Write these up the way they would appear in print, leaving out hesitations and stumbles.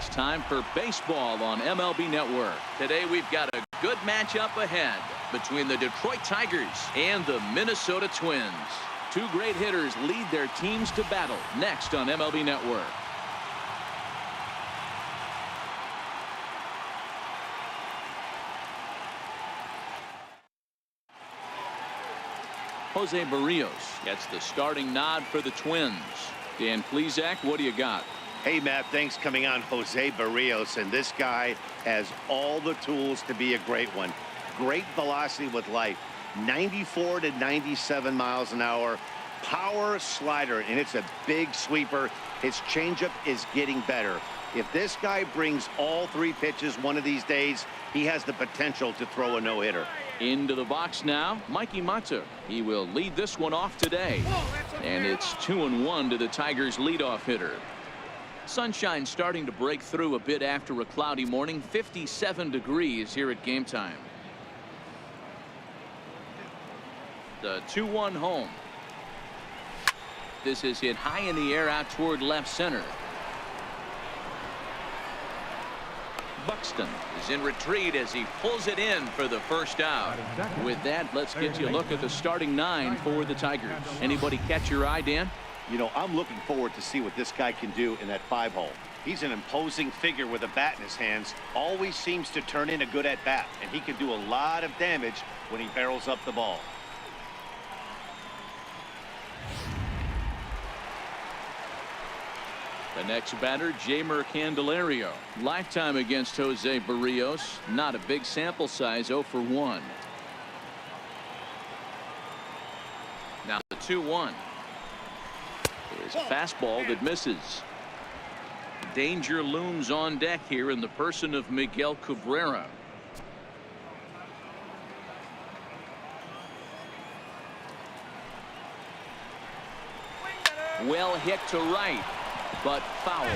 It's time for baseball on MLB Network. Today we've got a good matchup ahead between the Detroit Tigers and the Minnesota Twins. Two great hitters lead their teams to battle next on MLB Network. Jose Barrios gets the starting nod for the Twins. Dan Plesac, what do you got? Hey, Matt, thanks. Coming on Jose Barrios, and this guy has all the tools to be a great one. Great velocity with life, 94 to 97 miles an hour, power slider, and it's a big sweeper. His changeup is getting better. If this guy brings all three pitches one of these days, he has the potential to throw a no-hitter. Into the box now, Mikey Mata. He will lead this one off today. And it's 2-1 to the Tigers' leadoff hitter. Sunshine starting to break through a bit after a cloudy morning. 57 degrees here at game time. The 2-1 home. This is hit high in the air out toward left center. Buxton is in retreat as he pulls it in for the first out. With that, let's get you a look at the starting nine for the Tigers. Anybody catch your eye, Dan? You know, I'm looking forward to see what this guy can do in that 5-hole. He's an imposing figure with a bat in his hands. Always seems to turn in a good at-bat, and he can do a lot of damage when he barrels up the ball. The next batter, Jeimer Candelario. Lifetime against Jose Barrios. Not a big sample size, 0 for 1. Now the 2-1. There's a fastball that misses. Danger looms on deck here in the person of Miguel Cabrera. Well hit to right, but foul.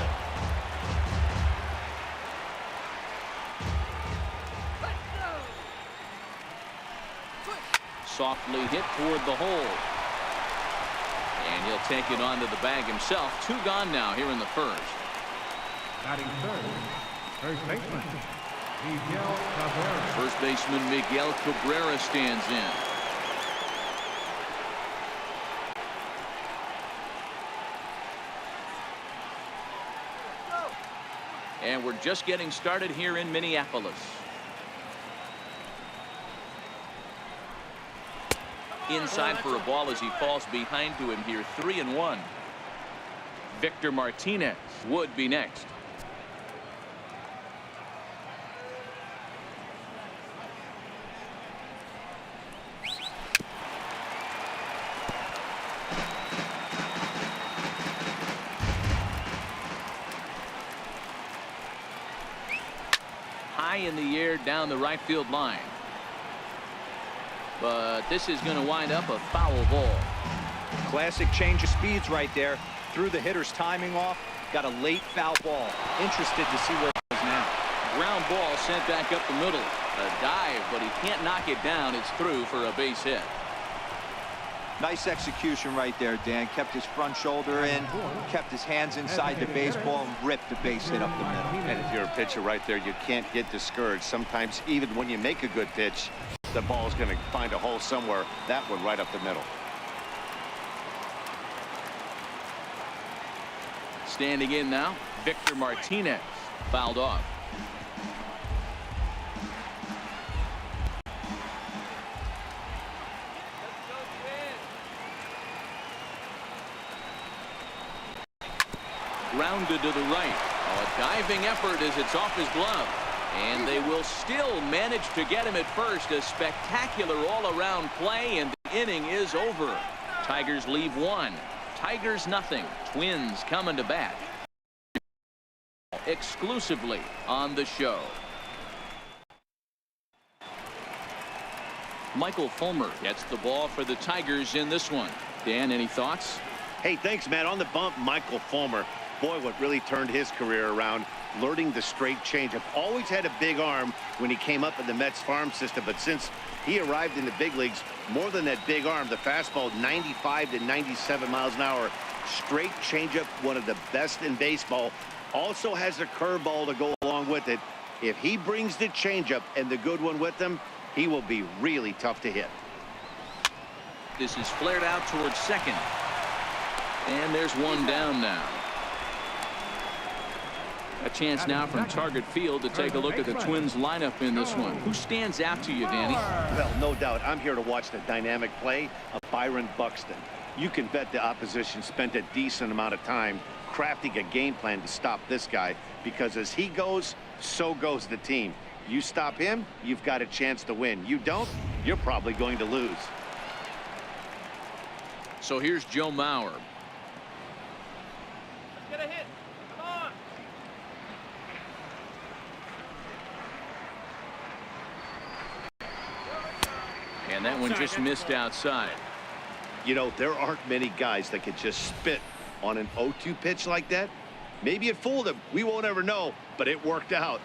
Softly hit toward the hole. And he'll take it onto the bag himself. 2 gone now here in the first. Batting third, first baseman Miguel Cabrera. First baseman Miguel Cabrera stands in. And we're just getting started here in Minneapolis. Inside for a ball as he falls behind to him here. 3-1. Victor Martinez would be next. High in the air down the right field line. But this is going to wind up a foul ball. Classic change of speeds right there. Threw the hitter's timing off. Got a late foul ball. Interested to see where it goes now. Ground ball sent back up the middle. A dive, but he can't knock it down. It's through for a base hit. Nice execution right there, Dan. Kept his front shoulder in, kept his hands inside the baseball, and ripped the base hit up the middle. And if you're a pitcher right there, you can't get discouraged. Sometimes even when you make a good pitch, the ball is going to find a hole somewhere. That one right up the middle. Standing in now, Victor Martinez. Fouled off. Grounded to the right. Oh, a diving effort as it's off his glove. And they will still manage to get him at first. A spectacular all-around play, and the inning is over. Tigers leave 1. Tigers nothing. Twins coming to bat. Exclusively on the show. Michael Fulmer gets the ball for the Tigers in this one. Dan, any thoughts? Hey, thanks, Matt. On the bump, Michael Fulmer. Boy, what really turned his career around, learning the straight changeup. Always had a big arm when he came up in the Mets farm system, but since he arrived in the big leagues, more than that big arm, the fastball 95 to 97 miles an hour, straight changeup, one of the best in baseball. Also has a curveball to go along with it. If he brings the changeup and the good one with him, he will be really tough to hit. This is flared out towards second. And there's one down now. A chance now from Target Field to take a look at the Twins lineup in this one. Who stands out to you, Danny? Well, no doubt. I'm here to watch the dynamic play of Byron Buxton. You can bet the opposition spent a decent amount of time crafting a game plan to stop this guy, because as he goes, so goes the team. You stop him, you've got a chance to win. You don't, you're probably going to lose. So here's Joe Mauer. Get a hit. Come on. And that one just missed outside. You know, there aren't many guys that could just spit on an 0-2 pitch like that. Maybe it fooled him. We won't ever know, but it worked out.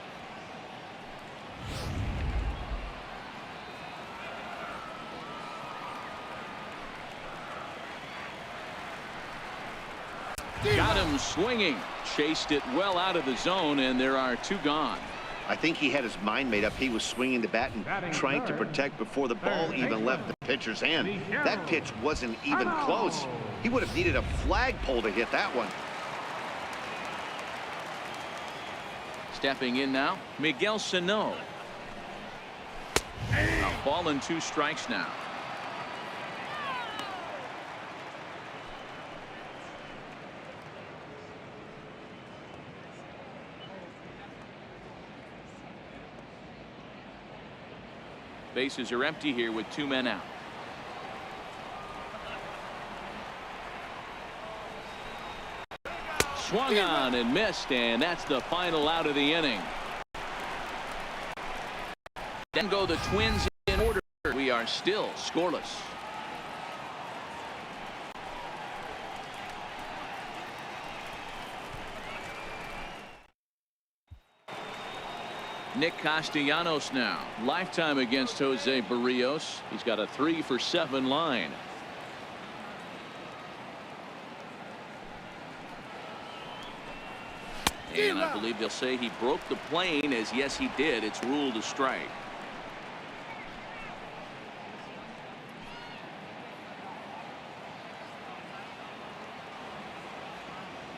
Got him swinging. Chased it well out of the zone, and there are two gone. I think he had his mind made up. He was swinging the bat and trying to protect before the ball even left the pitcher's hand. That pitch wasn't even close. He would have needed a flagpole to hit that one. Stepping in now, Miguel Sano. A ball and 2 strikes now. Bases are empty here with 2 men out. Swung on and missed, and that's the final out of the inning. Then go the Twins in order. We are still scoreless. Nick Castellanos now. Lifetime against Jose Barrios. He's got a 3-for-7 line. And I believe they'll say he broke the plane, as yes he did. It's ruled a strike.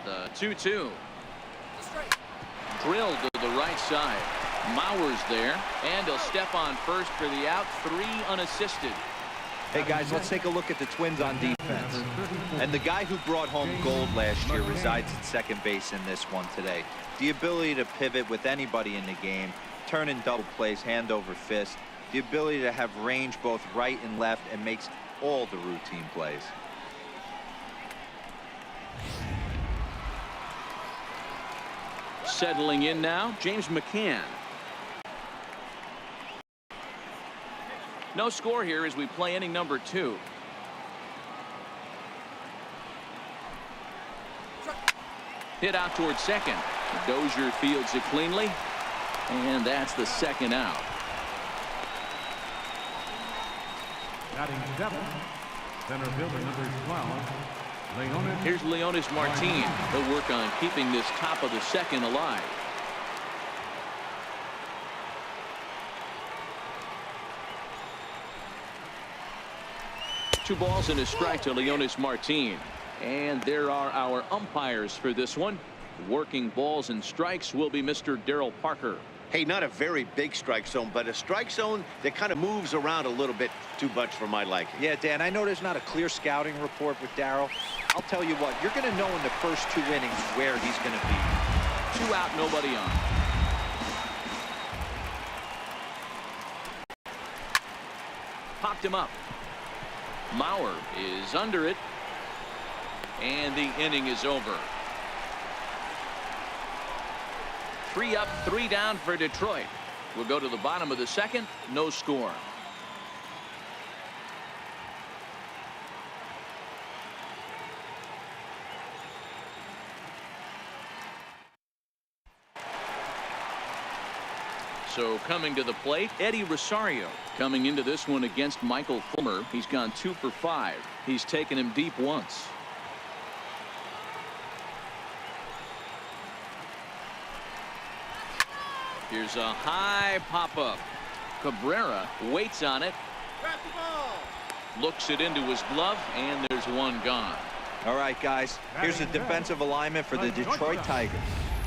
The 2-2. Drilled to the right side. Mauer's there, and he'll step on first for the out. 3 unassisted. Hey guys, let's take a look at the Twins on defense. And the guy who brought home gold last year resides at second base in this one today. The ability to pivot with anybody in the game, turn in double plays hand over fist, the ability to have range both right and left, and makes all the routine plays. Settling in now, James McCann. No score here as we play inning number 2. Hit out towards second. Dozier fields it cleanly, and that's the second out. Batting 7th, center fielder number 12, Leonis. Here's Leonis Martin. He'll work on keeping this top of the second alive. Two balls and a strike to Leonis Martin. And there are our umpires for this one. Working balls and strikes will be Mr. Darryl Parker. Hey, not a very big strike zone, but a strike zone that kind of moves around a little bit too much for my liking. Yeah, Dan, I know there's not a clear scouting report with Darryl. I'll tell you what, you're going to know in the first 2 innings where he's going to be. 2 out, nobody on. Popped him up. Mauer is under it. And the inning is over. 3 up, 3 down for Detroit. We'll go to the bottom of the second. No score. So coming to the plate, Eddie Rosario. Coming into this one against Michael Fulmer. He's gone 2 for 5. He's taken him deep once. Here's a high pop-up. Cabrera waits on it. Grab the ball. Looks it into his glove, and there's one gone. All right, guys, here's the defensive alignment for the Detroit Tigers.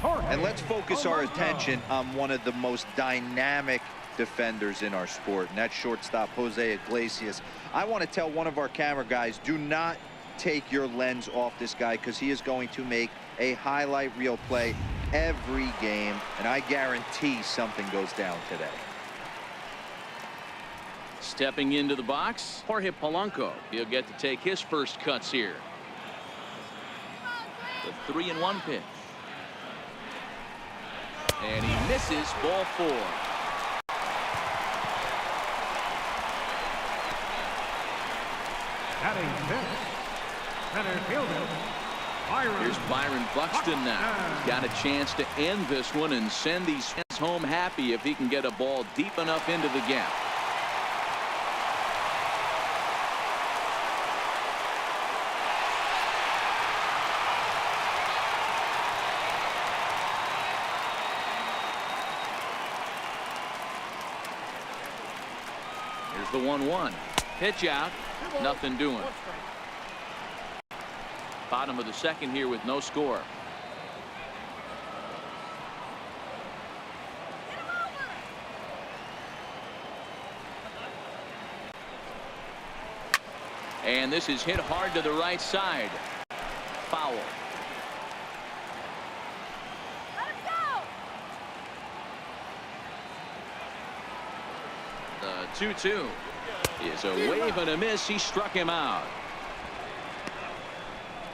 And let's focus our attention on one of the most dynamic defenders in our sport, and that's shortstop Jose Iglesias. I want to tell one of our camera guys, do not take your lens off this guy, because he is going to make a highlight reel play every game, and I guarantee something goes down today. Stepping into the box, Jorge Polanco. He'll get to take his first cuts here. The 3-1 pitch. And he misses, ball 4. Batting fifth, center fielder, Byron. Here's Byron Buxton now. He's got a chance to end this one and send these fans home happy if he can get a ball deep enough into the gap. Here's the 1-1. Pitch out. Nothing doing. Bottom of the second here with no score. And this is hit hard to the right side. Foul. The 2-2 is a wave and a miss. He struck him out.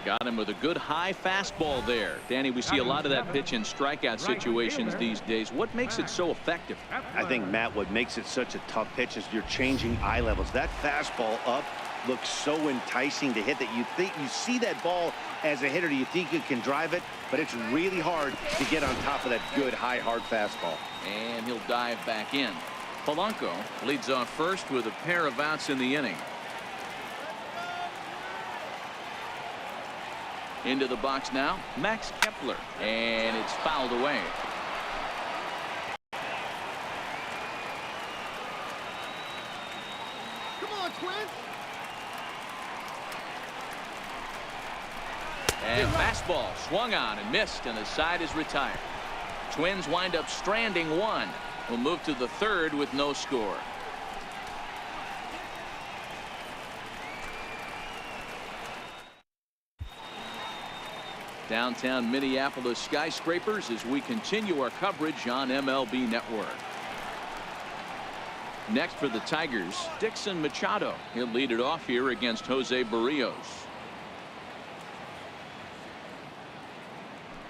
Got him with a good high fastball there. Danny, we see a lot of that pitch in strikeout situations these days. What makes it so effective? I think, Matt, what makes it such a tough pitch is you're changing eye levels. That fastball up looks so enticing to hit that you think you see that ball as a hitter. You think you can drive it, but it's really hard to get on top of that good high hard fastball. And he'll dive back in. Polanco leads off first with a pair of outs in the inning. Into the box now, Max Kepler, and it's fouled away. Come on, Twins. And fastball swung on and missed, and the side is retired. Twins wind up stranding one. We'll move to the third with no score. Downtown Minneapolis skyscrapers as we continue our coverage on MLB Network. Next for the Tigers, Dixon Machado. He'll lead it off here against Jose Barrios.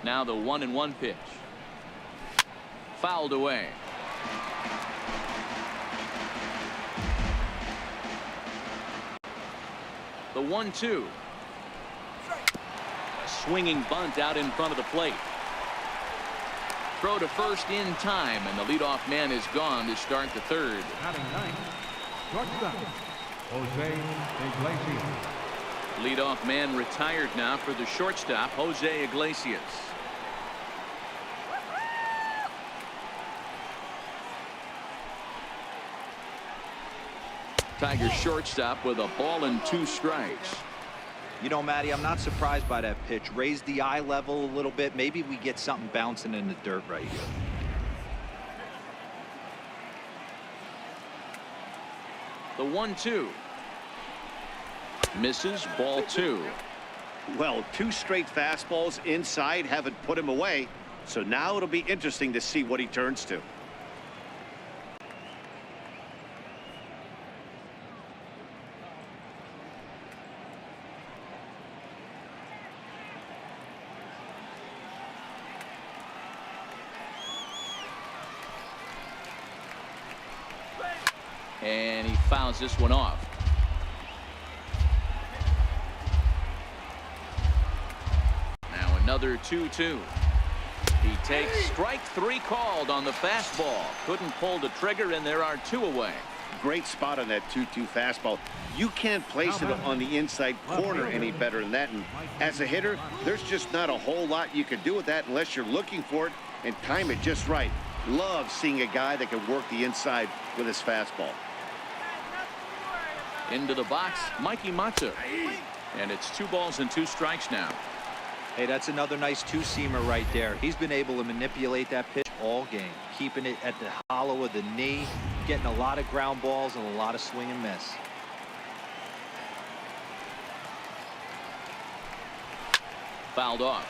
Now the 1-1 pitch. Fouled away. The 1-2. A swinging bunt out in front of the plate. Throw to first in time, and the leadoff man is gone to start the third. Batting ninth, shortstop, Jose Iglesias. Leadoff man retired now for the shortstop, Jose Iglesias. Tigers shortstop with a ball and 2 strikes. You know, Matty, I'm not surprised by that pitch. Raise the eye level a little bit. Maybe we get something bouncing in the dirt right here. The 1-2. Misses, ball 2. Well, 2 straight fastballs inside haven't put him away. So now it'll be interesting to see what he turns to. And he fouls this one off. Now another 2-2. He takes strike 3 called on the fastball. Couldn't pull the trigger, and there are 2 away. Great spot on that 2-2 fastball. You can't place it on the inside corner any better than that. And as a hitter, there's just not a whole lot you can do with that unless you're looking for it and time it just right. Love seeing a guy that can work the inside with his fastball. Into the box, Mikey Matsu. And it's 2 balls and 2 strikes now. Hey, that's another nice two-seamer right there. He's been able to manipulate that pitch all game, keeping it at the hollow of the knee, getting a lot of ground balls and a lot of swing and miss. Fouled off.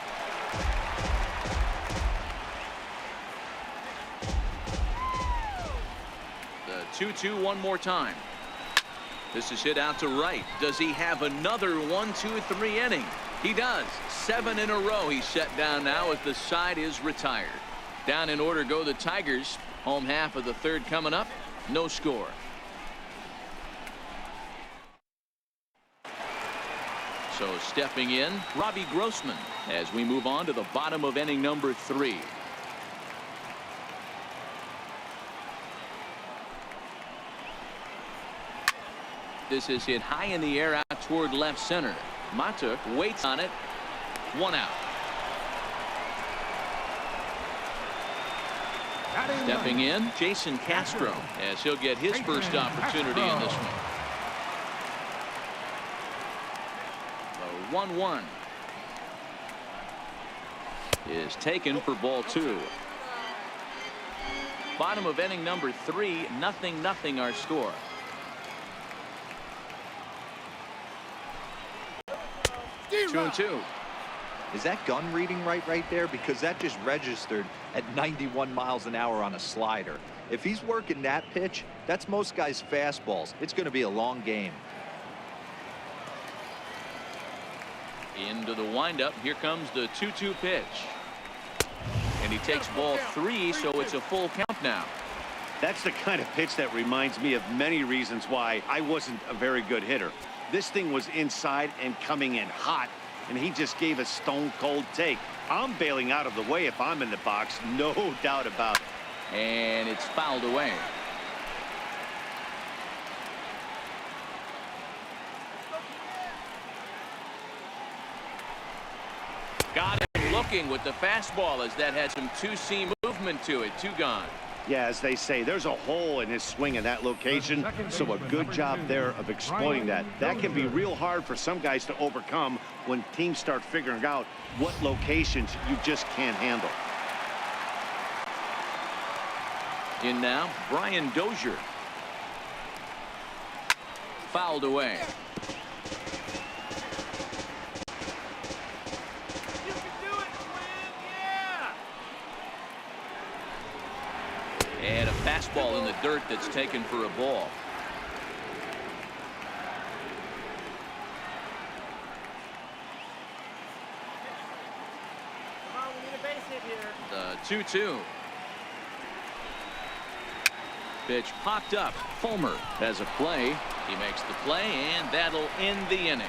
The 2-2 one more time. This is hit out to right. Does he have another 1, 2, 3 inning? He does. 7 in a row he's set down now as the side is retired. Down in order go the Tigers. Home half of the 3rd coming up. No score. So stepping in, Robbie Grossman as we move on to the bottom of inning number 3. This is hit high in the air out toward left center. Matuk waits on it. 1 out. Stepping in, Jason Castro, as he'll get his first opportunity in this one. The 1-1 is taken for ball 2. Bottom of inning number 3, 0-0 our score. Two and 2. Is that gun reading right there? Because that just registered at 91 miles an hour on a slider. If he's working that pitch, that's most guys' fastballs. It's going to be a long game. Into the windup. Here comes the 2-2 pitch. And he takes ball 3, so it's a full count now. That's the kind of pitch that reminds me of many reasons why I wasn't a very good hitter. This thing was inside and coming in hot, and he just gave a stone-cold take. I'm bailing out of the way if I'm in the box, no doubt about it. And it's fouled away. Got him looking with the fastball as that had some two-seam movement to it. 2 gone. Yeah, as they say, there's a hole in his swing in that location, so a good job there of exploiting that. That can be real hard for some guys to overcome when teams start figuring out what locations you just can't handle. In now, Brian Dozier. Fouled away. And a fastball in the dirt that's taken for a ball. Come on, we need a base hit here. The 2-2. Pitch popped up. Fulmer has a play. He makes the play, and that'll end the inning.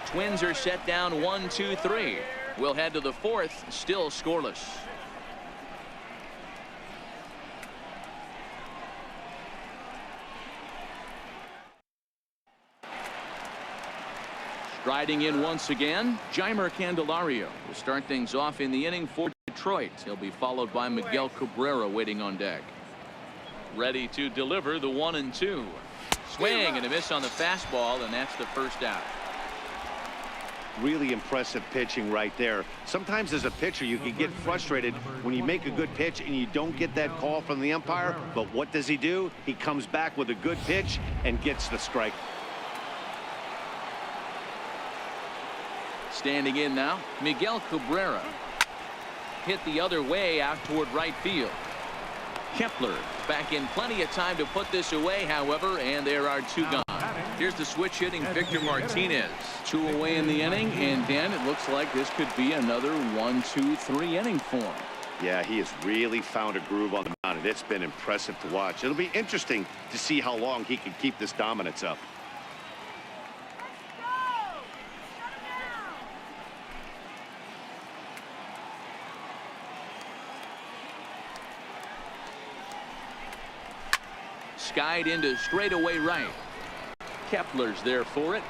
Twins are set down 1-2-3. We'll head to the 4th, still scoreless. Striding in once again, Jeimer Candelario will start things off in the inning for Detroit. He'll be followed by Miguel Cabrera waiting on deck. Ready to deliver the 1-2. Swing and a miss on the fastball, and that's the first out. Really impressive pitching right there. Sometimes as a pitcher you can get frustrated when you make a good pitch and you don't get that call from the umpire, but what does he do? He comes back with a good pitch and gets the strike. Standing in now, Miguel Cabrera. Hit the other way out toward right field. Kepler back in plenty of time to put this away, however, and there are 2 gone. Here's the switch hitting Victor Martinez. 2 away in the inning, and Dan, it looks like this could be another 1-2-3 inning for him. Yeah, he has really found a groove on the mound, and it's been impressive to watch. It'll be interesting to see how long he can keep this dominance up. Skied into straightaway right. Kepler's there for it.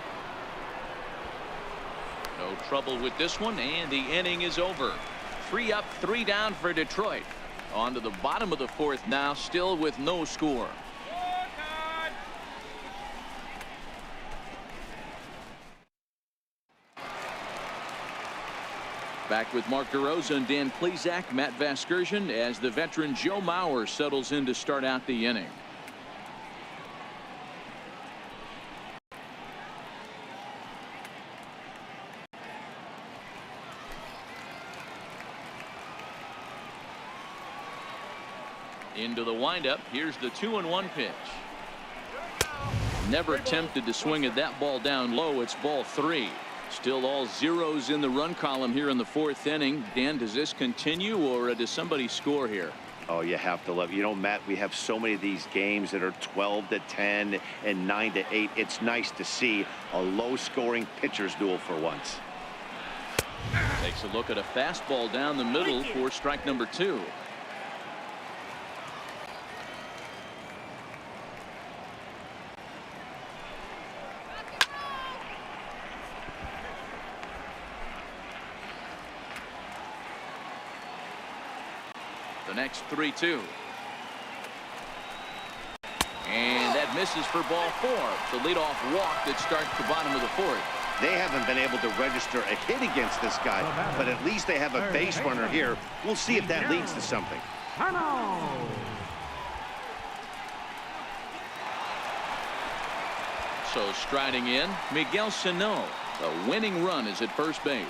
No trouble with this one, and the inning is over. 3 up, 3 down for Detroit. On to the bottom of the fourth now, still with no score. Back with Mark DeRosa and Dan Plesac, Matt Vasgersian, as the veteran Joe Mauer settles in to start out the inning. Into the windup. Here's the 2-1 pitch. Never tempted to swing at that ball down low. It's ball 3. Still all zeros in the run column here in the fourth inning. Dan, does this continue, or does somebody score here? Oh, you have to love. You know, Matt, we have so many of these games that are 12-10 and 9-8. It's nice to see a low-scoring pitcher's duel for once. Takes a look at a fastball down the middle for strike number 2. The next 3-2. And that misses for ball 4. The leadoff walk that starts the bottom of the fourth. They haven't been able to register a hit against this guy, but at least they have a base runner here. We'll see if that leads to something. So striding in, Miguel Sano. The winning run is at first base.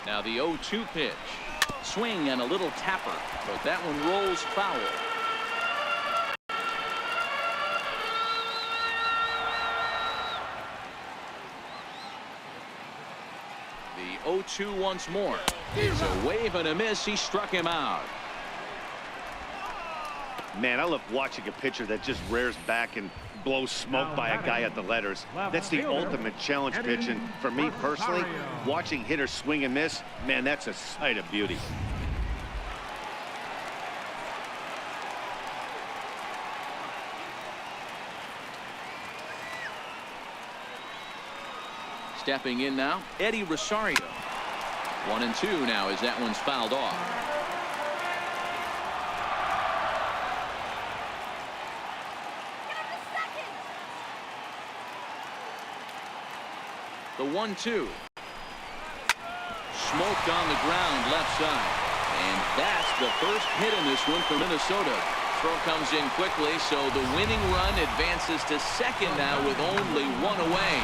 Now the 0-2 pitch. Swing and a little tapper, but that one rolls foul. The 0-2 once more. It's a wave and a miss. He struck him out. Man, I love watching a pitcher that just rears back and blows smoke by a guy at the letters. That's the ultimate challenge pitch, and for me personally, watching hitters swing and miss, man, that's a sight of beauty. Stepping in now, Eddie Rosario. 1-2 now as that one's fouled off. The 1-2. Smoked on the ground left side. And that's the first hit in this one for Minnesota. Throw comes in quickly, so the winning run advances to second now with only one away.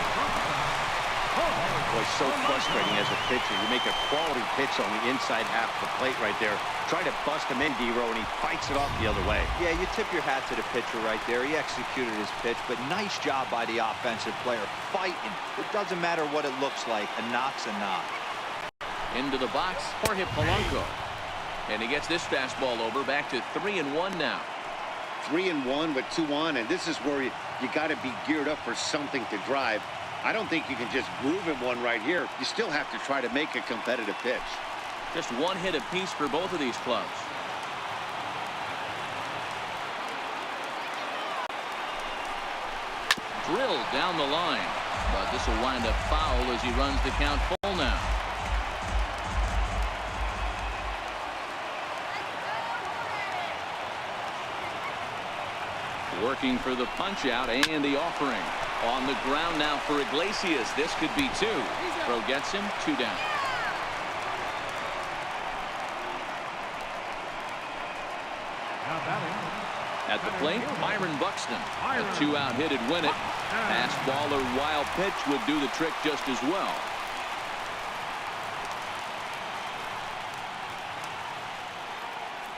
Boy, so frustrating as a pitcher. You make a quality pitch on the inside half of the plate right there. Try to bust him in, D-Row, and he fights it off the other way. Yeah, you tip your hat to the pitcher right there. He executed his pitch, but nice job by the offensive player. Fighting. It doesn't matter what it looks like. A knock's a knock. Into the box, Jorge Polanco. And he gets this fastball over. Back to 3-1 now. 3-1 with 2 on, and this is where you got to be geared up for something to drive. I don't think you can just groove in one right here. You still have to try to make a competitive pitch. Just one hit apiece for both of these clubs. Drilled down the line, but this will wind up foul as he runs the count full now. Working for the punch out and the offering. On the ground now for Iglesias. This could be 2. Throw gets him 2 down. At the plate, Byron Buxton. A 2-out hit would win it. Fastball or wild pitch would do the trick just as well.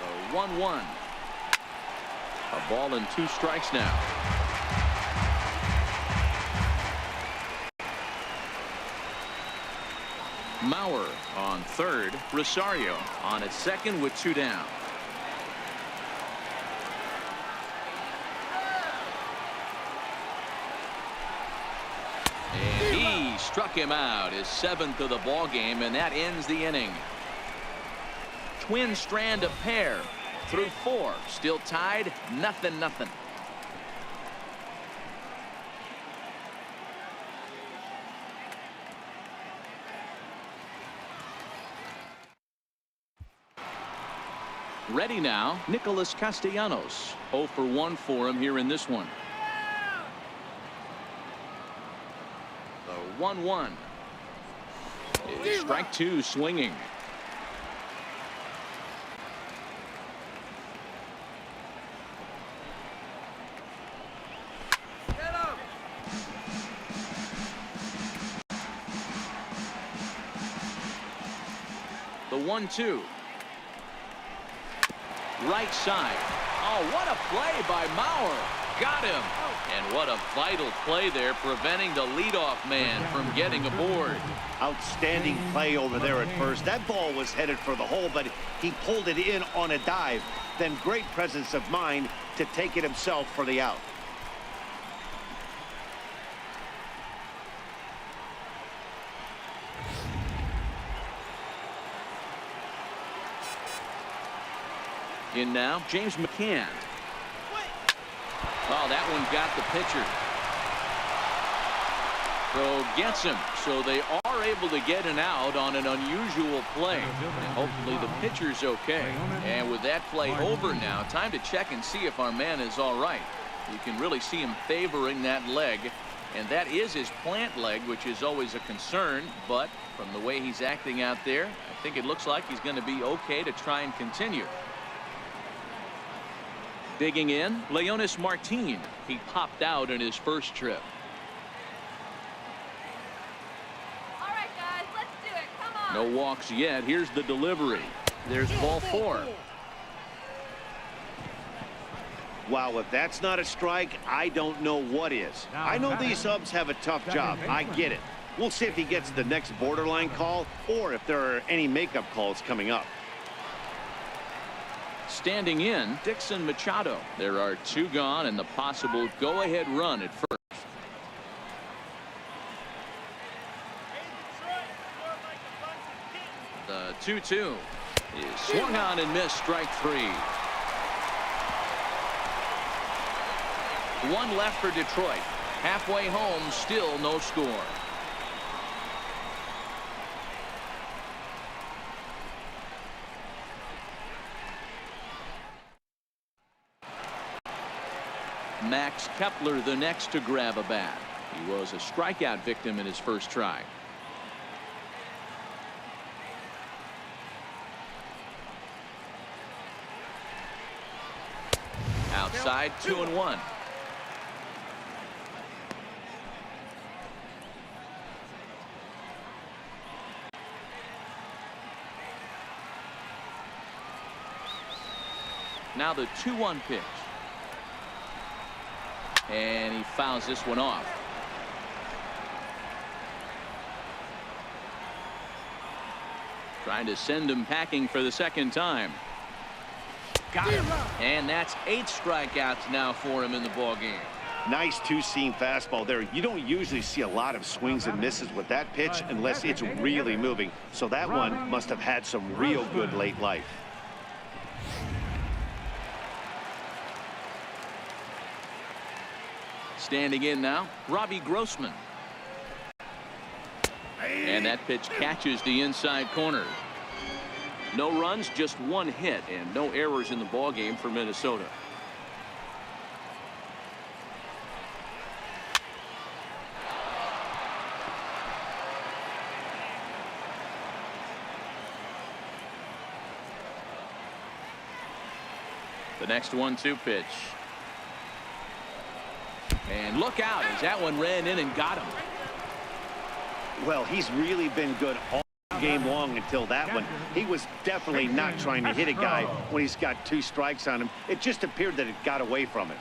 The 1-1. A ball and 2 strikes now. Mauer on third. Rosario on at second with 2 down. And he struck him out, his 7th of the ball game, and that ends the inning. Twins strand a pair through 4. Still tied, 0-0. Ready now, Nicholas Castellanos. 0 for 1 for him here in this one. The 1-1. Strike 2 swinging. The 1-2. Right side. Oh, what a play by Mauer. Got him. And what a vital play there, preventing the leadoff man from getting aboard. Outstanding play over there at first. That ball was headed for the hole, but he pulled it in on a dive. Then great presence of mind to take it himself for the out. In now, James McCann. Oh, that one got the pitcher. Throw gets him, so they are able to get an out on an unusual play. And hopefully the pitcher's okay. And with that play over now, time to check and see if our man is all right. You can really see him favoring that leg. And that is his plant leg, which is always a concern. But from the way he's acting out there, I think it looks like he's going to be okay to try and continue. Digging in, Leonis Martin. He popped out in his first trip. All right, guys, let's do it. Come on. No walks yet. Here's the delivery. There's ball 4. Wow, if that's not a strike, I don't know what is. I know these subs have a tough job. I get it. We'll see if he gets the next borderline call or if there are any makeup calls coming up. Standing in, Dixon Machado. There are 2 gone and the possible go-ahead run at first. The 2-2 is swung on and missed. Strike 3. 1 left for Detroit. Halfway home, still no score. Max Kepler the next to grab a bat. He was a strikeout victim in his first try. Outside, 2-1. Now the 2-1 pitch. And he fouls this one off. Trying to send him packing for the second time. Got him. And that's 8 strikeouts now for him in the ball game. Nice 2-seam fastball there. You don't usually see a lot of swings and misses with that pitch unless it's really moving. So that one must have had some real good late life. Standing in now, Robbie Grossman. And that pitch catches the inside corner. No runs, just 1 hit, and no errors in the ball game for Minnesota. The next 1-2 pitch. And look out as that one ran in and got him. Well, he's really been good all game long until that one. He was definitely not trying to hit a guy when he's got 2 strikes on him. It just appeared that it got away from him.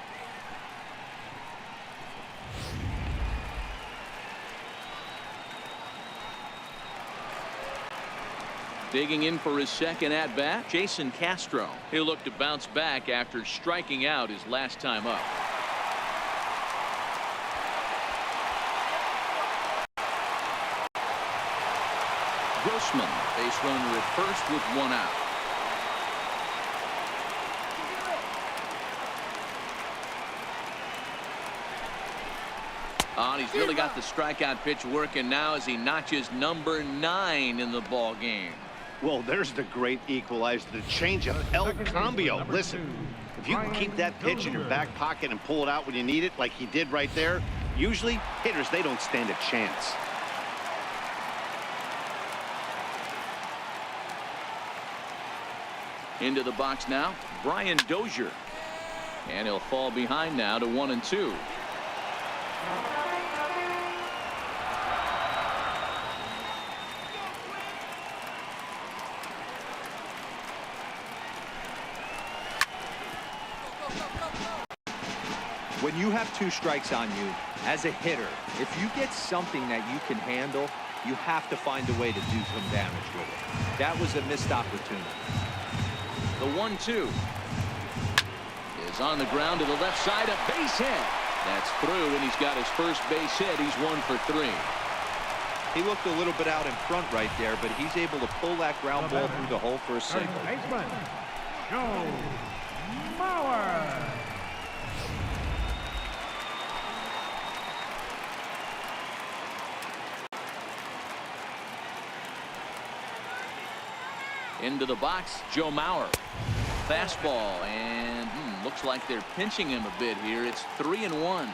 Digging in for his second at-bat, Jason Castro. He'll look to bounce back after striking out his last time up. Grossman, base runner at first with 1 out. out. He's really got the strikeout pitch working now as he notches number 9 in the ball game. Well, there's the great equalizer, the changeup, El Cambio. Listen, if you can keep that pitch in your back pocket and pull it out when you need it, like he did right there, usually hitters, they don't stand a chance. Into the box now, Brian Dozier. And he'll fall behind now to 1-2. When you have 2 strikes on you, as a hitter, if you get something that you can handle, you have to find a way to do some damage with it. That was a missed opportunity. The 1-2 is on the ground to the left side, a base hit. That's through, and he's got his first base hit. He's 1 for 3. He looked a little bit out in front right there, but he's able to pull that ground ball through the hole for a single. Baseman, Joe Mauer. Into the box, Joe Mauer. Fastball, and looks like they're pinching him a bit here. It's 3-1.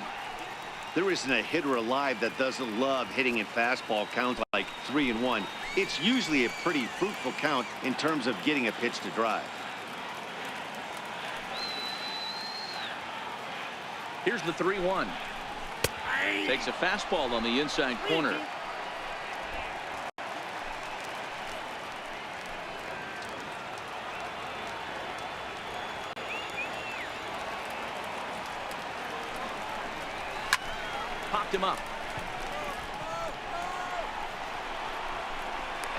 There isn't a hitter alive that doesn't love hitting a fastball count like 3-1. It's usually a pretty fruitful count in terms of getting a pitch to drive. Here's the 3-1. Takes a fastball on the inside corner. Popped him up.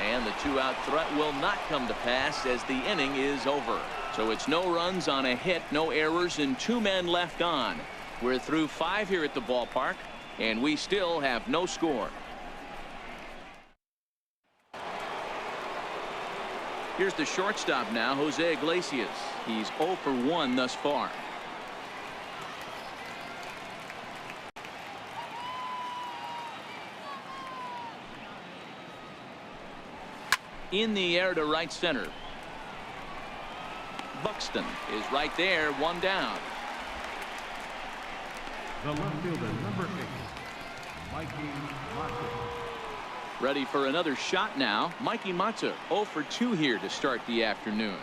And the 2-out threat will not come to pass as the inning is over. So it's no runs on a hit, no errors, and 2 men left on. We're through 5 here at the ballpark, and we still have no score. Here's the shortstop now, Jose Iglesias. He's 0 for 1 thus far. In the air to right center. Buxton is right there, 1 down. The left fielder, number 8, Mikey Mata. Ready for another shot now. Mikey Mata, 0 for 2 here to start the afternoon.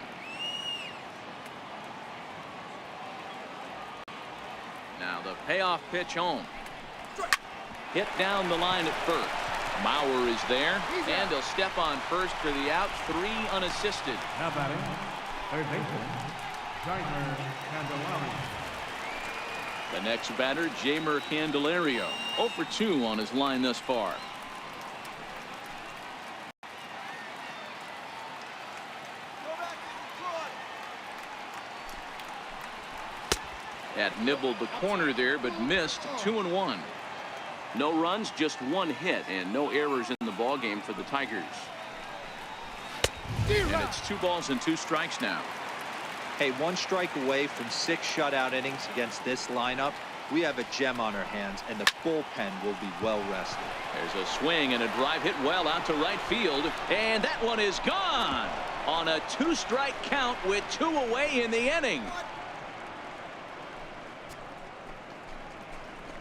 Now the payoff pitch home. Hit down the line at first. Mauer is there, and he'll step on first for the out. 3 unassisted. Now batting, third baseman, Jamer Candelario. The next batter, Jamer Candelario, 0 for 2 on his line thus far. That nibbled the corner there, but missed. 2-1. No runs, just 1 hit, and no errors in the ball game for the Tigers. And it's 2 balls and 2 strikes now. Hey, 1 strike away from 6 shutout innings against this lineup. We have a gem on our hands, and the bullpen will be well rested. There's a swing and a drive hit well out to right field, and that one is gone on a 2-strike count with 2 away in the inning.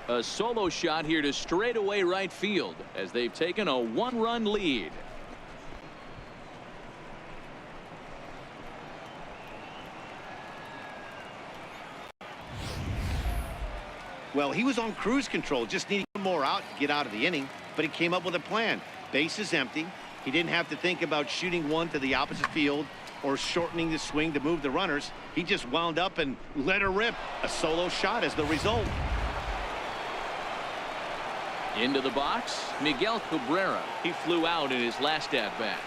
A solo shot here to straightaway right field as they've taken a 1-run lead. Well, he was on cruise control, just needing more out to get out of the inning, but he came up with a plan. Base is empty. He didn't have to think about shooting one to the opposite field or shortening the swing to move the runners. He just wound up and let her rip. A solo shot as the result. Into the box, Miguel Cabrera. He flew out in his last at-bat.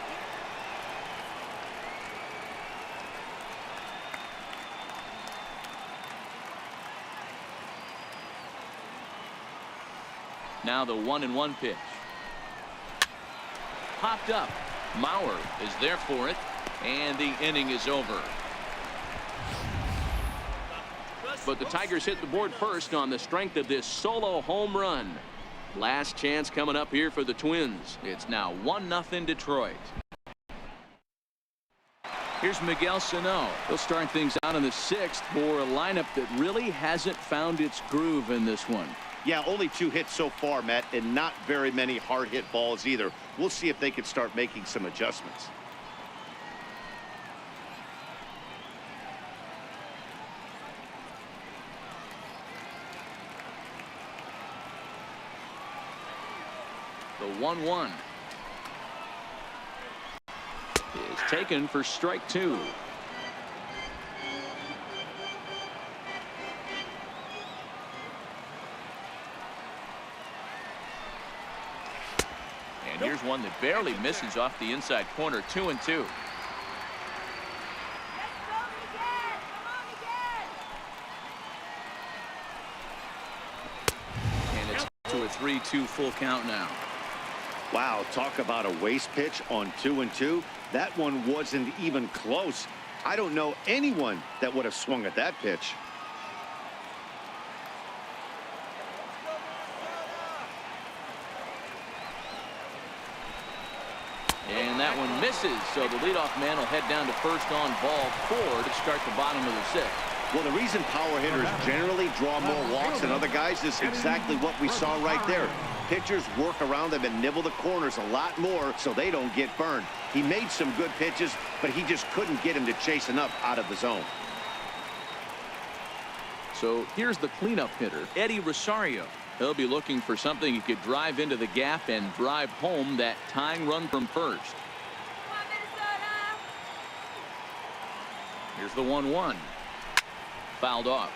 Now the 1-1 pitch. Popped up. Mauer is there for it, and the inning is over. But the Tigers hit the board first on the strength of this solo home run. Last chance coming up here for the Twins. It's now 1-0 Detroit. Here's Miguel Sano. He'll start things out in the 6th for a lineup that really hasn't found its groove in this one. Yeah, only 2 hits so far, Matt, and not very many hard hit balls either. We'll see if they can start making some adjustments. The 1-1 is taken for strike 2. And here's one that barely misses off the inside corner. 2-2. And it's to a 3-2 full count now. Wow, talk about a waste pitch on 2-2. That one wasn't even close. I don't know anyone that would have swung at that pitch. And that one misses, so the leadoff man will head down to first on ball 4 to start the bottom of the 6th. Well, the reason power hitters generally draw more walks than other guys is exactly what we saw right there. Pitchers work around them and nibble the corners a lot more so they don't get burned. He made some good pitches, but he just couldn't get him to chase enough out of the zone. So here's the cleanup hitter, Eddie Rosario. He'll be looking for something he could drive into the gap and drive home that tying run from first. Here's the 1-1. Fouled off.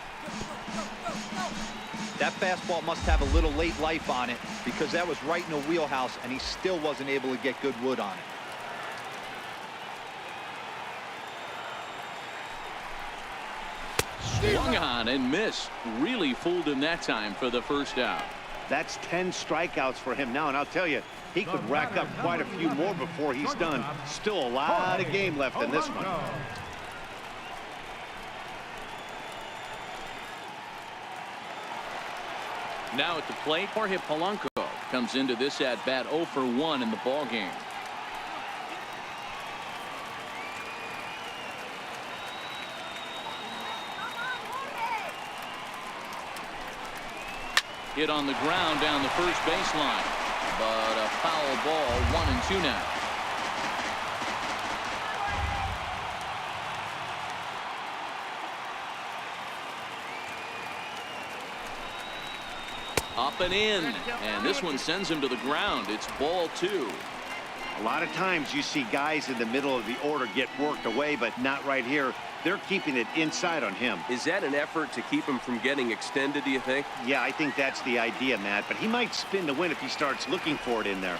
That fastball must have a little late life on it because that was right in the wheelhouse and he still wasn't able to get good wood on it. Swung on and missed. Really fooled him that time for the first out. That's 10 strikeouts for him now, and I'll tell you, he could rack up quite a few more before he's done. Still a lot of game left in this one. Now at the plate, Jorge Polanco comes into this at bat 0 for 1 in the ball game. Hit on the ground down the first baseline, but a foul ball. 1-2 now. Up and in, and this one sends him to the ground. It's ball 2. A lot of times you see guys in the middle of the order get worked away, but not right here. They're keeping it inside on him. Is that an effort to keep him from getting extended, do you think? Yeah, I think that's the idea, Matt, but he might spin the win if he starts looking for it in there.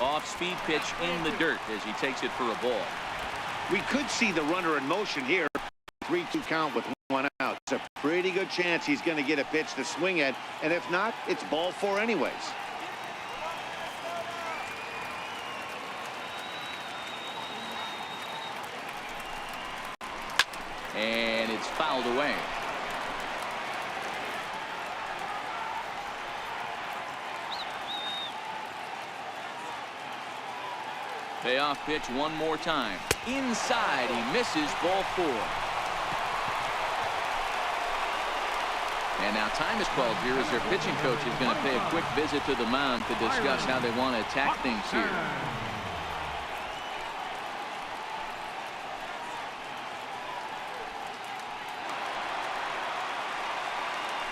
Off-speed pitch in the dirt as he takes it for a ball. We could see the runner in motion here. 3-2 count with 1 out. It's a pretty good chance he's going to get a pitch to swing at, and if not, it's ball 4 anyways. And it's fouled away. Payoff pitch one more time. Inside, he misses, ball 4. And now time is called here as their pitching coach is going to pay a quick visit to the mound to discuss how they want to attack things here.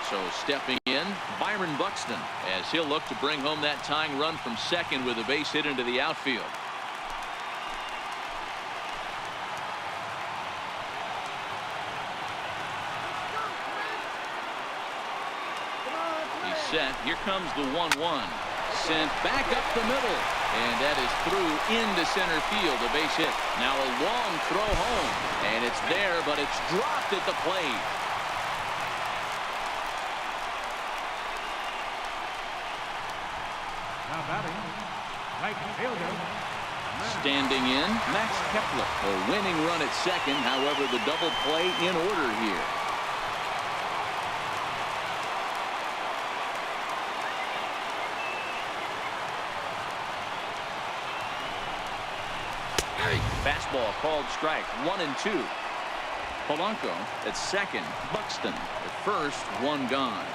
So stepping in, Byron Buxton, as he'll look to bring home that tying run from second with a base hit into the outfield. He's set. Here comes the 1-1. Sent back up the middle. And that is through into center field, a base hit. Now a long throw home. And it's there, but it's dropped at the plate. Now batting, right fielder. Standing in, Max Kepler. A winning run at second. However, the double play in order here. Fastball called strike. 1-2. Polanco at second. Buxton at first. One gone.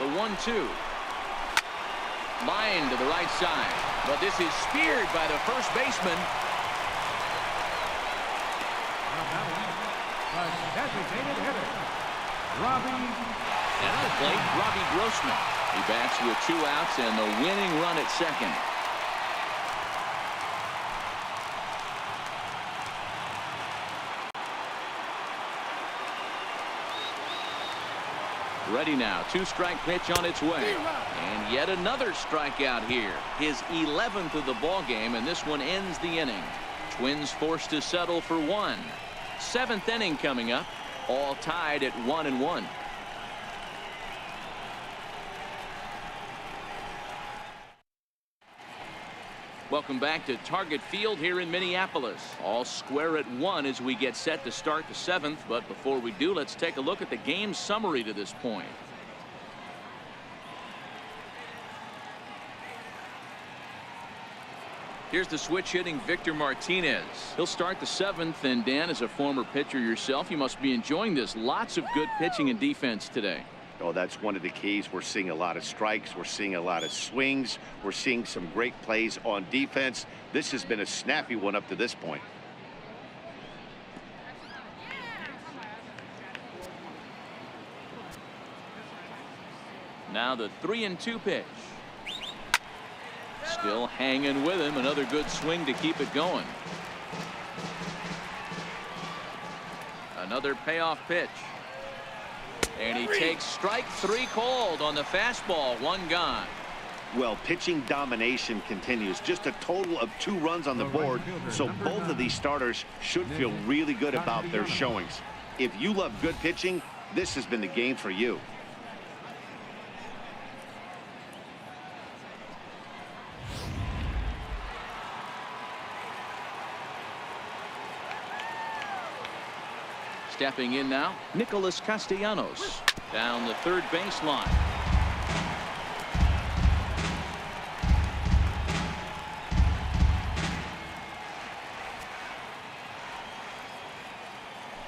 The 1-2. Line to the right side. But this is speared by the first baseman. The designated hitter, Robbie. And at the plate, Robbie Grossman. He bats with 2 outs and the winning run at second. Ready now. 2-strike pitch on its way. And yet another strikeout here. His 11th of the ball game, and this one ends the inning. Twins forced to settle for 1. 7th inning coming up. All tied at 1-1. Welcome back to Target Field here in Minneapolis. All square at 1 as we get set to start the 7th. But before we do, let's take a look at the game summary to this point. Here's the switch hitting Victor Martinez. He'll start the 7th. And Dan, as a former pitcher yourself, you must be enjoying this. Lots of good pitching and defense today. Oh, that's one of the keys. We're seeing a lot of strikes. We're seeing a lot of swings. We're seeing some great plays on defense. This has been a snappy one up to this point. Now the 3-2 pitch. Still hanging with him. Another good swing to keep it going. Another payoff pitch. And he takes strike 3 called on the fastball. 1 gone. Well, pitching domination continues. Just a total of 2 runs on the board. So both of these starters should feel really good about their showings. If you love good pitching, this has been the game for you. Stepping in now, Nicholas Castellanos down the third baseline.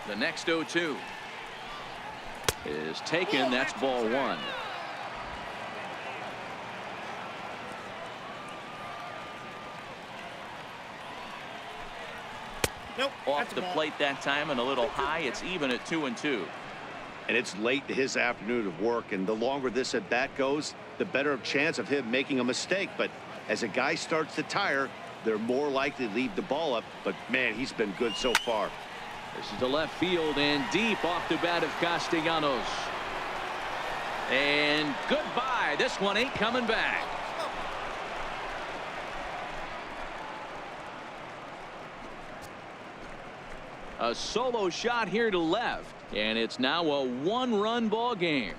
The next 0-2 is taken. That's ball 1. Nope, off the plate that time and a little high. It's even at 2-2. And it's late to his afternoon of work, and the longer this at bat goes, the better chance of him making a mistake. But as a guy starts to tire, they're more likely to leave the ball up. But man, he's been good so far. This is the left field and deep off the bat of Castellanos. And goodbye. This one ain't coming back. A solo shot here to left, and it's now a 1-run ball game.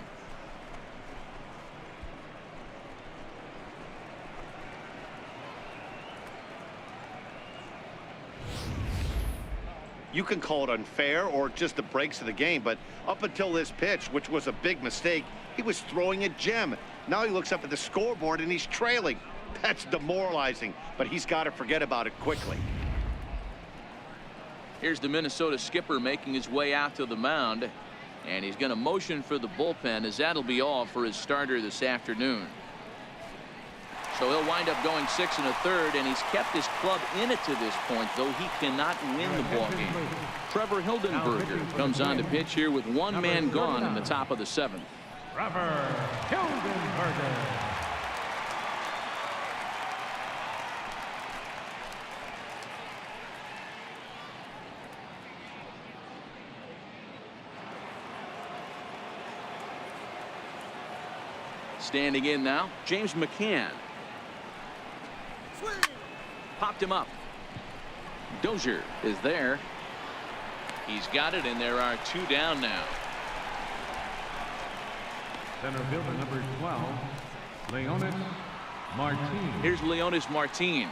You can call it unfair or just the breaks of the game, but up until this pitch, which was a big mistake, he was throwing a gem. Now he looks up at the scoreboard and he's trailing. That's demoralizing, but he's got to forget about it quickly. Here's the Minnesota skipper making his way out to the mound, and he's going to motion for the bullpen, as that'll be all for his starter this afternoon. So he'll wind up going 6 1/3, and he's kept his club in it to this point, though he cannot win the ball game. Trevor Hildenberger comes on to pitch here with 1 man gone in the top of the 7th. Trevor Hildenberger. Standing in now, James McCann. Popped him up. Dozier is there. He's got it, and there are 2 down now. Center fielder number 12, Leonis Martin. Here's Leonis Martin.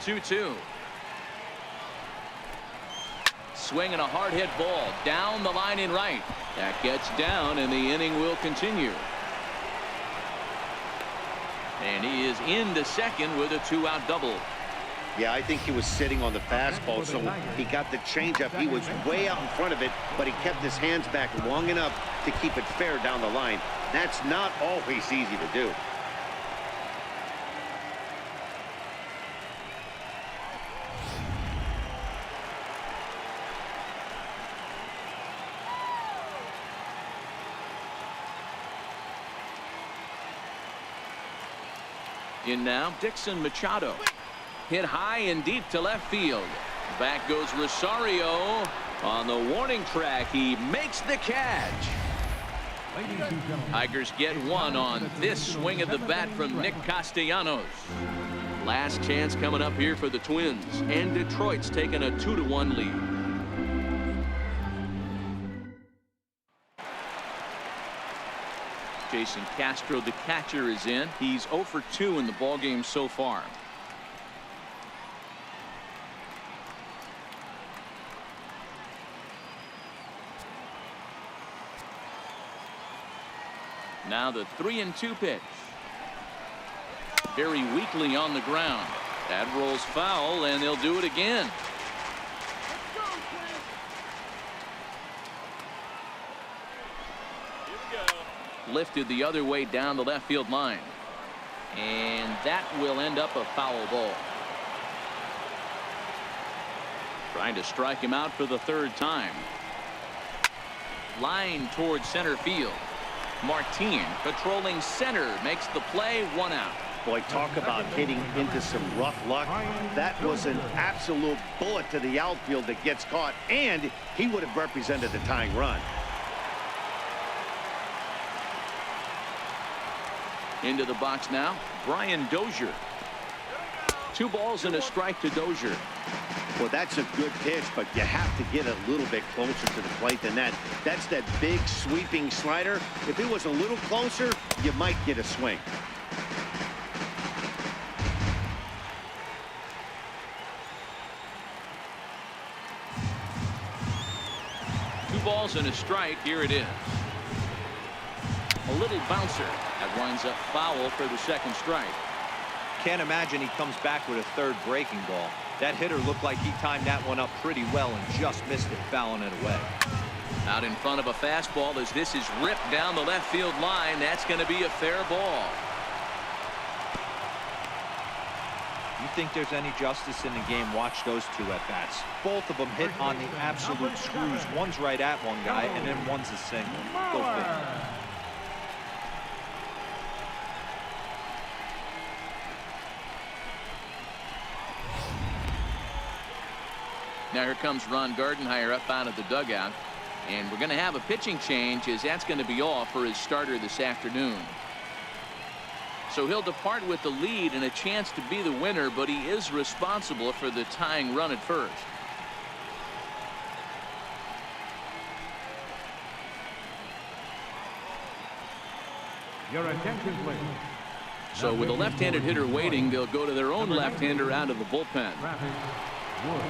2-2. Swinging a hard hit ball down the line in right. That gets down, and the inning will continue. And he is into second with a 2-out double. Yeah, I think he was sitting on the fastball, so he got the changeup. He was way out in front of it, but he kept his hands back long enough to keep it fair down the line. That's not always easy to do. In now, Dixon Machado. Hit high and deep to left field. Back goes Rosario. On the warning track, he makes the catch. Tigers get one on this swing of the bat from Nick Castellanos. Last chance coming up here for the Twins, and Detroit's taking a 2-1 lead. Jason Castro, the catcher, is in. He's 0 for 2 in the ballgame so far. Now the 3-2 pitch. Very weakly on the ground. That rolls foul, and they'll do it again. Lifted the other way down the left field line, and that will end up a foul ball. Trying to strike him out for the third time. Line towards center field. Martin patrolling center makes the play. 1 out. Boy, talk about hitting into some rough luck. That was an absolute bullet to the outfield that gets caught, and he would have represented the tying run. Into the box now, Brian Dozier. 2 balls and a strike to Dozier. Well, that's a good pitch, but you have to get a little bit closer to the plate than that. That's that big sweeping slider. If it was a little closer, you might get a swing. Two balls and a strike. Here it is. A little bouncer. That winds up foul for the second strike. Can't imagine he comes back with a third breaking ball. That hitter looked like he timed that one up pretty well and just missed it, fouling it away. Out in front of a fastball as this is ripped down the left field line. That's going to be a fair ball. You think there's any justice in the game? Watch those 2 at-bats. Both of them hit on the absolute screws. One's right at one guy, and then one's a single. Go figure. Now here comes Ron Gardenhire up out of the dugout, and we're going to have a pitching change as that's going to be off for his starter this afternoon. So he'll depart with the lead and a chance to be the winner, but he is responsible for the tying run at first. Your attention, please. So with a left-handed hitter waiting, they'll go to their own left-hander out of the bullpen. Wood.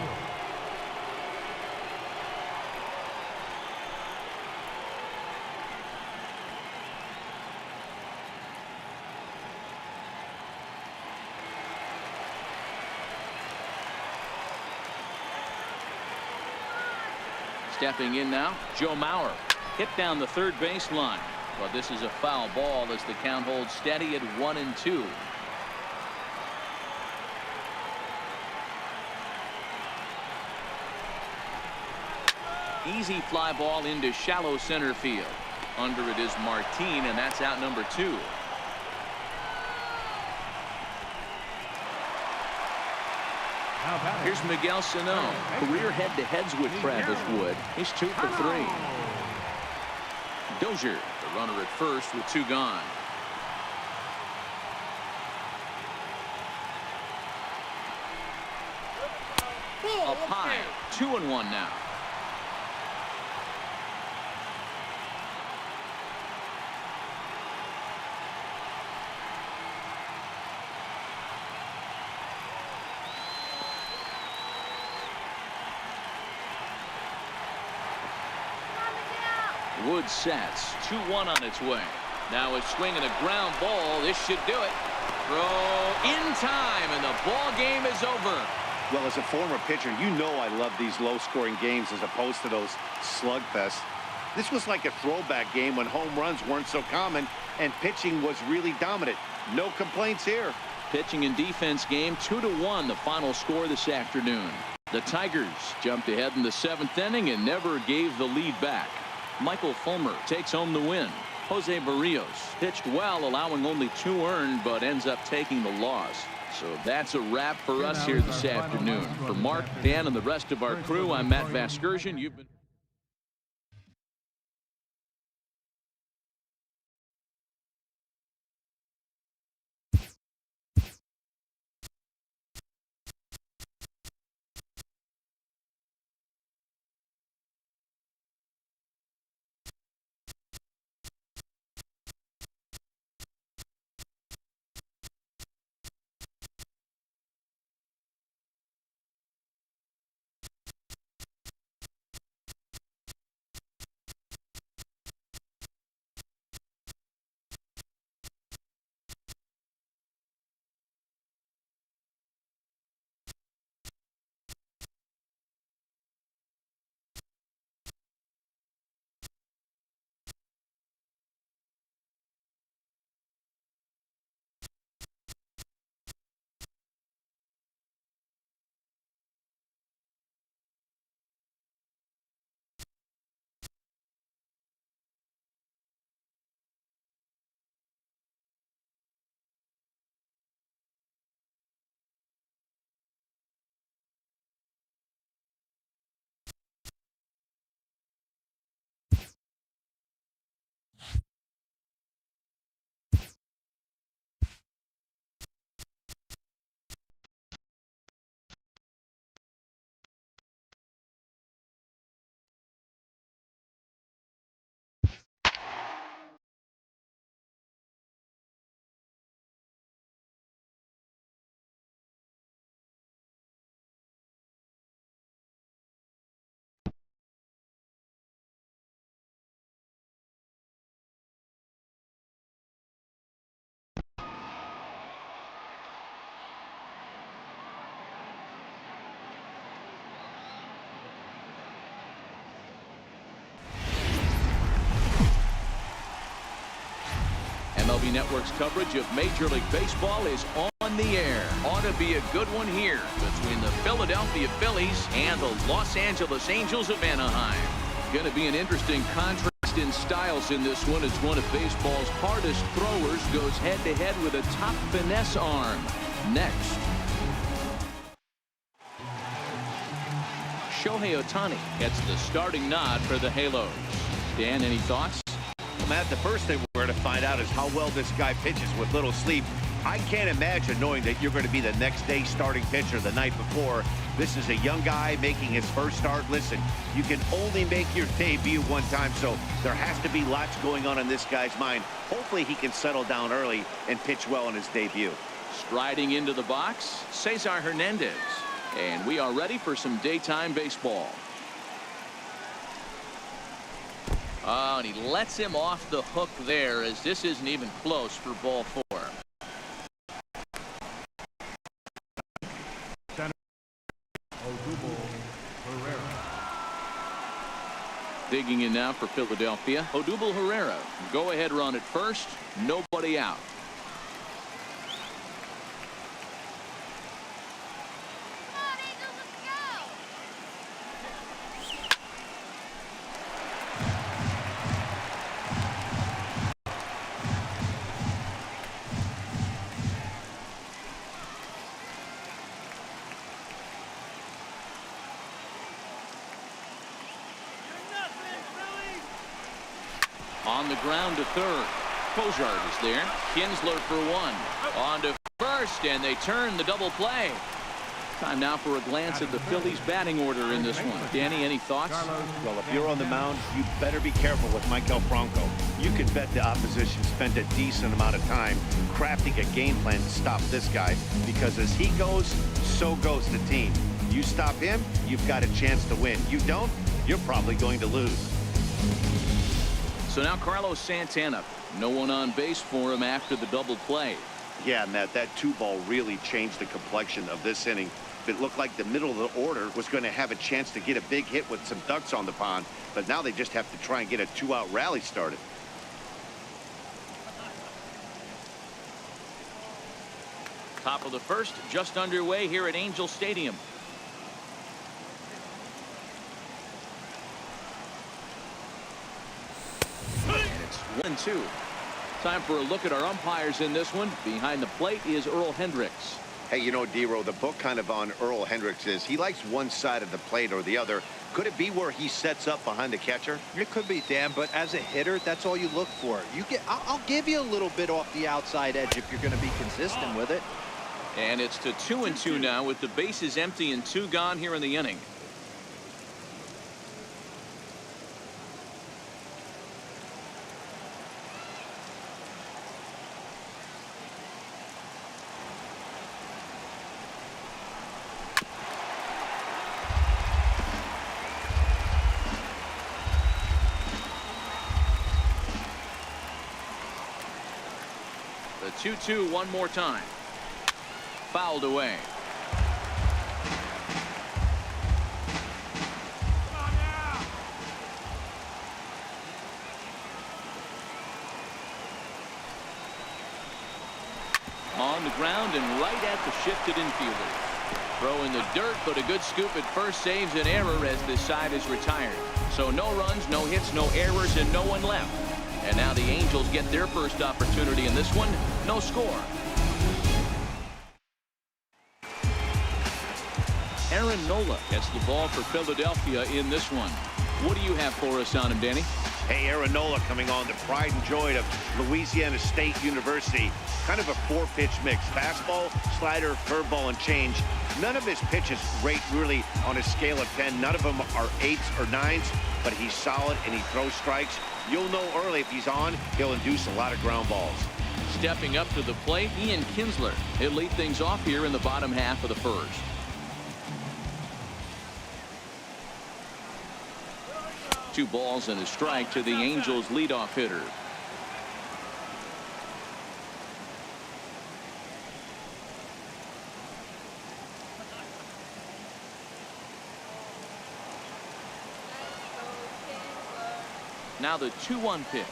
Stepping in now, Joe Mauer. Hit down the third base line. Well, this is a foul ball as the count holds steady at 1-2. Easy fly ball into shallow center field. Under it is Martin, and that's out number 2. Here's Miguel Sano. Career head-to-heads with Travis Wood. He's 2 for 3. Dozier, the runner at first with 2 gone. Up high, 2-1 now. Wood sets. 2-1 on its way. Now a swing and a ground ball. This should do it. Throw in time, and the ball game is over. Well, as a former pitcher, you know I love these low-scoring games as opposed to those slugfests. This was like a throwback game when home runs weren't so common and pitching was really dominant. No complaints here. Pitching and defense game 2-1, the final score this afternoon. The Tigers jumped ahead in the 7th inning and never gave the lead back. Michael Fulmer takes home the win. Jose Barrios pitched well, allowing only 2 earned, but ends up taking the loss. So that's a wrap for us here this afternoon. For Mark, Dan, and the rest of our crew, I'm Matt Vasgersian. You've been MLB Network's coverage of Major League Baseball is on the air. Ought to be a good one here between the Philadelphia Phillies and the Los Angeles Angels of Anaheim. Going to be an interesting contrast in styles in this one as one of baseball's hardest throwers goes head-to-head with a top finesse arm. Next. Shohei Ohtani gets the starting nod for the Halos. Dan, any thoughts? Matt, the first thing we're going to find out is how well this guy pitches with little sleep. I can't imagine knowing that you're going to be the next day starting pitcher the night before. This is a young guy making his first start. Listen, you can only make your debut one time, so there has to be lots going on in this guy's mind. Hopefully he can settle down early and pitch well in his debut. Striding into the box, Cesar Hernandez. And we are ready for some daytime baseball. Oh, and he lets him off the hook there as this isn't even close for ball 4. Digging in now for Philadelphia, Odubel Herrera. Go ahead run at first, nobody out. On the ground to third. Cozart is there. Kinsler for 1. On to first, and they turn the double play. Time now for a glance at the Phillies batting order in this one. Danny, any thoughts? Well, if you're on the mound, you better be careful with Michael Franco. You can bet the opposition spent a decent amount of time crafting a game plan to stop this guy, because as he goes, so goes the team. You stop him, you've got a chance to win. You don't, you're probably going to lose. So now Carlos Santana. No one on base for him after the double play. Yeah, Matt, that 2-ball really changed the complexion of this inning. It looked like the middle of the order was going to have a chance to get a big hit with some ducks on the pond, but now they just have to try and get a 2-out rally started. Top of the first, just underway here at Angel Stadium. And it's 1-2. Time for a look at our umpires in this one. Behind the plate is Earl Hendricks. Hey, you know, D-Row, the book kind of on Earl Hendricks is he likes one side of the plate or the other. Could it be where he sets up behind the catcher? It could be, Dan, but as a hitter, that's all you look for. I'll give you a little bit off the outside edge if you're going to be consistent with it. And it's to 2-2 now with the bases empty and 2 gone here in the inning. The 2-2 one more time. Fouled away. On the ground and right at the shifted infielder. Throw in the dirt, but a good scoop at first saves an error as this side is retired. So no runs, no hits, no errors, and no one left. And now the Angels get their first opportunity in this one. No score. Aaron Nola gets the ball for Philadelphia in this one. What do you have for us on him, Danny? Hey, Aaron Nola coming on, the pride and joy of Louisiana State University. Kind of a 4-pitch mix. Fastball, slider, curveball, and change. None of his pitches rate really on a scale of 10. None of them are 8s or 9s, but he's solid and he throws strikes. You'll know early if he's on, he'll induce a lot of ground balls. Stepping up to the plate, Ian Kinsler. He'll lead things off here in the bottom half of the first. Two balls and a strike to the Angels leadoff hitter. Now the 2-1 pitch.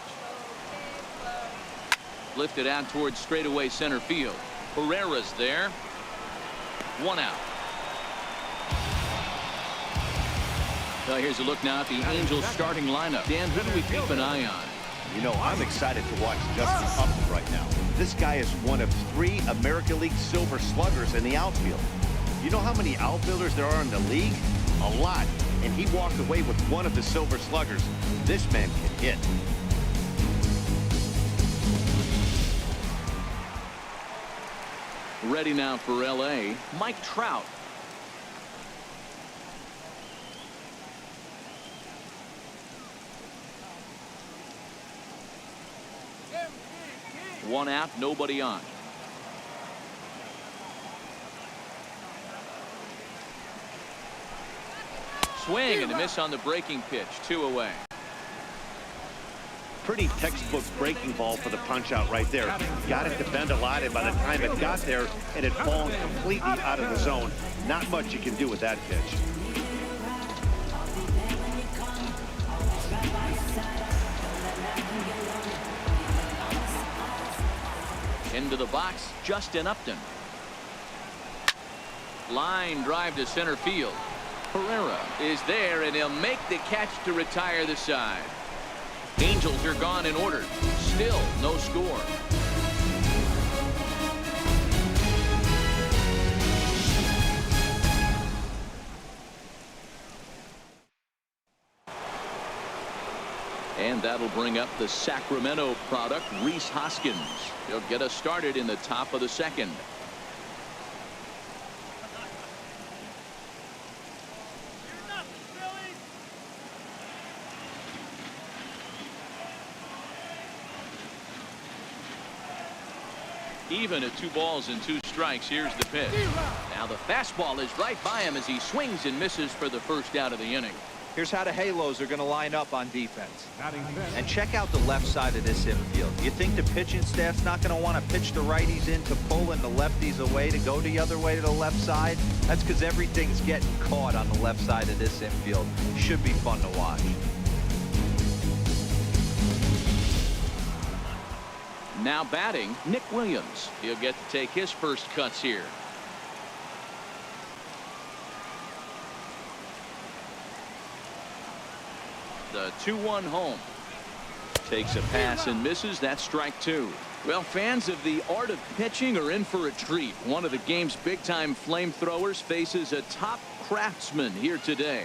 Lifted out towards straightaway center field. Herrera's there. 1 out. Well, here's a look now at the Angels starting lineup. Dan, who do we keep an eye on? You know, I'm excited to watch Justin Upton right now. This guy is one of 3 American League Silver Sluggers in the outfield. You know how many outfielders there are in the league? A lot. And he walked away with one of the Silver Sluggers. This man can hit. Ready now for L.A., Mike Trout. One out, nobody on. Swing and a miss on the breaking pitch. 2 away. Pretty textbook breaking ball for the punch out right there. Got it to bend a lot, and by the time it got there, it had fallen completely out of the zone. Not much you can do with that pitch. Into the box, Justin Upton. Line drive to center field. Herrera is there, and he'll make the catch to retire the side. Angels are gone in order. Still no score. And that'll bring up the Sacramento product, Rhys Hoskins. He'll get us started in the top of the second. Even at 2 balls and 2 strikes. Here's the pitch. Now the fastball is right by him as he swings and misses for the first out of the inning. Here's how the Halos are going to line up on defense. Batting fifth, And check out the left side of this infield. You think the pitching staff's not going to want to pitch the righties in to pull and the lefties away to go the other way to the left side? That's because everything's getting caught on the left side of this infield. Should be fun to watch. Now batting, Nick Williams. He'll get to take his first cuts here. The 2-1 home. Takes a pass and misses. That's strike two. Well, fans of the art of pitching are in for a treat. One of the game's big-time flamethrowers faces a top craftsman here today.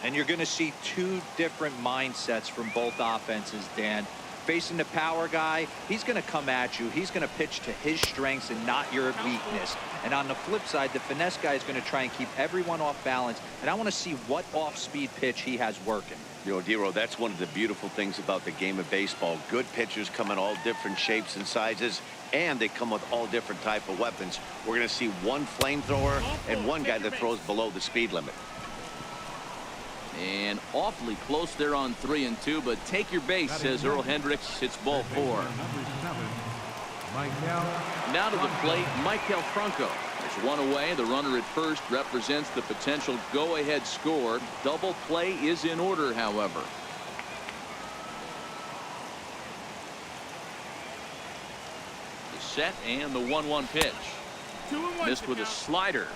And you're going to see two different mindsets from both offenses, Dan. Facing the power guy, he's going to come at you. He's going to pitch to his strengths and not your weakness. And on the flip side, the finesse guy is going to try and keep everyone off balance. And I want to see what off-speed pitch he has working. You know, Dero, that's one of the beautiful things about the game of baseball. Good pitchers come in all different shapes and sizes, and they come with all different type of weapons. We're going to see one flamethrower and one guy that throws below the speed limit. And awfully close there on 3 and 2, but take your base, says Earl Hendricks. It's ball 4. number 7, Michael. Now to the plate, Michael Franco. There's one away. The runner at first represents the potential go-ahead score. Double play is in order, however. The set and the 1-1 pitch. Missed with a slider.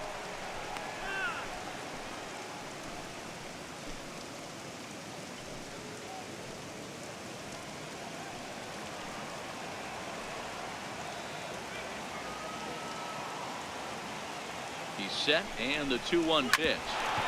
He's set, and the 2-1 pitch.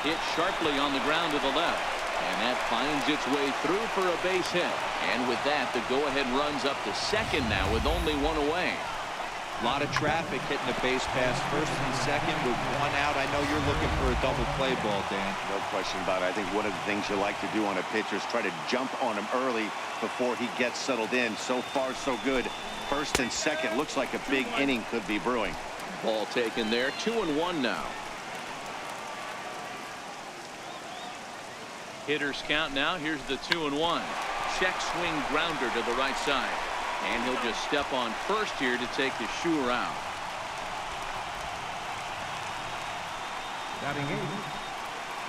Hit sharply on the ground to the left. And that finds its way through for a base hit. And with that, the go-ahead runs up to second now with only one away. A lot of traffic hitting the base pass first and second with one out. I know you're looking for a double play ball, Dan. No question about it. I think one of the things you like to do on a pitcher is try to jump on him early before he gets settled in. So far, so good. First and second looks like a big inning could be brewing. Ball taken there. 2-1 now. Hitters count now. Here's the 2-1. Check swing grounder to the right side. And he'll just step on first here to take the sure out. Batting 8,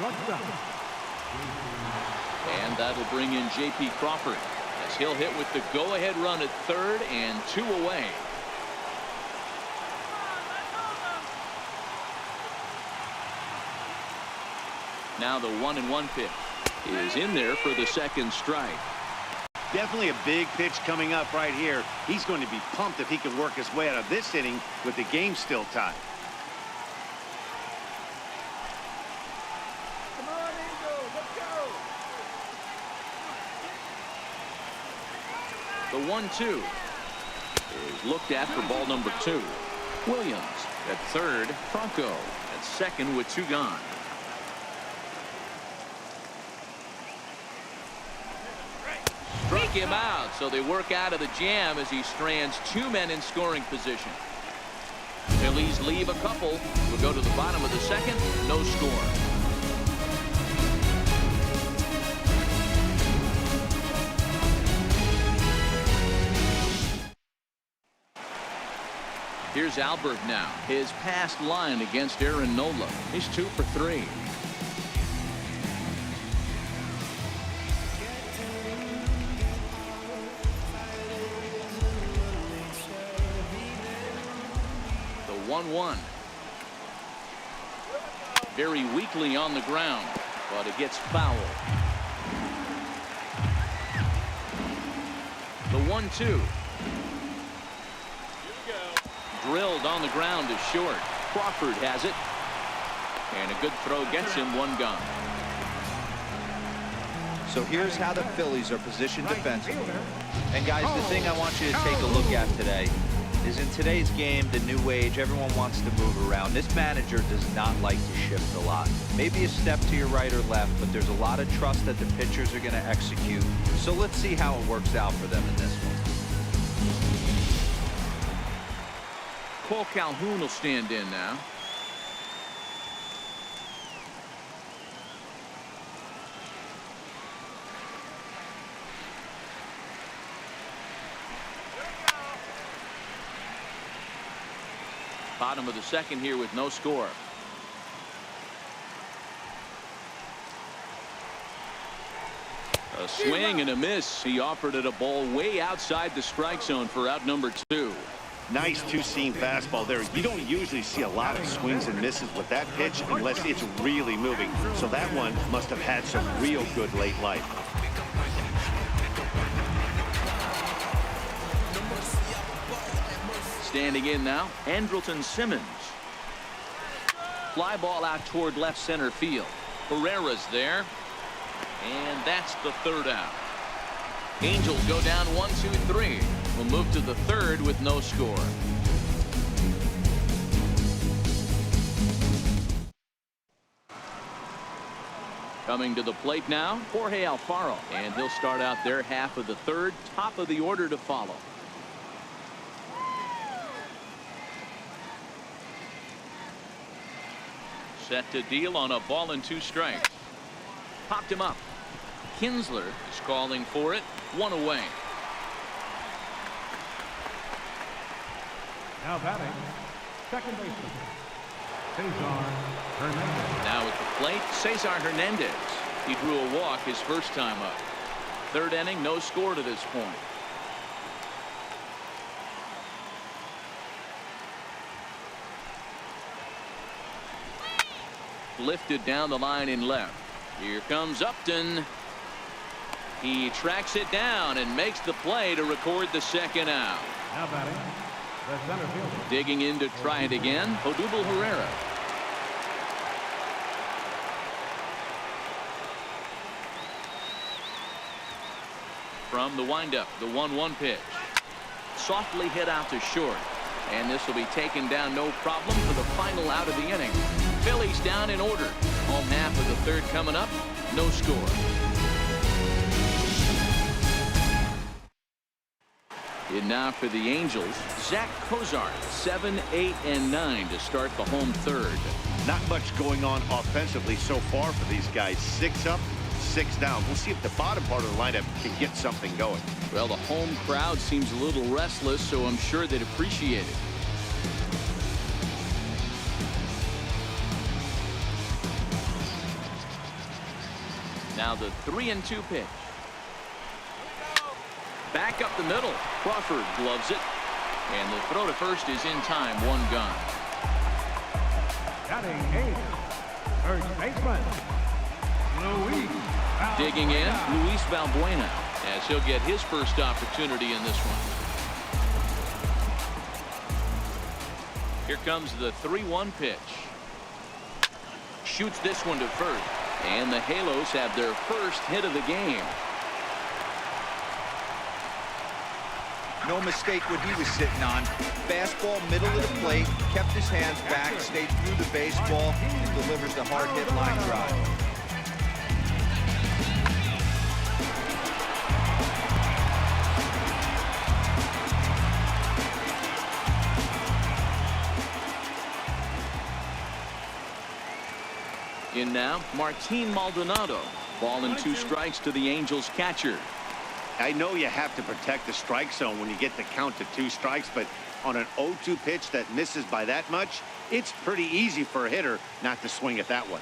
shortstop. And that'll bring in J.P. Crawford as he'll hit with the go-ahead run at third and 2 away. Now the 1-1 pitch is in there for the second strike. Definitely a big pitch coming up right here. He's going to be pumped if he can work his way out of this inning with the game still tied. Come on, Angel, let's go. The 1-2 is looked at for ball number 2. Williams at third. Franco at second with 2 gone. Struck him out, so they work out of the jam as he strands 2 men in scoring position. Phillies leave a couple. We'll go to the bottom of the second. No score. Here's Albert now. His past line against Aaron Nola. He's 2 for 3. The 1-1. Very weakly on the ground, but it gets foul. The 1-2. Drilled on the ground is short. Crawford has it. And a good throw gets him 1 gone. So here's how the Phillies are positioned defensively. And guys, the thing I want you to take a look at today is in today's game, the new age, everyone wants to move around. This manager does not like to shift a lot. Maybe a step to your right or left, but there's a lot of trust that the pitchers are going to execute. So let's see how it works out for them in this one. Cole Calhoun will stand in now. Bottom of the second here with no score. A swing and a miss. He offered it a ball way outside the strike zone for out number 2. Nice two-seam fastball there. You don't usually see a lot of swings and misses with that pitch unless it's really moving. So that one must have had some real good late life. Standing in now, Andrelton Simmons. Fly ball out toward left center field. Herrera's there. And that's the third out. Angels go down 1-2-3. We'll move to the third with no score. Coming to the plate now, Jorge Alfaro. And he'll start out their half of the third, top of the order to follow. Set to deal on a ball and 2 strikes. Popped him up. Kinsler is calling for it. 1 away. Now batting, second baseman, Cesar Hernandez. Now at the plate, Cesar Hernandez. He drew a walk his first time up. Third inning, no score to this point. Lifted down the line in left. Here comes Upton. He tracks it down and makes the play to record the second out. Now batting, the center fielder. Digging in to try it again, Odubel Herrera. From the windup, the 1-1 pitch. Softly hit out to short. And this will be taken down no problem for the final out of the inning. Phillies down in order. Home half of the third coming up. No score. In now for the Angels, Zach Cozart, 7, 8, and 9 to start the home third. Not much going on offensively so far for these guys. 6 up, 6 down. We'll see if the bottom part of the lineup can get something going. Well, the home crowd seems a little restless, so I'm sure they'd appreciate it. Now the 3-2 pitch. Back up the middle. Crawford gloves it. And the throw to first is in time. 1 gone. Batting 8th, third baseman, Luis Valbuena. Digging in, Luis Valbuena, as he'll get his first opportunity in this one. Here comes the 3-1 pitch. Shoots this one to first. And the Halos have their first hit of the game. No mistake what he was sitting on. Fastball, middle of the plate, kept his hands back, stayed through the baseball, and delivers the hard hit line drive. In now, Martin Maldonado. Ball and 2 strikes to the Angels catcher. I know you have to protect the strike zone when you get the count to 2 strikes, but on an 0-2 pitch that misses by that much, it's pretty easy for a hitter not to swing at that one.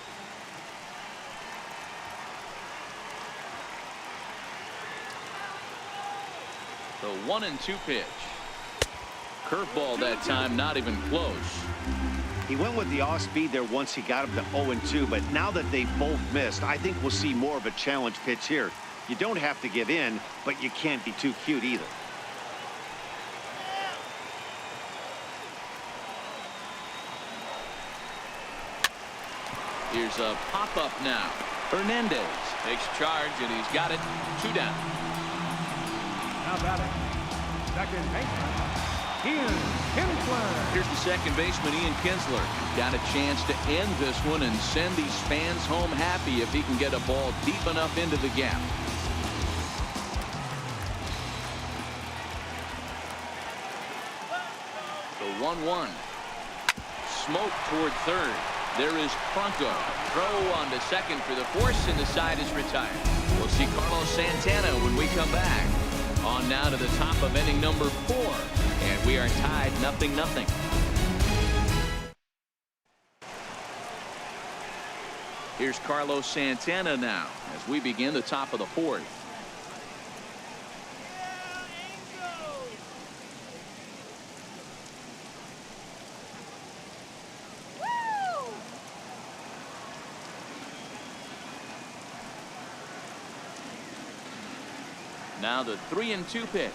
The 1-2 pitch. Curveball that time, not even close. He went with the off speed there once he got up to 0-2, but now that they both missed, I think we'll see more of a challenge pitch here. You don't have to give in, but you can't be too cute either. Here's a pop-up now. Hernandez takes charge, and he's got it. 2 down. Now batting, second baseman, Ian Kinsler. Here's the second baseman, Ian Kinsler. Got a chance to end this one and send these fans home happy if he can get a ball deep enough into the gap. The 1-1. Smoke toward third. There is Franco. Throw on to second for the force, and the side is retired. We'll see Carlos Santana when we come back. On now to the top of inning number 4. And we are tied 0-0. Here's Carlos Santana now as we begin the top of the fourth. Now the 3-2 pitch.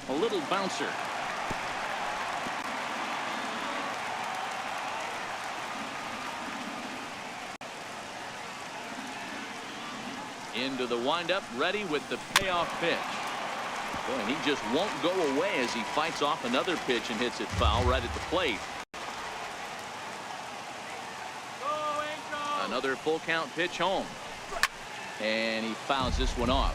A little bouncer. Into the windup, ready with the payoff pitch. Boy, and he just won't go away as he fights off another pitch and hits it foul right at the plate. Another full count pitch home. And he fouls this one off.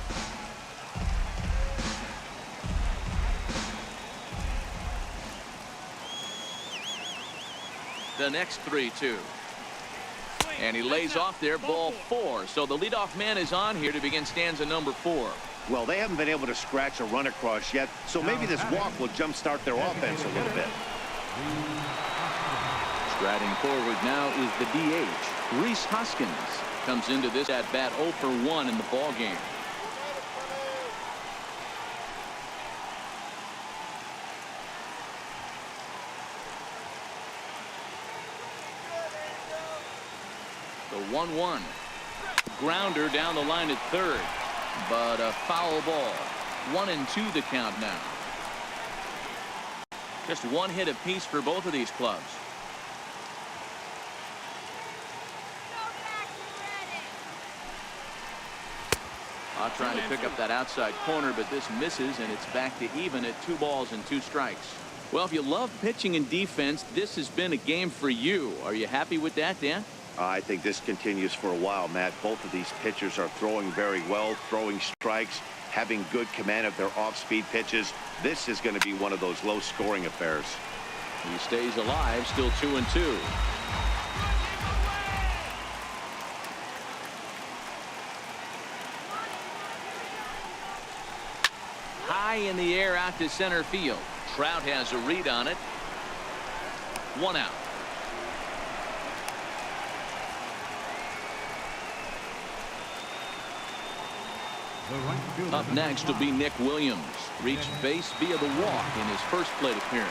The next 3-2. And he lays off there, ball 4. So the leadoff man is on here to begin stanza number 4. Well, they haven't been able to scratch a run across yet, so maybe this walk will jumpstart their offense a little bit. Striding forward now is the DH. Rhys Hoskins comes into this at bat 0 for 1 in the ball game. The 1-1 grounder down the line at third, but a foul ball. 1-2 the count now. Just one hit apiece for both of these clubs. Trying to pick up that outside corner, but this misses, and it's back to even at 2 balls and 2 strikes. Well, if you love pitching and defense, this has been a game for you. Are you happy with that, Dan? I think this continues for a while, Matt. Both of these pitchers are throwing very well, throwing strikes, having good command of their off-speed pitches. This is going to be one of those low-scoring affairs. He stays alive, still 2-2. High in the air out to center field. Trout has a read on it. 1 out. Up next will be Nick Williams. Reached base via the walk in his first plate appearance.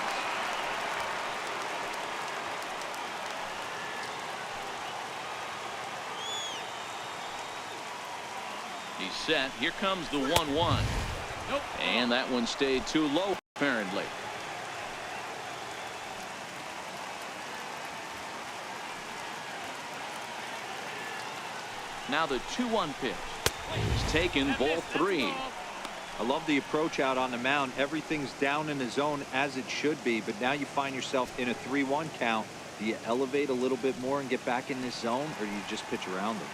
He's set. Here comes the 1-1. Nope. And that one stayed too low, apparently. Now the 2-1 pitch. It's taken, ball 3. I love the approach out on the mound. Everything's down in the zone as it should be, but now you find yourself in a 3-1 count. Do you elevate a little bit more and get back in this zone, or do you just pitch around them?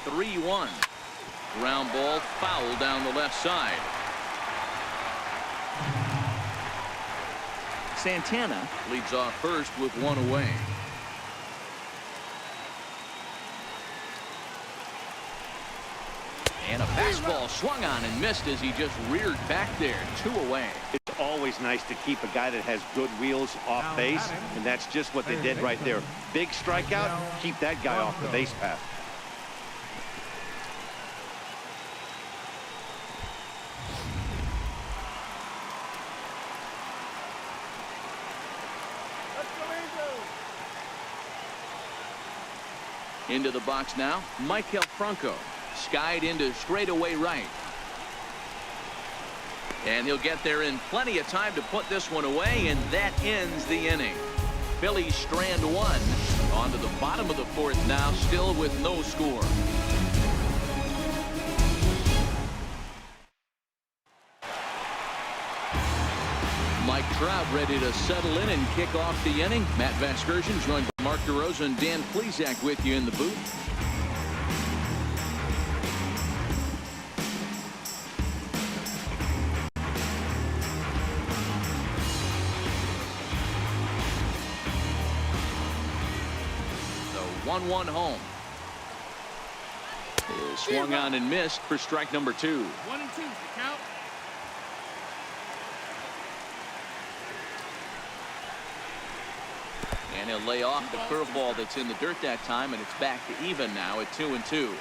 The 3-1. Ground ball, foul down the left side. Santana leads off first with 1 away. And a fastball swung on and missed as he just reared back there. 2 away. It's always nice to keep a guy that has good wheels off base, and that's just what they did right there. Big strikeout, keep that guy off the base path. Into the box now, Michael Franco. Skied into straightaway right. And he'll get there in plenty of time to put this one away, and that ends the inning. Phillies strand 1. On to the bottom of the 4th now, still with no score. Mike Trout ready to settle in and kick off the inning. Matt Vasgersian joined by Mark DeRosa and Dan Plesac with you in the booth. The 1-1 home is swung on and missed for strike number 2. 1-2 the count. And he'll lay off the curveball that's in the dirt that time, and it's back to even now at 2-2.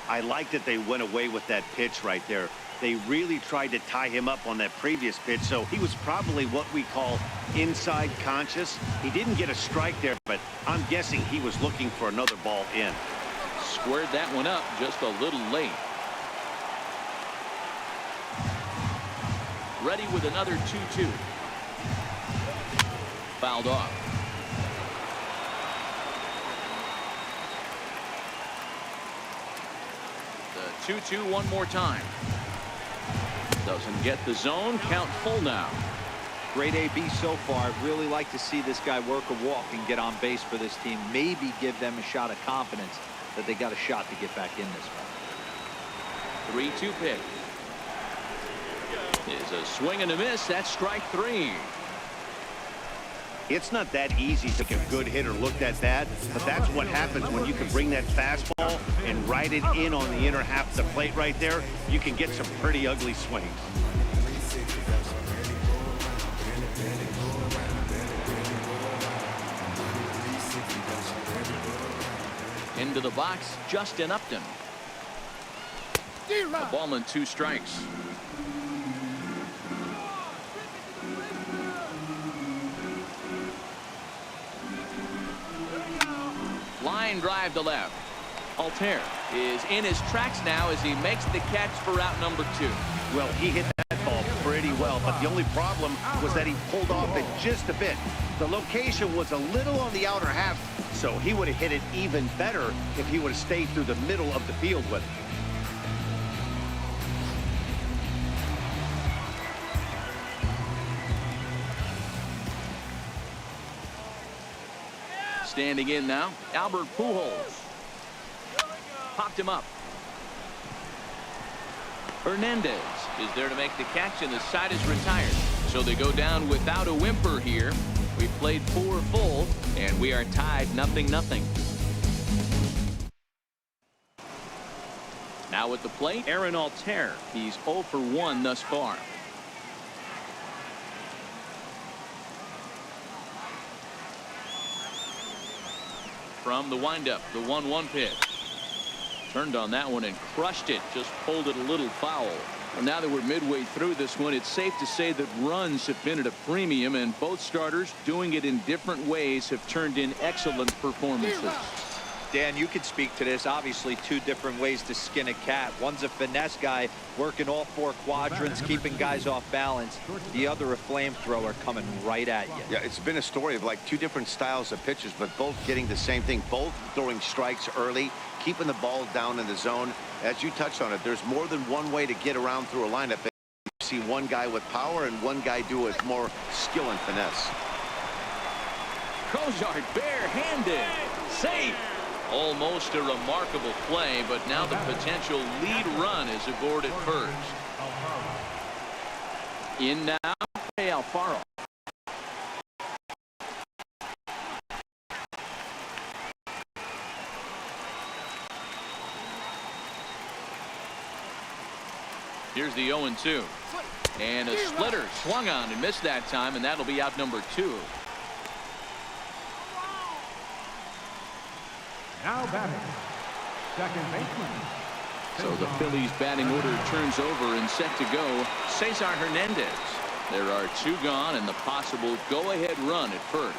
I like that they went away with that pitch right there. They really tried to tie him up on that previous pitch, so he was probably what we call inside conscious. He didn't get a strike there, but I'm guessing he was looking for another ball in. Squared that one up just a little late. Ready with another 2-2. Fouled off. The 2-2 one more time. Doesn't get the zone. Count full now. Great AB so far. I'd really like to see this guy work a walk and get on base for this team. Maybe give them a shot of confidence that they got a shot to get back in this one. 3-2 pitch. Is a swing and a miss. That's strike 3. It's not that easy to get a good hitter looked at that, but that's what happens when you can bring that fastball and ride it in on the inner half of the plate right there. You can get some pretty ugly swings. Into the box, Justin Upton. A ball and 2 strikes. Line drive to left. Altair is in his tracks now as he makes the catch for out number 2. Well, he hit that ball pretty well, but the only problem was that he pulled off it just a bit. The location was a little on the outer half, so he would have hit it even better if he would have stayed through the middle of the field with it. Standing in now, Albert Pujols. Popped him up. Hernandez is there to make the catch, and the side is retired. So they go down without a whimper here. We played 4 full, and we are tied 0-0. Now at the plate, Aaron Altair. He's 0 for 1 thus far. From the windup, the 1-1 pitch. Turned on that one and crushed it. Just pulled it a little foul. Well, now that we're midway through this one, it's safe to say that runs have been at a premium, and both starters, doing it in different ways, have turned in excellent performances. Dan, you could speak to this. Obviously, 2 different ways to skin a cat. One's a finesse guy working all 4 quadrants, keeping guys off balance. The other, a flamethrower coming right at you. Yeah, it's been a story of like 2 different styles of pitchers, but both getting the same thing, both throwing strikes early, keeping the ball down in the zone. As you touched on it, there's more than one way to get around through a lineup. You see one guy with power and one guy do it more skill and finesse. Cozart barehanded. Safe. Almost a remarkable play, but now the potential lead run is aboard at first. In now, Alfaro. Here's the 0-2. And a splitter swung on and missed that time, and that'll be out number 2. Now batting, second baseman. So the Phillies batting order turns over, and set to go, Cesar Hernandez. There are 2 gone and the possible go-ahead run at first.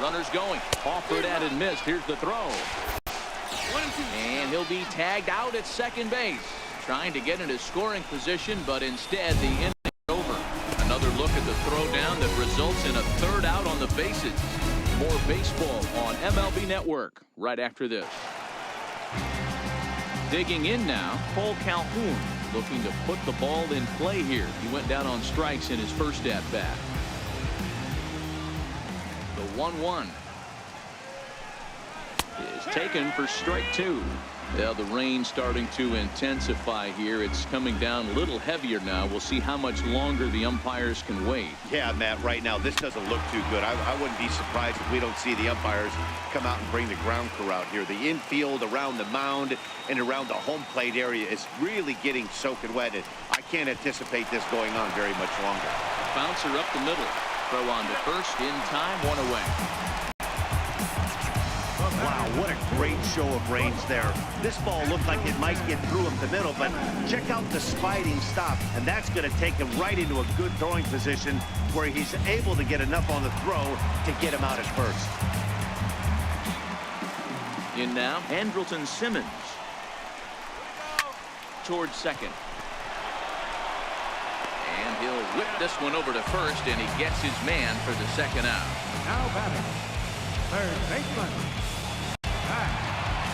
Runners going. Offered at and missed. Here's the throw. And he'll be tagged out at second base. Trying to get into scoring position, but instead the inning is over. Another look at the throw down that results in a 3rd out on the bases. More baseball on MLB Network right after this. Digging in now, Cole Calhoun looking to put the ball in play here. He went down on strikes in his first at bat. The 1-1 is is taken for strike 2. Yeah, the rain starting to intensify here. It's coming down a little heavier now. We'll see how much longer the umpires can wait. Yeah, Matt, right now this doesn't look too good. I wouldn't be surprised if we don't see the umpires come out and bring the ground crew out here. The infield around the mound and around the home plate area is really getting soaking wet. And I can't anticipate this going on very much longer. Bouncer up the middle. Throw on to first in time, 1 away. Wow, what a great show of range there. This ball looked like it might get through him the middle, but check out the sliding stop, and that's going to take him right into a good throwing position where he's able to get enough on the throw to get him out at first. In now, Andrelton Simmons. Towards second. And he'll whip this one over to first, and he gets his man for the second out. Now batting, third baseman.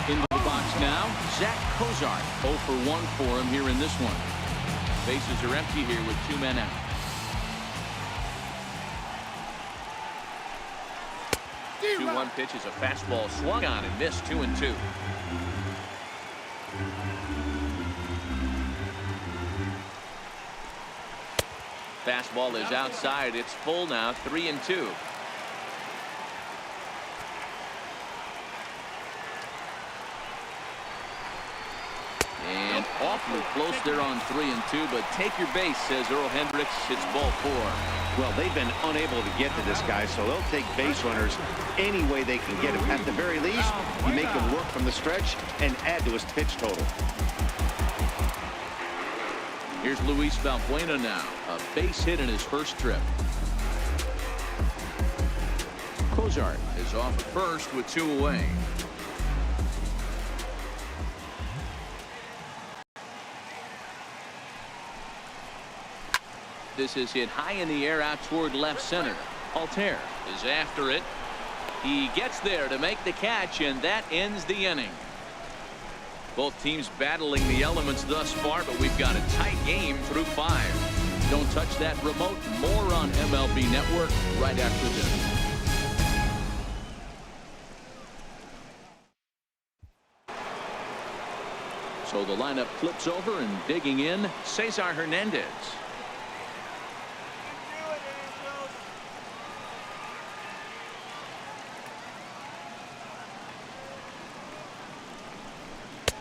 Into the box now, Zach Cozart. 0 for 1 for him here in this one. Bases are empty here with 2 men out. The 2-1 pitch is a fastball swung on and missed. 2-2. Fastball is outside. It's full now. 3-2. And awfully close there on 3-2, but take your base, says Earl Hendricks. It's ball 4. Well, they've been unable to get to this guy, so they'll take base runners any way they can get him. At the very least, you make him work from the stretch and add to his pitch total. Here's Luis Valbuena now. A base hit in his first trip. Cozart is off at first with 2 away. This is hit high in the air out toward left center. Altair is after it. He gets there to make the catch, and that ends the inning. Both teams battling the elements thus far, but we've got a tight game through 5. Don't touch that remote. More on MLB Network right after this. So the lineup flips over, and digging in, Cesar Hernandez.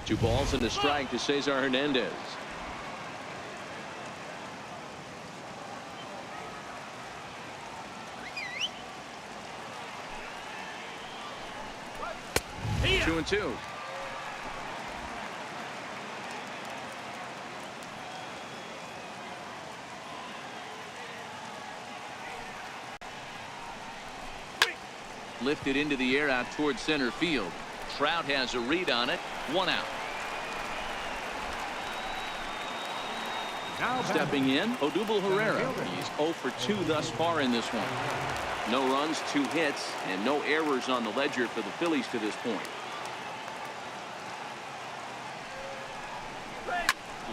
Two balls and a strike to Cesar Hernandez. Yeah. 2-2. Lifted into the air out towards center field. Trout has a read on it. 1 out. Stepping in, Odubel Herrera. He's 0 for 2 thus far in this one. No runs, 2 hits, and no errors on the ledger for the Phillies to this point.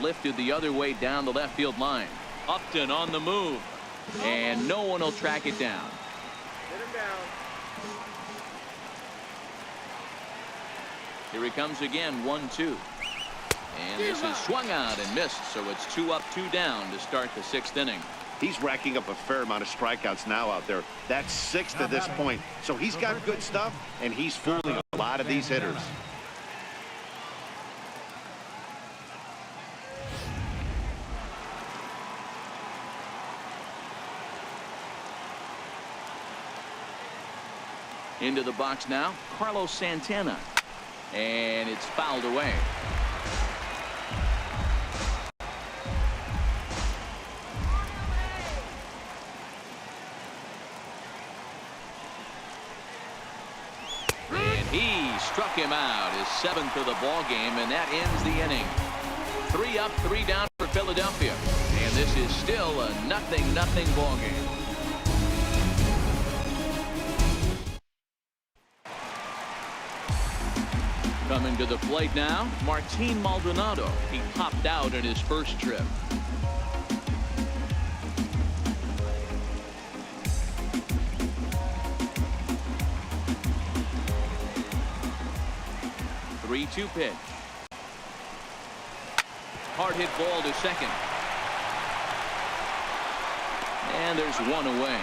Lifted the other way down the left field line. Upton on the move, and no one will track it down. Get him down. Here he comes again, 1-2. And this is swung out and missed, so it's 2 up, 2 down to start the 6th inning. He's racking up a fair amount of strikeouts now out there. That's 6 to this point. So he's got good stuff, and he's fooling a lot of these hitters. Into the box now, Carlos Santana. And it's fouled away. And he struck him out, his 7th of the ball game, and that ends the inning. 3 up, 3 down for Philadelphia. And this is still a 0-0 ball game. Coming to the plate now, Martin Maldonado. He popped out in his first trip. 3-2 pitch. Hard hit ball to second. And there's one away.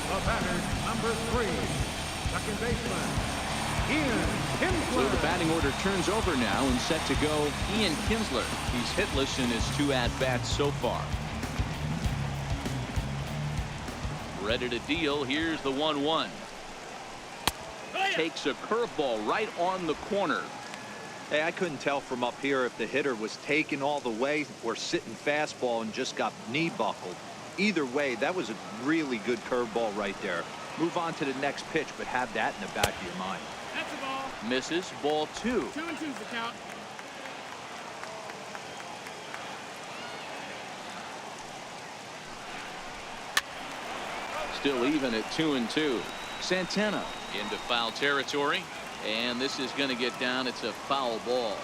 The batter, number 3, second baseman, Ian Kinsler. So the batting order turns over now and set to go Ian Kinsler. He's hitless in his 2 at-bats so far. Ready to deal. Here's the 1-1. Takes a curveball right on the corner. Hey, I couldn't tell from up here if the hitter was taken all the way or sitting fastball and just got knee buckled. Either way, that was a really good curveball right there. Move on to the next pitch, but have that in the back of your mind. That's a ball. Misses. Ball 2. 2-2's the count. Still even at 2-2. Santana into foul territory. And this is going to get down. It's a foul ball.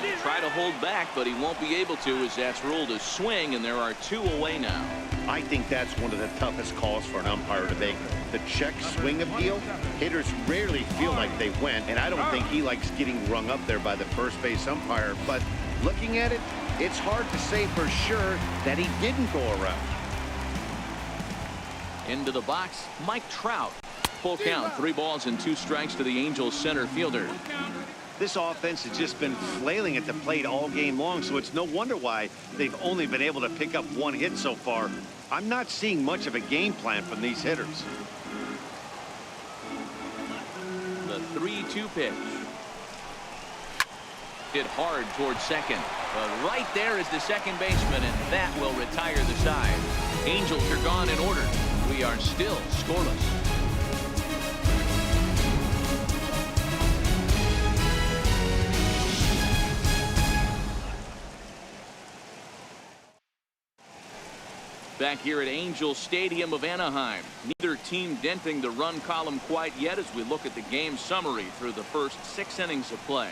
And try to hold back, but he won't be able to, as that's ruled a swing, and there are 2 away now. I think that's one of the toughest calls for an umpire to make. The check swing appeal, hitters rarely feel like they went, and I don't think he likes getting rung up there by the first base umpire. But looking at it, it's hard to say for sure that he didn't go around. Into the box, Mike Trout. Full count, 3 balls and 2 strikes to the Angels center fielder. This offense has just been flailing at the plate all game long, so it's no wonder why they've only been able to pick up 1 hit so far. I'm not seeing much of a game plan from these hitters. The 3-2 pitch. Hit hard towards second. But right there is the second baseman, and that will retire the side. Angels are gone in order. We are still scoreless. Back here at Angels Stadium of Anaheim. Neither team denting the run column quite yet as we look at the game summary through the first 6 innings of play.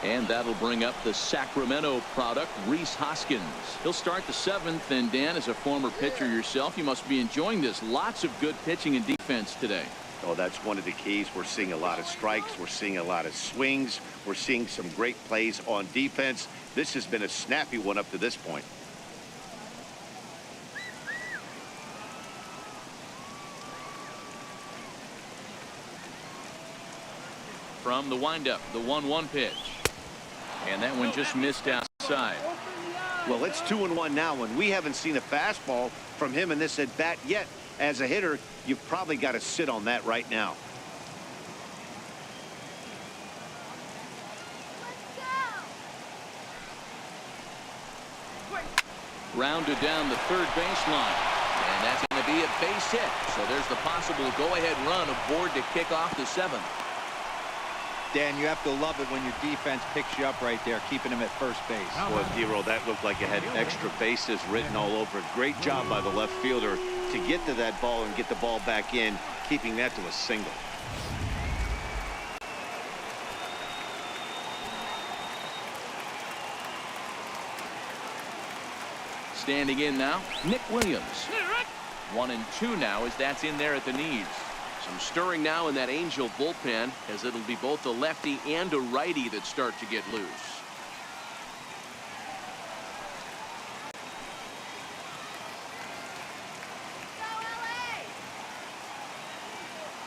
And that'll bring up the Sacramento product, Rhys Hoskins. He'll start the 7th, and Dan, as a former pitcher yourself, you must be enjoying this. Lots of good pitching and defense today. Oh, that's one of the keys. We're seeing a lot of strikes. We're seeing a lot of swings. We're seeing some great plays on defense. This has been a snappy one up to this point. From the windup, the 1-1 pitch. And that one just missed outside. Well, it's 2-1 now, and we haven't seen a fastball from him in this at bat yet. As a hitter, you've probably got to sit on that right now. Rounded down the third baseline. And that's going to be a base hit. So there's the possible go-ahead run aboard to kick off the 7th. Dan, you have to love it when your defense picks you up right there, keeping him at first base. Boy, Dero, that looked like it had extra bases written all over it. Great job by the left fielder to get to that ball and get the ball back in, keeping that to a single. Standing in now, Nick Williams. 1-2 now as that's in there at the knees. Some stirring now in that Angel bullpen, as it'll be both a lefty and a righty that start to get loose.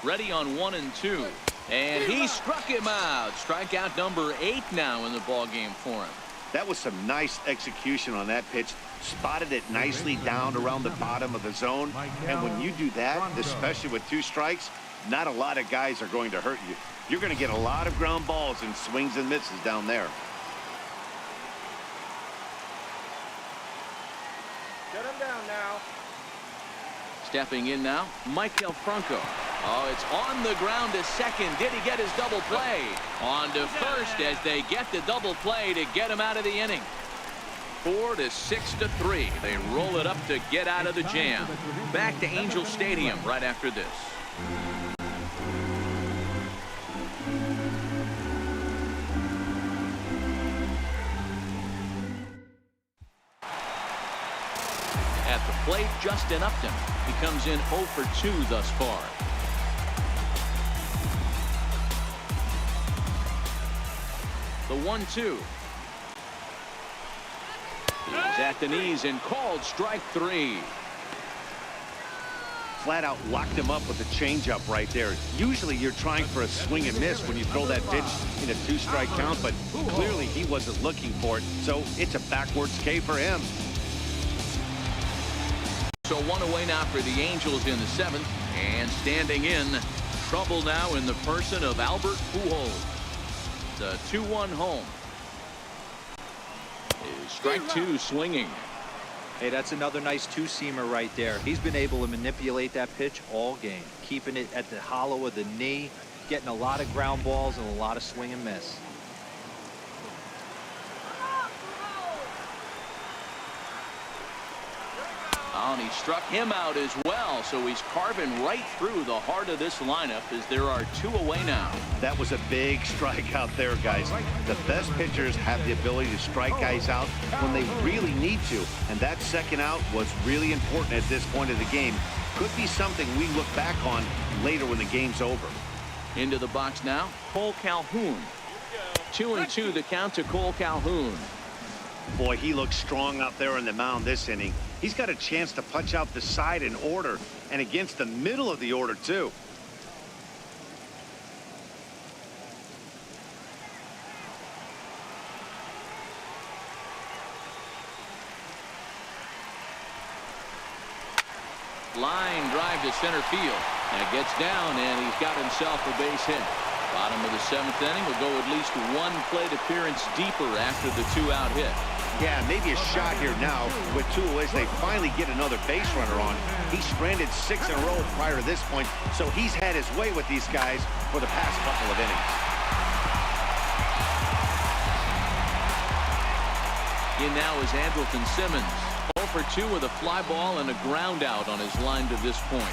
Ready on 1-2. And he struck him out. Strikeout number 8 now in the ball game for him. That was some nice execution on that pitch. Spotted it nicely down around the bottom of the zone. And when you do that, especially with 2 strikes, not a lot of guys are going to hurt you. You're going to get a lot of ground balls and swings and misses down there. Shut him down now. Stepping in now, Michael Franco. Oh, it's on the ground to second. Did he get his double play? On to first as they get the double play to get him out of the inning. 4-6-3. They roll it up to get out of the jam. Back to Angel Stadium right after this. plate just enough him. He comes in 0 for 2 thus far. The 1-2. He's at the knees and called strike 3. Flat out locked him up with a changeup right there. Usually you're trying for a swing and miss when you throw that pitch in a 2-strike count, but clearly he wasn't looking for it, so it's a backwards K for him. So 1 away now for the Angels in the 7th, and standing in trouble now in the person of Albert Pujols. The 2-1 home. Is strike 2 swinging. Hey, that's another nice two-seamer right there. He's been able to manipulate that pitch all game, keeping it at the hollow of the knee, getting a lot of ground balls and a lot of swing and miss. Oh, and he struck him out as well, so he's carving right through the heart of this lineup as there are 2 away now. That was a big strike out there, guys. The best pitchers have the ability to strike guys out when they really need to, and that second out was really important at this point of the game. Could be something we look back on later when the game's over. Into the box now, Cole Calhoun. 2-2 the count to Cole Calhoun. Boy, he looks strong out there on the mound this inning. He's got a chance to punch out the side in order, and against the middle of the order, too. Line drive to center field. That gets down, and he's got himself a base hit. Bottom of the 7th inning will go at least 1 plate appearance deeper after the 2-out hit. Yeah, maybe a shot here now with 2 as they finally get another base runner on. He stranded 6 in a row prior to this point, so he's had his way with these guys for the past couple of innings. In now is Andrelton Simmons. 0 for 2 with a fly ball and a ground out on his line to this point.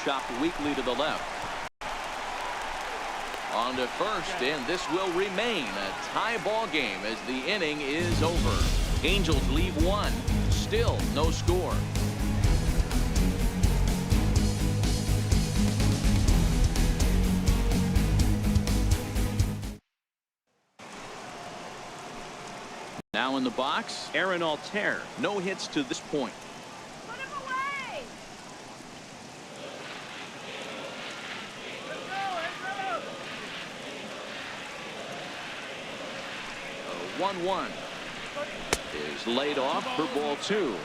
Chopped weakly to the left. On to first, and this will remain a tie ball game as the inning is over. Angels leave 1. Still no score. Now in the box, Aaron Altair. No hits to this point. Put him away! 1-1 is laid off for ball 2.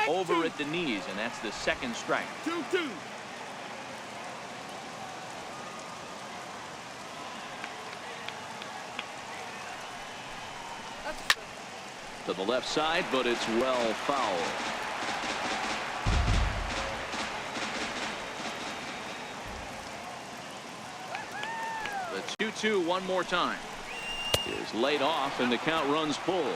Over at the knees, and that's the 2nd strike. 2-2. To the left side, but it's well foul. The 2-2 one more time is laid off, and the count runs full.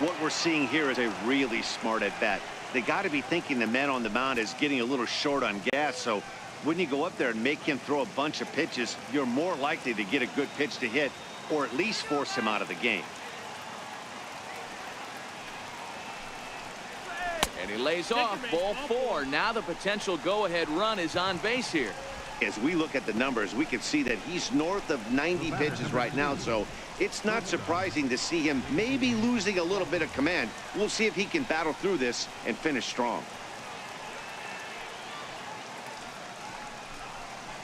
What we're seeing here is a really smart at bat. They got to be thinking the man on the mound is getting a little short on gas, so when you go up there and make him throw a bunch of pitches, you're more likely to get a good pitch to hit or at least force him out of the game. And he lays off ball 4. Now the potential go-ahead run is on base here. As we look at the numbers, we can see that he's north of 90 pitches right now, so it's not surprising to see him maybe losing a little bit of command. We'll see if he can battle through this and finish strong.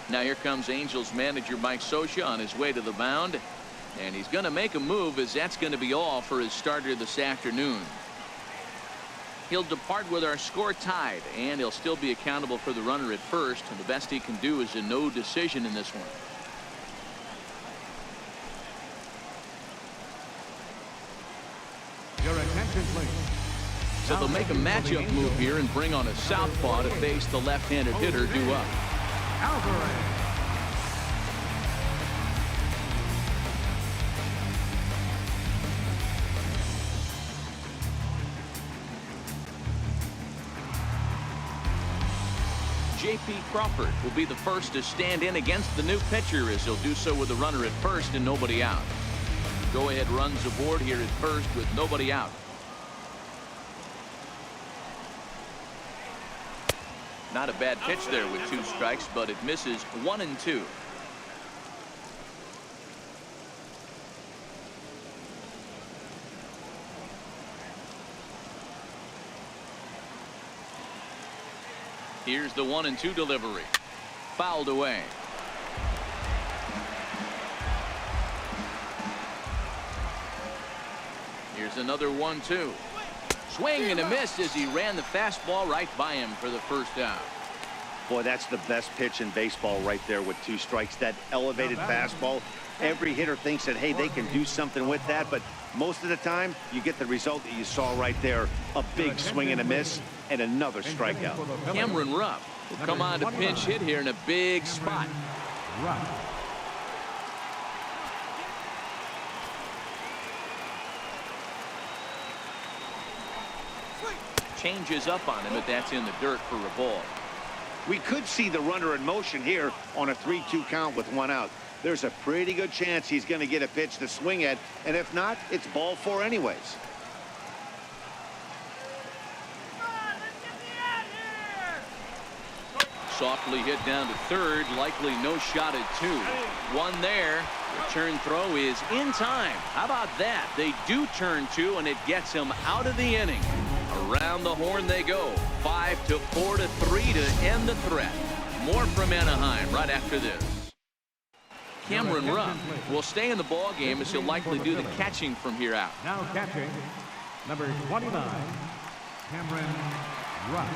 Now here comes Angels manager Mike Scioscia on his way to the mound, and he's going to make a move, as that's going to be all for his starter this afternoon. He'll depart with our score tied, and he'll still be accountable for the runner at first, and the best he can do is a no decision in this one. Your attention, please. So they'll make a matchup move here and bring on a southpaw to face the left-handed hitter due up. Alvarez. J.P. Crawford will be the first to stand in against the new pitcher, as he'll do so with a runner at first and nobody out. Go-ahead runs aboard here at first with nobody out. Not a bad pitch there with 2 strikes, but it misses 1-2. Here's the 1-2 delivery. Fouled away. Here's another 1-2. Swing and a miss as he ran the fastball right by him for the first out. Boy, that's the best pitch in baseball right there with 2 strikes. That elevated fastball. Every hitter thinks that, hey, they can do something with that, but most of the time you get the result that you saw right there. A big swing and a miss and another strikeout. Cameron Rupp will come on to pinch hit here in a big spot. Changes up on him, but that's in the dirt for a ball. We could see the runner in motion here on a 3-2 count with 1 out. There's a pretty good chance he's going to get a pitch to swing at, and if not, it's ball 4 anyways. Softly hit down to third, likely no shot at 2. 1 there. Return throw is in time. How about that? They do turn 2, and it gets him out of the inning. Around the horn they go. 5-4 to 3 to end the threat. More from Anaheim right after this. Cameron Rupp will stay in the ball game as he'll likely do the catching from here out. Now catching, number 29, Cameron Rupp.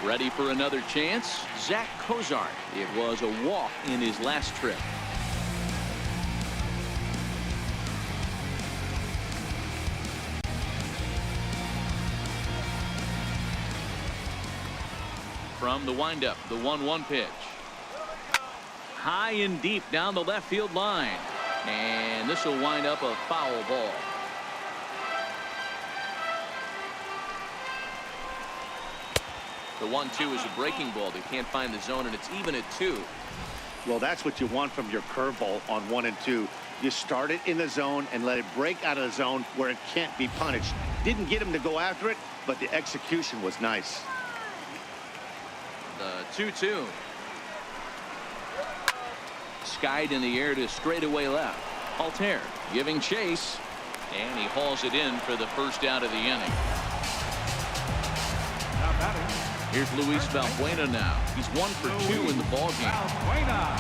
Ready for another chance? Zach Cozart. It was a walk in his last trip. From the windup, the 1-1 pitch. High and deep down the left field line. And this will wind up a foul ball. The 1-2 is a breaking ball. They can't find the zone, and it's even at 2. Well, that's what you want from your curveball on 1 and 2. You start it in the zone and let it break out of the zone where it can't be punished. Didn't get him to go after it, but the execution was nice. The 2-2. Skied in the air to straightaway left. Altair giving chase, and he hauls it in for the first out of the inning. Now batting. Here's Luis Valbuena now. He's 1 for 2 in the ball game. Valbuena.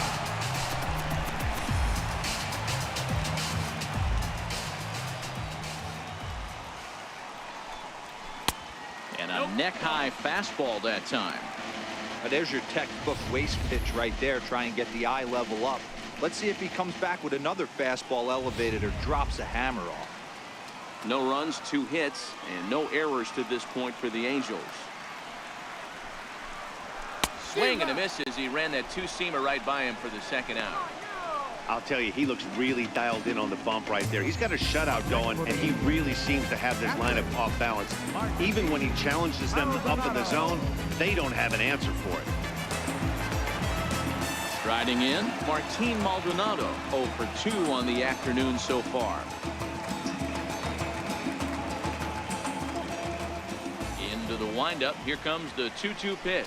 And a neck-high fastball that time. There's your textbook waste pitch right there. Try and get the eye level up. Let's see if he comes back with another fastball elevated or drops a hammer off. No runs, 2 hits, and no errors to this point for the Angels. Swing and a miss as he ran that 2-seamer right by him for the second out. I'll tell you, he looks really dialed in on the bump right there. He's got a shutout going, and he really seems to have this lineup off balance. Even when he challenges them up in the zone, they don't have an answer for it. Striding in, Martin Maldonado, 0 for 2 on the afternoon so far. Into the windup, here comes the 2-2 pitch.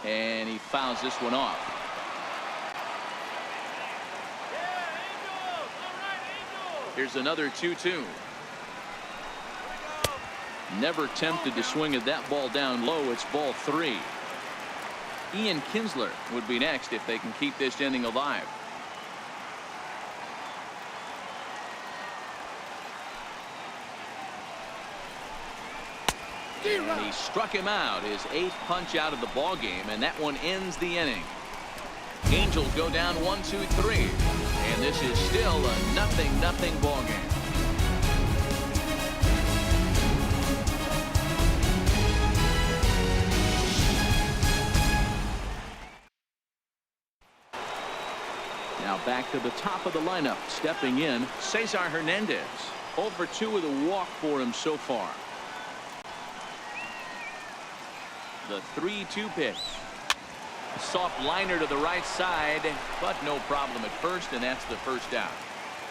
And he fouls this one off. Here's another 2-2. Never tempted to swing at that ball down low. It's ball 3. Ian Kinsler would be next if they can keep this inning alive. And he struck him out, his 8th punch out of the ball game, and that one ends the inning. Angels go down 1-2-3, and this is still a 0-0 ball game. Back to the top of the lineup, stepping in, Cesar Hernandez. 0 for 2 with a walk for him so far. The 3-2 pitch. Soft liner to the right side, but no problem at first, and that's the first out.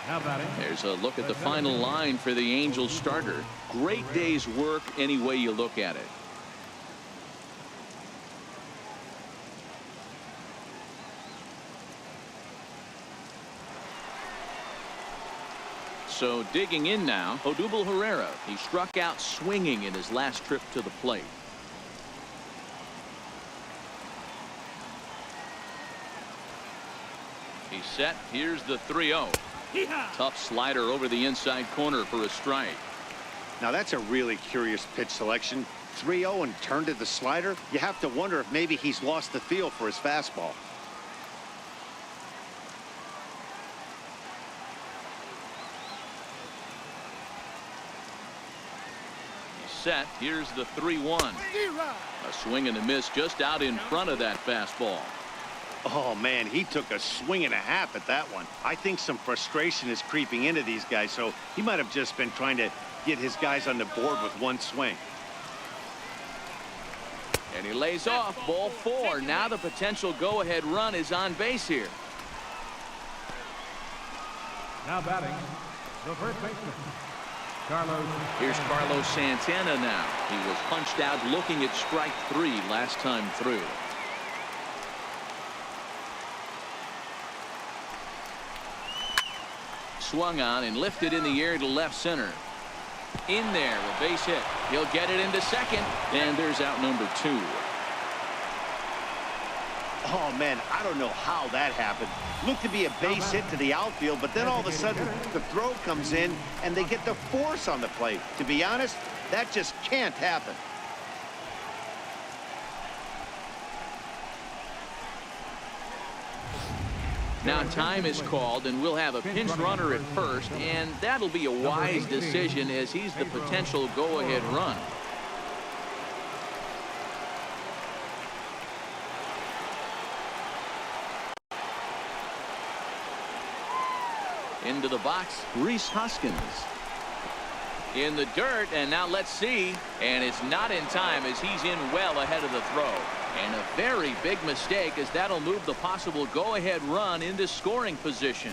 Now batting. There's a look at the final line for the Angels starter. Great day's work any way you look at it. So digging in now, Odubel Herrera. He struck out swinging in his last trip to the plate. He's set. Here's the 3-0. Tough slider over the inside corner for a strike. Now that's a really curious pitch selection. 3-0 and turned to the slider. You have to wonder if maybe he's lost the feel for his fastball. He's set. Here's the 3-1. A swing and a miss just out in front of that fastball. Oh, man, he took a swing and a half at that one. I think some frustration is creeping into these guys, so he might have just been trying to get his guys on the board with one swing. And he lays off. Ball 4. Now the potential go-ahead run is on base here. Now batting, the first baseman, Carlos. Here's Carlos Santana now. He was punched out looking at strike 3 last time through. Swung on and lifted in the air to left center. In there, a base hit. He'll get it into second, and there's out number 2. Oh, man, I don't know how that happened. Looked to be a base hit to the outfield, but then all of a sudden the throw comes in and they get the force on the plate. To be honest, that just can't happen. Now time is called, and we'll have a pinch runner at first, and that'll be a wise decision as he's the potential go-ahead run. Into the box, Rhys Hoskins. In the dirt, and now let's see. And it's not in time as he's in well ahead of the throw. And a very big mistake as that'll move the possible go-ahead run into scoring position.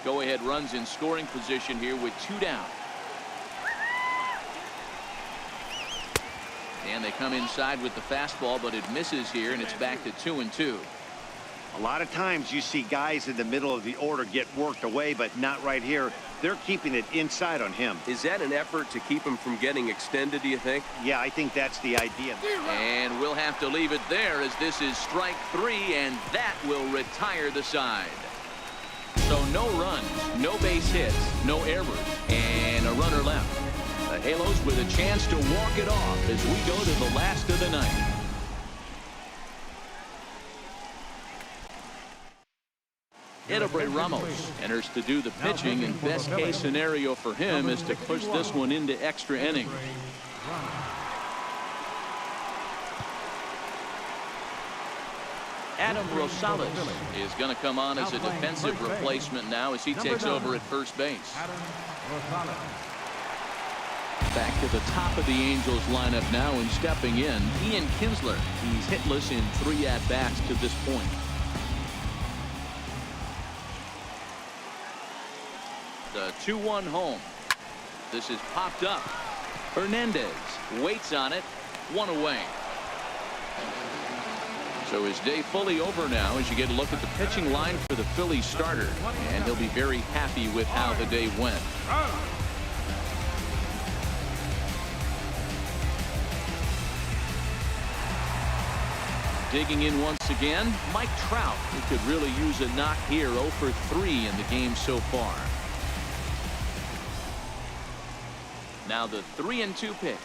Go-ahead runs in scoring position here with 2 down. And they come inside with the fastball, but it misses here, and it's back to 2-2. A lot of times you see guys in the middle of the order get worked away, but not right here. They're keeping it inside on him. Is that an effort to keep him from getting extended, do you think? Yeah, I think that's the idea. And we'll have to leave it there as this is strike 3, and that will retire the side. So no runs, no base hits, no errors, and a runner left. The Halos with a chance to walk it off as we go to the last of the night. Edobre Ramos enters to do the pitching, and best case scenario for him is to push this one into extra innings. Adam Rosales is going to come on as a defensive replacement now as he takes over at first base. Back to the top of the Angels lineup now, and stepping in, Ian Kinsler. He's hitless in 3 at-bats to this point. The 2-1 home. This is popped up. Hernandez waits on it. 1 away. So his day fully over now as you get a look at the pitching line for the Phillies starter. And he'll be very happy with how the day went. Digging in once again, Mike Trout, who could really use a knock here. 0 for 3 in the game so far. Now the 3-2 pitch.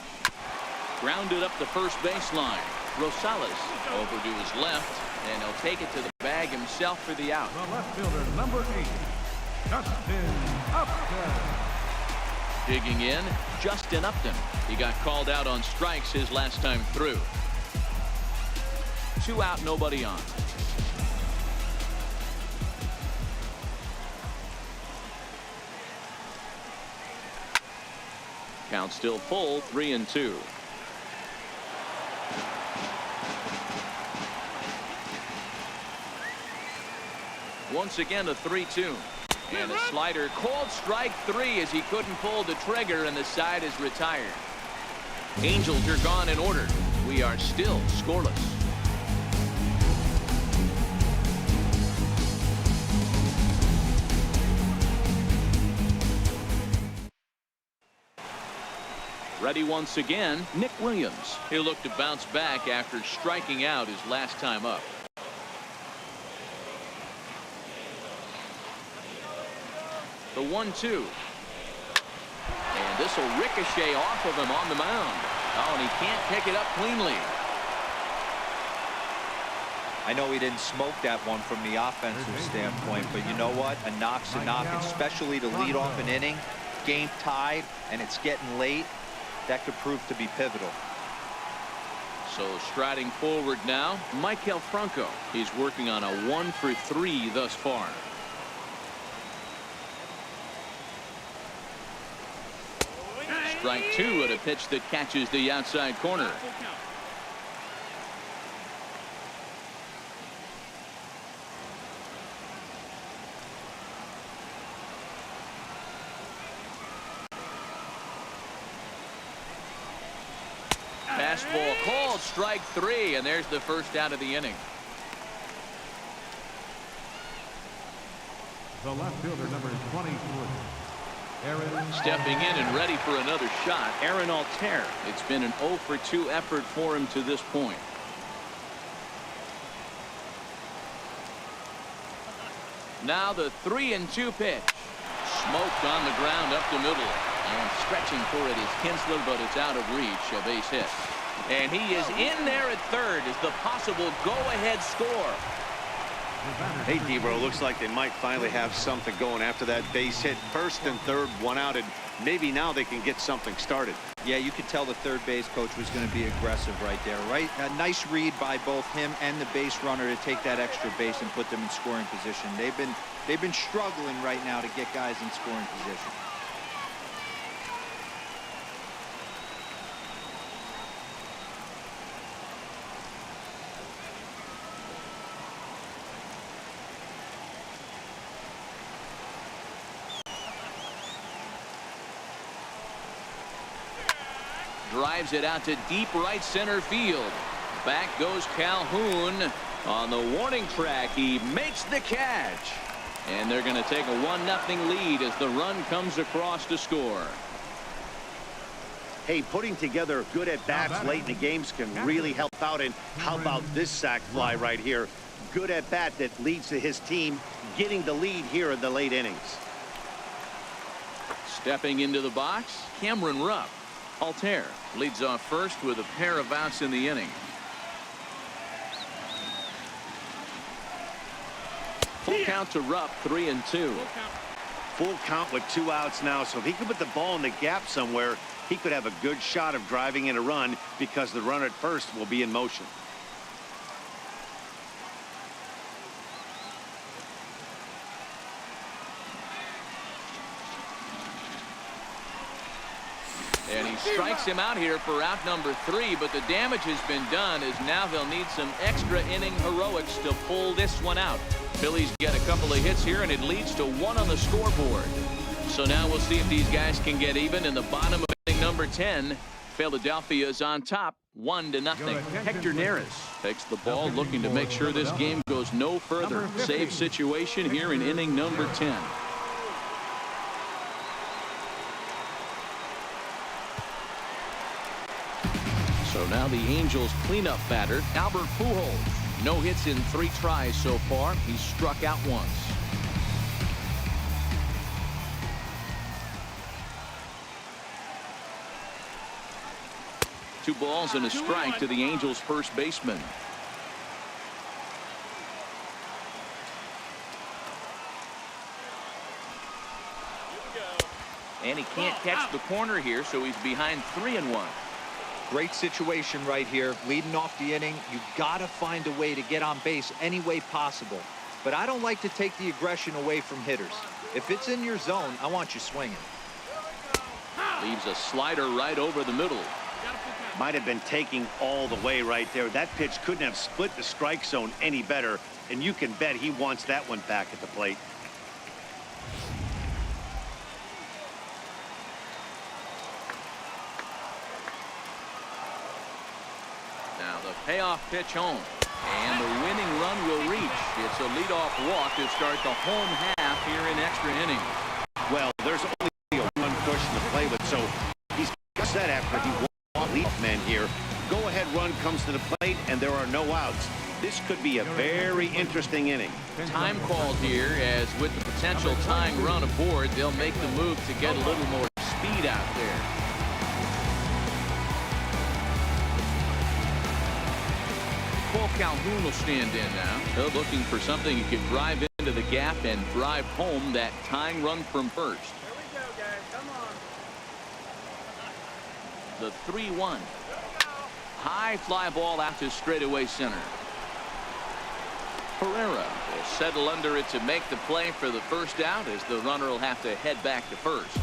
Grounded up the first baseline. Rosales over to his left, and he'll take it to the bag himself for the out. The left fielder, number 8, Justin Upton. Digging in, Justin Upton. He got called out on strikes his last time through. 2 out, nobody on. Count still full, 3-2. Once again a 3-2. And a slider called strike 3 as he couldn't pull the trigger and the side is retired. Angels are gone in order. We are still scoreless. Ready once again, Nick Williams. He'll look to bounce back after striking out his last time up. The 1-2. And this will ricochet off of him on the mound. Oh, and he can't pick it up cleanly. I know he didn't smoke that one from the offensive standpoint, but you know what? A knock's a knock, especially to lead off an inning. Game tied, and it's getting late. That could prove to be pivotal. So striding forward now, Maikel Franco. He's working on a 1-for-3 thus far. Strike 2 at a pitch that catches the outside corner. Fastball called strike 3, and there's the first out of the inning. The left fielder, number 23. Stepping in and ready for another shot, Aaron Altair. It's been an 0-for-2 effort for him to this point. Now the 3-2 pitch. Smoked on the ground up the middle. And stretching for it is Kinsler, but it's out of reach. A base hit. And he is in there at third as the possible go-ahead score. Hey, Debro, looks like they might finally have something going after that base hit. First and third, 1 out, and maybe now they can get something started. Yeah, you could tell the third base coach was going to be aggressive right there, right? A nice read by both him and the base runner to take that extra base and put them in scoring position. They've been struggling right now to get guys in scoring position. Drives it out to deep right center field. Back goes Calhoun on the warning track. He makes the catch. And they're going to take a 1-0 lead as the run comes across to score. Hey, putting together good at-bats late in the games can really help out. And how about this sac fly right here? Good at-bat that leads to his team getting the lead here in the late innings. Stepping into the box, Cameron Rupp. Altair leads off first with a pair of outs in the inning. Full count to Rupp, 3-2. Full count with 2 outs now, so if he could put the ball in the gap somewhere, he could have a good shot of driving in a run because the runner at first will be in motion. And he strikes him out here for out number 3, but the damage has been done as now they'll need some extra inning heroics to pull this one out. Phillies get a couple of hits here, and it leads to 1 on the scoreboard. So now we'll see if these guys can get even in the bottom of inning number 10. Philadelphia is on top, 1-0. Hector Neris takes the ball, looking to make sure this game goes no further. Save situation here in inning number 10. So now the Angels cleanup batter, Albert Pujols. No hits in 3 tries so far. He's struck out once. Two balls and a strike to the Angels first baseman. And he can't catch the corner here, so he's behind 3-1. Great situation right here. Leading off the inning, you got to find a way to get on base any way possible. But I don't like to take the aggression away from hitters. If it's in your zone, I want you swinging. Leaves a slider right over the middle. Might have been taking all the way right there. That pitch couldn't have split the strike zone any better, and you can bet he wants that one back at the plate. Now the payoff pitch home. And the winning run will reach. It's a leadoff walk to start the home half here in extra innings. Well, there's only one question to play with, so he's set after he won leadoff man here. Go-ahead run comes to the plate, and there are no outs. This could be a very interesting inning. Time called here, as with the potential tying run aboard, they'll make the move to get a little more speed out there. Paul Calhoun will stand in now. They're looking for something he can drive into the gap and drive home that tying run from first. Here we go, guys. Come on. The 3-1. High fly ball out to straightaway center. Pereira will settle under it to make the play for the first out, as the runner will have to head back to first.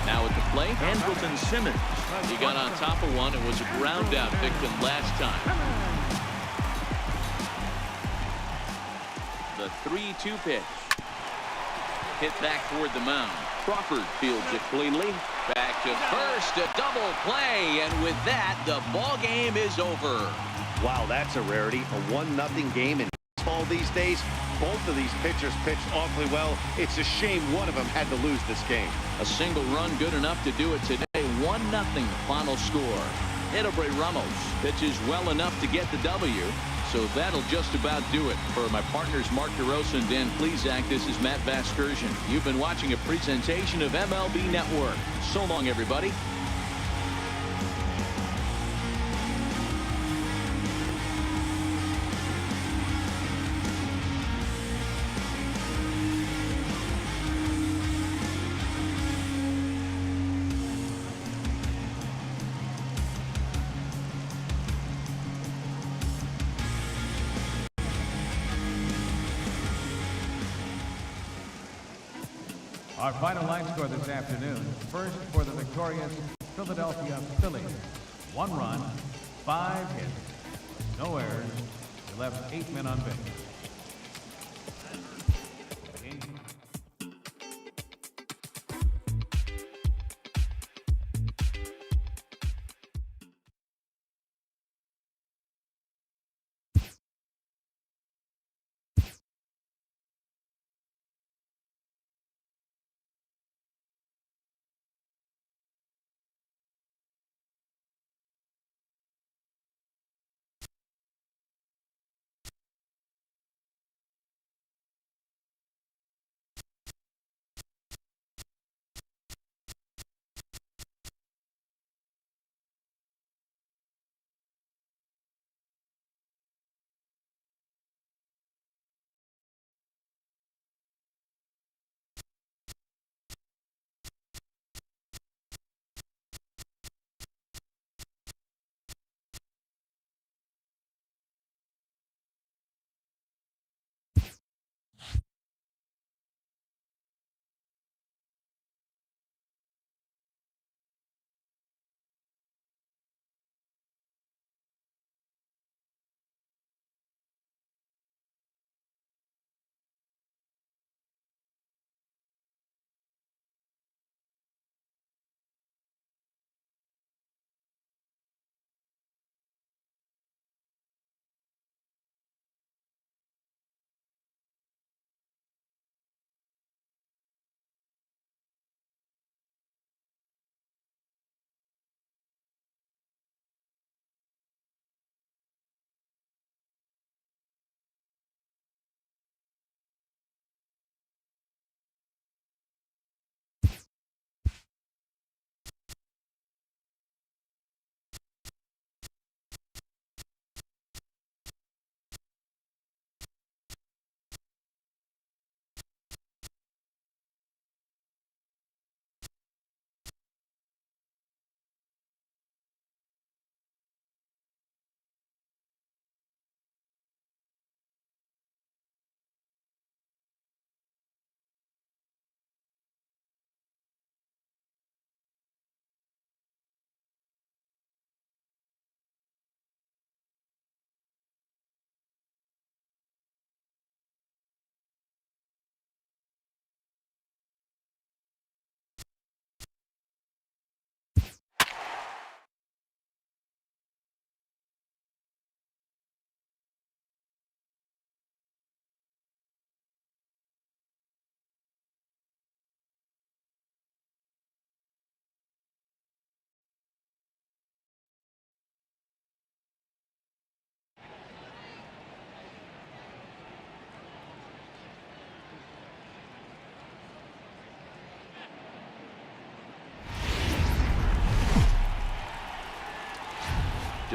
Now at the plate, Andrelton Simmons. He got on top of one and was a ground out victim last time. The 3-2 pitch. Hit back toward the mound. Crawford fields it cleanly. Back to first, a double play, and with that, the ball game is over. Wow, that's a rarity. A 1-0 game in baseball these days. Both of these pitchers pitched awfully well. It's a shame one of them had to lose this game. A single run good enough to do it today. 1-0 final score. Edilberto Ramos pitches well enough to get the W. So that'll just about do it. For my partners Mark DeRosa and Dan Plesac, this is Matt Vasgersian. You've been watching a presentation of MLB Network. So long, everybody. Our final line score this afternoon. First for the victorious Philadelphia Phillies. 1 run, 5 hits, no errors. They left 8 men on base.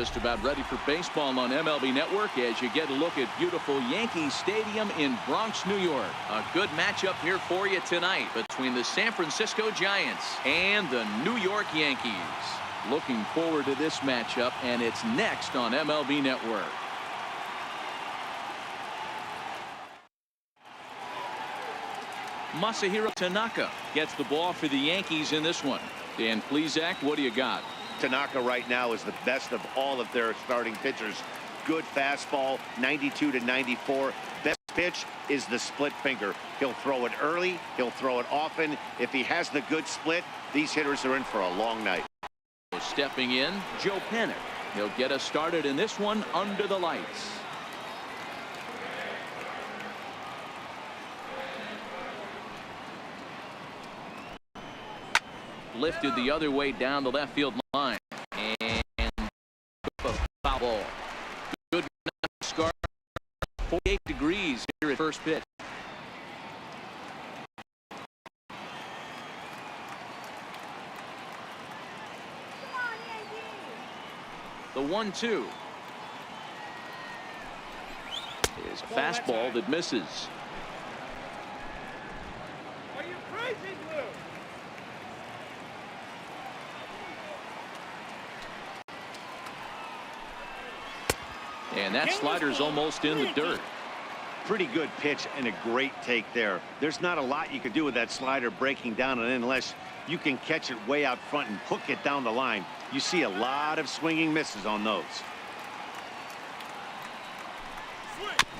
Just about ready for baseball on MLB Network as you get a look at beautiful Yankee Stadium in Bronx, New York. A good matchup here for you tonight between the San Francisco Giants and the New York Yankees. Looking forward to this matchup, and it's next on MLB Network. Masahiro Tanaka gets the ball for the Yankees in this one. Dan Plesac, what do you got? Tanaka right now is the best of all of their starting pitchers. Good fastball, 92 to 94. Best pitch is the split finger. He'll throw it early. He'll throw it often. If he has the good split, these hitters are in for a long night. Stepping in, Joe Pennick. He'll get us started in this one under the lights. Lifted the other way down the left field line, and a foul ball. Good scar. 48 degrees here at first pitch. The 1-2 is a fastball that misses. Are you crazy, Blue? And that slider's almost in the dirt. Pretty good pitch and a great take there. There's not a lot you can do with that slider breaking down and in unless you can catch it way out front and hook it down the line. You see a lot of swinging misses on those.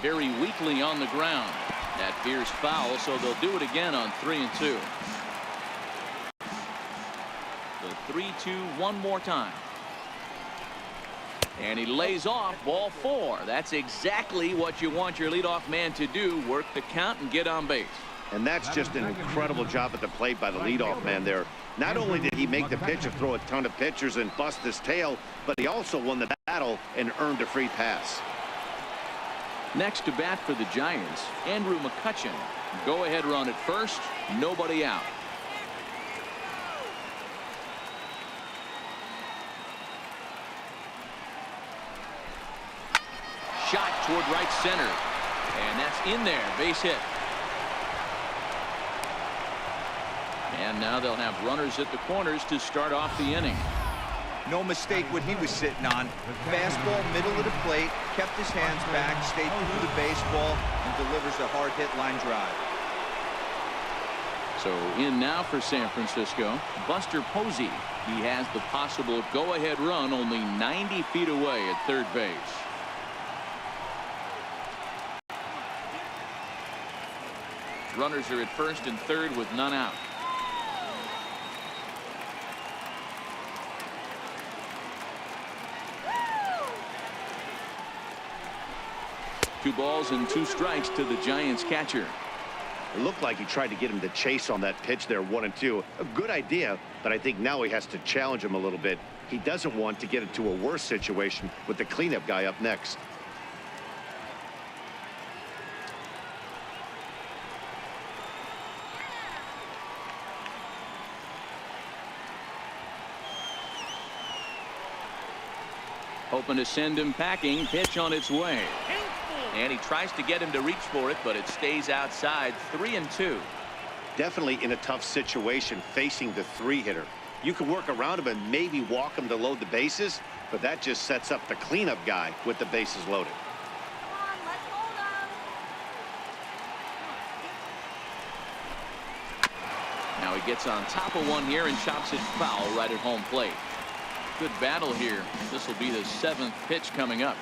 Very weakly on the ground. That veers foul, so they'll do it again on 3-2. The 3-2 one more time. And he lays off ball 4. That's exactly what you want your leadoff man to do. Work the count and get on base. And that's just an incredible job at the plate by the leadoff man there. Not only did he make the pitch and throw a ton of pitchers and bust his tail, but he also won the battle and earned a free pass. Next to bat for the Giants, Andrew McCutchen. Go ahead run at first. Nobody out. Shot toward right center. And that's in there. Base hit. And now they'll have runners at the corners to start off the inning. No mistake what he was sitting on. Fastball, middle of the plate, kept his hands back, stayed through the baseball, and delivers a hard hit line drive. So in now for San Francisco, Buster Posey. He has the possible go-ahead run only 90 feet away at third base. Runners are at first and third with none out. Two balls and 2 strikes to the Giants catcher. It looked like he tried to get him to chase on that pitch there, 1-2. A good idea, but I think now he has to challenge him a little bit. He doesn't want to get into a worse situation with the cleanup guy up next. Hoping to send him packing. Pitch on its way. And he tries to get him to reach for it, but it stays outside. 3-2. Definitely in a tough situation facing the 3-hitter. You can work around him and maybe walk him to load the bases, but that just sets up the cleanup guy with the bases loaded. Come on, let's hold him. Now he gets on top of one here and chops it foul right at home plate. Good battle here. This will be the 7th pitch coming up.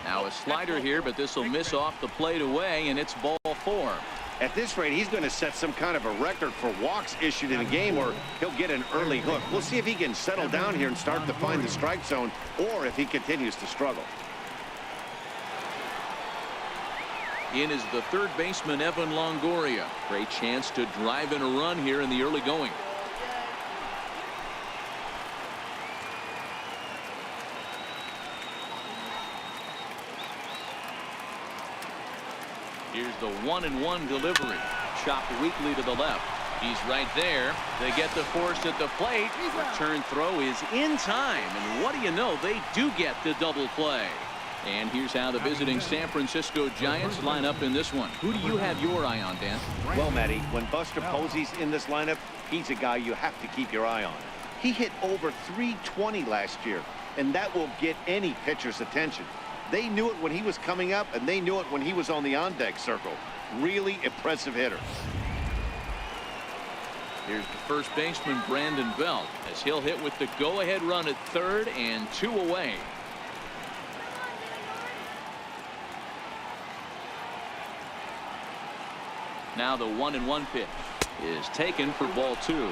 Now a slider here, but this will miss off the plate away, and it's ball 4. At this rate, he's going to set some kind of a record for walks issued in a game, or he'll get an early hook. We'll see if he can settle down here and start to find the strike zone, or if he continues to struggle. In is the third baseman, Evan Longoria. Great chance to drive in a run here in the early going. Here's the 1-1 delivery. Chopped weakly to the left. He's right there. They get the force at the plate. Return throw is in time. And what do you know? They do get the double play. And here's how the visiting San Francisco Giants line up in this one. Who do you have your eye on, Dan? Well, Matty, when Buster Posey's in this lineup, he's a guy you have to keep your eye on. He hit over 320 last year, and that will get any pitcher's attention. They knew it when he was coming up, and they knew it when he was on the on-deck circle. Really impressive hitter. Here's the first baseman, Brandon Belt, as he'll hit with the go-ahead run at third and 2 away. Now the 1-1 pitch is taken for ball 2.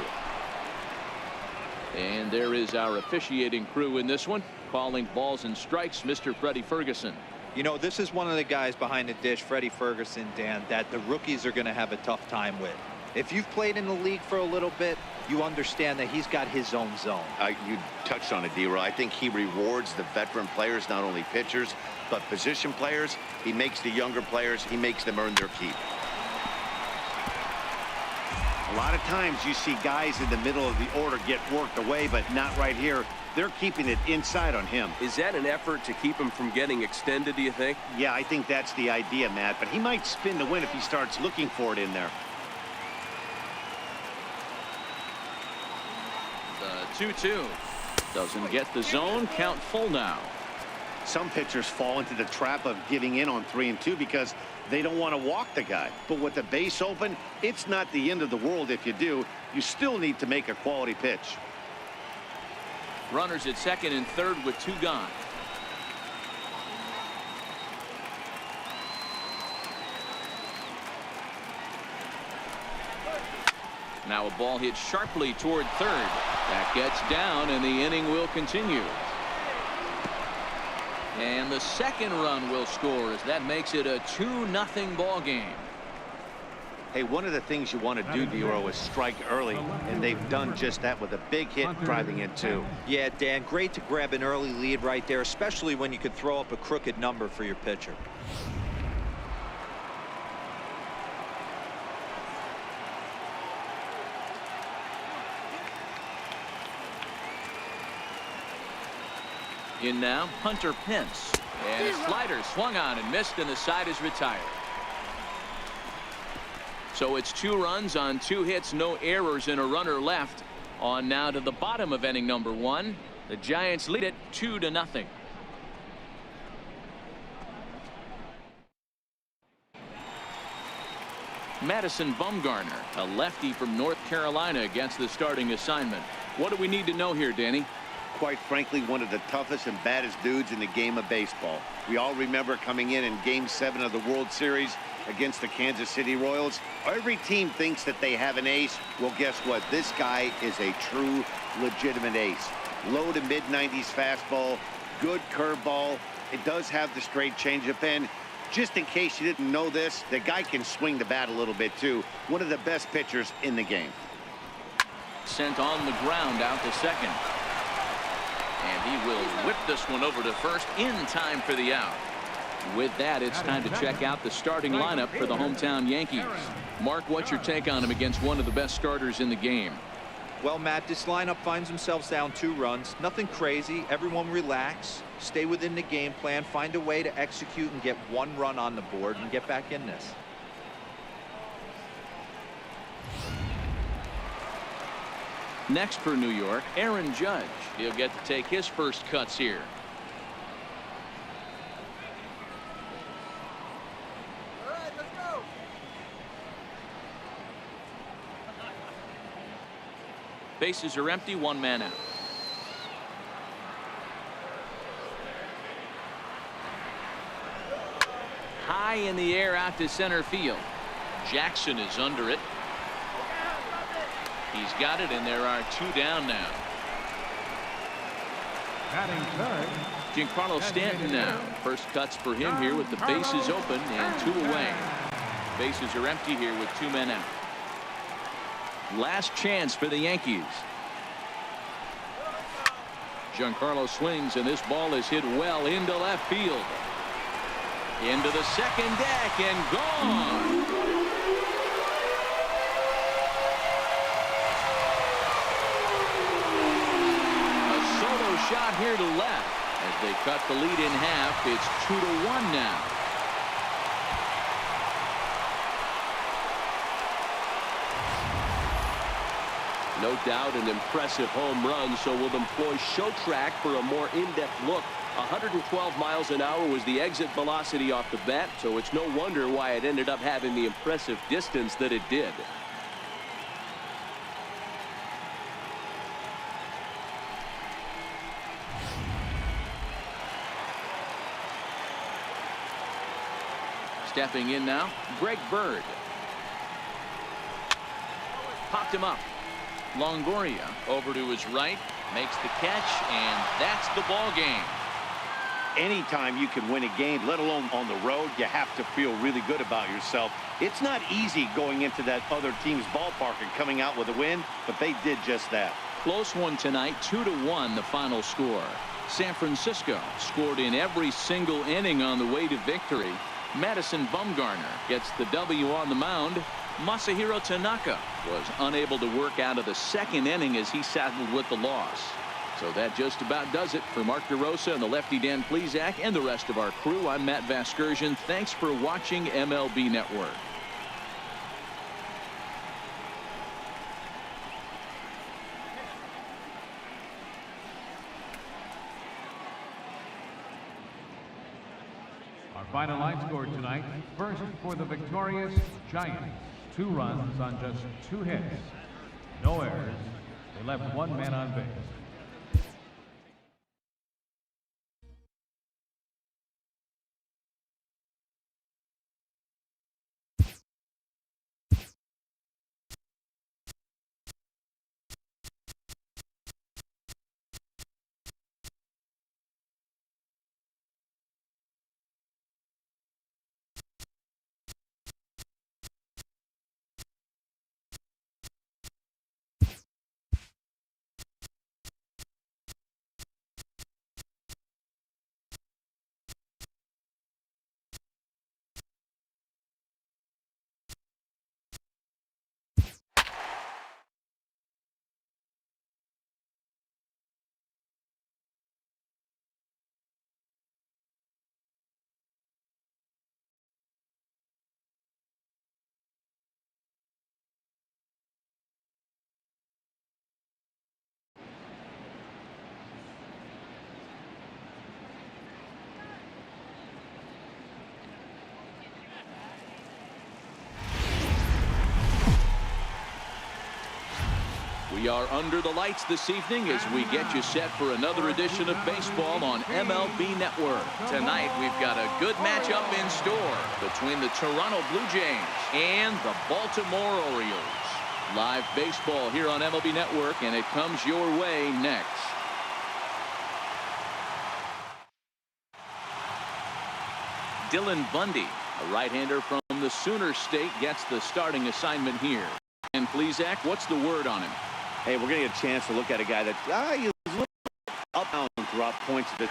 And there is our officiating crew in this one, calling balls and strikes, Mr. Freddie Ferguson. You know, this is one of the guys behind the dish, Freddie Ferguson, Dan, that the rookies are going to have a tough time with. If you've played in the league for a little bit, you understand that he's got his own zone. You touched on it, D-Roy. I think he rewards the veteran players, not only pitchers, but position players. He makes the younger players, he makes them earn their keep. A lot of times you see guys in the middle of the order get worked away, but not right here. They're keeping it inside on him. Is that an effort to keep him from getting extended, do you think? Yeah, I think that's the idea, Matt, but he might spin to win if he starts looking for it in there. The 2-2 doesn't get the zone. Count full now. Some pitchers fall into the trap of giving in on 3 and 2 because they don't want to walk the guy. But with the base open, it's not the end of the world if you do. You still need to make a quality pitch. Runners at second and third with 2 gone. Now a ball hit sharply toward third. That gets down, and the inning will continue. And the second run will score as that makes it a 2-0 ball game. Hey, one of the things you want to do, D-Roy, is strike early, and they've done just that with a big hit driving in 2. Yeah, Dan, great to grab an early lead right there, especially when you could throw up a crooked number for your pitcher. In now, Hunter Pence. And a slider swung on and missed, and the side is retired. So it's 2 runs on 2 hits, no errors, and a runner left. On now to the bottom of inning number 1. The Giants lead it 2-0. Madison Bumgarner, a lefty from North Carolina, against the starting assignment. What do we need to know here, Danny? Quite frankly, one of the toughest and baddest dudes in the game of baseball. We all remember coming in Game 7 of the World Series against the Kansas City Royals. Every team thinks that they have an ace. Well, guess what? This guy is a true, legitimate ace. Low to mid-90s fastball, good curveball. It does have the straight changeup, and just in case you didn't know this, the guy can swing the bat a little bit too. One of the best pitchers in the game. Sent on the ground out to second. And he will whip this one over to first in time for the out. With that, it's time to check out the starting lineup for the hometown Yankees. Mark, what's your take on him against one of the best starters in the game? Well, Matt, this lineup finds themselves down 2 runs. Nothing crazy. Everyone relax. Stay within the game plan. Find a way to execute and get 1 run on the board and get back in this. Next for New York, Aaron Judge. He'll get to take his first cuts here. All right, let's go. Bases are empty, 1 man out. High in the air out to center field. Jackson is under it. He's got it, and there are 2 down now. Batting third. Giancarlo Stanton now. First cuts for him here with the bases open and 2 away. Bases are empty here with 2 men out. Last chance for the Yankees. Giancarlo swings, and this ball is hit well into left field. Into the second deck and gone. here to left. As they cut the lead in half, it's 2-1 now. No doubt an impressive home run, so we'll employ show track for a more in-depth look. 112 miles an hour was the exit velocity off the bat, so it's no wonder why it ended up having the impressive distance that it did. Stepping in now, Greg Bird. Popped him up. Longoria over to his right, makes the catch, and that's the ball game. Anytime you can win a game, let alone on the road, you have to feel really good about yourself. It's not easy going into that other team's ballpark and coming out with a win, but they did just that. Close one tonight, 2-1 the final score. San Francisco scored in every single inning on the way to victory. Madison Bumgarner gets the W on the mound. Masahiro Tanaka was unable to work out of the second inning as he saddled with the loss. So that just about does it for Mark DeRosa and the lefty Dan Plesac and the rest of our crew. I'm Matt Vasgersian. Thanks for watching MLB Network. Our final line score tonight, first for the victorious Giants. 2 runs on just 2 hits. No errors. They left 1 man on base. We are under the lights this evening as we get you set for another edition of baseball on MLB Network. Tonight we've got a good matchup in store between the Toronto Blue Jays and the Baltimore Orioles. Live baseball here on MLB Network, and it comes your way next. Dylan Bundy, a right-hander from the Sooner State, gets the starting assignment here. And Plesac, what's the word on him? Hey, we're going to get a chance to look at a guy that he was a little up down throughout points of his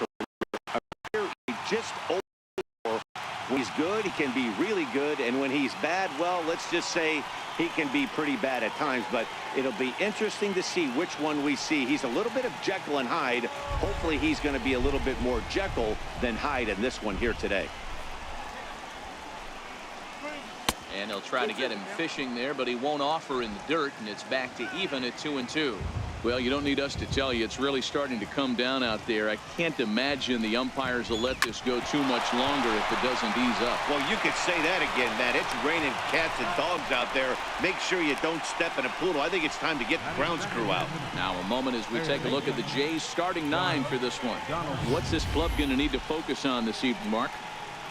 career. He just over. When he's good, he can be really good, and when he's bad, well, let's just say he can be pretty bad at times. But it'll be interesting to see which one we see. He's a little bit of Jekyll and Hyde. Hopefully, he's going to be a little bit more Jekyll than Hyde in this one here today. And he'll try to get him fishing there, but he won't offer in the dirt, and it's back to even at 2-2. Well, you don't need us to tell you, it's really starting to come down out there. I can't imagine the umpires will let this go too much longer if it doesn't ease up. Well, you could say that again, Matt. It's raining cats and dogs out there. Make sure you don't step in a poodle. I think it's time to get the grounds crew out. Now a moment as we take a look at the Jays starting 9 for this one. What's this club going to need to focus on this evening, Mark?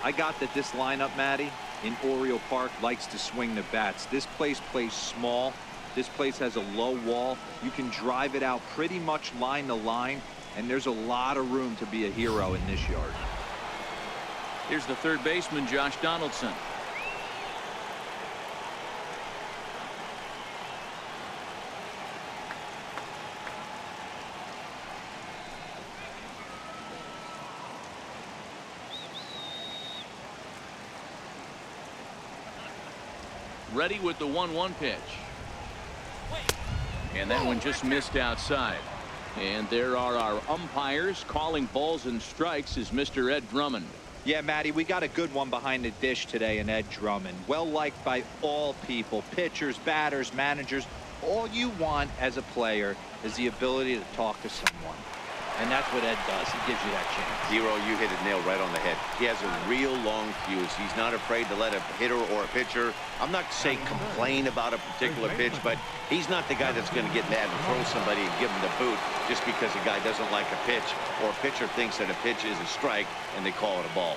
I got that this lineup, Matty, in Oriole Park likes to swing the bats. This place plays small. This place has a low wall. You can drive it out pretty much line to line, and there's a lot of room to be a hero in this yard. Here's the third baseman, Josh Donaldson. Ready with the 1-1 pitch. And that one just missed outside. And there are our umpires calling balls and strikes is Mr. Ed Drummond. Yeah, Matty, we got a good one behind the dish today in Ed Drummond. Well liked by all people, pitchers, batters, managers. All you want as a player is the ability to talk to someone. And that's what Ed does. He gives you that chance. Zero, you hit it nail right on the head. He has a real long fuse. He's not afraid to let a hitter or a pitcher, I'm not saying complain about a particular pitch, but he's not the guy that's going to get mad and throw somebody and give him the boot just because a guy doesn't like a pitch or a pitcher thinks that a pitch is a strike and they call it a ball.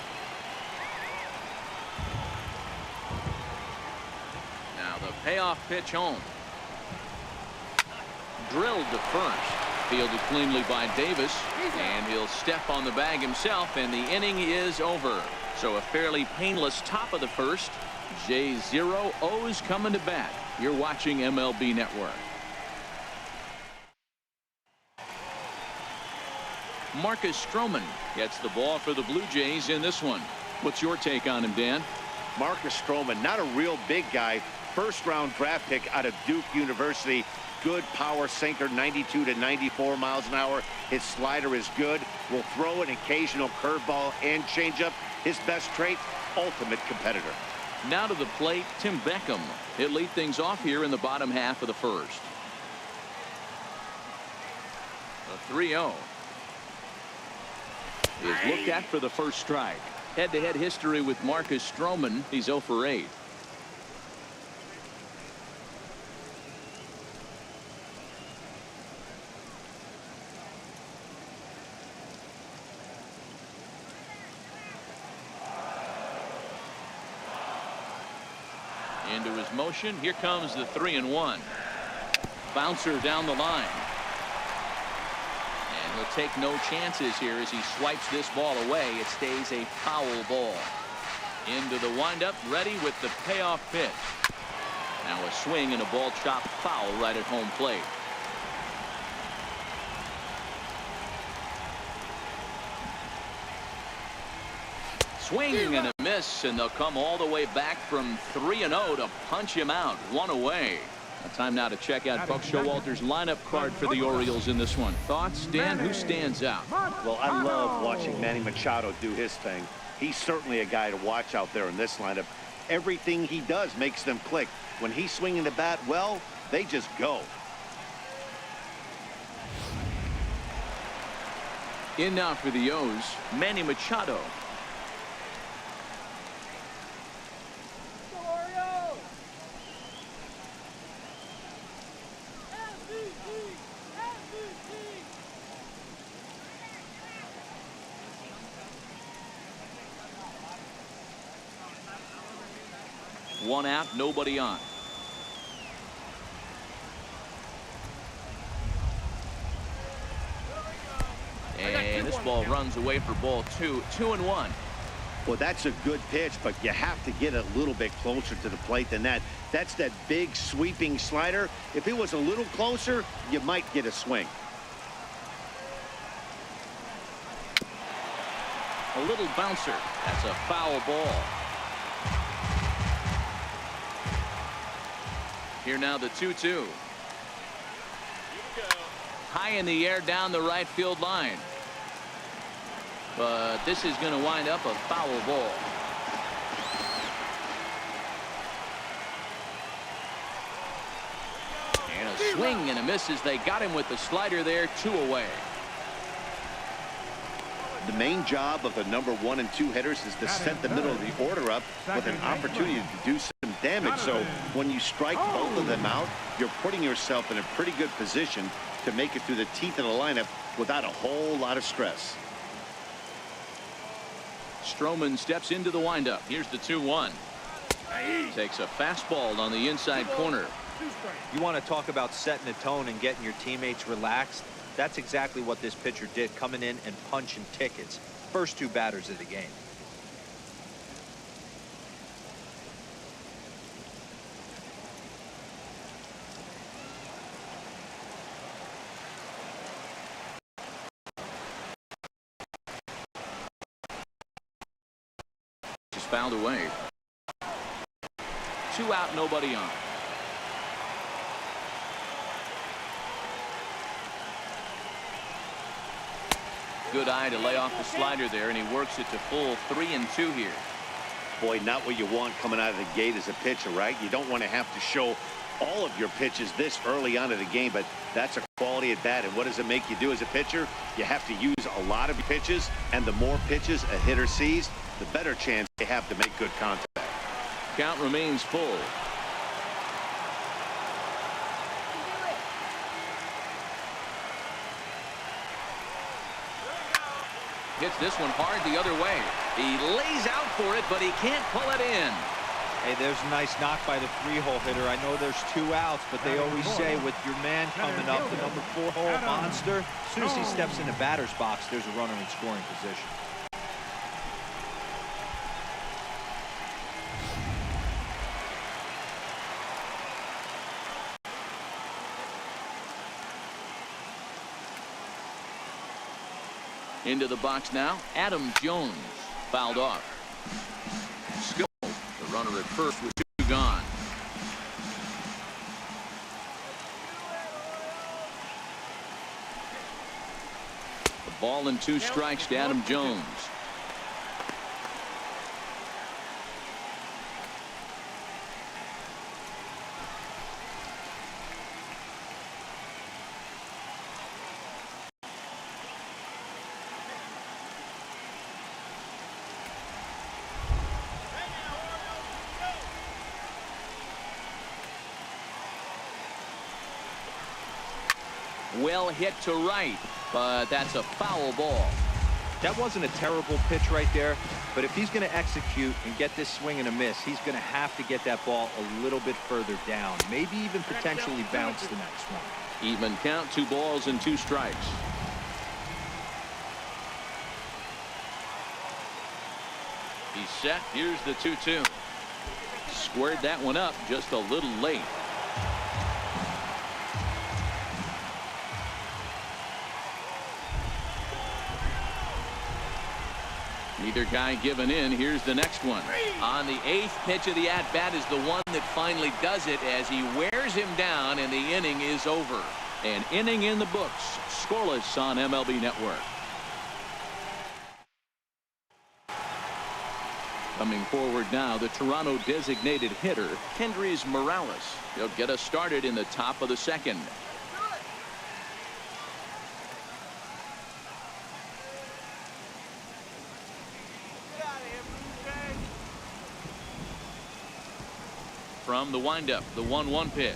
Now the payoff pitch home. Drilled to first. Fielded cleanly by Davis, and he'll step on the bag himself, and the inning is over. So a fairly painless top of the first. J0 O's coming to bat. You're watching MLB Network. Marcus Stroman gets the ball for the Blue Jays in this one. What's your take on him, Dan? Marcus Stroman, not a real big guy. First-round draft pick out of Duke University. Good power sinker, 92 to 94 miles an hour. His slider is good. Will throw an occasional curveball and changeup. His best trait, ultimate competitor. Now to the plate, Tim Beckham. He'll lead things off here in the bottom half of the first. A 3-0 is looked at for the first strike. Head-to-head history with Marcus Stroman. He's 0 for 8. Into his motion. Here comes the 3-1. Bouncer down the line. And he'll take no chances here as he swipes this ball away. It stays a foul ball. Into the windup, ready with the payoff pitch. Now a swing and a ball chopped foul right at home plate. Swing and a miss, and they'll come all the way back from 3-0 to punch him out. One away. Time now to check out Buck Showalter's lineup card for the Orioles in this one. Thoughts, Dan? Who stands out? Well, I love watching Manny Machado do his thing. He's certainly a guy to watch out there in this lineup. Everything he does makes them click. When he's swinging the bat, well, they just go. In now for the O's, Manny Machado. One out, nobody on. And this ball runs away for ball 2. 2-1. Well, that's a good pitch, but you have to get a little bit closer to the plate than that. That's that big sweeping slider. If it was a little closer, you might get a swing. A little bouncer. That's a foul ball. Here now the 2-2. High in the air down the right field line. But this is going to wind up a foul ball. And a swing and a miss as they got him with the slider there. 2 away. The main job of the number 1 and 2 hitters is to set the middle of the order up with an opportunity to do some damage. So when you strike both of them out, you're putting yourself in a pretty good position to make it through the teeth of the lineup without a whole lot of stress. Stroman steps into the windup. Here's the 2-1. Takes a fastball on the inside corner. You want to talk about setting the tone and getting your teammates relaxed? That's exactly what this pitcher did, coming in and punching tickets. First 2 batters of the game. Just fouled away. 2 out, nobody on. Good eye to lay off the slider there, and he works it to full 3-2 here. Boy, not what you want coming out of the gate as a pitcher, right? You don't want to have to show all of your pitches this early on in the game, but that's a quality at bat. And what does it make you do as a pitcher? You have to use a lot of pitches, and the more pitches a hitter sees, the better chance they have to make good contact. Count remains full. Hits this one hard the other way. He lays out for it, but he can't pull it in. Hey, there's a nice knock by the 3-hole hitter. I know there's 2 outs, but they always say with your man coming up, the number 4-hole monster, as soon as he steps in the batter's box, there's a runner in scoring position. Into the box now, Adam Jones fouled off. Skill, the runner at first with 2 gone. The ball and 2 strikes to Adam Jones. Well hit to right, but that's a foul ball. That wasn't a terrible pitch right there, but if he's going to execute and get this swing and a miss, he's going to have to get that ball a little bit further down, maybe even potentially bounce the next one. Even count, 2 balls and 2 strikes. He's set. Here's the 2-2. Squared that one up just a little late. Neither guy giving in. Here's the next one. On the 8th pitch of the at-bat is the one that finally does it as he wears him down, and the inning is over. An inning in the books. Scoreless on MLB Network. Coming forward now, the Toronto designated hitter, Kendrys Morales. He'll get us started in the top of the 2nd. From the windup, the 1-1 pitch.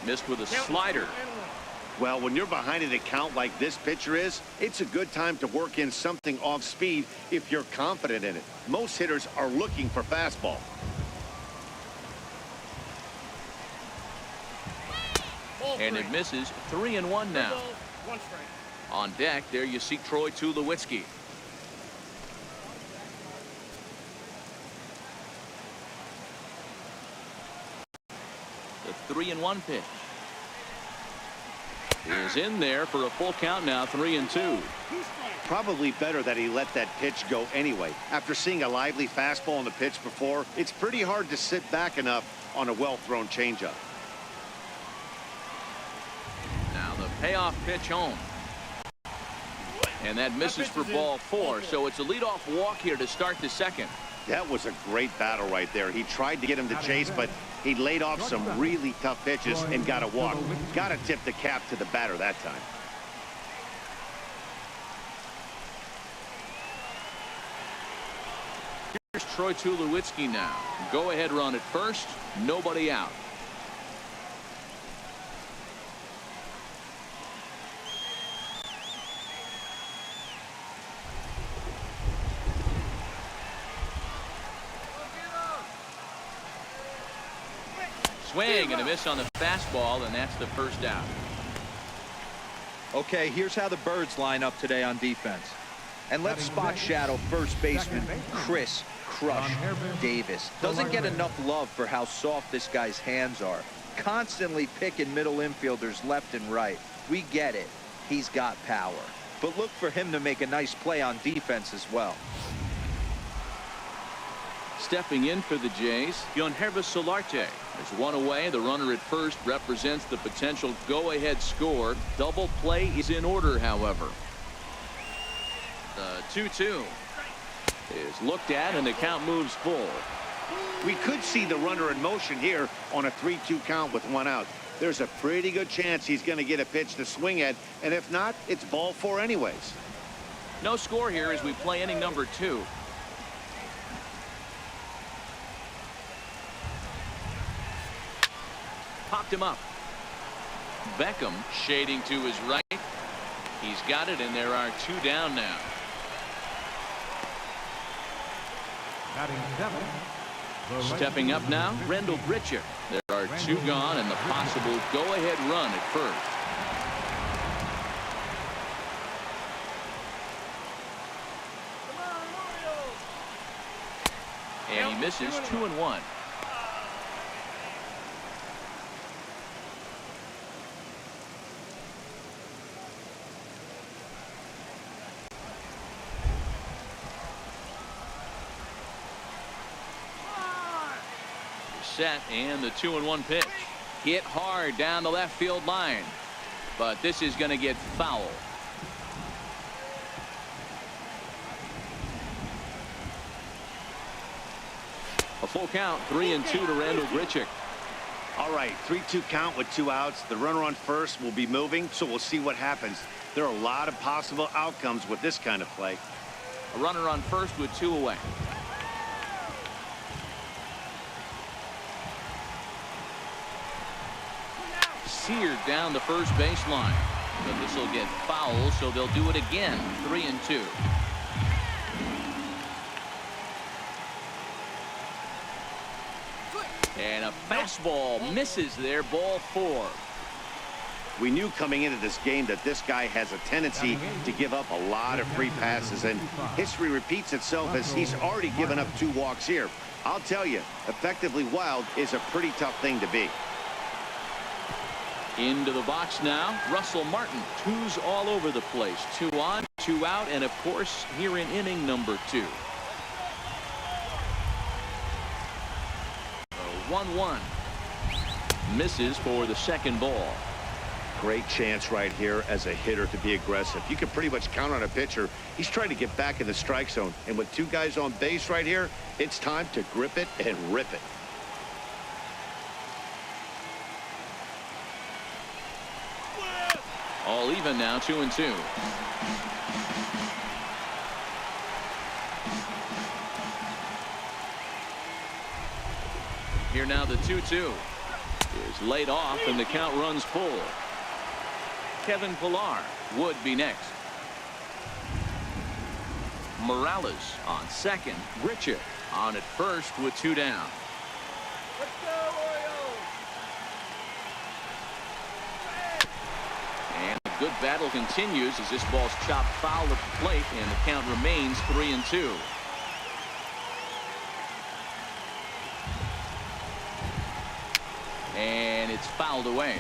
Missed with a slider. Well, when you're behind an account like this pitcher is, it's a good time to work in something off speed if you're confident in it. Most hitters are looking for fastball. And it misses. 3-1 now. On deck, there you see Troy Tulowitzki. The 3-1 pitch is in there for a full count now. 3-2. Probably better that he let that pitch go anyway. After seeing a lively fastball on the pitch before, it's pretty hard to sit back enough on a well-thrown changeup. Now the payoff pitch home. And that misses for ball 4. So it's a leadoff walk here to start the 2nd. That was a great battle right there. He tried to get him to chase, but he laid off some really tough pitches and got a walk. Got to tip the cap to the batter that time. Here's Troy Tulowitzki now. Go ahead run at first. Nobody out. Swing and a miss on the fastball, and that's the first out. Okay, here's how the Birds line up today on defense. And let's spot shadow first baseman Chris Crush Davis. Doesn't get enough love for how soft this guy's hands are. Constantly picking middle infielders left and right. We get it. He's got power. But look for him to make a nice play on defense as well. Stepping in for the Jays, Yonhervis Solarte. There's one away. The runner at first represents the potential go-ahead score. Double play is in order, however. The 2-2 is looked at, and the count moves full. We could see the runner in motion here on a 3-2 count with one out. There's a pretty good chance he's going to get a pitch to swing at, and if not, it's ball four anyways. No score here as we play inning number 2. Popped him up. Beckham shading to his right. He's got it, and there are 2 down now. Batting seventh. Stepping up now, Rendell Grichuk. There are 2 gone, and the possible go-ahead run at first. And he misses 2-1. Set, and the 2-1 pitch. Hit hard down the left field line, but this is going to get foul. A full count, 3-2 to Rendell Grichuk. All right, 3-2 count with 2 outs. The runner on first will be moving, so we'll see what happens. There are a lot of possible outcomes with this kind of play. A runner on first with 2 away. Seared down the first baseline, but this will get foul, so they'll do it again. 3-2. And a fastball misses there. Ball 4. We knew coming into this game that this guy has a tendency to give up a lot of free passes, and history repeats itself as he's already given up 2 walks here. I'll tell you, effectively wild is a pretty tough thing to be. Into the box now, Russell Martin. 2's all over the place. 2 on, 2 out, and of course here in inning number 2. 1-1. Misses for the second ball. Great chance right here as a hitter to be aggressive. You can pretty much count on a pitcher. He's trying to get back in the strike zone, and with 2 guys on base right here, it's time to grip it and rip it. All even now, 2-2. Here now the 2-2 is laid off, and the count runs full. Kevin Pillar would be next. Morales on second. Grichuk on at first with 2 down. Let's go, Orioles! And the good battle continues as this ball's chopped foul at the plate, and the count remains 3-2. And it's fouled away.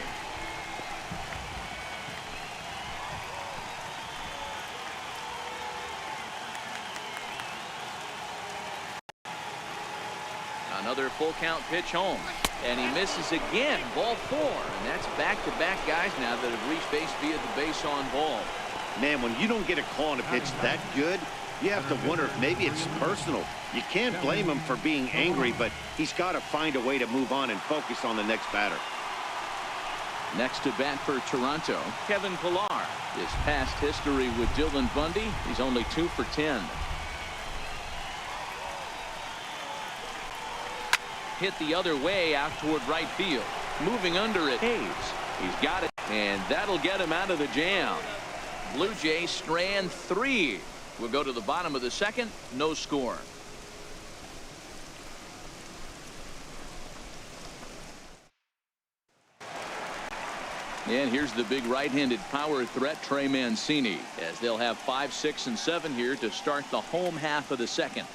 Another full count pitch home, and he misses again. Ball 4, and that's back-to-back guys now that have reached base via the base on ball. Man, when you don't get a call on a pitch that good, you have to wonder if maybe it's personal. You can't blame him for being angry, but he's got to find a way to move on and focus on the next batter. Next to bat for Toronto, Kevin Pillar. His past history with Dylan Bundy, he's only 2 for 10. Hit the other way out toward right field. Moving under it, Hayes. He's got it, and that'll get him out of the jam. Blue Jays strand 3. We'll go to the bottom of the second. No score. And here's the big right-handed power threat, Trey Mancini, as they'll have 5, 6, and 7 here to start the home half of the second.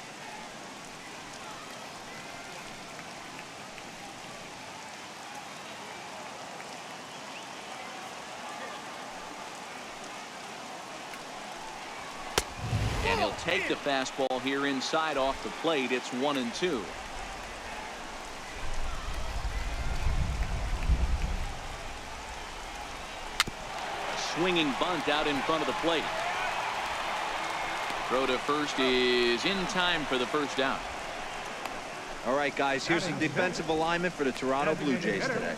And he'll take the fastball here inside off the plate. It's 1-2. A swinging bunt out in front of the plate. Throw to first is in time for the first down. All right, guys, here's the defensive alignment for the Toronto Blue Jays today.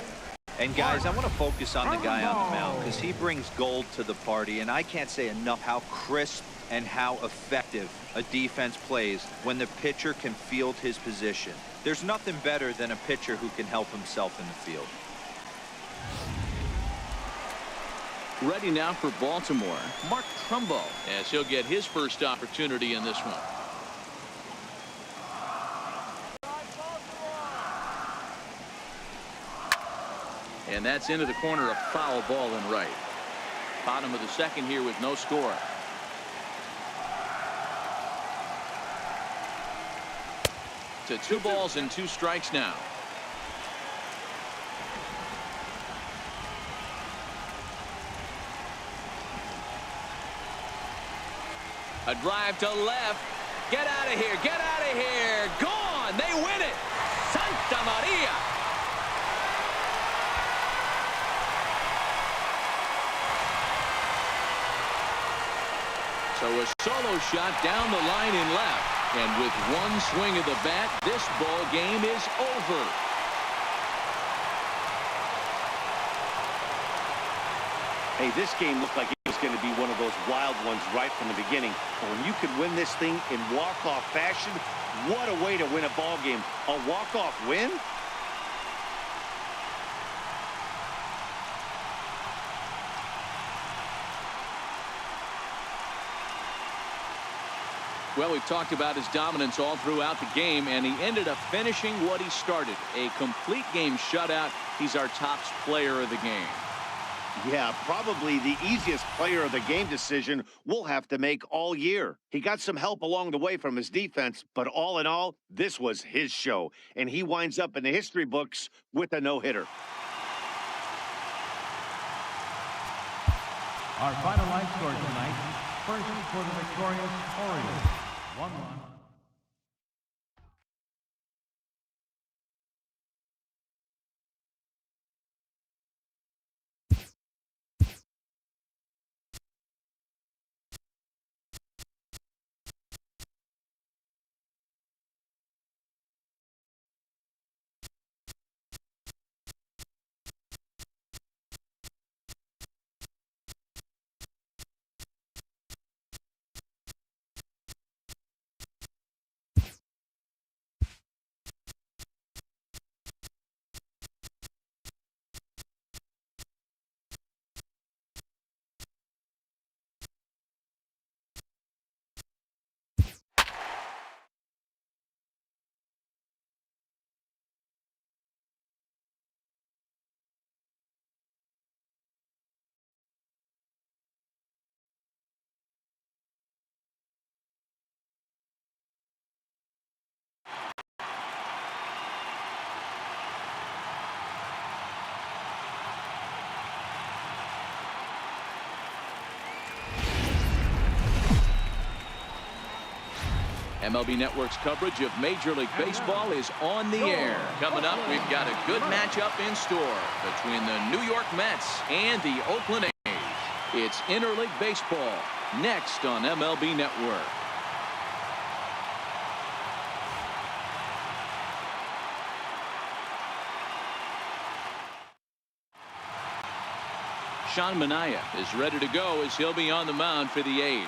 And, guys, I want to focus on the guy on the mound because he brings gold to the party, and I can't say enough how crisp and how effective a defense plays when the pitcher can field his position. There's nothing better than a pitcher who can help himself in the field. Ready now for Baltimore, Mark Trumbo, as he'll get his first opportunity in this one. And that's into the corner, a foul ball in right. Bottom of the second here with no score. To 2 balls and 2 strikes now. A drive to left. Get out of here. Get out of here. Gone. They win it. Santa Maria. So a solo shot down the line in left. And with one swing of the bat, this ball game is over. Hey, this game looked like it was going to be one of those wild ones right from the beginning. But when you can win this thing in walk-off fashion, what a way to win a ball game. A walk-off win? Well, we've talked about his dominance all throughout the game, and he ended up finishing what he started. A complete game shutout. He's our top player of the game. Yeah, probably the easiest player of the game decision we'll have to make all year. He got some help along the way from his defense, but all in all, this was his show, and he winds up in the history books with a no-hitter. Our final line score tonight, first for the victorious Orioles, 1 run. MLB Network's coverage of Major League Baseball is on the air. Coming up, we've got a good matchup in store between the New York Mets and the Oakland A's. It's Interleague Baseball next on MLB Network. Sean Manaea is ready to go as he'll be on the mound for the A's.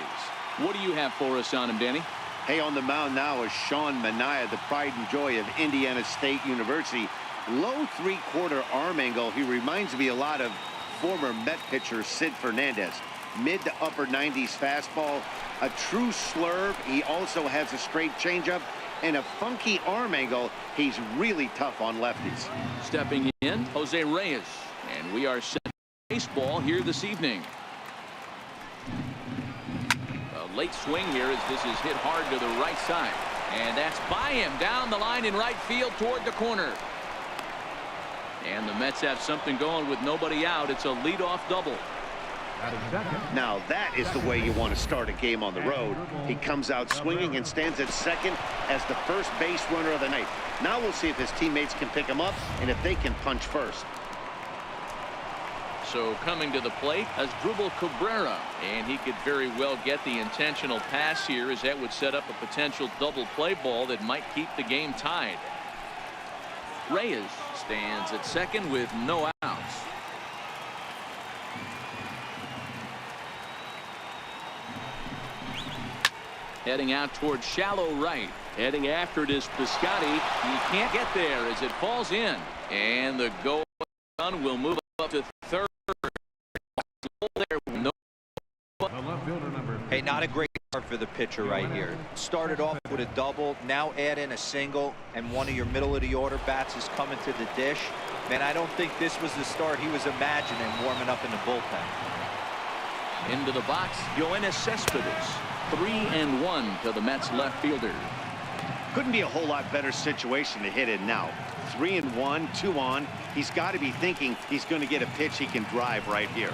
What do you have for us on him, Danny? Hey, on the mound now is Sean Manaea, the pride and joy of Indiana State University. Low three-quarter arm angle. He reminds me a lot of former Met pitcher Sid Fernandez. Mid to upper 90s fastball, a true slurve. He also has a straight changeup and a funky arm angle. He's really tough on lefties. Stepping in, Jose Reyes, and we are set for baseball here this evening. Late swing here as this is hit hard to the right side, and that's by him down the line in right field toward the corner. And the Mets have something going with nobody out. It's a leadoff double. Now that is the way you want to start a game on the road. He comes out swinging and stands at second as the first base runner of the night. Now we'll see if his teammates can pick him up and if they can punch first. So coming to the plate as Drupal Cabrera, and he could very well get the intentional pass here, as that would set up a potential double play ball that might keep the game tied. Reyes stands at second with no outs. Heading out towards shallow right. Heading after it is Piscotty. He can't get there as it falls in. And the goal run will move up to third. Hey, not a great start for the pitcher right here. Started off with a double, now add in a single, and one of your middle of the order bats is coming to the dish. Man, I don't think this was the start he was imagining warming up in the bullpen. Into the box, Yoenis Cespedes. 3-1 to the Mets left fielder. Couldn't be a whole lot better situation to hit in now. 3-1, 2 on. He's got to be thinking he's going to get a pitch he can drive right here.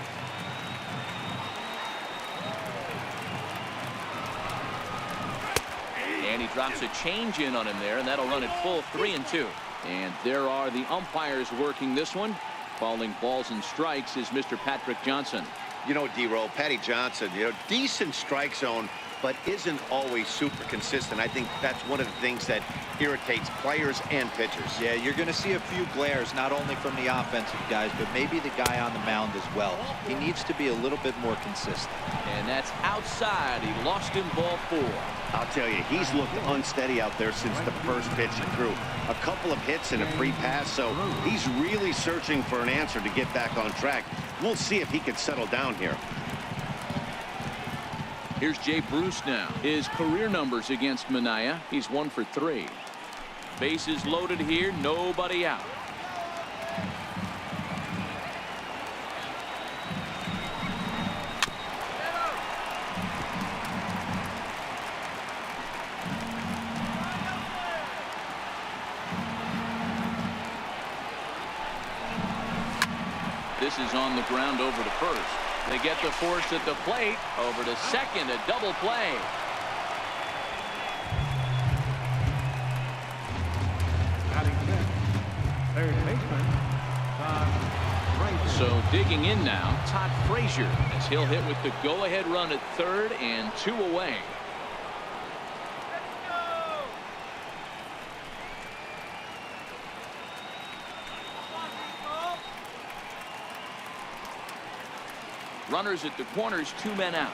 And he drops a change in on him there, and that'll run it full 3-2. And there are the umpires working this one. Calling balls and strikes is Mr. Patrick Johnson. You know, D-Roll, Patty Johnson, decent strike zone, but isn't always super consistent. I think that's one of the things that irritates players and pitchers. Yeah, you're going to see a few glares, not only from the offensive guys, but maybe the guy on the mound as well. He needs to be a little bit more consistent. And that's outside. He lost him ball 4. I'll tell you, he's looked unsteady out there since the first pitch he threw. A couple of hits and a free pass, so he's really searching for an answer to get back on track. We'll see if he can settle down here. Here's Jay Bruce now. His career numbers against Minaya. He's 1 for 3. Bases loaded here. Nobody out. This is on the ground over to first. They get the force at the plate. Over to second, a double play. Batting fifth, third baseman, Todd Frazier. So digging in now, Todd Frazier, as he'll hit with the go-ahead run at third and 2 away. Runners at the corners, 2 men out.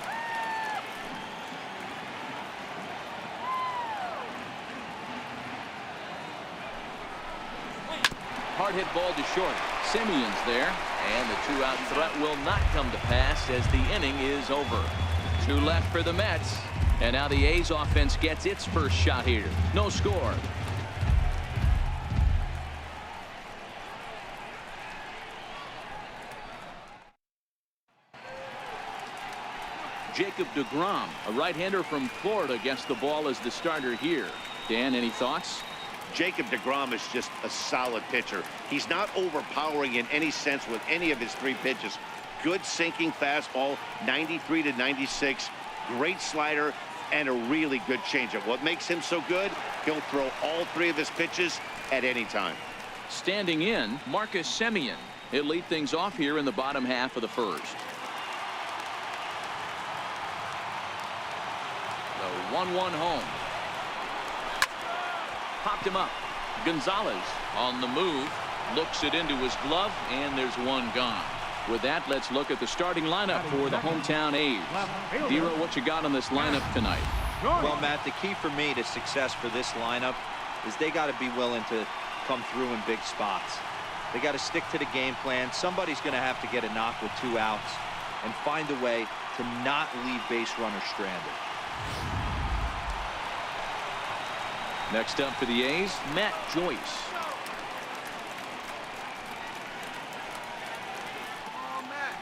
Hard hit ball to short. Simeon's there, and the 2-out threat will not come to pass as the inning is over. 2 left for the Mets, and now the A's offense gets its first shot here. No score. Jacob deGrom, a right-hander from Florida, gets the ball as the starter here. Dan, any thoughts? Jacob deGrom is just a solid pitcher. He's not overpowering in any sense with any of his 3 pitches. Good sinking fastball, 93 to 96, great slider, and a really good changeup. What makes him so good? He'll throw all 3 of his pitches at any time. Standing in, Marcus Semien. He'll lead things off here in the bottom half of the first. The 1-1 home. Popped him up. Gonzalez on the move. Looks it into his glove, and there's 1 gone. With that, let's look at the starting lineup for the hometown A's. Dero, what you got on this lineup tonight? Well, Matt, the key for me to success for this lineup is they got to be willing to come through in big spots. They got to stick to the game plan. Somebody's going to have to get a knock with 2 outs and find a way to not leave base runners stranded. Next up for the A's, Matt Joyce. Oh, Matt.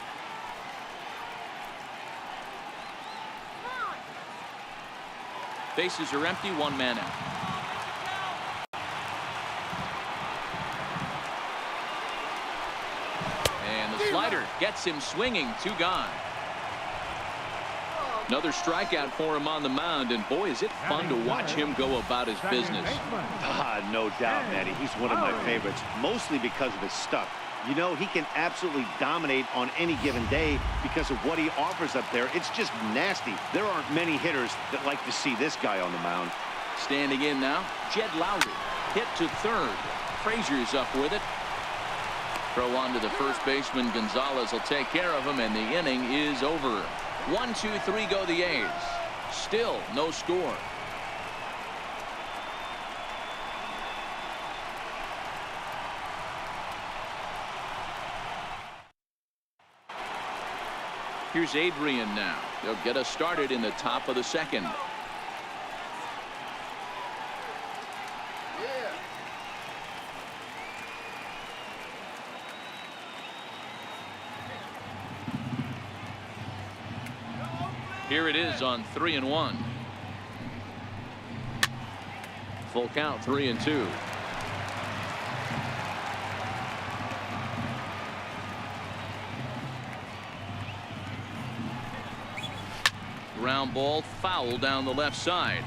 Bases are empty, 1 man out. And the slider gets him swinging, 2 gone. Another strikeout for him on the mound, and boy, is it fun to watch him go about his business. No doubt, Matty. He's one of my favorites, mostly because of his stuff. You know, he can absolutely dominate on any given day because of what he offers up there. It's just nasty. There aren't many hitters that like to see this guy on the mound. Standing in now, Jed Lowry. Hit to third. Frazier's up with it. Throw on to the first baseman. Gonzalez will take care of him, and the inning is over. 1, 2, 3 go the A's. Still no score. Here's Adrian now. They'll get us started in the top of the second. Here it is on 3-1. Full count, 3-2. Ground ball, foul down the left side.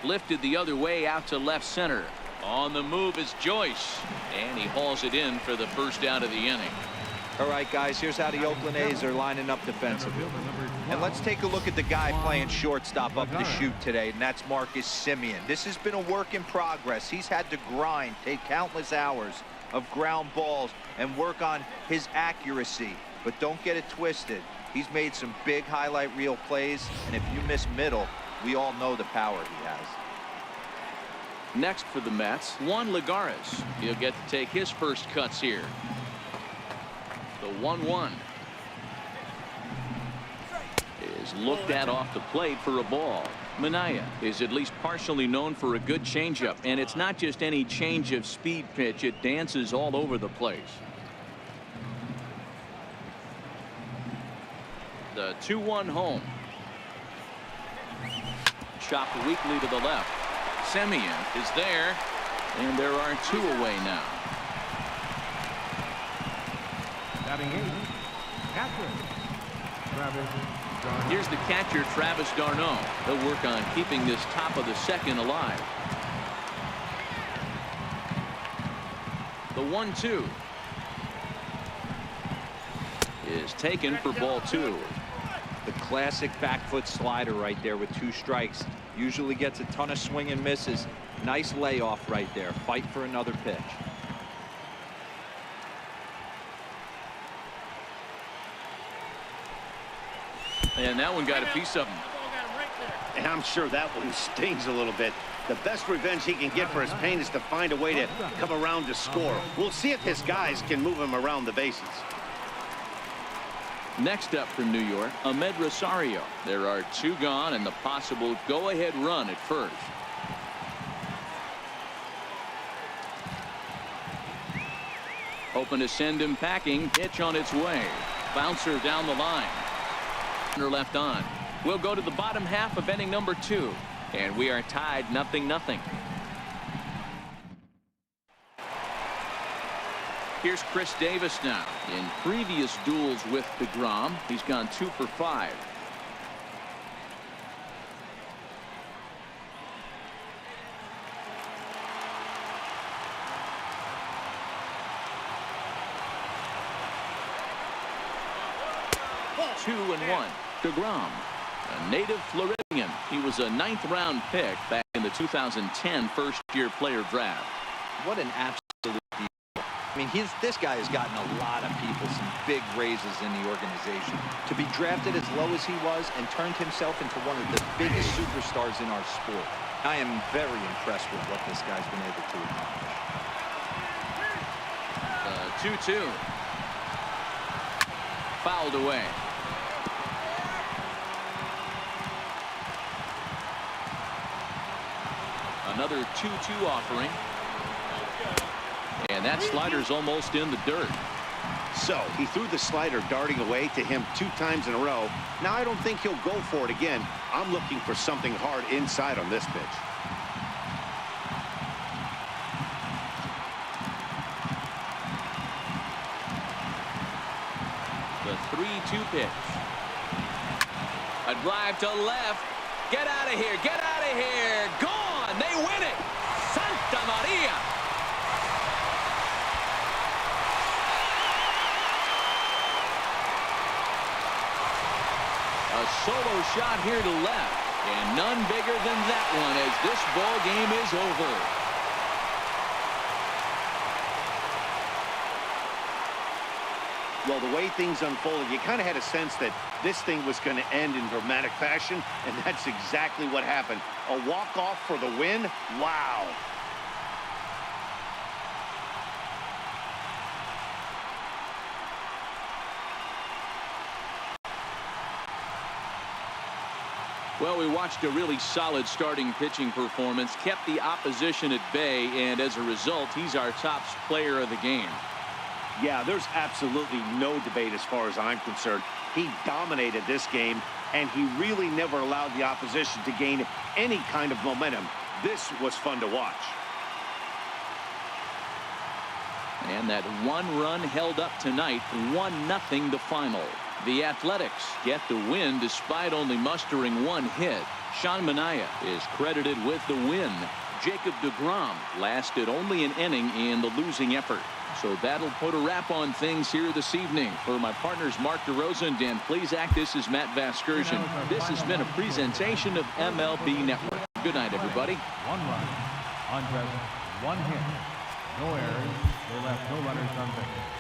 Lifted the other way out to left center. On the move is Joyce, and he hauls it in for the first out of the inning. All right, guys, here's how the Oakland A's are lining up defensively. And let's take a look at the guy playing shortstop up the chute today, and that's Marcus Semien. This has been a work in progress. He's had to grind, take countless hours of ground balls, and work on his accuracy. But don't get it twisted. He's made some big highlight reel plays, and if you miss middle, we all know the power he has. Next for the Mets, Juan Lagares. He'll get to take his first cuts here. The 1-1 is looked at off the plate for a ball. Minaya is at least partially known for a good changeup, and it's not just any change of speed pitch. It dances all over the place. The 2-1 home. Chopped weakly to the left. Semien is there, and there are 2 away now. Batting 8, catcher, Travis Darno. Here's the catcher, Travis Darno. He'll work on keeping this top of the second alive. The 1-2 is taken for ball 2. The classic back foot slider right there with 2 strikes. Usually gets a ton of swing and misses. Nice layoff right there. Fight for another pitch. And that one got a piece of him. And I'm sure that one stings a little bit. The best revenge he can get for his pain is to find a way to come around to score. We'll see if his guys can move him around the bases. Next up from New York, Ahmed Rosario. There are 2 gone and the possible go-ahead run at first. Hoping to send him packing. Pitch on its way. Bouncer down the line. Left on. We'll go to the bottom half of inning number 2, and we are tied 0-0. Here's Chris Davis now. In previous duels with DeGrom, he's gone 2 for 5. Two and 1. DeGrom, a native Floridian. He was a 9th-round pick back in the 2010 first-year player draft. What an absolute deal. I mean, this guy has gotten a lot of people some big raises in the organization. To be drafted as low as he was and turned himself into one of the biggest superstars in our sport. I am very impressed with what this guy's been able to accomplish. 2-2. Fouled away. Another 2-2 offering. And that slider's almost in the dirt. So he threw the slider darting away to him 2 times in a row. Now I don't think he'll go for it again. I'm looking for something hard inside on this pitch. The 3-2 pitch. A drive to left. Get out of here. Get out of here. Gone. They win it. Santa Maria. A solo shot here to left. And none bigger than that one as this ball game is over. Well, the way things unfolded, you kind of had a sense that this thing was going to end in dramatic fashion, and that's exactly what happened. A walk-off for the win? Wow. Well, we watched a really solid starting pitching performance, kept the opposition at bay, and as a result, he's our top player of the game. Yeah, there's absolutely no debate as far as I'm concerned. He dominated this game, and he really never allowed the opposition to gain any kind of momentum. This was fun to watch. And that one run held up tonight, 1-0 the final. The Athletics get the win despite only mustering one hit. Sean Manaea is credited with the win. Jacob deGrom lasted only an inning in the losing effort. So that'll put a wrap on things here this evening. For my partners Mark DeRosa and Dan Plesac, this is Matt Vasgersian. This has been a presentation of MLB Network. Good night, everybody. One run, undressed, one hit, no errors. They left no runners on base.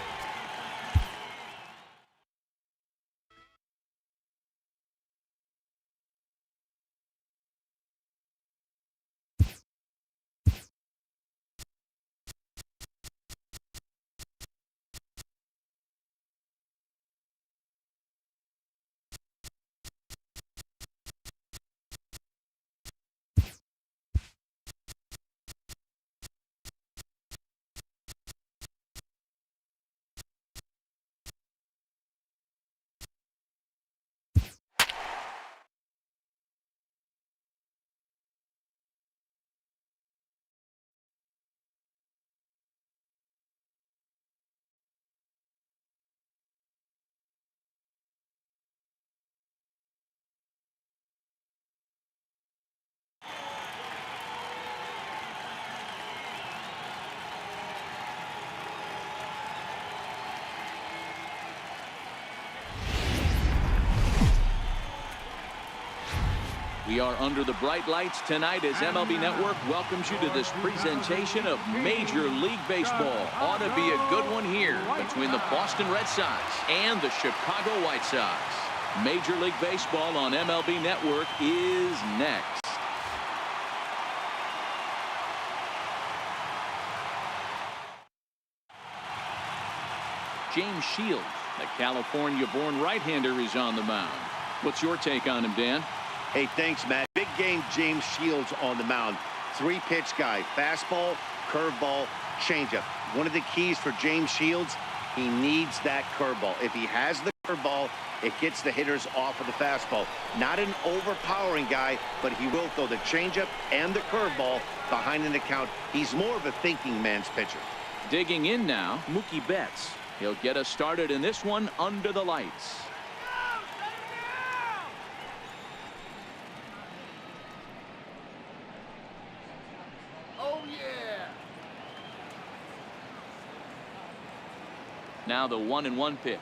We are under the bright lights tonight as MLB Network welcomes you to this presentation of Major League Baseball. Ought to be a good one here between the Boston Red Sox and the Chicago White Sox. Major League Baseball on MLB Network is next. James Shields, the California-born right-hander, is on the mound. What's your take on him, Dan? Hey, thanks, Matt. Big game James Shields on the mound. Three-pitch guy. Fastball, curveball, changeup. One of the keys for James Shields, he needs that curveball. If he has the curveball, it gets the hitters off of the fastball. Not an overpowering guy, but he will throw the changeup and the curveball behind an account. He's more of a thinking man's pitcher. Digging in now, Mookie Betts. He'll get us started in this one under the lights. Now the 1-1 pitch.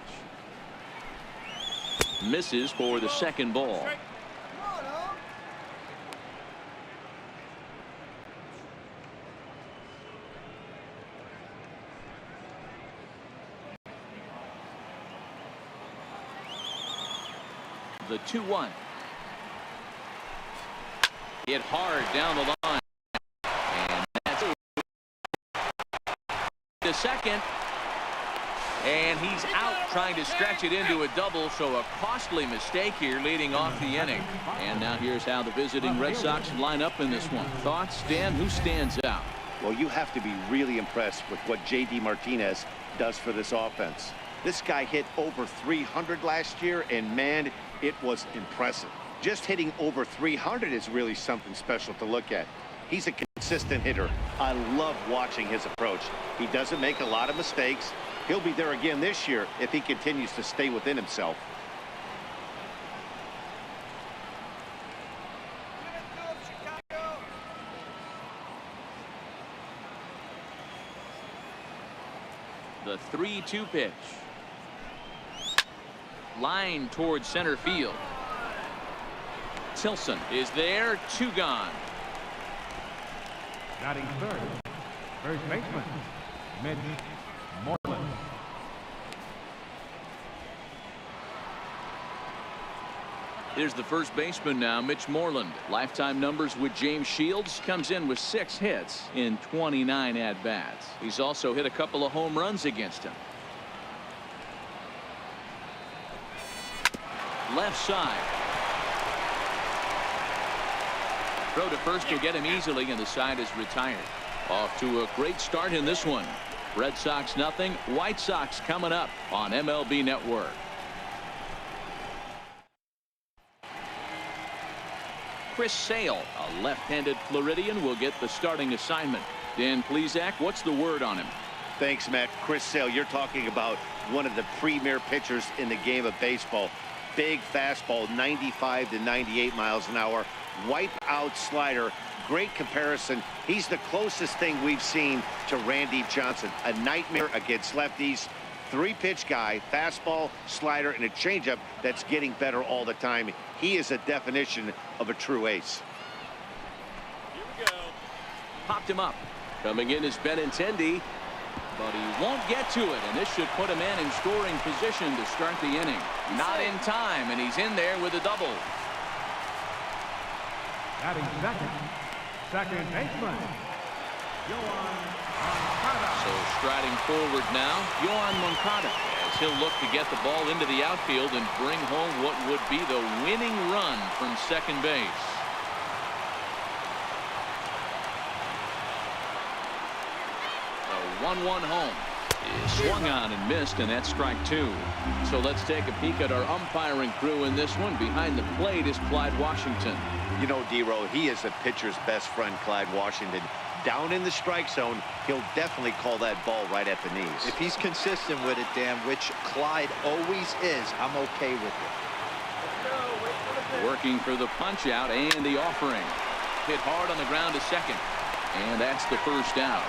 Misses for the second ball. The 2-1. Hit hard down the line. And that's the second. And he's out trying to stretch it into a double, so a costly mistake here leading off the inning. And now here's how the visiting Red Sox line up in this one. Thoughts, Dan? Who stands out? Well, you have to be really impressed with what J.D. Martinez does for this offense. This guy hit over 300 last year, and man, it was impressive. Just hitting over 300 is really something special to look at. He's a consistent hitter. I love watching his approach. He doesn't make a lot of mistakes. He'll be there again this year if he continues to stay within himself. The 3-2 pitch. Line towards center field. Tilson is there. 2 gone. Batting third, first baseman, Mitch Moreland. Here's the first baseman now, Mitch Moreland. Lifetime numbers with James Shields. Comes in with 6 hits in 29 at-bats. He's also hit a couple of home runs against him. Left side. Throw to first will get him easily, and the side is retired. Off to a great start in this one. Red Sox nothing. White Sox coming up on MLB Network. Chris Sale, a left-handed Floridian, will get the starting assignment. Dan Plesac, what's the word on him? Thanks, Matt. Chris Sale, you're talking about one of the premier pitchers in the game of baseball. Big fastball, 95 to 98 miles an hour. Wipe out slider. Great comparison. He's the closest thing we've seen to Randy Johnson. A nightmare against lefties. 3-pitch guy, fastball, slider, and a changeup that's getting better all the time. He is a definition of a true ace. Here we go. Popped him up. Coming in is Benintendi. But he won't get to it, and this should put him in scoring position to start the inning. Not in time, and he's in there with a double. Batting second baseman, Yohan Moncada. So striding forward now, Yohan Moncada, as he'll look to get the ball into the outfield and bring home what would be the winning run from second base. A 1-1 home is swung on and missed, and that's strike 2. So let's take a peek at our umpiring crew in this one. Behind the plate is Clyde Washington. You know, D-Row, he is a pitcher's best friend, Clyde Washington. Down in the strike zone, he'll definitely call that ball right at the knees. If he's consistent with it, Dan, which Clyde always is, I'm okay with it. Working for the punch out and the offering. Hit hard on the ground to second. And that's the first out.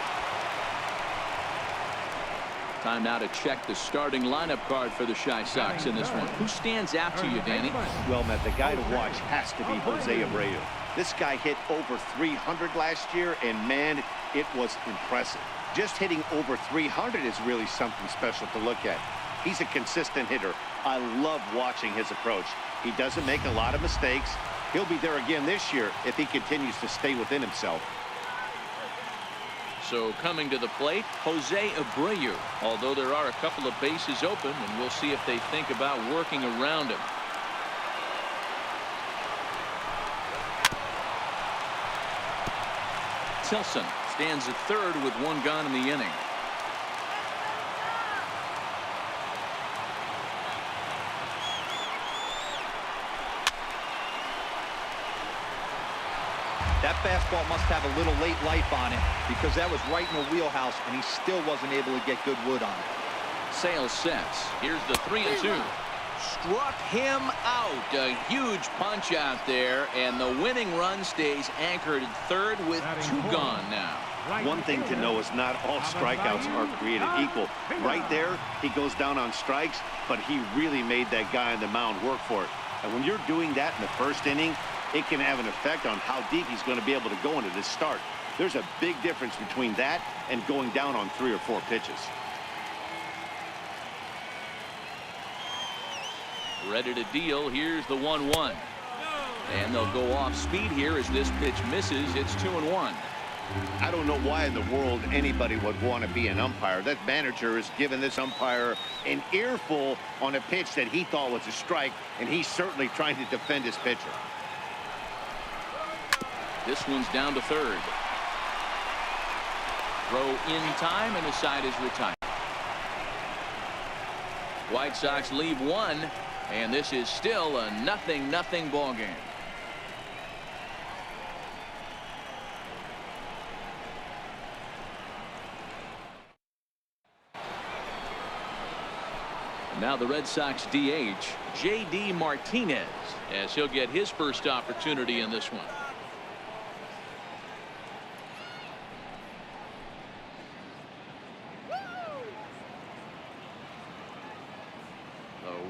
Time now to check the starting lineup card for the Chi Sox in this one. Who stands out to you, Danny? Well, Matt, the guy to watch has to be Jose Abreu. This guy hit over 300 last year, and man, it was impressive. Just hitting over 300 is really something special to look at. He's a consistent hitter. I love watching his approach. He doesn't make a lot of mistakes. He'll be there again this year if he continues to stay within himself. So coming to the plate, Jose Abreu. Although there are a couple of bases open, and we'll see if they think about working around him. Tilson stands at third with 1 gone in the inning. That fastball must have a little late life on it, because that was right in the wheelhouse, and he still wasn't able to get good wood on it. Sale sets. Here's the 3-2. Struck him out. A huge punch out there, and the winning run stays anchored at third with 2 gone now. One thing to know is not all strikeouts are created equal. Right there, he goes down on strikes, but he really made that guy on the mound work for it. And when you're doing that in the first inning, it can have an effect on how deep he's going to be able to go into this start. There's a big difference between that and going down on 3 or 4 pitches. Ready to deal. Here's the 1-1. And they'll go off speed here as this pitch misses. It's 2-1. I don't know why in the world anybody would want to be an umpire. That manager has given this umpire an earful on a pitch that he thought was a strike, and he's certainly trying to defend his pitcher. This one's down to third. Throw in time, and the side is retired. White Sox leave 1, and this is still a 0-0 ball game. Now the Red Sox DH, J.D. Martinez, as he'll get his first opportunity in this one.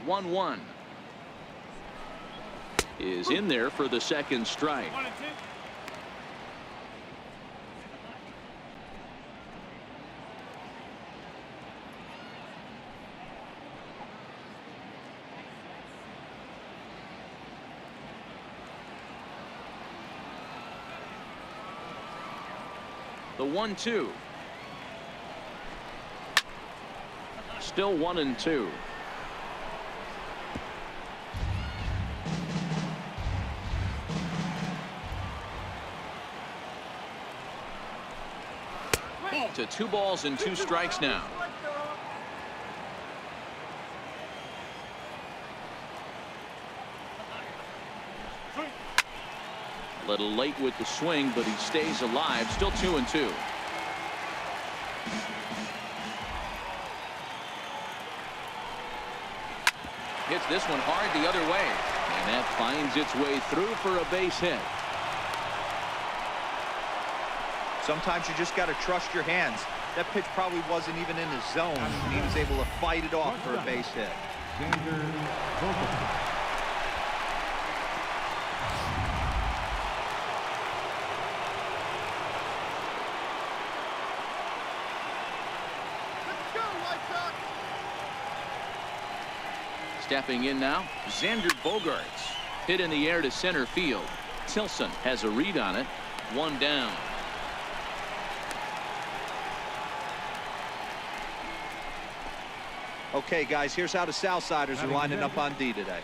1-1. Is in there for the second strike. 1 and 2. The 1-2. Still 1-2. To 2 balls and 2 strikes now. A little late with the swing, but he stays alive. Still 2-2. Hits this one hard the other way, and that finds its way through for a base hit. Sometimes you just got to trust your hands. That pitch probably wasn't even in his zone, and he was able to fight it off for a base hit. Stepping in now, Xander Bogaerts. Hit in the air to center field. Tilson has a read on it. 1 down. Okay, guys, here's how the Southsiders are lining up on D today.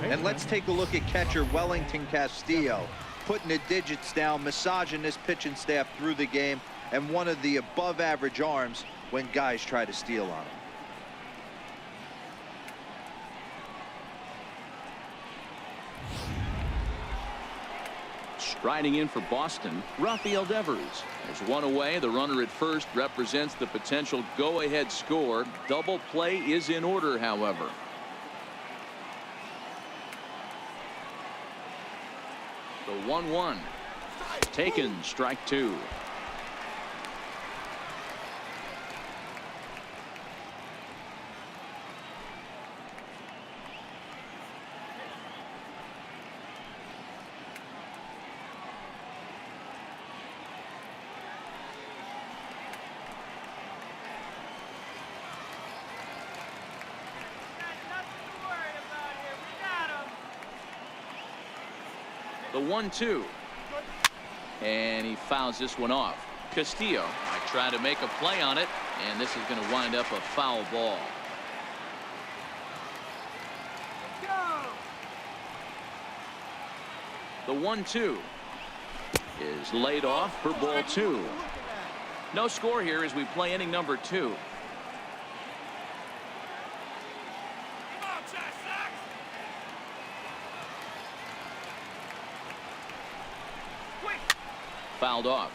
And let's take a look at catcher Wellington Castillo, putting the digits down, massaging this pitching staff through the game, and one of the above-average arms when guys try to steal on him. Striding in for Boston, Rafael Devers. There's one away. The runner at first represents the potential go-ahead score. Double play is in order, however. The 1-1. Taken, strike 2. The 1-2. And he fouls this one off. Castillo might try to make a play on it, and this is going to wind up a foul ball. The 1-2 is laid off for ball 2. No score here as we play inning number 2. Fouled off.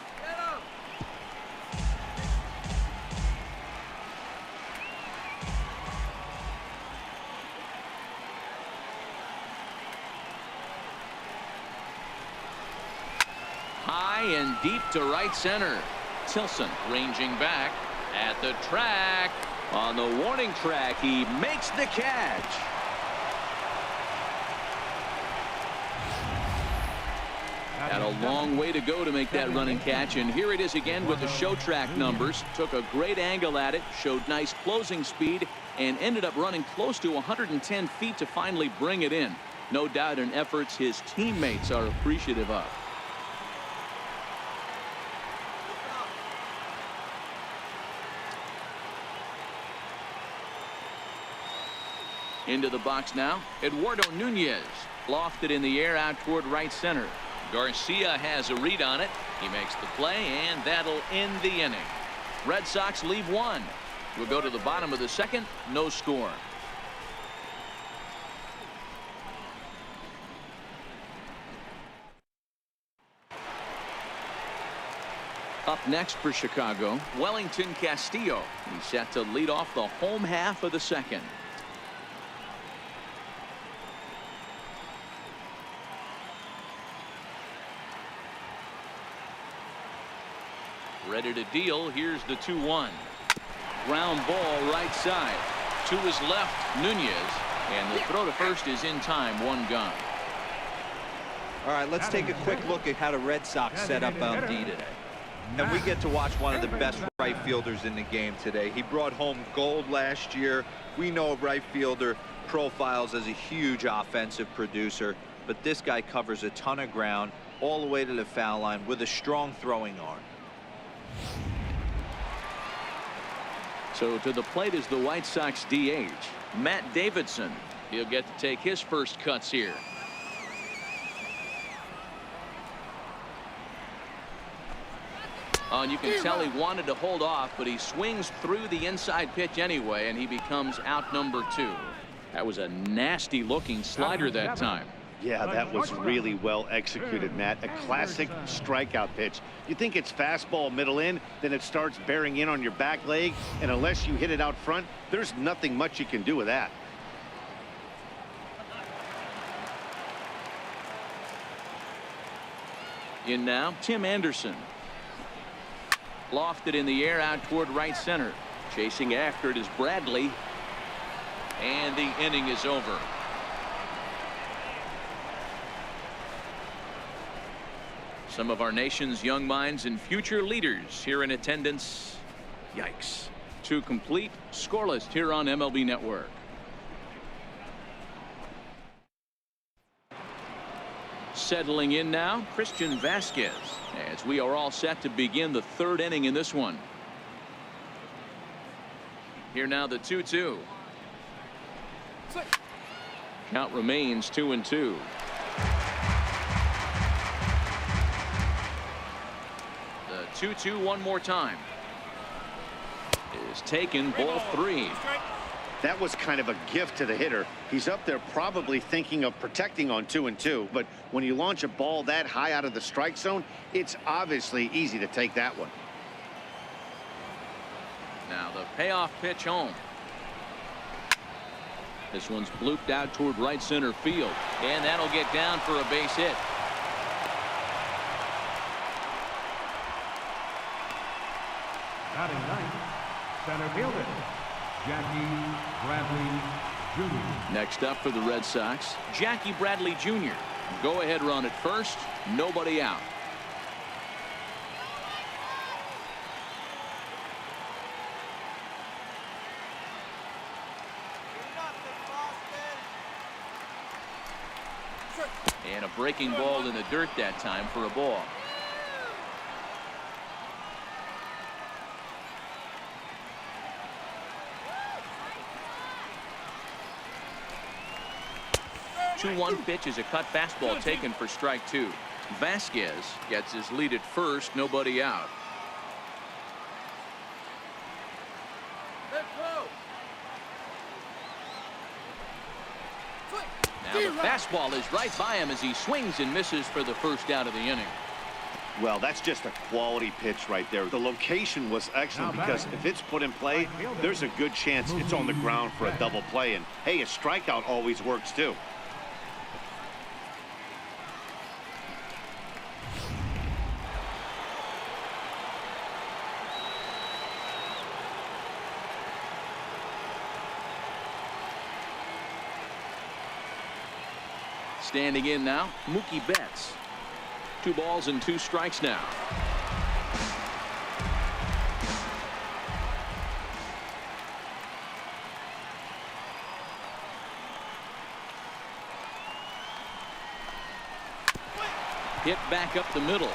High and deep to right center. Tilson ranging back at the track. On the warning track, he makes the catch. Had a long way to go to make that running catch, and here it is again with the show track numbers. Took a great angle at it, showed nice closing speed, and ended up running close to 110 feet to finally bring it in. No doubt in efforts his teammates are appreciative of. Into the box now, Eduardo Nunez. Lofted in the air out toward right center. Garcia has a read on it. He makes the play, and that'll end the inning. Red Sox leave 1. We'll go to the bottom of the second. No score. Up next for Chicago, Wellington Castillo. He's set to lead off the home half of the second. Ready to deal. Here's the 2-1. Ground ball right side. To his left, Nunez. And the throw to first is in time, one gone. All right, let's take a quick look at how the Red Sox set up on D today. And we get to watch one of the best right fielders in the game today. He brought home gold last year. We know a right fielder profiles as a huge offensive producer, but this guy covers a ton of ground all the way to the foul line with a strong throwing arm. So to the plate is the White Sox DH, Matt Davidson. He'll get to take his first cuts here. And you can tell he wanted to hold off, but he swings through the inside pitch anyway, and he becomes out number 2. That was a nasty looking slider that time. Yeah, that was really well executed, Matt. A classic strikeout pitch. You think it's fastball middle in, then it starts bearing in on your back leg, and unless you hit it out front, there's nothing much you can do with that. In now, Tim Anderson. Lofted in the air out toward right center. Chasing after it is Bradley. And the inning is over. Some of our nation's young minds and future leaders here in attendance. Yikes. 2 complete, scoreless here on MLB Network. Settling in now, Christian Vasquez, as we are all set to begin the 3rd inning in this one. Here now the 2-2. Count remains 2-2. The 2-2 one more time. Is taken, ball 3. That was kind of a gift to the hitter. He's up there probably thinking of protecting on 2-2, but when you launch a ball that high out of the strike zone, it's obviously easy to take that one. Now the payoff pitch home. This one's blooped out toward right center field, and that'll get down for a base hit. Batting ninth, center fielder, Jackie Bradley Jr. Next up for the Red Sox, Jackie Bradley Jr. Go ahead run at first, nobody out. And a breaking ball in the dirt that time for a ball. The 2-1 pitch is a cut fastball taken for strike 2. Vasquez gets his lead at first, nobody out. Now the fastball is right by him as he swings and misses for the first out of the inning. Well, that's just a quality pitch right there. The location was excellent because if it's put in play, there's a good chance it's on the ground for a double play. And hey, a strikeout always works too. Standing in now, Mookie Betts. 2 balls and 2 strikes now. Hit back up the middle.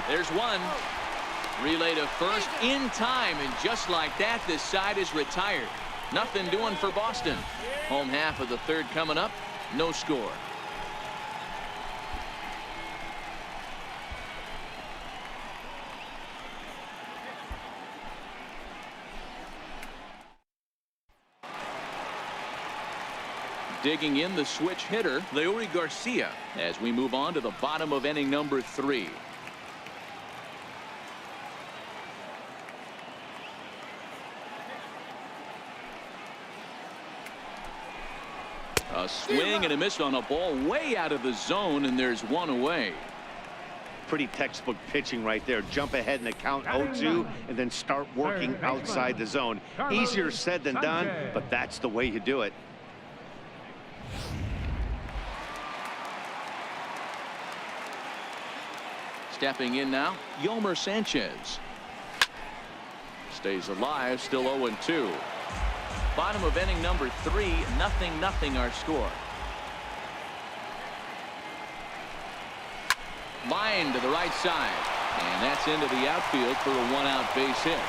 There's one. Relay to first in time, and just like that, this side is retired. Nothing doing for Boston. Home half of the 3rd coming up. No score. Digging in the switch hitter, Leury Garcia, as we move on to the bottom of inning number 3. A swing and a miss on a ball way out of the zone, and there's one away. Pretty textbook pitching right there. Jump ahead in the count 0-2 and then start working outside the zone. Easier said than done, but that's the way you do it. Stepping in now, Yomer Sanchez. Stays alive, still 0-2. Bottom of inning number 3, 0-0 our score. Line to the right side, and that's into the outfield for a 1-out base hit.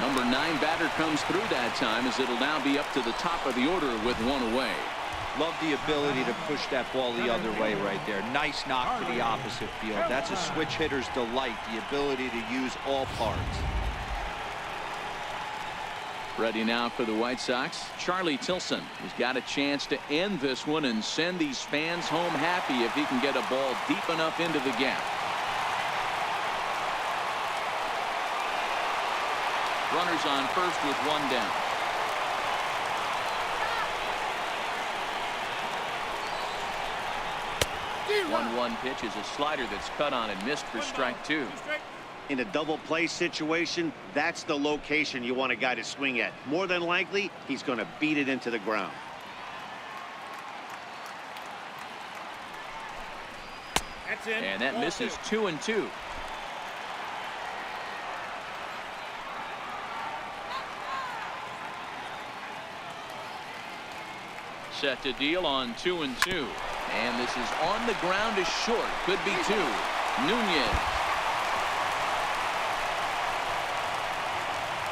Number 9 batter comes through that time, as it'll now be up to the top of the order with 1 away. Love the ability to push that ball the other way right there. Nice knock to the opposite field. That's a switch hitter's delight, the ability to use all parts. Ready now for the White Sox, Charlie Tilson. He's got a chance to end this one and send these fans home happy if he can get a ball deep enough into the gap. Runners on first with 1 down. 1-1 pitch is a slider that's cut on and missed for strike 2. In a double play situation, that's the location you want a guy to swing at. More than likely, he's going to beat it into the ground. That's it. And that misses 2-2. Set to deal on 2-2. And this is on the ground is short. Could be 2. Nunez.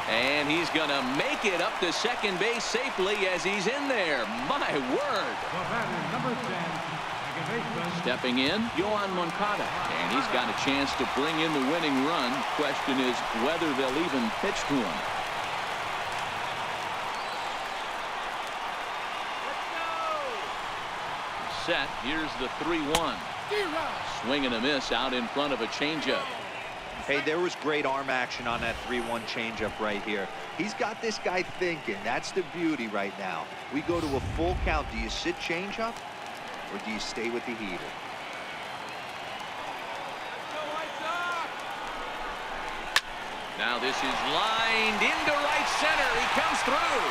And he's going to make it up to second base safely as he's in there. My word. Number 10, second baseman. Stepping in, Yohan Moncada. And he's got a chance to bring in the winning run. Question is whether they'll even pitch to him. Set. Here's the 3-1. Swing and a miss out in front of a changeup. Hey, there was great arm action on that 3-1 changeup right here. He's got this guy thinking. That's the beauty right now. We go to a full count. Do you sit changeup or do you stay with the heater? Now this is lined into right center. He comes through.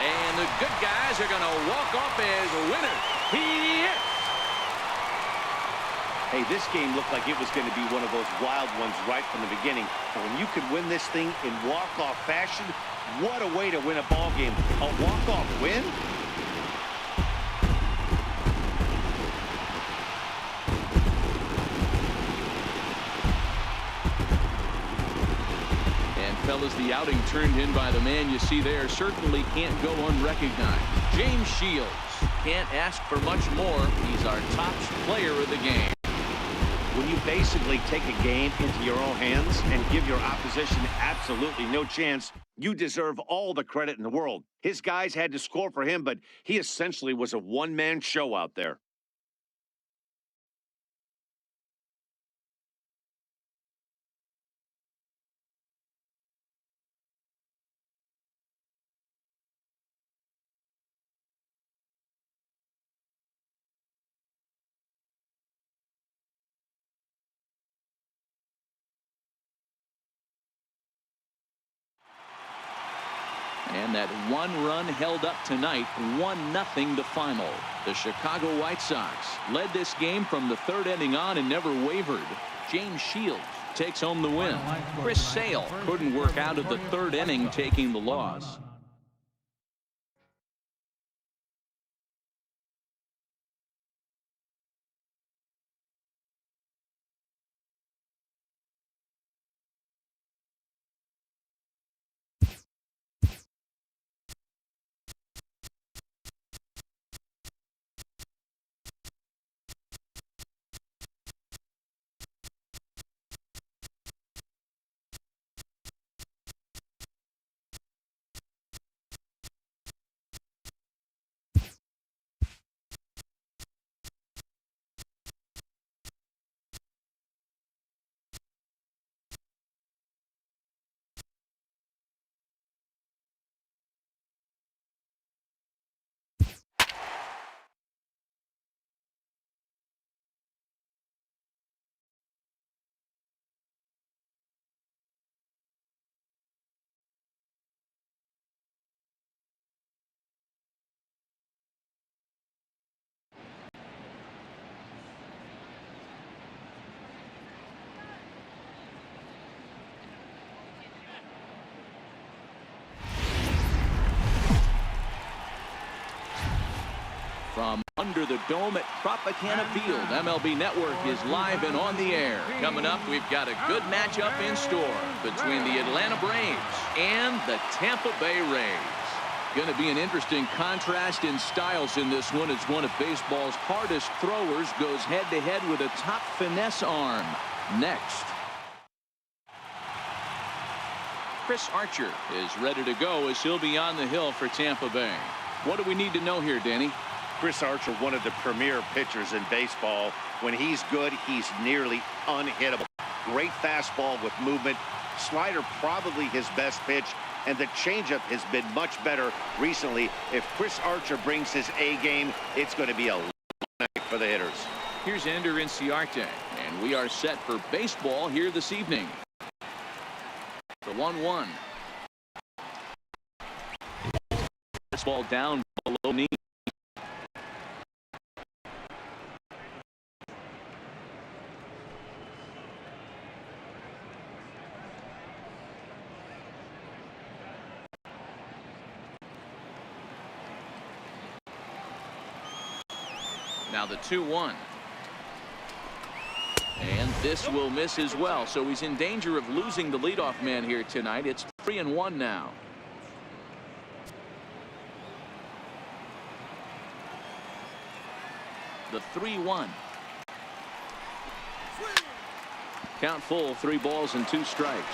And the good guys are going to walk off as winners. He is. Hey, this game looked like it was going to be one of those wild ones right from the beginning. And when you could win this thing in walk-off fashion, what a way to win a ball game. A walk-off win? And fellas, the outing turned in by the man you see there certainly can't go unrecognized. James Shields. Can't ask for much more. He's our top player of the game. When you basically take a game into your own hands and give your opposition absolutely no chance, you deserve all the credit in the world. His guys had to score for him, but he essentially was a one-man show out there. And that 1 run held up tonight, 1-0 the final. The Chicago White Sox led this game from the 3rd inning on and never wavered. James Shields takes home the win. Chris Sale couldn't work out of the 3rd inning, taking the loss. From under the dome at Tropicana Field, MLB Network is live and on the air. Coming up, we've got a good matchup in store between the Atlanta Braves and the Tampa Bay Rays. Going to be an interesting contrast in styles in this one, as one of baseball's hardest throwers goes head-to-head with a top finesse arm. Next. Chris Archer is ready to go as he'll be on the hill for Tampa Bay. What do we need to know here, Danny? Chris Archer, one of the premier pitchers in baseball. When he's good, he's nearly unhittable. Great fastball with movement. Slider probably his best pitch, and the changeup has been much better recently. If Chris Archer brings his A game, it's going to be a long night for the hitters. Here's Ender Inciarte, and we are set for baseball here this evening. The 1-1. This ball down below knee. Now the 2-1. And this will miss as well, so he's in danger of losing the leadoff man here tonight. It's 3-1 now. The 3-1. Count full, 3 balls and 2 strikes.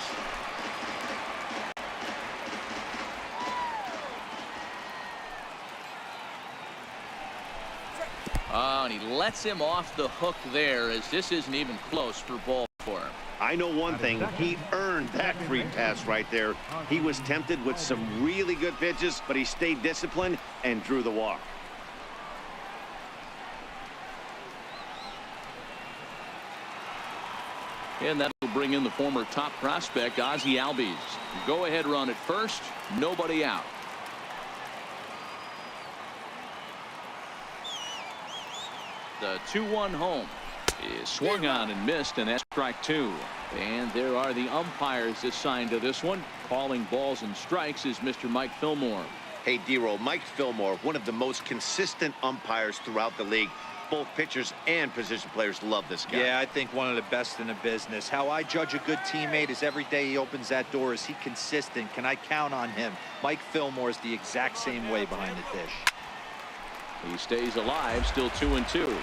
Oh, and he lets him off the hook there, as this isn't even close for ball 4. I know one thing. He earned that free pass right there. He was tempted with some really good pitches, but he stayed disciplined and drew the walk. And that'll bring in the former top prospect, Ozzie Albies. Go-ahead run at first, nobody out. The 2-1 home is swung on and missed, and that's strike 2. And there are the umpires assigned to this one. Calling balls and strikes is Mr. Mike Fillmore. Hey, D-Roll, Mike Fillmore, one of the most consistent umpires throughout the league. Both pitchers and position players love this guy. Yeah, I think one of the best in the business. How I judge a good teammate is every day he opens that door. Is he consistent? Can I count on him? Mike Fillmore is the exact same way behind the dish. He stays alive, still 2-2.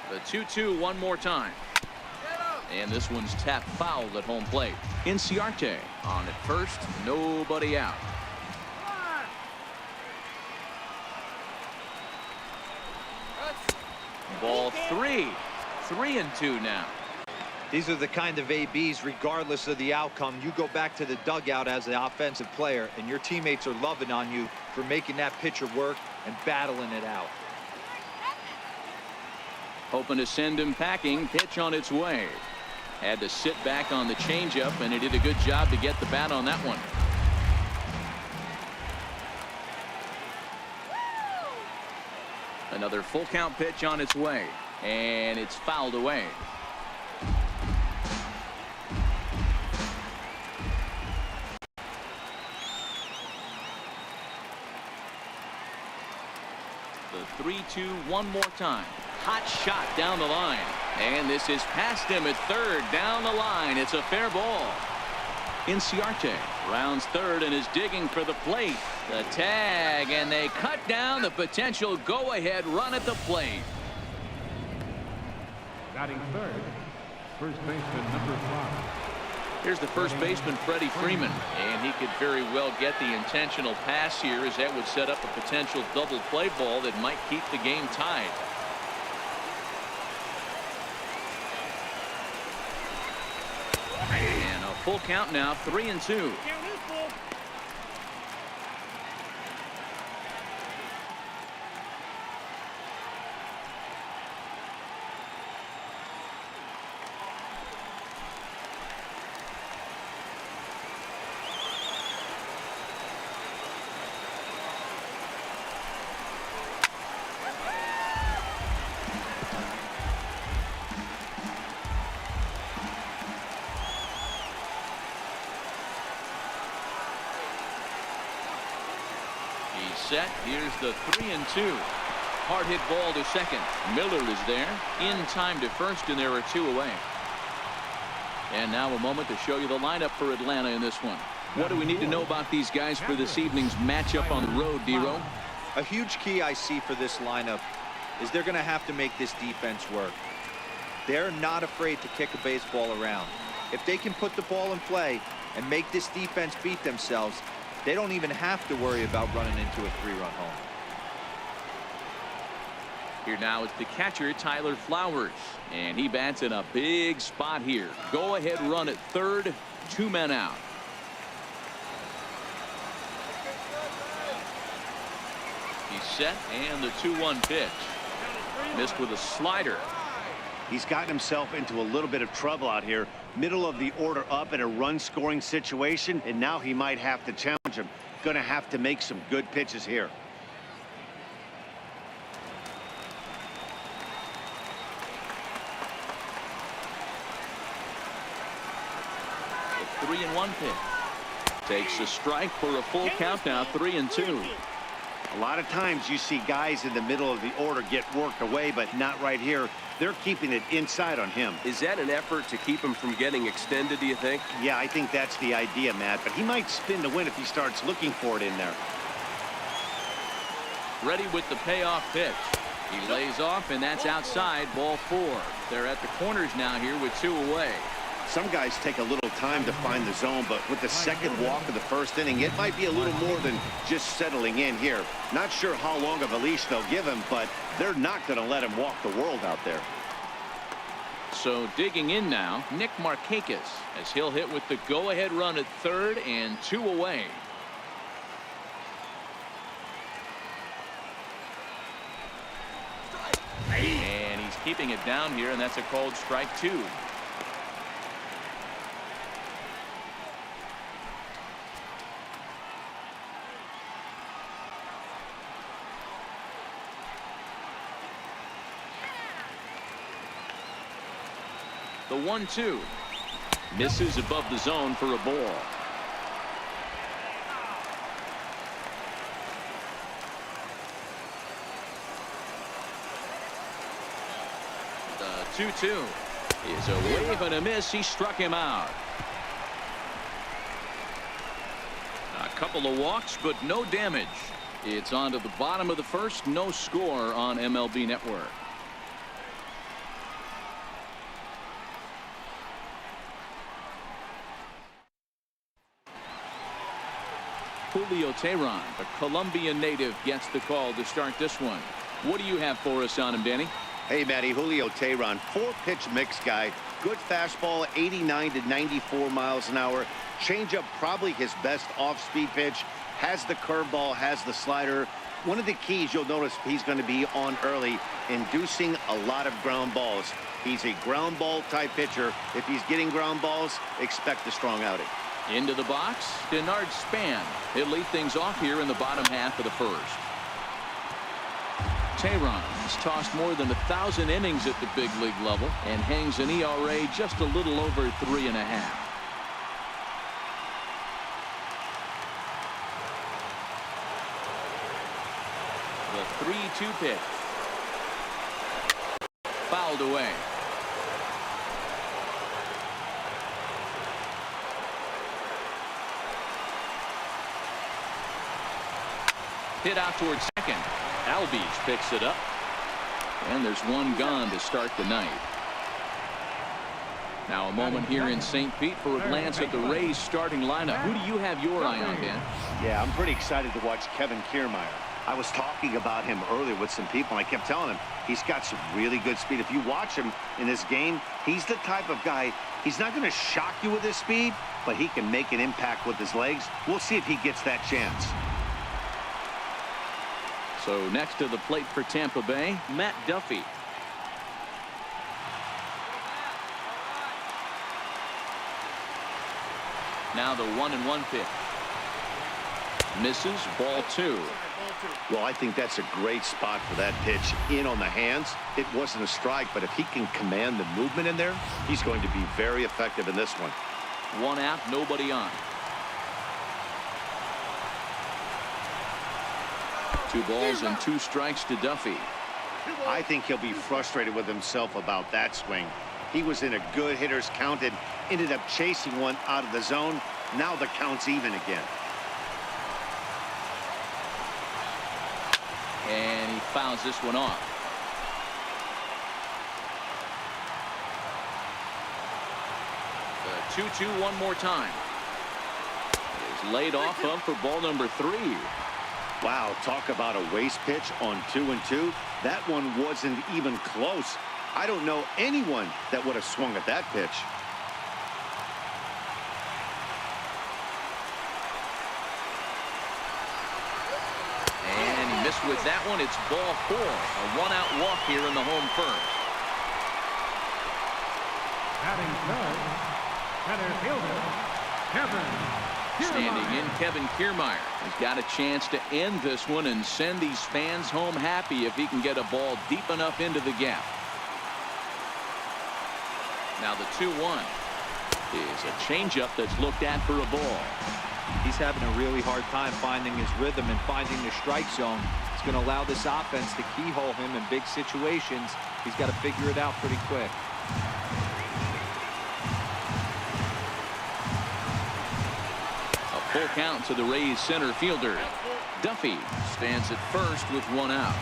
The 2-2 one more time. And this one's tapped foul at home plate. Inciarte on at first, nobody out. Ball 3. 3-2 now. These are the kind of ABs, regardless of the outcome. You go back to the dugout as the offensive player, and your teammates are loving on you for making that pitcher work and battling it out. Hoping to send him packing. Pitch on its way. Had to sit back on the changeup, and he did a good job to get the bat on that one. Another full count pitch on its way, and it's fouled away. The 3-2 one more time. Hot shot down the line. And this is past him at third. Down the line. It's a fair ball. Inciarte rounds third and is digging for the plate. The tag, and they cut down the potential go-ahead run at the plate. Batting third, first baseman number 5. Here's the first baseman, Freddie Freeman, and he could very well get the intentional pass here, as that would set up a potential double play ball that might keep the game tied. And a full count now, 3-2. set. Here's the 3-2. Hard hit ball to second. Miller is there in time to first, and there are 2 away. And now a moment to show you the lineup for Atlanta in this one. What do we need to know about these guys for this evening's matchup on the road, D-Row? A huge key I see for this lineup is they're going to have to make this defense work. They're not afraid to kick a baseball around. If they can put the ball in play and make this defense beat themselves, they don't even have to worry about running into a 3-run home. Here now is the catcher, Tyler Flowers, and he bats in a big spot here. Go ahead run at third, 2 men out. He's set, and the 2-1 pitch. Missed with a slider. He's gotten himself into a little bit of trouble out here. Middle of the order up in a run-scoring situation, and now he might have to challenge him. Going to have to make some good pitches here. The 3-1 pitch. Takes a strike for a full count now, 3-2. A lot of times you see guys in the middle of the order get worked away, but not right here. They're keeping it inside on him. Is that an effort to keep him from getting extended, do you think? Yeah, I think that's the idea, Matt, but he might spin to win if he starts looking for it in there. Ready with the payoff pitch. He lays off, and that's outside, ball 4. They're at the corners now here with 2 away. Some guys take a little time to find the zone, but with the second walk of the first inning, it might be a little more than just settling in here. Not sure how long of a leash they'll give him, but they're not going to let him walk the world out there. So digging in now, Nick Markakis, as he'll hit with the go-ahead run at third and 2 away. And he's keeping it down here, and that's a called strike 2. The 1-2 misses above the zone for a ball. The 2-2 is a wave and a miss. He struck him out. A couple of walks, but no damage. It's on to the bottom of the first. No score on MLB Network. Julio Teheran, the Colombian native, gets the call to start this one. What do you have for us on him, Danny? Hey, Matty, Julio Teheran, 4-pitch mix guy. Good fastball, 89 to 94 miles an hour. Changeup, probably his best off-speed pitch. Has the curveball, has the slider. One of the keys you'll notice he's going to be on early, inducing a lot of ground balls. He's a ground ball type pitcher. If he's getting ground balls, expect a strong outing. Into the box, Denard Span. He'll lead things off here in the bottom half of the first. Teheran has tossed more than 1,000 innings at the big league level and hangs an ERA just a little over 3.5. The 3-2 pitch. Fouled away. Hit out towards second. Albies picks it up. And there's one gone to start the night. Now a moment here in St. Pete for a glance at the Rays starting lineup. Who do you have your eye on, Dan? Yeah, I'm pretty excited to watch Kevin Kiermaier. I was talking about him earlier with some people, and I kept telling him he's got some really good speed. If you watch him in this game, he's the type of guy, he's not going to shock you with his speed, but he can make an impact with his legs. We'll see if he gets that chance. So next to the plate for Tampa Bay, Matt Duffy. Now the 1-1 pitch. Misses, ball 2. Well, I think that's a great spot for that pitch. In on the hands. It wasn't a strike, but if he can command the movement in there, he's going to be very effective in this one. 1 out, nobody on. 2 balls and 2 strikes to Duffy. I think he'll be frustrated with himself about that swing. He was in a good hitter's count and ended up chasing one out of the zone. Now the count's even again. And he fouls this one off. The 2-2 one more time. Is laid off of for ball number 3. Wow, talk about a waste pitch on 2-2. That one wasn't even close. I don't know anyone that would have swung at that pitch. And he missed with that one. It's ball 4. A 1-out walk here in the home first. Batting third, center fielder, Kevin. Standing in, Kevin Kiermaier has got a chance to end this one and send these fans home happy if he can get a ball deep enough into the gap. Now the 2-1 is a changeup that's looked at for a ball. He's having a really hard time finding his rhythm and finding the strike zone. It's going to allow this offense to keyhole him in big situations. He's got to figure it out pretty quick. Full count to the Rays center fielder. Duffy stands at first with 1 out.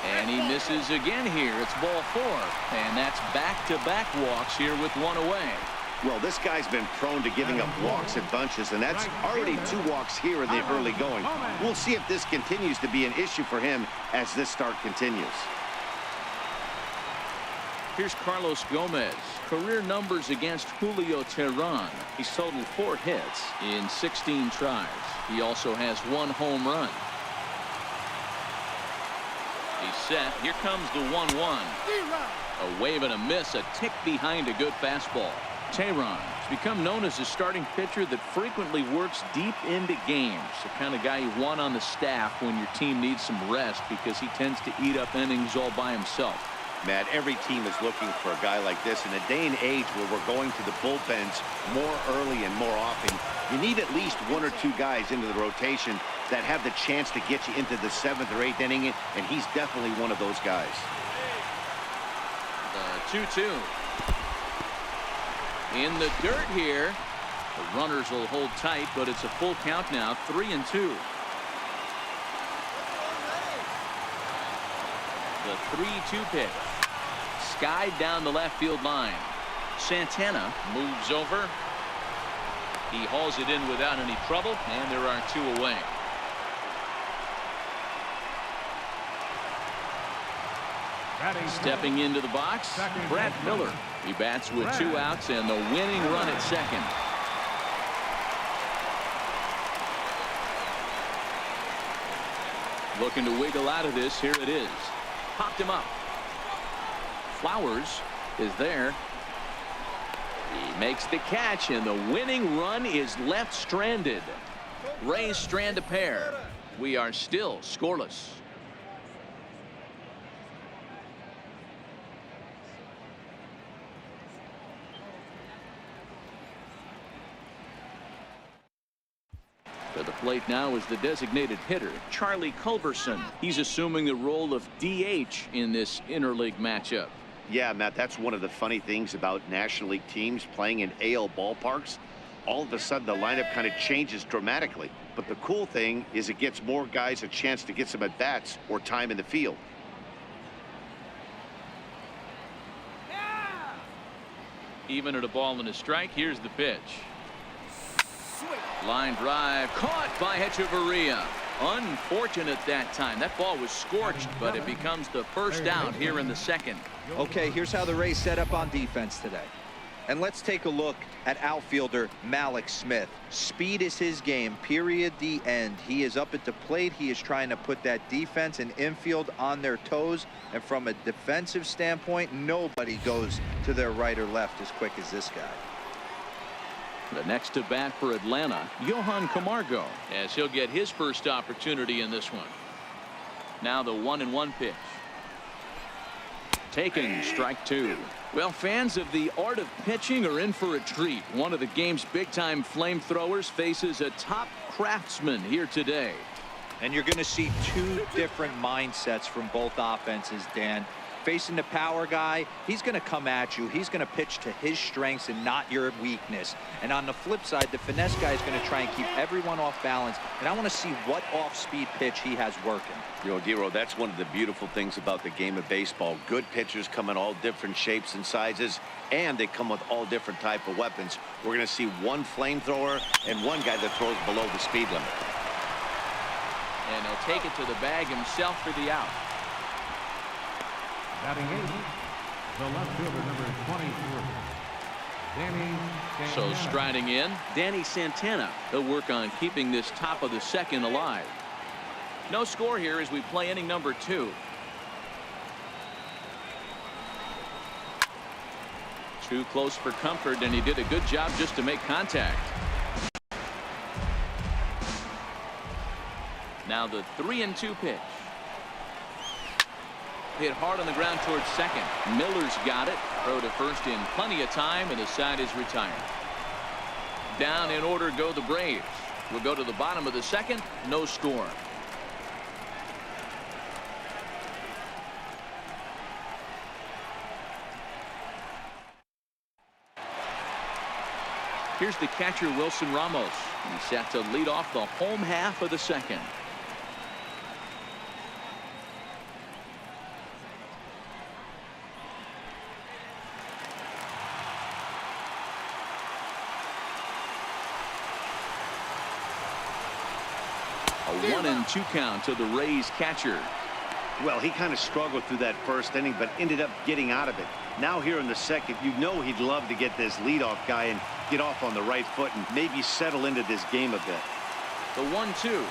And he misses again here. It's ball 4. And that's back-to-back walks here with 1 away. Well, this guy's been prone to giving up walks in bunches, and that's already 2 walks here in the early going. We'll see if this continues to be an issue for him as this start continues. Here's Carlos Gomez. Career numbers against Julio Teheran. He's totaled 4 hits in 16 tries. He also has 1 home run. He's set. Here comes the 1-1. A wave and a miss, a tick behind a good fastball. Teheran has become known as a starting pitcher that frequently works deep into games. The kind of guy you want on the staff when your team needs some rest because he tends to eat up innings all by himself. Matt, every team is looking for a guy like this. In a day and age where we're going to the bullpens more early and more often, you need at least 1 or 2 guys into the rotation that have the chance to get you into the 7th or 8th inning, and he's definitely one of those guys. The 2-2. In the dirt here. The runners will hold tight, but it's a full count now. 3-2. The 3-2 pitch. Skied down the left field line. Santana moves over. He hauls it in without any trouble, and there are 2 away. Stepping into the box, Brett Miller. He bats with 2 outs and the winning run at second. Looking to wiggle out of this. Here it is. Popped him up. Flowers is there. He makes the catch, and the winning run is left stranded. Rays strand a pair. We are still scoreless. To the plate now is the designated hitter, Charlie Culberson. He's assuming the role of DH in this interleague matchup. Yeah, Matt, that's one of the funny things about National League teams playing in AL ballparks. All of a sudden, the lineup kind of changes dramatically. But the cool thing is it gets more guys a chance to get some at-bats or time in the field. Even at a ball and a strike, here's the pitch. Line drive caught by Hechavarria. Unfortunate that time. That ball was scorched, but it becomes the first out here in the second. Okay, here's how the Rays set up on defense today. And let's take a look at outfielder Malik Smith. Speed is his game, period, the end. He is up at the plate. He is trying to put that defense and infield on their toes. And from a defensive standpoint, nobody goes to their right or left as quick as this guy. The next to bat for Atlanta, Johan Camargo, as he'll get his first opportunity in this one. Now the 1-1 pitch. Taking strike two. Well, fans of the art of pitching are in for a treat. One of the game's big-time flamethrowers faces a top craftsman here today. And you're going to see two different mindsets from both offenses, Dan. Facing the power guy, he's going to come at you. He's going to pitch to his strengths and not your weakness. And on the flip side, the finesse guy is going to try and keep everyone off balance. And I want to see what off-speed pitch he has working. You know, Dero, that's one of the beautiful things about the game of baseball. Good pitchers come in all different shapes and sizes, and they come with all different type of weapons. We're going to see one flamethrower and one guy that throws below the speed limit. And he'll take it to the bag himself for the out. Batting eighth, the left fielder, number 23, Danny Santana. So striding in, Danny Santana. He'll work on keeping this top of the second alive. No score here as we play inning number 2. Too close for comfort, and he did a good job just to make contact. Now the 3-2 pitch. Hit hard on the ground towards second. Miller's got it. Throw to first in plenty of time, and the side is retired. Down in order go the Braves. We'll go to the bottom of the second. No score. Here's the catcher, Wilson Ramos. He's set to lead off the home half of the second. A 1-2 count to the Rays catcher. Well, he kind of struggled through that first inning, but ended up getting out of it. Now here in the second, you know he'd love to get this leadoff guy and get off on the right foot and maybe settle into this game a bit. The 1-2.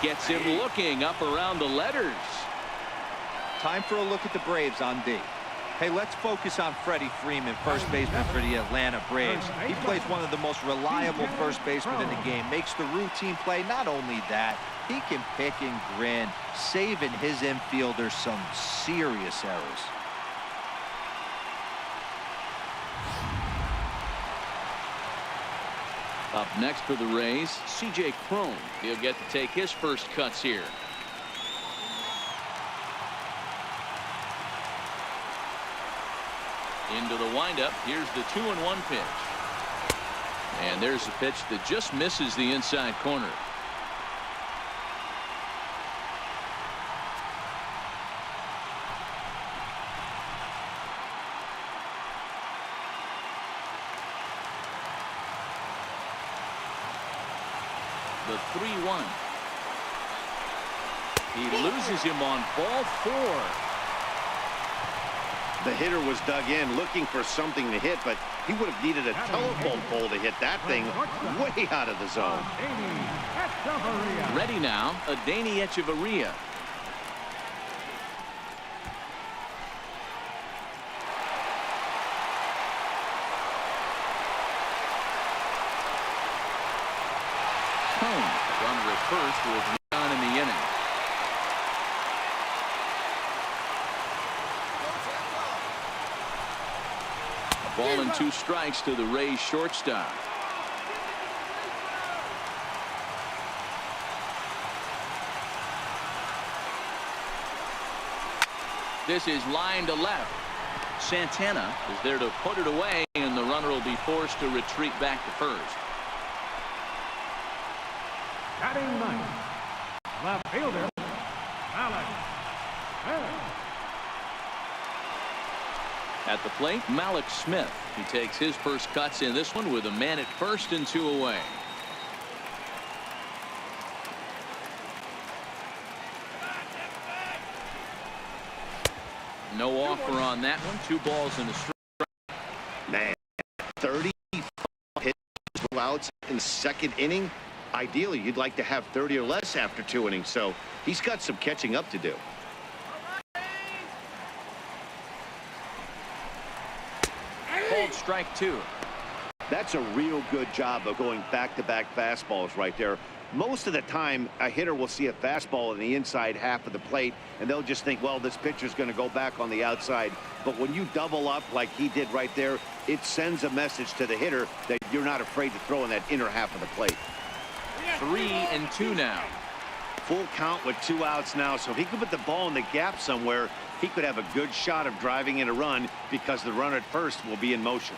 Gets him looking up around the letters. Time for a look at the Braves on D. Hey, let's focus on Freddie Freeman, first baseman for the Atlanta Braves. He plays one of the most reliable first basemen in the game, makes the routine play. Not only that, he can pick and grin, saving his infielders some serious errors. Up next for the Rays, C.J. Cron. He'll get to take his first cuts here. Into the windup. Here's the 2-1 pitch. And there's a pitch that just misses the inside corner. The 3-1. He loses him on ball 4. The hitter was dug in looking for something to hit, but he would have needed a telephone pole to hit that thing way out of the zone. Ready now, Adeiny Echeverria. Home. Runner at first was down in the inning. Ball and 2 strikes to the Rays shortstop. This is line to left. Santana is there to put it away, and the runner will be forced to retreat back to first. Batting ninth, left fielder, Alex. At the plate, Malik Smith. He takes his first cuts in this one with a man at first and 2 away. No offer on that one. 2 balls and a strike. Man, 30 hits, 2 outs in the second inning. Ideally, you'd like to have 30 or less after 2 innings, so he's got some catching up to do. Called strike 2. That's a real good job of going back-to-back fastballs right there. Most of the time, a hitter will see a fastball in the inside half of the plate, and they'll just think, well, this pitcher's going to go back on the outside. But when you double up like he did right there, it sends a message to the hitter that you're not afraid to throw in that inner half of the plate. 3-2 now. Full count with 2 outs now, so if he could put the ball in the gap somewhere, he could have a good shot of driving in a run because the runner at first will be in motion.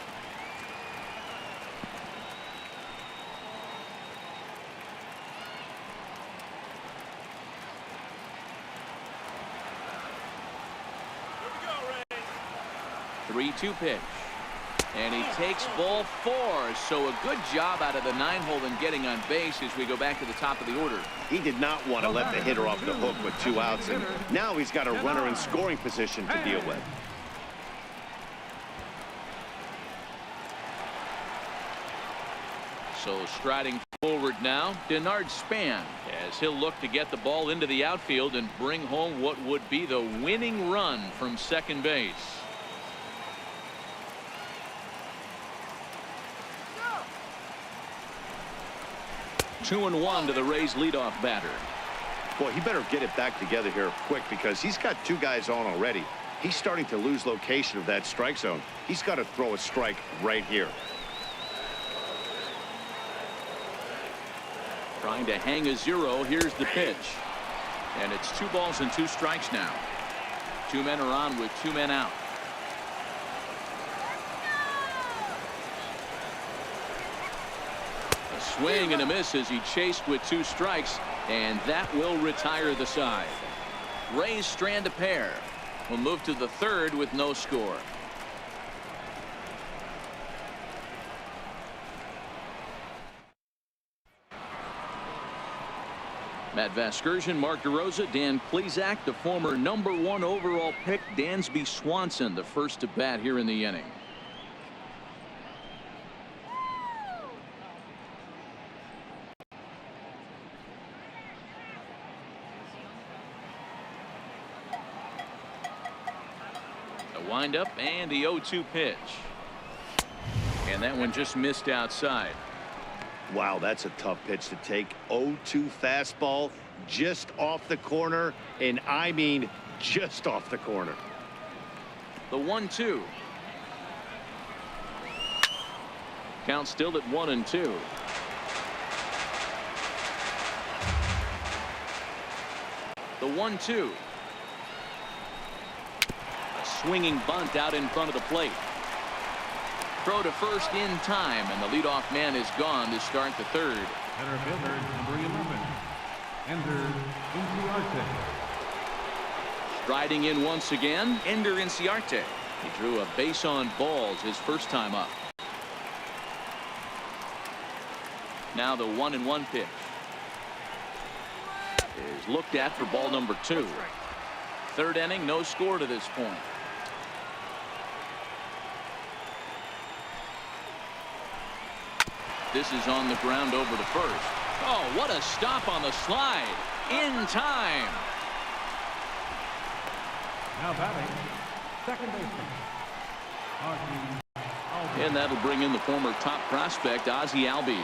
The 3-2 pitch. And he takes ball 4. So a good job out of the 9-hole in getting on base as we go back to the top of the order. He did not want to let the hitter off the hook with 2 outs, and now he's got a runner in scoring position to deal with. So striding forward now, Denard Span, as he'll look to get the ball into the outfield and bring home what would be the winning run from second base. 2-1 to the Rays leadoff batter. Boy, he better get it back together here quick because he's got 2 guys on already. He's starting to lose location of that strike zone. He's got to throw a strike right here. Trying to hang a 0. Here's the pitch. And it's 2 balls and 2 strikes now. 2 men are on with 2 men out. A swing and a miss as he chased with 2 strikes, and that will retire the side. Rays strand a pair. We'll move to the 3rd with no score. Matt Vasgersian, Mark DeRosa, Dan Plesac, the former #1 overall pick, Dansby Swanson, the first to bat here in the inning. The windup and the 0-2 pitch. And that one just missed outside. Wow, that's a tough pitch to take. 0-2 fastball just off the corner, and I mean just off the corner. The 1-2. Count still at 1-2. The 1-2. A swinging bunt out in front of the plate. Throw to first in time, and the leadoff man is gone to start the 3rd. Center fielder, number 11, Ender Inciarte. Striding in once again, Ender Inciarte. He drew a base on balls his first time up. Now the 1-1 pitch is looked at for ball number 2. 3rd inning, no score to this point. This is on the ground over to first. Oh, what a stop on the slide. In time. Now batting, second baseman, Ozzie Albies. And that'll bring in the former top prospect, Ozzie Albies.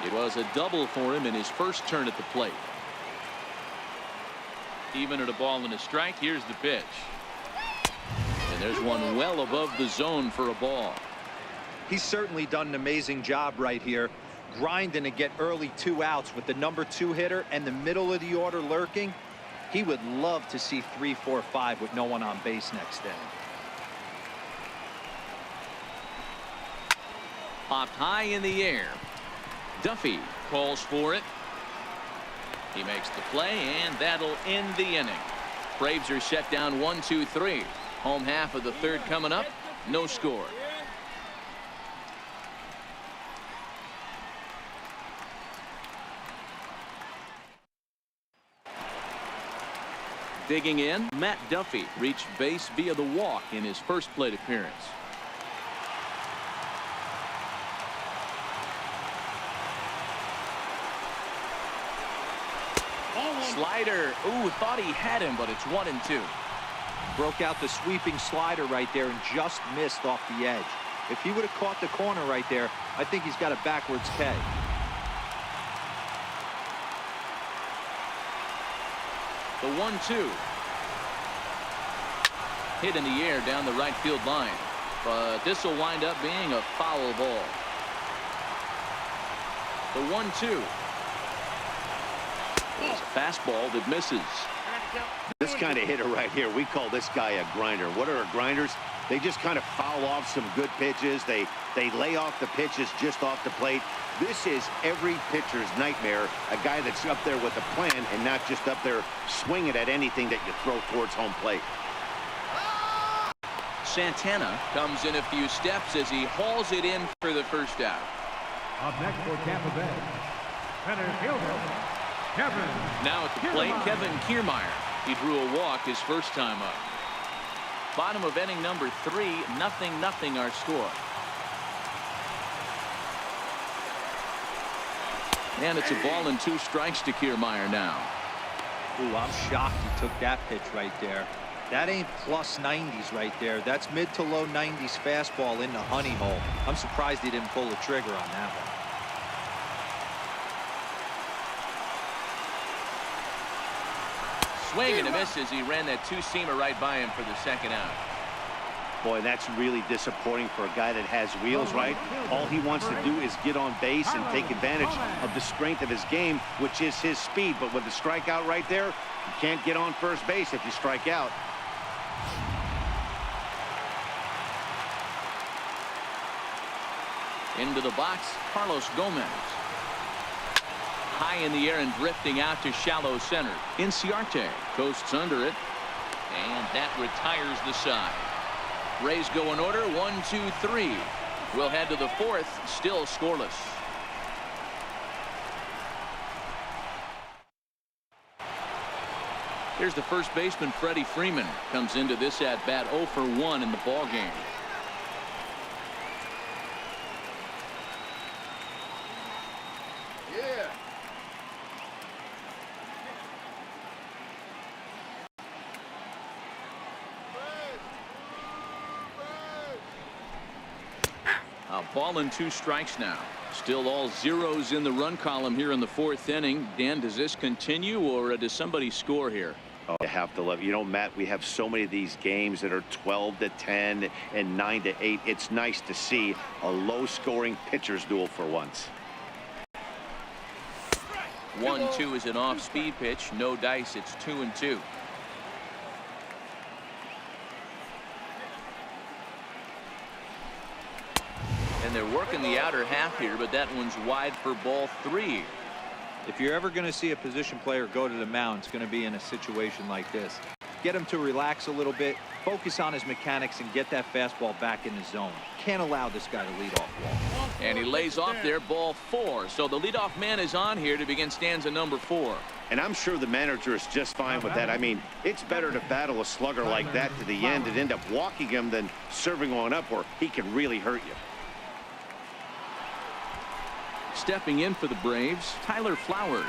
It was a double for him in his first turn at the plate. Even at a ball and a strike, here's the pitch. And there's one well above the zone for a ball. He's certainly done an amazing job right here, grinding to get early 2 outs with the #2 hitter and the middle of the order lurking. He would love to see 3, 4, 5 with no one on base next inning. Popped high in the air. Duffy calls for it. He makes the play, and that'll end the inning. Braves are set down 1-2-3. Home half of the 3rd coming up. No score. Digging in, Matt Duffy reached base via the walk in his first plate appearance. Slider. Ooh, thought he had him, but it's 1-2. Broke out the sweeping slider right there and just missed off the edge. If he would have caught the corner right there, I think he's got a backwards K. The 1-2. Hit in the air down the right field line. But this will wind up being a foul ball. The 1-2. It's a fastball that misses. This kind of hitter right here, we call this guy a grinder. What are grinders? They just kind of foul off some good pitches. They lay off the pitches just off the plate. This is every pitcher's nightmare, a guy that's up there with a plan and not just up there swinging at anything that you throw towards home plate. Santana comes in a few steps as he hauls it in for the first out. Up next for Tampa Bay, center fielder, Kevin. Now at the plate, Kevin Kiermaier. He drew a walk his first time up. Bottom of inning number 3, 0-0 our score. And it's a ball and 2 strikes to Kiermaier now. Ooh, I'm shocked he took that pitch right there. That ain't plus 90s right there. That's mid to low 90s fastball in the honey hole. I'm surprised he didn't pull the trigger on that one. Swing and a miss as he ran that 2-seamer right by him for the second out. Boy, that's really disappointing for a guy that has wheels, right? All he wants to do is get on base and take advantage of the strength of his game, which is his speed. But with the strikeout right there, you can't get on first base if you strike out. Into the box, Carlos Gomez. High in the air and drifting out to shallow center. Inciarte coasts under it, and that retires the side. Rays go in order, 1, 2, 3. We'll head to the 4th, still scoreless. Here's the first baseman, Freddie Freeman. Comes into this at bat 0 for 1 in the ball game. A ball and 2 strikes now. Still all zeros in the run column here in the 4th inning. Dan, does this continue or does somebody score here? Oh, you have to love it. You know, Matt, we have so many of these games that are 12-10 and 9-8. It's nice to see a low-scoring pitcher's duel for once. 1-2 is an off-speed pitch. No dice. It's 2-2. And they're working the outer half here, but that one's wide for ball 3. If you're ever going to see a position player go to the mound, it's going to be in a situation like this. Get him to relax a little bit, focus on his mechanics, and get that fastball back in the zone. Can't allow this guy to lead off wall. And he lays off there, ball 4. So the leadoff man is on here to begin stanza number 4. And I'm sure the manager is just fine with that. I mean, it's better to battle a slugger like that to the end and end up walking him than serving one up where he can really hurt you. Stepping in for the Braves, Tyler Flowers.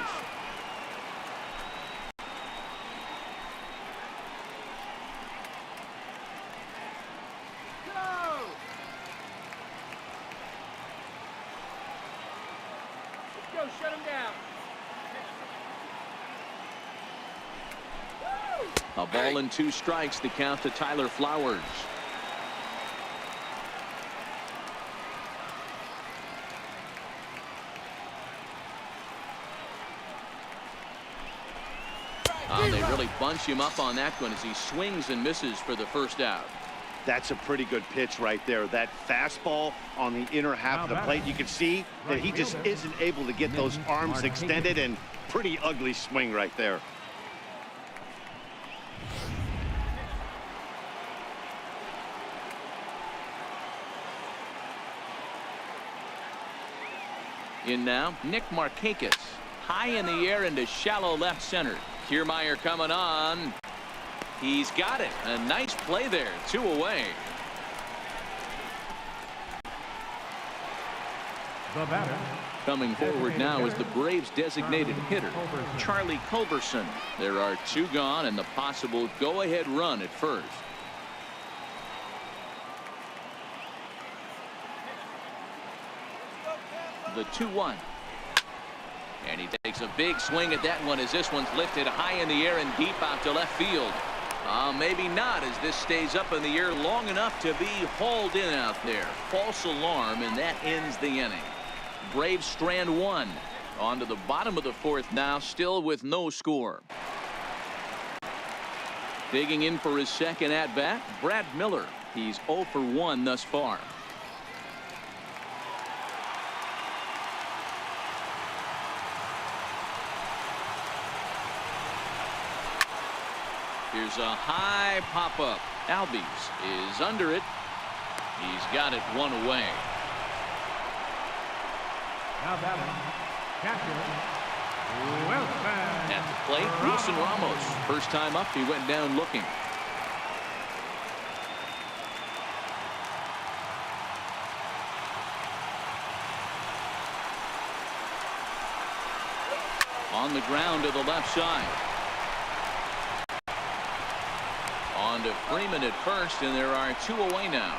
Let's go, shut him down. A ball and 2 strikes, the count to Tyler Flowers. They really bunch him up on that one as he swings and misses for the first out. That's a pretty good pitch right there. That fastball on the inner half of the plate. You can see that he just isn't able to get those arms extended, and pretty ugly swing right there. In now, Nick Markakis. High in the air into shallow left center. Kiermaier coming on. He's got it. A nice play there. 2 away. The batter. Coming forward now is the Braves designated hitter, Charlie Culberson. There are 2 gone and the possible go-ahead run at first. The 2-1. And he takes a big swing at that one as this one's lifted high in the air and deep out to left field. Maybe not, as this stays up in the air long enough to be hauled in out there. False alarm, and that ends the inning. Braves strand one. On to the bottom of the fourth now, still with no score. Digging in for his second at-bat, Brad Miller. He's 0 for 1 thus far. Here's a high pop-up. Albies is under it. He's got it one away. Now batting, catcher, Wilson. At the plate, Wilson Ramos. First time up, he went down looking. On the ground to the left side. On to Freeman at first, and there are 2 away now.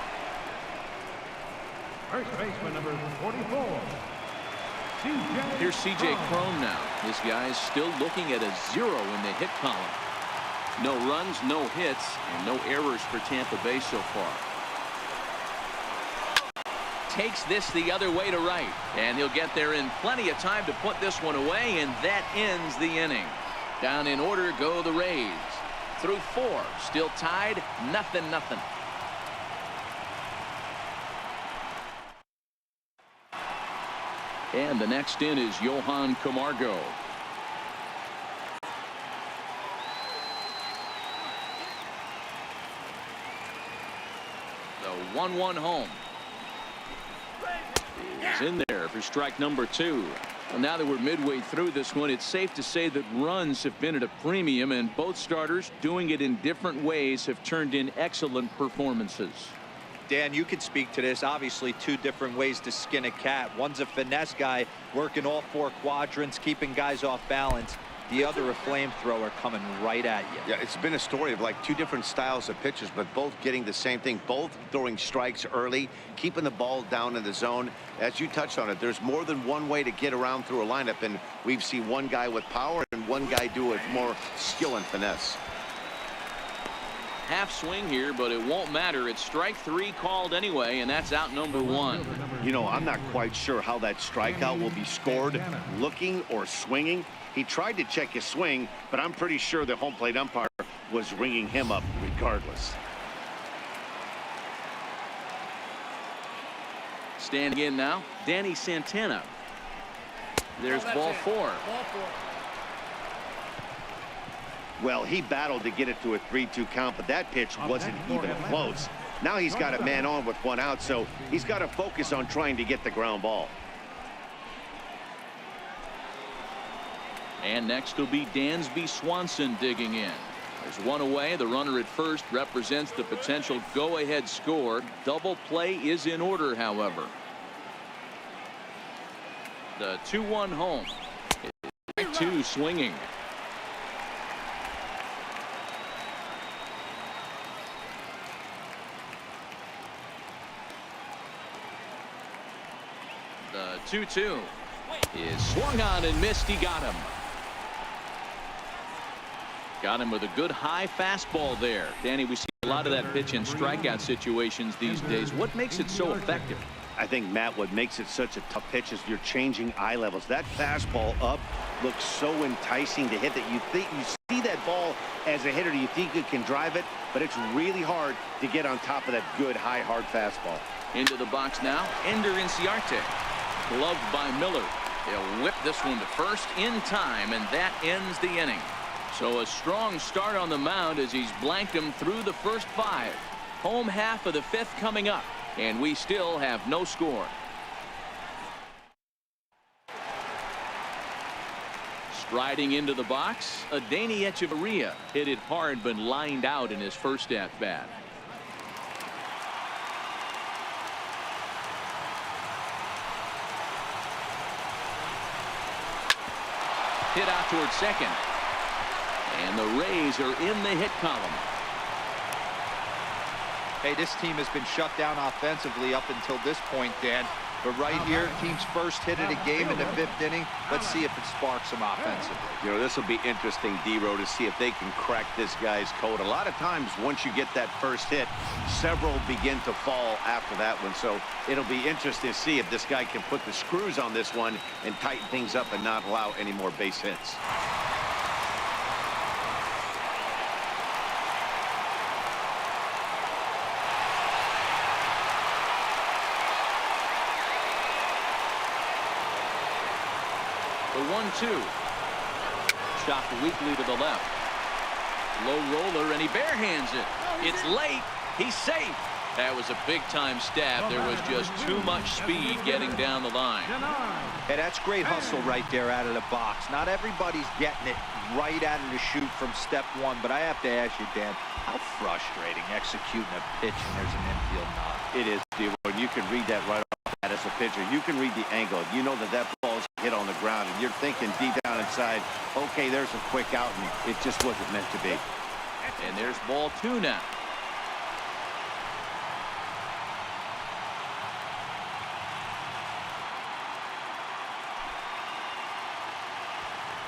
First baseman number 44. Here's C.J. Cron now. This guy is still looking at a 0 in the hit column. No runs, no hits, and no errors for Tampa Bay so far. Takes this the other way to right, and he'll get there in plenty of time to put this one away, and that ends the inning. Down in order go the Rays. Through 4, still tied, 0-0. And the next in is Johan Camargo. The 1-1 home. He's in there for strike number 2. Well, now that we're midway through this one, it's safe to say that runs have been at a premium, and both starters, doing it in different ways, have turned in excellent performances. Dan, you could speak to this. Obviously, 2 different ways to skin a cat. One's a finesse guy working all 4 quadrants, keeping guys off balance. The other a flamethrower coming right at you. Yeah, it's been a story of like 2 different styles of pitchers, but both getting the same thing, both throwing strikes early, keeping the ball down in the zone. As you touched on it, there's more than one way to get around through a lineup, and we've seen one guy with power and one guy do it more skill and finesse. Half swing here, but it won't matter. It's strike 3 called anyway, and that's out number 1. You know, I'm not quite sure how that strikeout will be scored, looking or swinging. He tried to check his swing, but I'm pretty sure the home plate umpire was ringing him up regardless. Standing in now, Danny Santana. There's ball 4. Ball 4. Well, he battled to get it to a 3-2 count, but that pitch wasn't even close. Now he's got a man on with 1 out, so he's got to focus on trying to get the ground ball. And next will be Dansby Swanson digging in. There's 1 away. The runner at first represents the potential go-ahead score. Double play is in order, however. The 2-1 home. Strike 2 swinging. The 2-2 is swung on and missed. He got him. Got him with a good high fastball there. Danny, we see a lot of that pitch in strikeout situations these days. What makes it so effective? I think, Matt, what makes it such a tough pitch is you're changing eye levels. That fastball up looks so enticing to hit that you see that ball as a hitter, you think you can drive it, but it's really hard to get on top of that good high hard fastball. Into the box now, Ender Inciarte. Gloved by Miller. He'll whip this one to first in time, and that ends the inning. So a strong start on the mound as he's blanked him through the first 5. Home half of the 5th coming up, and we still have no score. Striding into the box, Adeiny Echeverria hit it hard but lined out in his first at-bat. Hit out towards second. And the Rays are in the hit column. Hey, this team has been shut down offensively up until this point, Dan. But right here, team's first hit of the game in the 5th inning. Let's see if it sparks some offensively. You know, this will be interesting, D-Row, to see if they can crack this guy's code. A lot of times, once you get that first hit, several begin to fall after that one. So it'll be interesting to see if this guy can put the screws on this one and tighten things up and not allow any more base hits. The 1-2. Chopped weakly to the left. Low roller, and he barehands it. It's late. He's safe. That was a big-time stab. There was just too much speed getting down the line. Hey, that's great hustle right there out of the box. Not everybody's getting it right out of the chute from step one, but I have to ask you, Dan, how frustrating executing a pitch and there's an infield knock. It is, D-Row, and you can read that right off the bat as a pitcher. You can read the angle. You know that that ball's hit on the ground, and you're thinking deep down inside, okay, there's a quick out, and it just wasn't meant to be. And there's ball 2 now.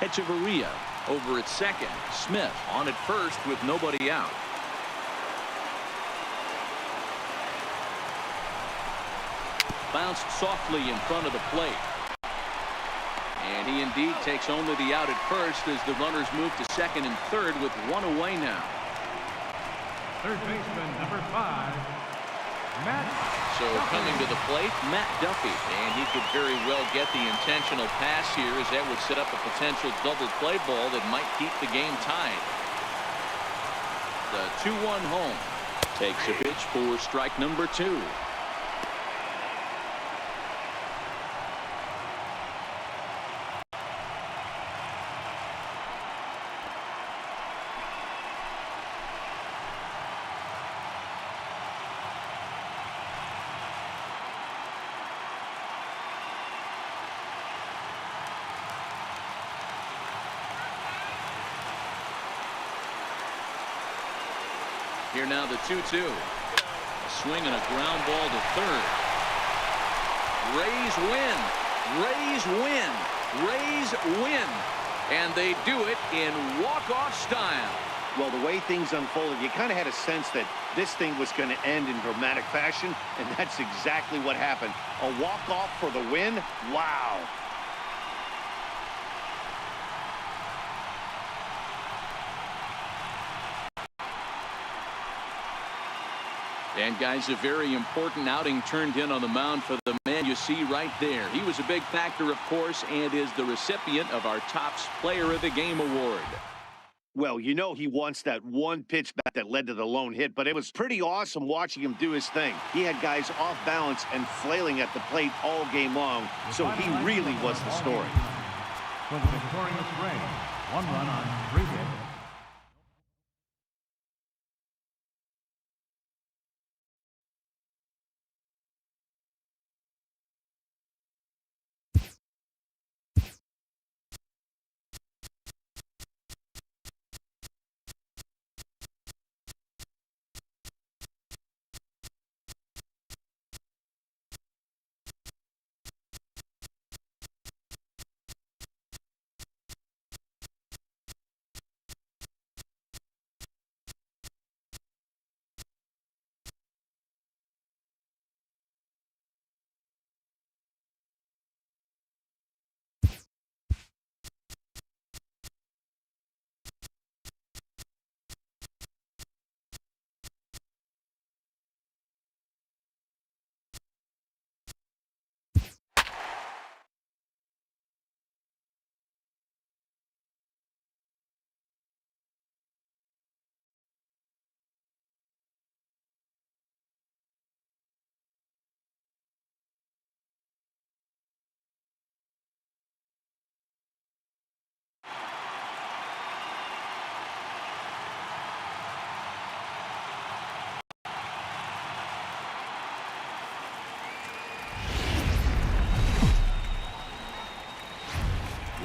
Echeverria over at second. Smith on at first with nobody out. Bounced softly in front of the plate. And he indeed takes only the out at first as the runners move to second and third with 1 away now. Third baseman, number 5, Matt. So coming to the plate, Matt Duffy, and he could very well get the intentional pass here, as that would set up a potential double play ball that might keep the game tied. The 2-1 home. Takes a pitch for strike number 2. Here now the 2-2. A swing and a ground ball to third. Rays win. Rays win. Rays win. And they do it in walk-off style. Well, the way things unfolded, you kind of had a sense that this thing was going to end in dramatic fashion, and that's exactly what happened. A walk-off for the win? Wow. And guys, a very important outing turned in on the mound for the man you see right there. He was a big factor, of course, and is the recipient of our Topps Player of the Game award. Well, you know he wants that one pitch back that led to the lone hit, but it was pretty awesome watching him do his thing. He had guys off balance and flailing at the plate all game long, so he really was the story. For the victorious Rays, 1 run on 3 hits.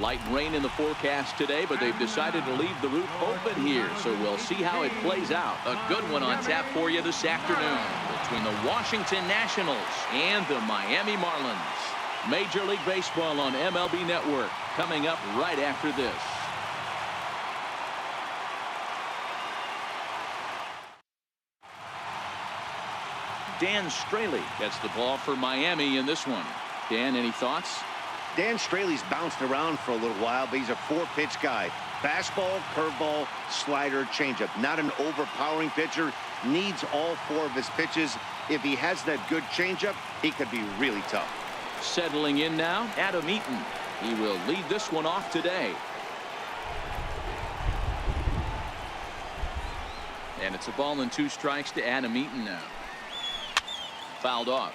Light rain in the forecast today, but they've decided to leave the route open here, so we'll see how it plays out. A good one on tap for you this afternoon between the Washington Nationals and the Miami Marlins. Major League Baseball on MLB Network coming up right after this. Dan Straley gets the ball for Miami in this one. Dan, any thoughts? Dan Straley's bounced around for a little while, but he's a 4-pitch guy. Fastball, curveball, slider, changeup. Not an overpowering pitcher. Needs all 4 of his pitches. If he has that good changeup, he could be really tough. Settling in now, Adam Eaton. He will lead this one off today. And it's a ball and 2 strikes to Adam Eaton now. Fouled off.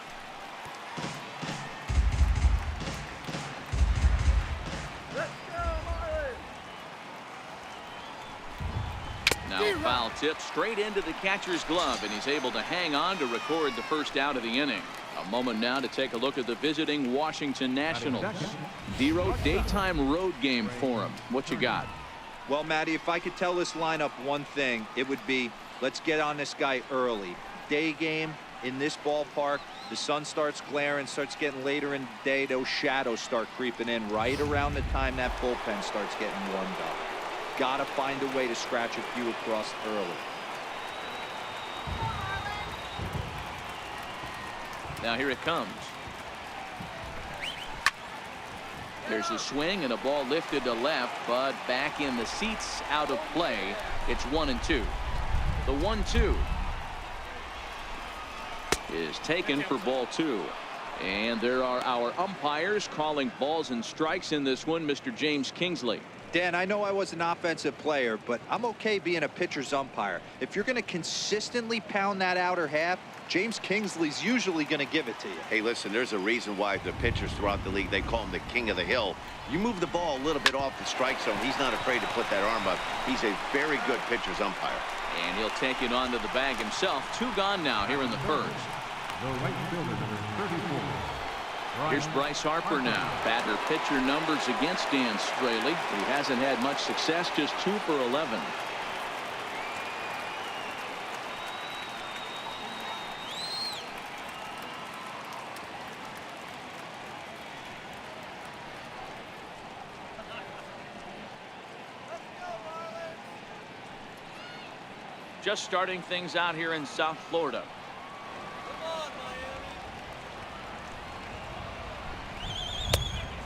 Now foul tip straight into the catcher's glove, and he's able to hang on to record the first out of the inning. A moment now to take a look at the visiting Washington Nationals. Dero, daytime road game for him. What you got? Well, Matty, if I could tell this lineup one thing, it would be let's get on this guy early. Day game in this ballpark, the sun starts glaring, starts getting later in the day, those shadows start creeping in right around the time that bullpen starts getting warmed up. Gotta find a way to scratch a few across early. Now here it comes. There's a swing and a ball lifted to left, but back in the seats, out of play. It's 1-2. The 1-2 is taken for ball 2. And there are our umpires calling balls and strikes in this one. Mr. James Kingsley. Dan, I know I was an offensive player, but I'm okay being a pitcher's umpire. If you're going to consistently pound that outer half, James Kingsley's usually going to give it to you. Hey, listen, there's a reason why the pitchers throughout the league, they call him the king of the hill. You move the ball a little bit off the strike zone, he's not afraid to put that arm up. He's a very good pitcher's umpire. And he'll take it onto the bag himself. 2 gone now here in the first. The right fielder, number 34. Here's Bryce Harper now. Batter pitcher numbers against Dan Straley, who hasn't had much success, just 2 for 11. Just starting things out here in South Florida.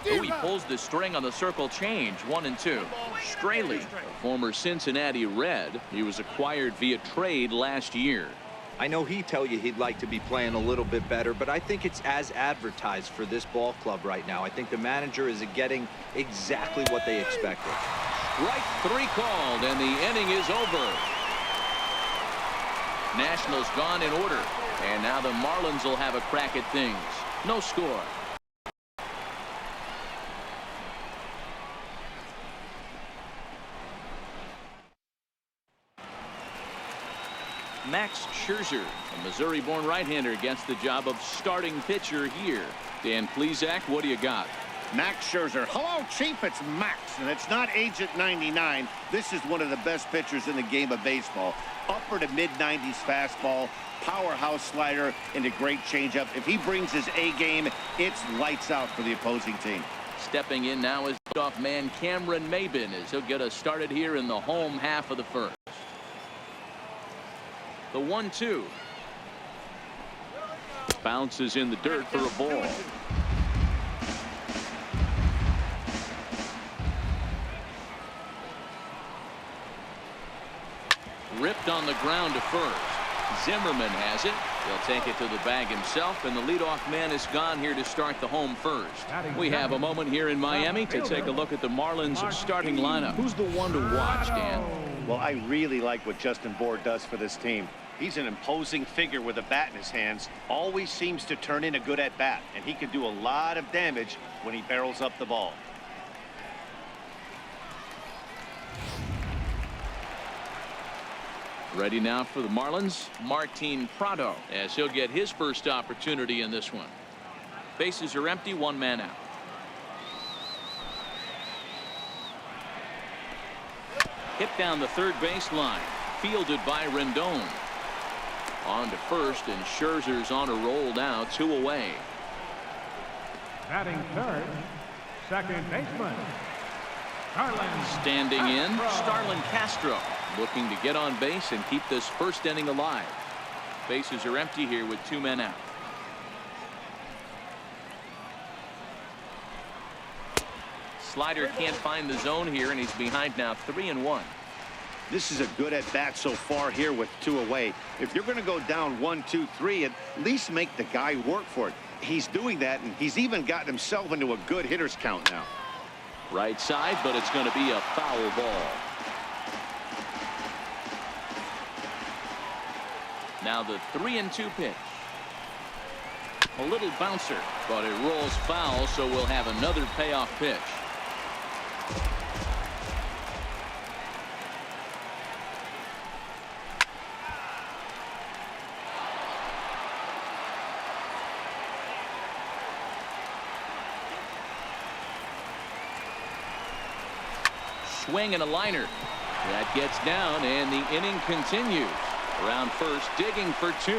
Oh, he pulls the string on the circle change. 1-2. Straley, a former Cincinnati Red. He was acquired via trade last year. I know he'd tell you he'd like to be playing a little bit better, but I think it's as advertised for this ball club right now. I think the manager is getting exactly what they expected. Strike 3 called, and the inning is over. Nationals gone in order, and now the Marlins will have a crack at things. No score. Max Scherzer, a Missouri-born right-hander, gets the job of starting pitcher here. Dan Plesac, what do you got? Max Scherzer. Hello, Chief. It's Max, and it's not Agent 99. This is one of the best pitchers in the game of baseball. Upper to mid-90s fastball, powerhouse slider, and a great changeup. If he brings his A game, it's lights out for the opposing team. Stepping in now is off man Cameron Maybin as he'll get us started here in the home half of the first. The 1-2 bounces in the dirt for a ball. Ripped on the ground to first. Zimmerman has it. He'll take it to the bag himself, and the leadoff man is gone here to start the home first. We have a moment here in Miami to take a look at the Marlins starting lineup. Who's the one to watch, Dan? Well, I really like what Justin Bour does for this team. He's an imposing figure with a bat in his hands. Always seems to turn in a good at-bat, and he can do a lot of damage when he barrels up the ball. Ready now for the Marlins, Martin Prado, as he'll get his first opportunity in this one. Bases are empty, 1 man out. Hit down the third baseline. Fielded by Rendon. On to first, and Scherzer's on a roll now, 2 away. Batting third, second baseman, Starlin. Standing in, Starlin Castro, looking to get on base and keep this first inning alive. Bases are empty here with 2 men out. Slider can't find the zone here, and he's behind now 3-1. This is a good at bat so far here with 2 away. If you're going to go down 1, 2, 3, at least make the guy work for it. He's doing that, and he's even gotten himself into a good hitter's count now. Right side, but it's going to be a foul ball. Now the 3-2 pitch. A little bouncer, but it rolls foul, so we'll have another payoff pitch. Swing and a liner. That gets down, and the inning continues. Around first, digging for 2.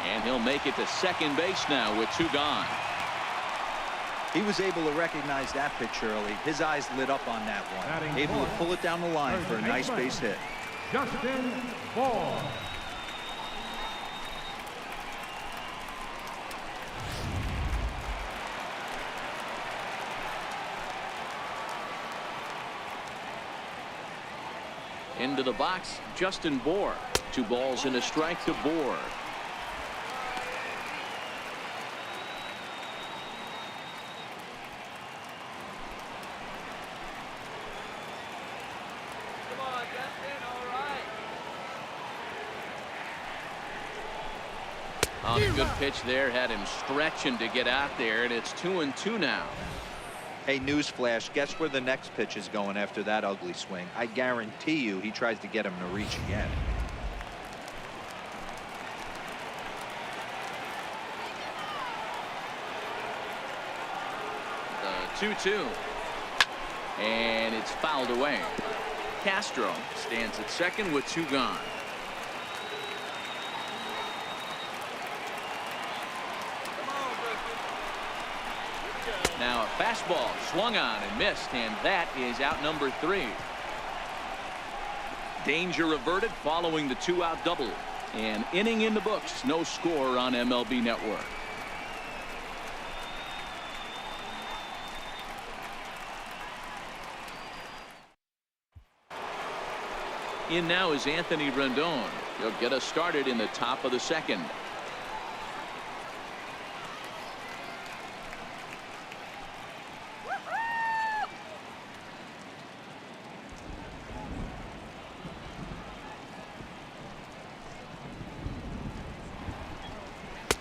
And he'll make it to second base now with 2 gone. He was able to recognize that pitch early. His eyes lit up on that one. Able to pull it down the line for a nice base hit. Justin Ball. Into the box, Justin Bour. 2 balls and a strike to Bour. Come on, Justin. All right. On a good pitch there, had him stretching to get out there, and it's 2-2 now. Hey, newsflash, guess where the next pitch is going after that ugly swing? I guarantee you he tries to get him to reach again. The 2-2. And it's fouled away. Castro stands at second with 2 gone. Now a fastball swung on and missed, and that is out number 3. Danger averted following the 2-out double. An inning in the books, no score on MLB Network. In now is Anthony Rendon. He'll get us started in the top of the second.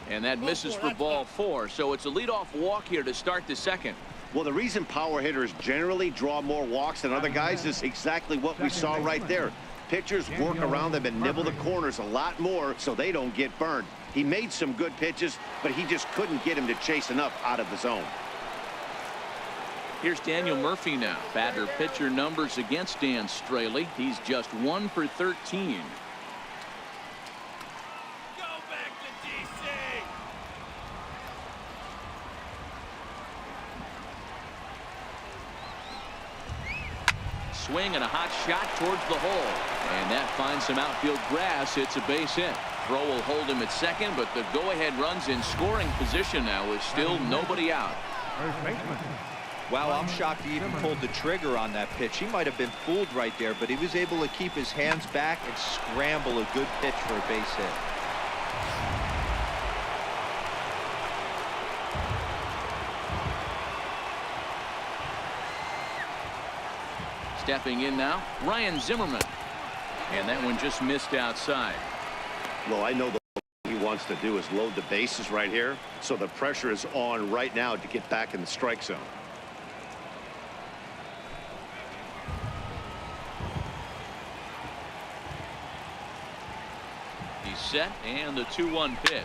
And that misses for ball 4, so it's a leadoff walk here to start the second. Well, the reason power hitters generally draw more walks than other guys is exactly what we saw right there. Pitchers work around them and nibble the corners a lot more so they don't get burned. He made some good pitches, but he just couldn't get him to chase enough out of the zone. Here's Daniel Murphy now. Batter pitcher numbers against Dan Straley. He's just 1 for 13. Swing and a hot shot towards the hole, and that finds some outfield grass. It's a base hit. Throw will hold him at second, but the go-ahead run's in scoring position now with still nobody out. First baseman. Wow, I'm shocked he even pulled the trigger on that pitch. He might have been fooled right there, but he was able to keep his hands back and scramble a good pitch for a base hit. Stepping in now, Ryan Zimmerman. And that one just missed outside. Well, I know what he wants to do is load the bases right here, so the pressure is on right now to get back in the strike zone. He's set, and the 2-1 pitch.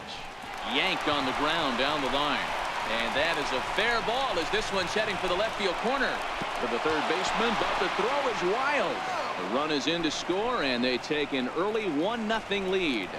Yanked on the ground down the line. And that is a fair ball as this one's heading for the left field corner. for the third baseman, but the throw is wild. The run is in to score, and they take an early 1-0 lead.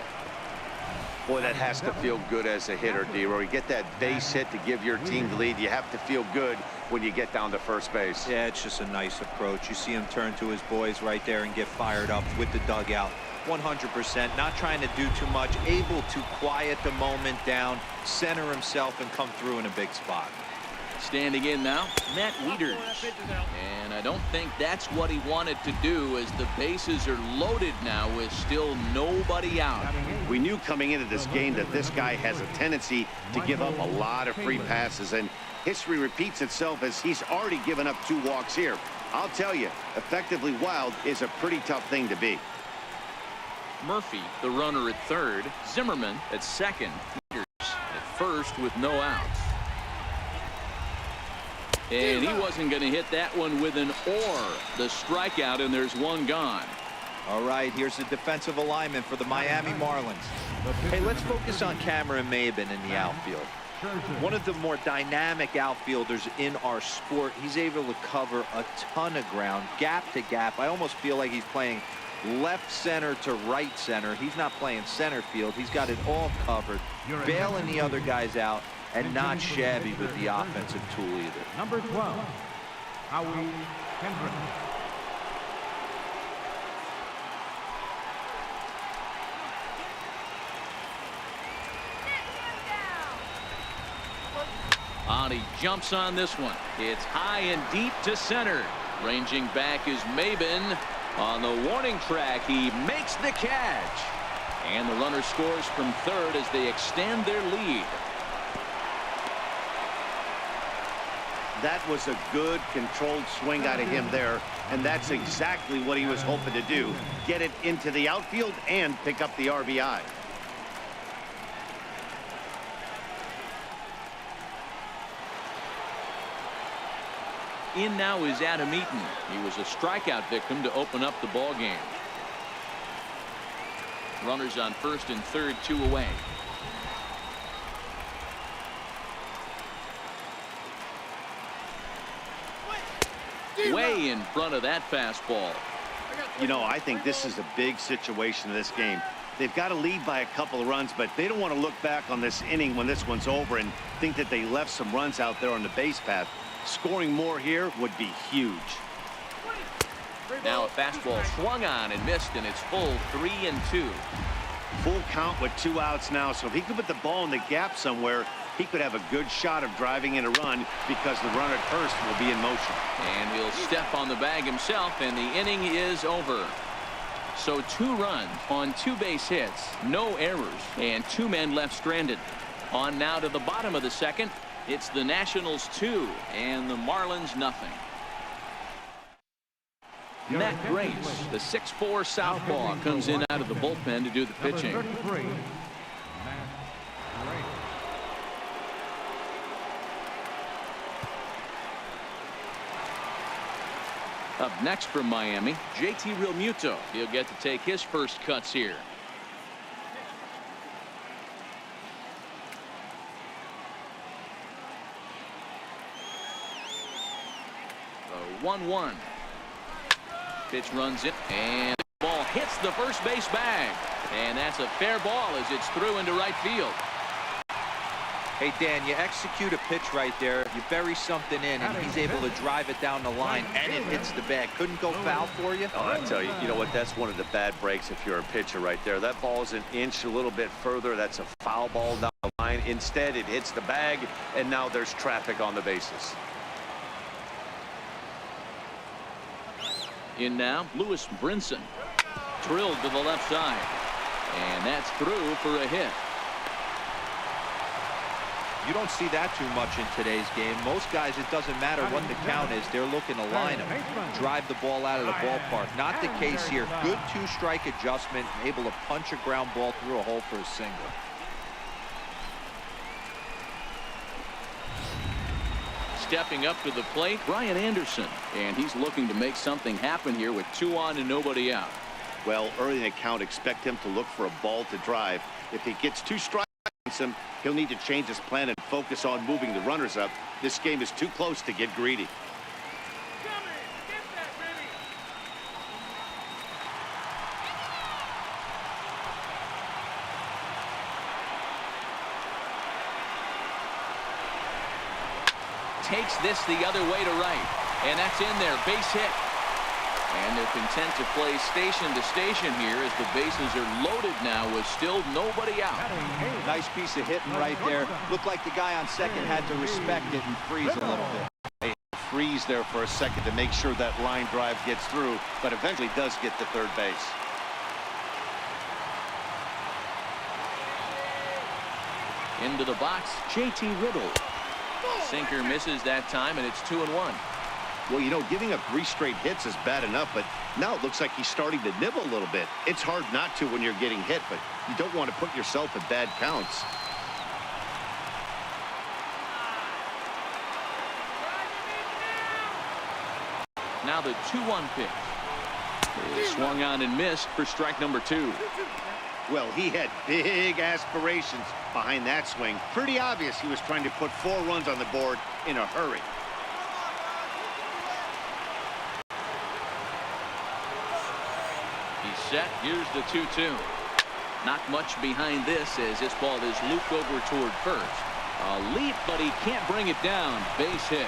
Boy, that has to feel good as a hitter, D-Roy. You get that base hit to give your team the lead. You have to feel good when you get down to first base. Yeah, it's just a nice approach. You see him turn to his boys right there and get fired up with the dugout. 100%, not trying to do too much, able to quiet the moment down, center himself, and come through in a big spot. Standing in now, Matt Wieters. And I don't think that's what he wanted to do, as the bases are loaded now with still nobody out. We knew coming into this game that this guy has a tendency to give up a lot of free passes, and history repeats itself as he's already given up 2 walks here. I'll tell you, effectively wild is a pretty tough thing to be. Murphy, the runner at third. Zimmerman at second. Wieters at first with no outs. And he wasn't going to hit that one with an or. The strikeout, and there's one gone. All right, here's the defensive alignment for the Miami Marlins. Hey, let's focus on Cameron Maybin in the outfield. One of the more dynamic outfielders in our sport. He's able to cover a ton of ground, gap to gap. I almost feel like he's playing left center to right center. He's not playing center field. He's got it all covered, bailing the other guys out, and not shabby with the offensive tool either. Number 12, Howie Kendrick. He jumps on this one. It's high and deep to center. Ranging back is Maybin. On the warning track, he makes the catch. And the runner scores from third as they extend their lead. That was a good controlled swing out of him there, and that's exactly what he was hoping to do. Get it into the outfield and pick up the RBI. In now is Adam Eaton. He was a strikeout victim to open up the ball game. Runners on first and third, 2 away. Way in front of that fastball. You know, I think this is a big situation in this game. They've got to lead by a couple of runs, but they don't want to look back on this inning when this one's over and think that they left some runs out there on the base path. Scoring more here would be huge. Now a fastball swung on and missed, and it's full 3-2. Full count with 2 outs now, so if he could put the ball in the gap somewhere, he could have a good shot of driving in a run because the runner at first will be in motion. And he'll step on the bag himself, and the inning is over. So 2 runs on 2 base hits, no errors, and 2 men left stranded. On now to the bottom of the second. It's the Nationals 2 and the Marlins nothing. Matt Grace, the 6'4" southpaw, comes in out of the bullpen to do the pitching. Number 33, Matt Grace. Up next from Miami, JT Realmuto. He'll get to take his first cuts here. The 1-1. Pitch runs it, and the ball hits the first base bag. And that's a fair ball as it's through into right field. Hey, Dan, you execute a pitch right there, you bury something in, and he's able to drive it down the line, and it hits the bag. Couldn't go foul for you? Oh, I tell you, you know what? That's one of the bad breaks if you're a pitcher right there. That ball's an inch a little bit further. That's a foul ball down the line. Instead, it hits the bag, and now there's traffic on the bases. In now, Lewis Brinson. Drilled to the left side. And that's through for a hit. You don't see that too much in today's game. Most guys, it doesn't matter what the count is. They're looking to line them, drive the ball out of the ballpark. Not the case here. Good 2-strike adjustment, able to punch a ground ball through a hole for a single. Stepping up to the plate, Brian Anderson. And he's looking to make something happen here with 2 on and nobody out. Well, early in the count, expect him to look for a ball to drive. If he gets 2 strikes against him, he'll need to change his plan and focus on moving the runners up. This game is too close to get greedy. takes this the other way to right. And that's in there. Base hit. And they're content to play station to station here as the bases are loaded now with still nobody out. Nice piece of hitting right there. Looked like the guy on second had to respect it and freeze a little bit. Freeze there for a second to make sure that line drive gets through, but eventually does get to third base. Into the box, JT Riddle. Sinker misses that time, and it's 2-1. Well, you know, giving up 3 straight hits is bad enough, but now it looks like he's starting to nibble a little bit. It's hard not to when you're getting hit, but you don't want to put yourself in bad counts. Now the 2-1 pitch. He swung on and missed for strike number 2. Well, he had big aspirations behind that swing. Pretty obvious he was trying to put 4 runs on the board in a hurry. He's set. Here's the 2-2. Not much behind this as this ball is looped over toward first. A leap, but he can't bring it down. Base hit.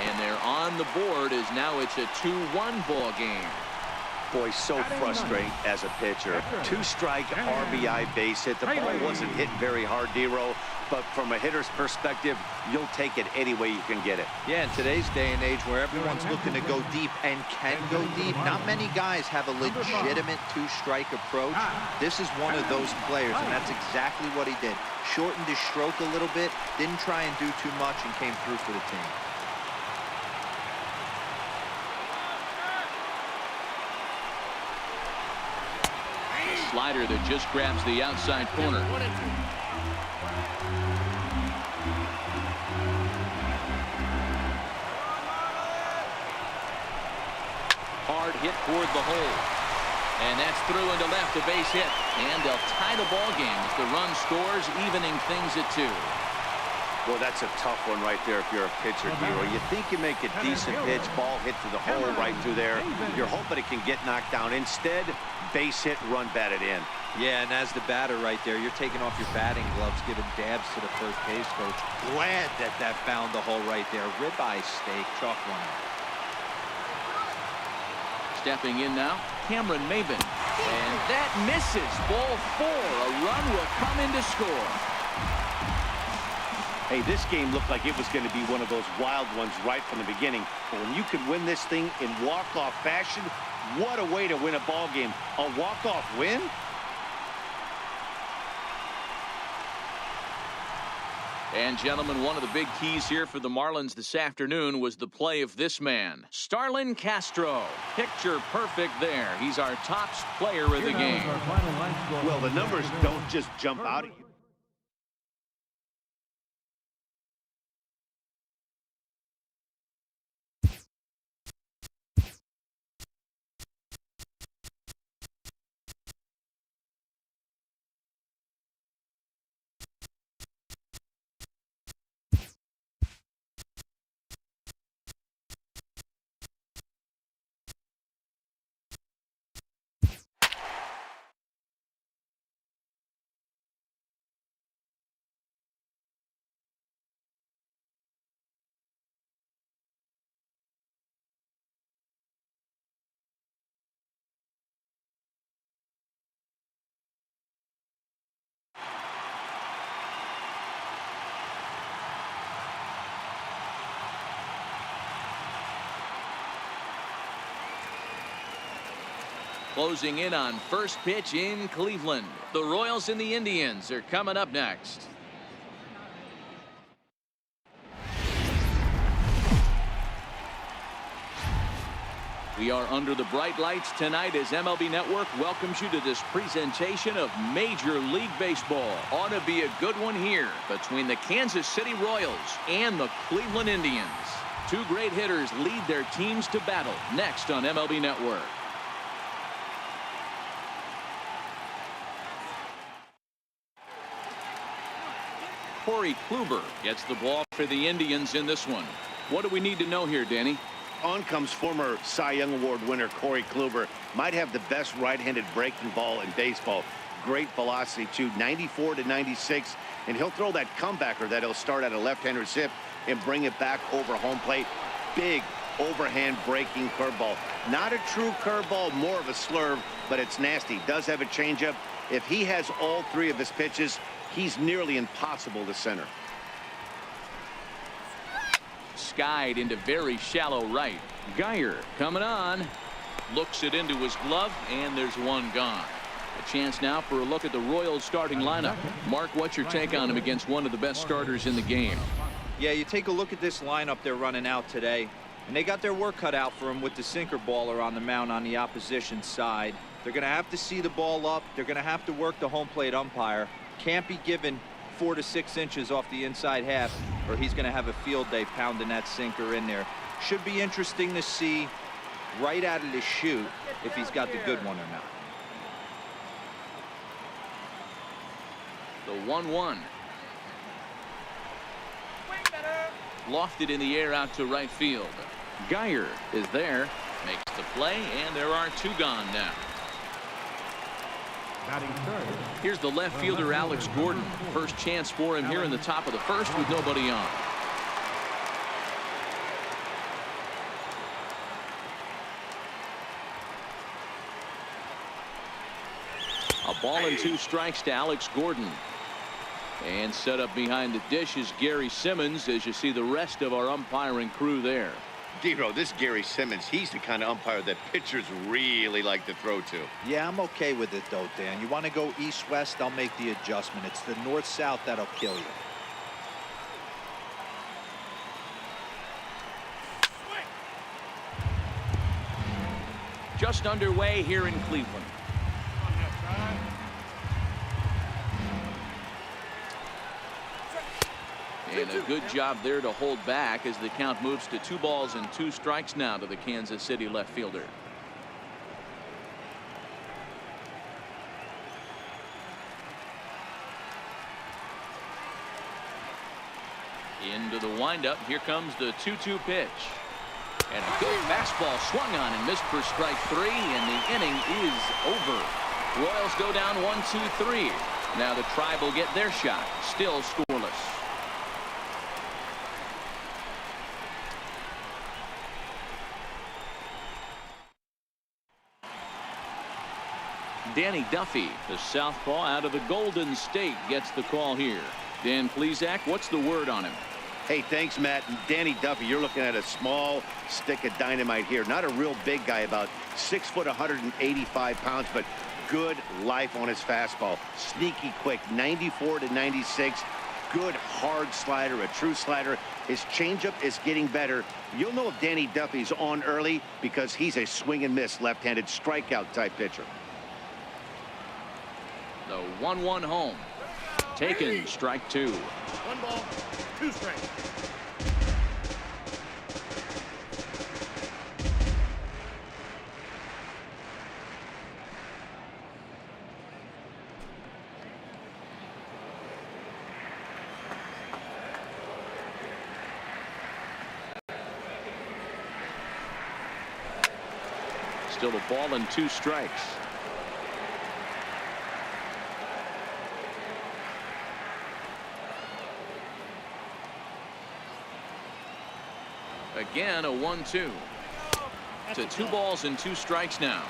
And they're on the board as now it's a 2-1 ball game. Boy, so frustrating as a pitcher. 2-strike RBI base hit. The ball wasn't hit very hard, Dero, but from a hitter's perspective, you'll take it any way you can get it. Yeah, in today's day and age where everyone's looking to go deep and can go deep, not many guys have a legitimate 2-strike approach. This is one of those players, and that's exactly what he did. Shortened his stroke a little bit, didn't try and do too much, and came through for the team. Slider that just grabs the outside corner. Hard hit toward the hole. And that's through into left, a base hit. And they'll tie the ball game as the run scores, evening things at 2. Well, that's a tough one right there if you're a pitcher, Dero. You think you make a decent pitch, ball hit to the hole right through there. You're hoping it can get knocked down. Instead, base hit, run batted in. Yeah, and as the batter right there, you're taking off your batting gloves, giving dabs to the first base coach. Glad that that found the hole right there. Ribeye steak, chalk one out. Stepping in now, Cameron Maven. And that misses. Ball 4. A run will come in to score. Hey, this game looked like it was going to be one of those wild ones right from the beginning. But when you can win this thing in walk-off fashion, what a way to win a ball game. A walk-off win? And, gentlemen, one of the big keys here for the Marlins this afternoon was the play of this man, Starlin Castro. Picture perfect there. He's our top player of the game. Well, the numbers don't just jump out at you. Closing in on first pitch in Cleveland. The Royals and the Indians are coming up next. We are under the bright lights tonight as MLB Network welcomes you to this presentation of Major League Baseball. Ought to be a good one here between the Kansas City Royals and the Cleveland Indians. Two great hitters lead their teams to battle next on MLB Network. Corey Kluber gets the ball for the Indians in this one. What do we need to know here, Danny? On comes former Cy Young Award winner Corey Kluber. Might have the best right-handed breaking ball in baseball. Great velocity, too, 94 to 96. And he'll throw that comebacker that he'll start at a left-hander's hip and bring it back over home plate. Big overhand breaking curveball. Not a true curveball, more of a slurve, but it's nasty. Does have a changeup. If he has all three of his pitches, he's nearly impossible to center. Skied into very shallow right. Geyer coming on. Looks it into his glove, and there's one gone. A chance now for a look at the Royals starting lineup. Mark, what's your take on him against one of the best starters in the game? Yeah, you take a look at this lineup they're running out today, and they got their work cut out for them with the sinker baller on the mound on the opposition side. They're going to have to see the ball up. They're going to have to work the home plate umpire. Can't be given 4 to 6 inches off the inside half, or he's going to have a field day pounding that sinker in there. Should be interesting to see right out of the chute if he's got the good one or not. The 1-1. Lofted in the air out to right field. Geyer is there, makes the play, and there are 2 gone now. Here's the left fielder, Alex Gordon. First chance for him here in the top of the first with nobody on. A ball and 2 strikes to Alex Gordon. And set up behind the dish is Gary Simmons, as you see the rest of our umpiring crew there. Dero, this Gary Simmons, he's the kind of umpire that pitchers really like to throw to. Yeah, I'm okay with it, though, Dan. You want to go east-west, I'll make the adjustment. It's the north-south that'll kill you. Just underway here in Cleveland. And a good job there to hold back as the count moves to 2 balls and 2 strikes now to the Kansas City left fielder. Into the windup. Here comes the 2-2 pitch. And a good fastball swung on and missed for strike 3, and the inning is over. Royals go down 1-2-3. Now the Tribe will get their shot. Still scoreless. Danny Duffy, the southpaw out of the Golden State, gets the call here. Dan Plesac, what's the word on him? Hey, thanks, Matt. And Danny Duffy, you're looking at a small stick of dynamite here. Not a real big guy, about 6 foot, 185 pounds, but good life on his fastball. Sneaky quick, 94 to 96. Good hard slider, a true slider. His changeup is getting better. You'll know if Danny Duffy's on early because he's a swing and miss left-handed strikeout type pitcher. The 1-1 home. Taken, strike 2. 1 ball, 2 strikes. Still a ball and 2 strikes. Again, a 1-2. To 2 balls and 2 strikes now.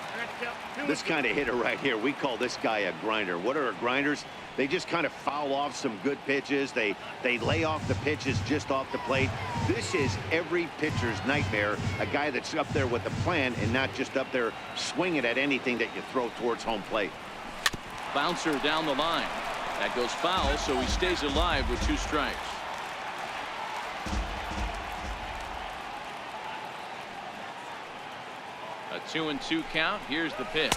This kind of hitter right here, we call this guy a grinder. What are grinders? They just kind of foul off some good pitches. They lay off the pitches just off the plate. This is every pitcher's nightmare. A guy that's up there with a plan and not just up there swinging at anything that you throw towards home plate. Bouncer down the line. That goes foul, so he stays alive with 2 strikes. A 2-2 count. Here's the pitch.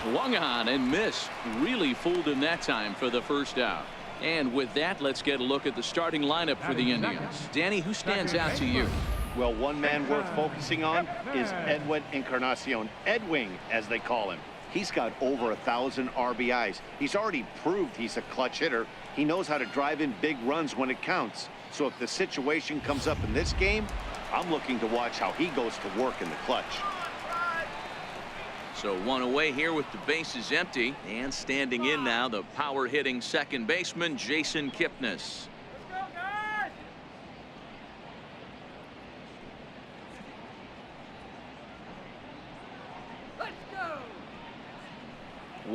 Swung on and missed. Really fooled him that time for the first out. And with that, let's get a look at the starting lineup for the Indians. Danny, who stands out to you? Well, one man worth focusing on is Edwin Encarnacion. Edwing, as they call him. He's got over 1,000 RBIs. He's already proved he's a clutch hitter. He knows how to drive in big runs when it counts. So if the situation comes up in this game, I'm looking to watch how he goes to work in the clutch. So 1 away here with the bases empty, and standing in now the power hitting second baseman Jason Kipnis.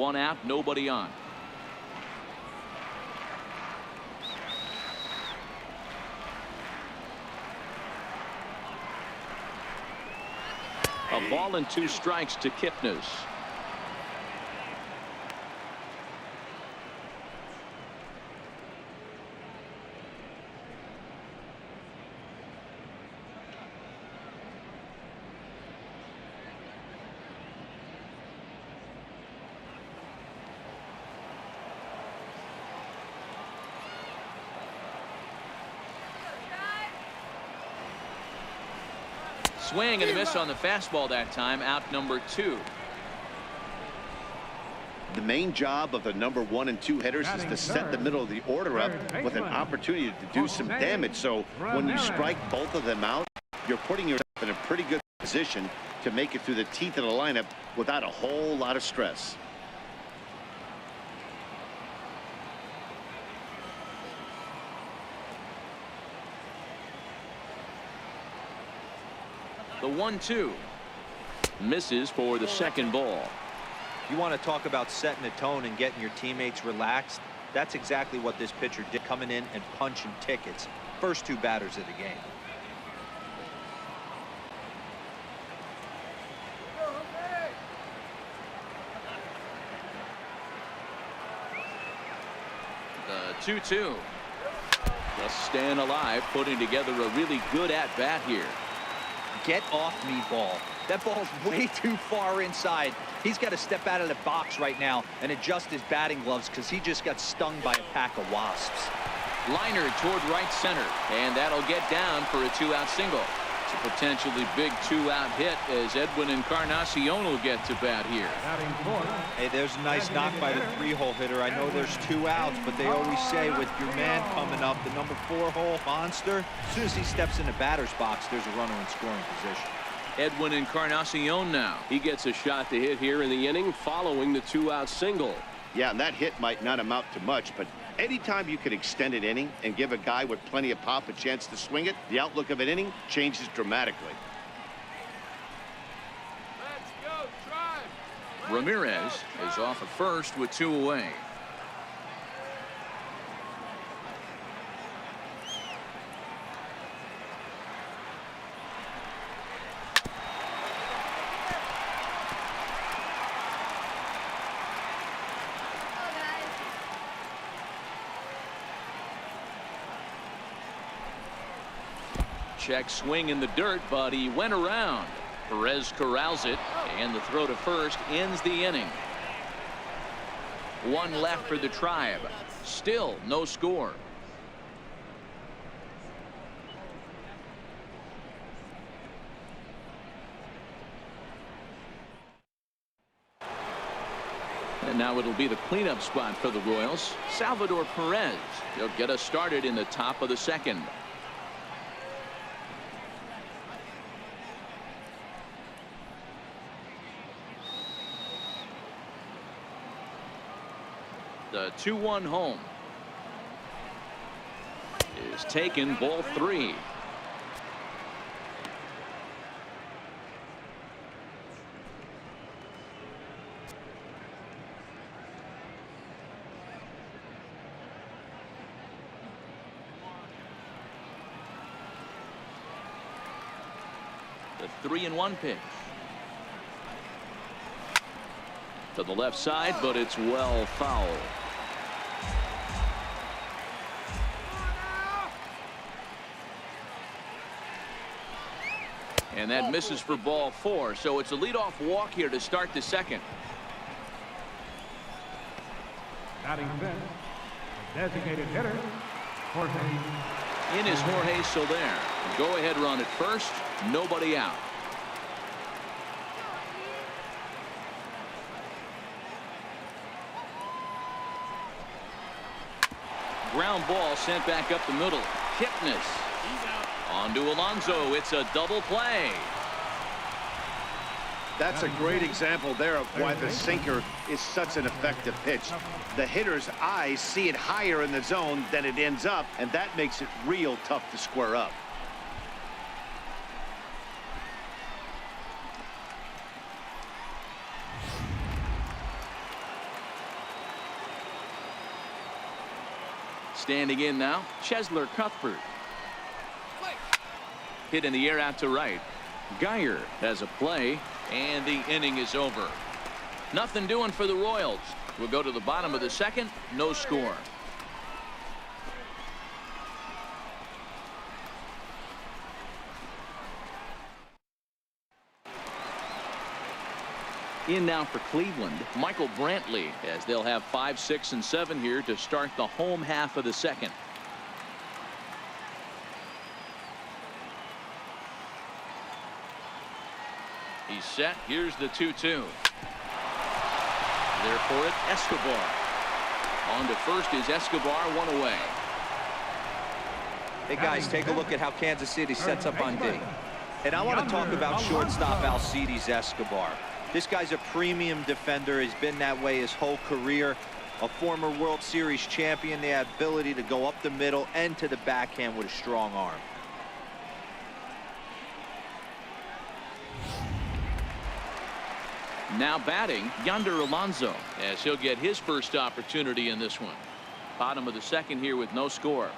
1 out, nobody on. A ball and 2 strikes to Kipnis. Swing and a miss on the fastball that time. Out number 2. The main job of the number 1 and 2 hitters is to set the middle of the order up with an opportunity to do some damage. So when you strike both of them out, you're putting yourself in a pretty good position to make it through the teeth of the lineup without a whole lot of stress. The 1-2 misses for the second ball. You want to talk about setting a tone and getting your teammates relaxed? That's exactly what this pitcher did, coming in and punching tickets. First 2 batters of the game. The 2-2. Just staying alive, putting together a really good at-bat here. Get off me, ball. That ball's way too far inside. He's got to step out of the box right now and adjust his batting gloves because he just got stung by a pack of wasps. Liner toward right center, and that'll get down for a 2-out single. It's a potentially big 2-out hit as Edwin Encarnacion will get to bat here. Hey, there's a nice knock by the 3-hole hitter. I know there's 2 outs, but they always say with your man coming up, the number 4-hole monster, as soon as he steps in the batter's box, there's a runner in scoring position. Edwin Encarnacion now. He gets a shot to hit here in the inning following the 2-out single. Yeah, and that hit might not amount to much, but anytime you can extend an inning and give a guy with plenty of pop a chance to swing it, the outlook of an inning changes dramatically. Let's go, Tribe. Ramirez is off at first with 2 away. Check swing in the dirt, but he went around. Perez corrals it, and the throw to first ends the inning. 1 left for the Tribe. Still no score. And now it'll be the cleanup spot for the Royals. Salvador Perez. He'll get us started in the top of the 2nd. The 2-1 home is taken, ball 3. The 3-1 pitch. To the left side, but it's well foul. And that misses for ball 4, so it's a leadoff walk here to start the 2nd. Batting fifth, the designated hitter, Jorge. In is Jorge Soler. Go ahead run at first, nobody out. Ground ball sent back up the middle. Kipnis. On to Alonso. It's a double play. That's a great example there of why the sinker is such an effective pitch. The hitter's eyes see it higher in the zone than it ends up, and that makes it real tough to square up. Standing in now, Chesler Cuthbert. Hit in the air out to right. Geyer has a play, and the inning is over. Nothing doing for the Royals. We'll go to the bottom of the second. No score. In now for Cleveland, Michael Brantley, as they'll have 5, 6, and 7 here to start the home half of the second. He's set. Here's the 2-2. There for it, Escobar. On to first is Escobar, 1 away. Hey, guys, take a look at how Kansas City sets up on D. And I want to talk about shortstop Alcides Escobar. This guy's a premium defender. He's been that way his whole career. A former World Series champion. The ability to go up the middle and to the backhand with a strong arm. Now batting, Yonder Alonso, as he'll get his first opportunity in this one. Bottom of the second here with no score.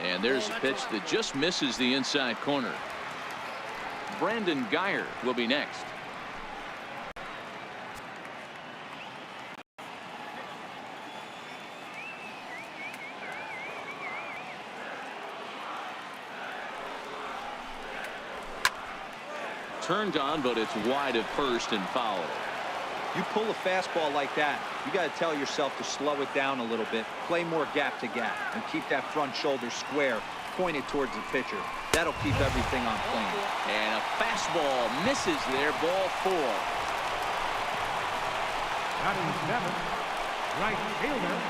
And there's a pitch that just misses the inside corner. Brandon Geyer will be next. Turned on, but it's wide at first and foul. You pull a fastball like that, you got to tell yourself to slow it down a little bit, play more gap to gap, and keep that front shoulder square, pointed towards the pitcher. That'll keep everything on plane. And a fastball misses there, ball 4. Batting 7, right fielder,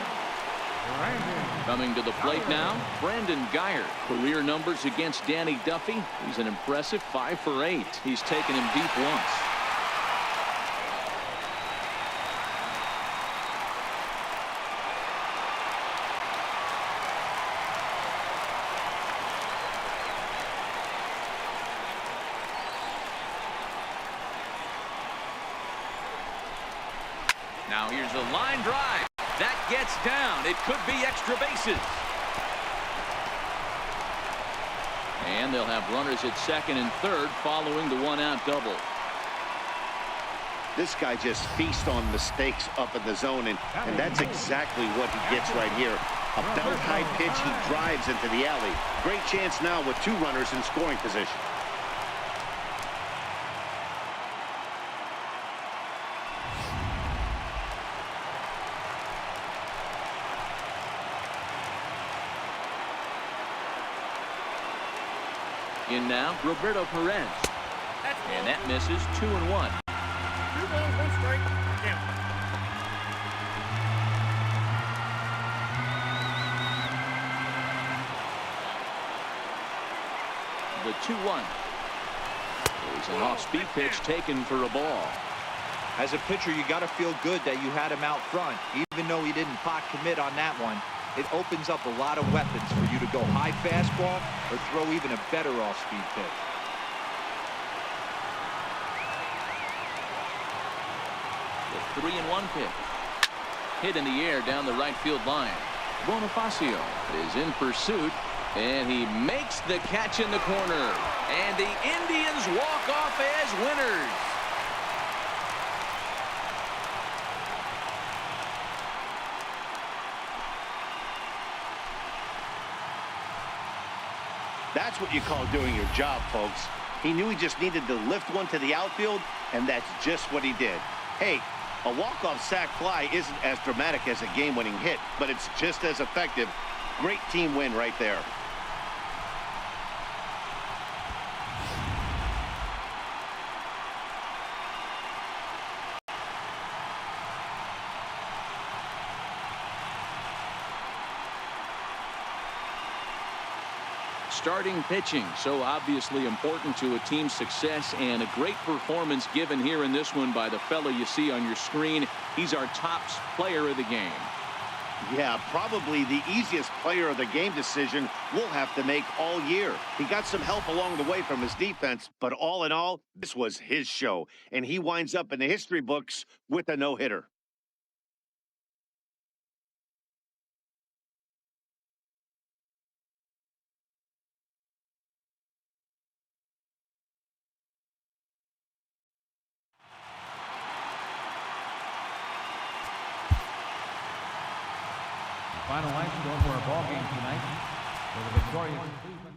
Brandon. Coming to the plate now, Brandon Geyer. Career numbers against Danny Duffy. He's an impressive 5 for 8. He's taken him deep once. Now here's a line drive. That gets down. It could be extra bases. And they'll have runners at second and third following the 1-out double. This guy just feasts on mistakes up in the zone, and that's exactly what he gets right here. A belt-high pitch, he drives into the alley. Great chance now with 2 runners in scoring position. In now, Roberto Perez. And that misses 2-1. 2 balls, 1 strike. Count. The 2-1. There's an off-speed pitch taken for a ball. As a pitcher, you got to feel good that you had him out front. Even though he didn't pot commit on that one, it opens up a lot of weapons for you to go high fastball or throw even a better off-speed pitch. The 3-1 pitch. Hit in the air down the right field line. Bonifacio is in pursuit, and he makes the catch in the corner. And the Indians walk off as winners. That's what you call doing your job, folks. He knew he just needed to lift one to the outfield, and that's just what he did. Hey, a walk-off sac fly isn't as dramatic as a game-winning hit, but it's just as effective. Great team win right there. Starting pitching, so obviously important to a team's success, and a great performance given here in this one by the fellow you see on your screen. He's our top player of the game. Yeah, probably the easiest player of the game decision we'll have to make all year. He got some help along the way from his defense, but all in all, this was his show. And he winds up in the history books with a no-hitter. Final line score for our ball game tonight for the victorious Cleveland.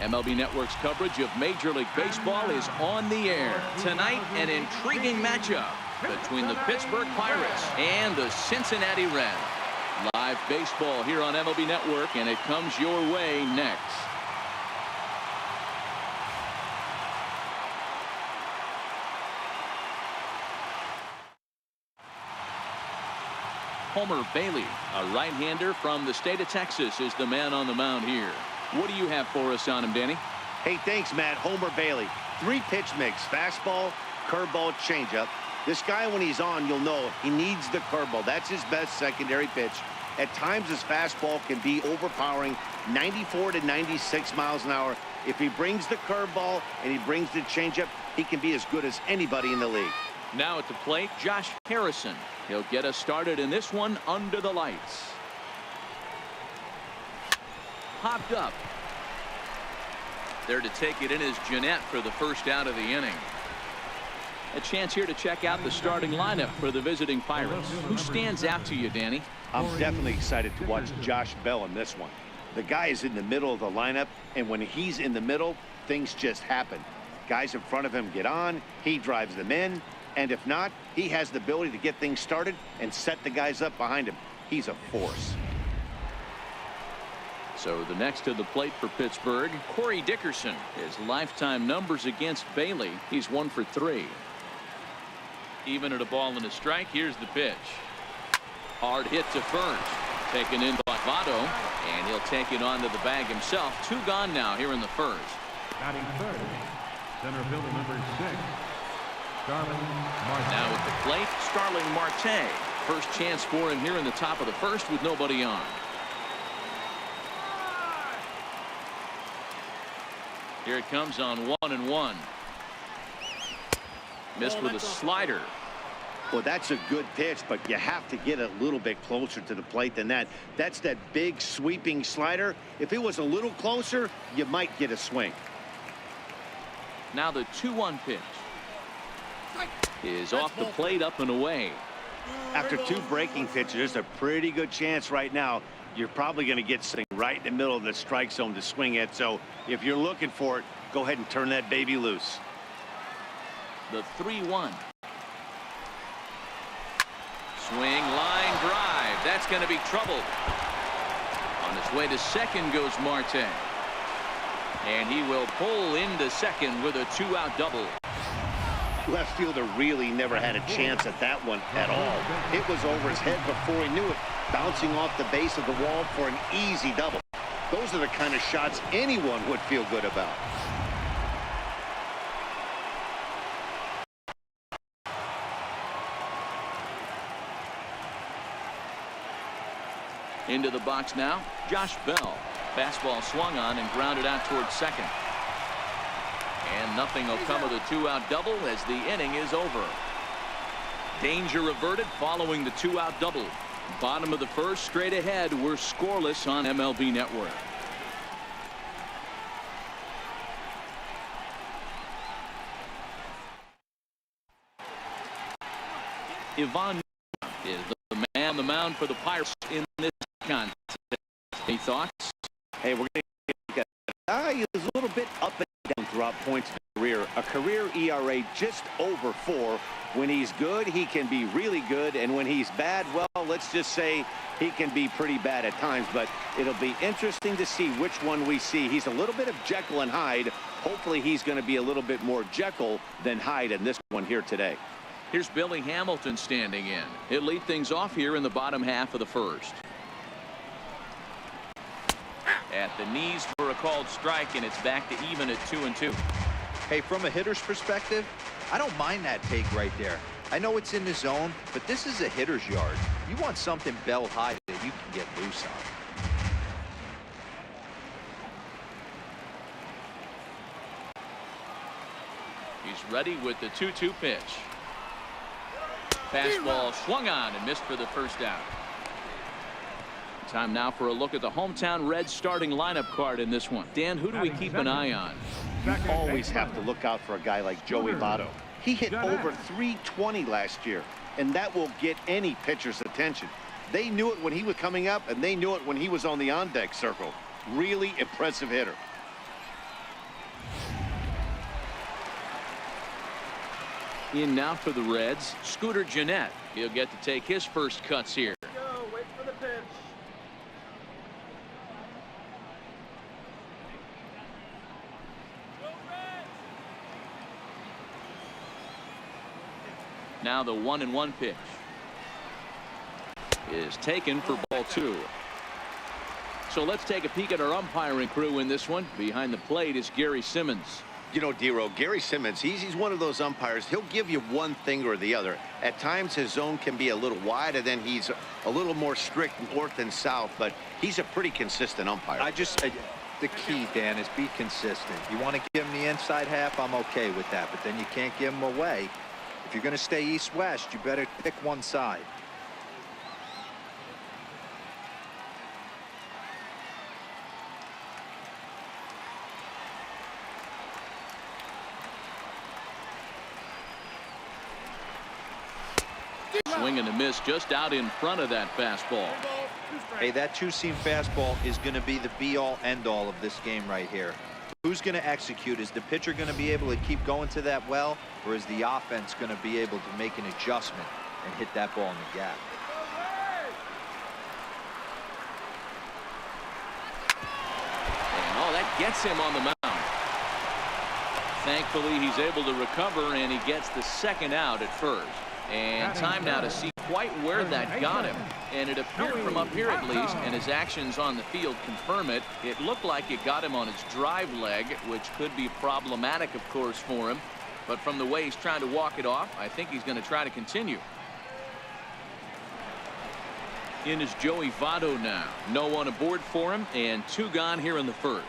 MLB Network's coverage of Major League Baseball is on the air. Tonight, an intriguing matchup between the Pittsburgh Pirates and the Cincinnati Reds. Live baseball here on MLB Network, and it comes your way next. Homer Bailey, a right-hander from the state of Texas, is the man on the mound here. What do you have for us on him, Danny? Hey, thanks, Matt. Homer Bailey. 3-pitch mix. Fastball, curveball, changeup. This guy, when he's on, you'll know he needs the curveball. That's his best secondary pitch. At times, his fastball can be overpowering, 94 to 96 miles an hour. If he brings the curveball and he brings the changeup, he can be as good as anybody in the league. Now at the plate, Josh Harrison. He'll get us started in this one under the lights. Popped up. There to take it in is Jeanette for the first out of the inning. A chance here to check out the starting lineup for the visiting Pirates. Who stands out to you, Danny? I'm definitely excited to watch Josh Bell in this one. The guy is in the middle of the lineup, and when he's in the middle, things just happen. Guys in front of him get on, he drives them in, and if not, he has the ability to get things started and set the guys up behind him. He's a force. So the next to the plate for Pittsburgh, Corey Dickerson. His lifetime numbers against Bailey, he's 1 for 3. Even at a ball and a strike, here's the pitch. Hard hit to first. Taken in by Votto, and he'll take it onto the bag himself. 2 gone now here in the first. Batting third, center fielder number 6, Starling Marte. Now at the plate, Starling Marte. First chance for him here in the top of the first with nobody on. Here it comes on 1-1. Missed with a slider. Well, that's a good pitch, but you have to get a little bit closer to the plate than that. That's that big sweeping slider. If it was a little closer, you might get a swing. Now the 2-1 pitch is off the plate, up and away. After 2 breaking pitches, there's a pretty good chance right now you're probably going to get something right in the middle of the strike zone to swing at. So if you're looking for it, go ahead and turn that baby loose. The 3-1. Swing, line drive. That's going to be trouble. On his way to second goes Marte. And he will pull into second with a 2-out double. Left fielder really never had a chance at that one at all. It was over his head before he knew it, bouncing off the base of the wall for an easy double. Those are the kind of shots anyone would feel good about. Into the box now, Josh Bell. Fastball swung on and grounded out towards second. And nothing will come of the 2-out double as the inning is over. Danger averted following the 2-out double. Bottom of the first, straight ahead. We're scoreless on MLB Network. Ivan is the man on the mound for the Pirates in this contest. Any thoughts? Hey, we're going to get he's a little bit up and down throughout points in his career. A career ERA just over 4. When he's good, he can be really good, and when he's bad, well, let's just say he can be pretty bad at times. But it'll be interesting to see which one we see. He's a little bit of Jekyll and Hyde. Hopefully he's going to be a little bit more Jekyll than Hyde in this one here today. Here's Billy Hamilton standing in. He'll lead things off here in the bottom half of the first. At the knees for a called strike, and it's back to even at 2-2. Hey, from a hitter's perspective, I don't mind that take right there. I know it's in the zone, but this is a hitter's yard. You want something bell high that you can get loose on. He's ready with the 2-2 pitch. Fastball swung on and missed for the first out. Time now for a look at the hometown Reds starting lineup card in this one. Dan, who do we keep an eye on? You always have to look out for a guy like Joey Votto. He hit over 320 last year, and that will get any pitcher's attention. They knew it when he was coming up, and they knew it when he was on the on-deck circle. Really impressive hitter. In now for the Reds, Scooter Gennett. He'll get to take his first cuts here. Go, wait for the pitch. Now the 1-1 pitch is taken for ball 2. So let's take a peek at our umpiring crew in this one. Behind the plate is Gary Simmons. You know, Dero, Gary Simmons, he's one of those umpires. He'll give you one thing or the other. At times his zone can be a little wide, and then he's a little more strict north and south, but he's a pretty consistent umpire. The key, Dan, is be consistent. You want to give him the inside half, I'm okay with that, but then you can't give him away. If you're going to stay east-west, you better pick one side. Swing and a miss just out in front of that fastball. Hey, that two-seam fastball is going to be the be-all, end-all of this game right here. Who's going to execute? Is the pitcher going to be able to keep going to that well, or is the offense going to be able to make an adjustment and hit that ball in the gap? And oh, that gets him on the mound. Thankfully, he's able to recover, and he gets the second out at first. And time now to see quite where that got him. And it appeared from up here at least, and his actions on the field confirm it. It looked like it got him on his drive leg, which could be problematic, of course, for him. But from the way he's trying to walk it off, I think he's going to try to continue. In is Joey Votto now. No one aboard for him, and 2 gone here in the first.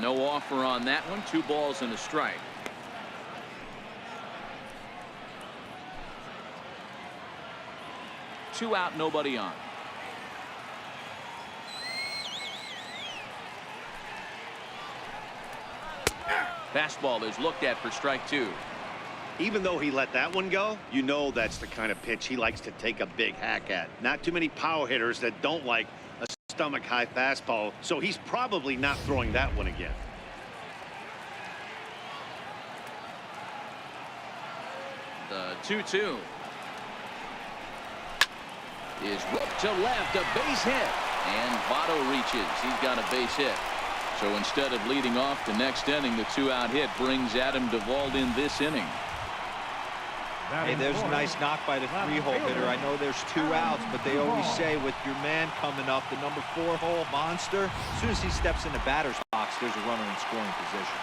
No offer on that one. 2 balls and a strike. Two out, nobody on. Fastball is looked at for strike 2. Even though he let that one go, you know that's the kind of pitch he likes to take a big hack at. Not too many power hitters that don't like a stomach high fastball, so he's probably not throwing that one again. The 2-2 is whipped to left, a base hit, and Votto reaches. He's got a base hit. So instead of leading off the next inning, the 2-out hit brings Adam Duvall in this inning. Hey, there's a nice knock by the 3-hole hitter. I know there's 2 outs, but they always say with your man coming up, the number 4-hole monster, as soon as he steps in the batter's box, there's a runner in scoring position.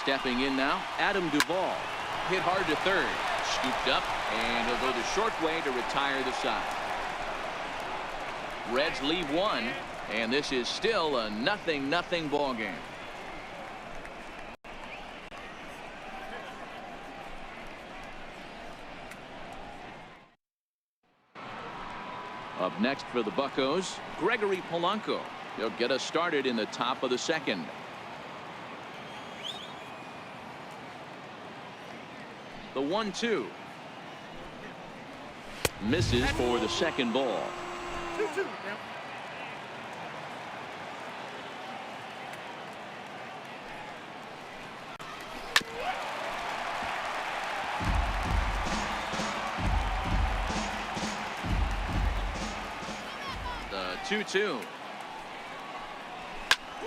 Stepping in now, Adam Duvall. Hit hard to third. Scooped up, and he'll go the short way to retire the side. Reds leave 1, and this is still a 0-0 ball game. Up next for the Buccos, Gregory Polanco. He'll get us started in the top of the second. The 1-2. Misses for the second ball. 2-2. The 2-2.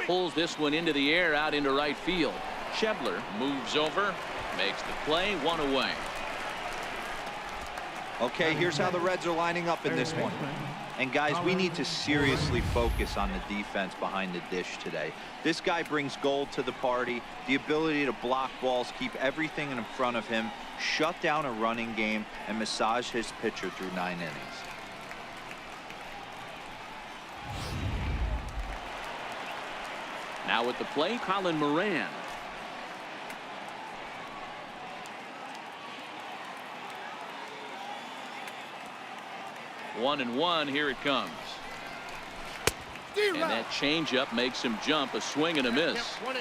Pulls this one into the air out into right field. Schebler moves over, makes the play, 1 away. Okay, here's how the Reds are lining up in this one. And guys, we need to seriously focus on the defense behind the dish today. This guy brings gold to the party, the ability to block balls, keep everything in front of him, shut down a running game, and massage his pitcher through 9 innings. Now at the plate, Colin Moran. One and one, here it comes. And that changeup makes him jump, a swing and a miss. 1-2.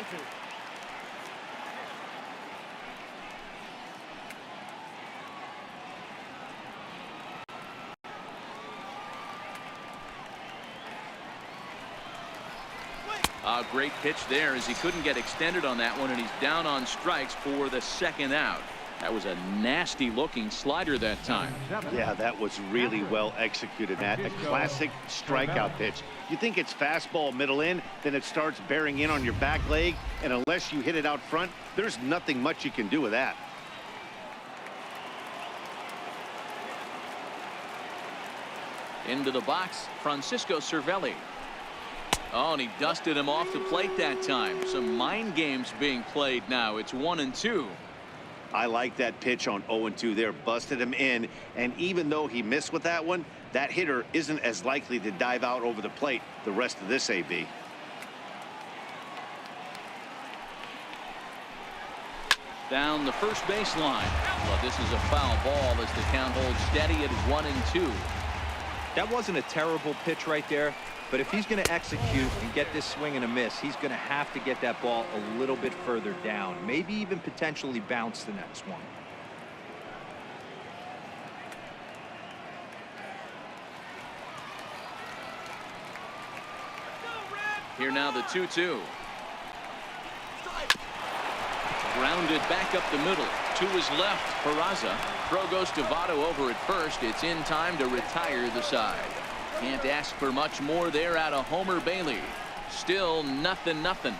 A great pitch there as he couldn't get extended on that one, and he's down on strikes for the second out. That was a nasty looking slider that time. Yeah, that was really well executed, Matt. A classic strikeout pitch. You think it's fastball middle in, then it starts bearing in on your back leg, and unless you hit it out front, there's nothing much you can do with that. Into the box, Francisco Cervelli. Oh, and he dusted him off the plate that time. Some mind games being played now. It's 1-2. I like that pitch on 0-2 there. Busted him in, and even though he missed with that one, that hitter isn't as likely to dive out over the plate the rest of this AB. Down the first baseline. Well, this is a foul ball as the count holds steady at 1-2. That wasn't a terrible pitch right there, but if he's going to execute and get this swing and a miss, he's going to have to get that ball a little bit further down, maybe even potentially bounce the next one. Here now the 2-2. Grounded back up the middle. To his left, Peraza. Throw goes to Votto over at first. It's in time to retire the side. Can't ask for much more there out of Homer Bailey. Still 0-0.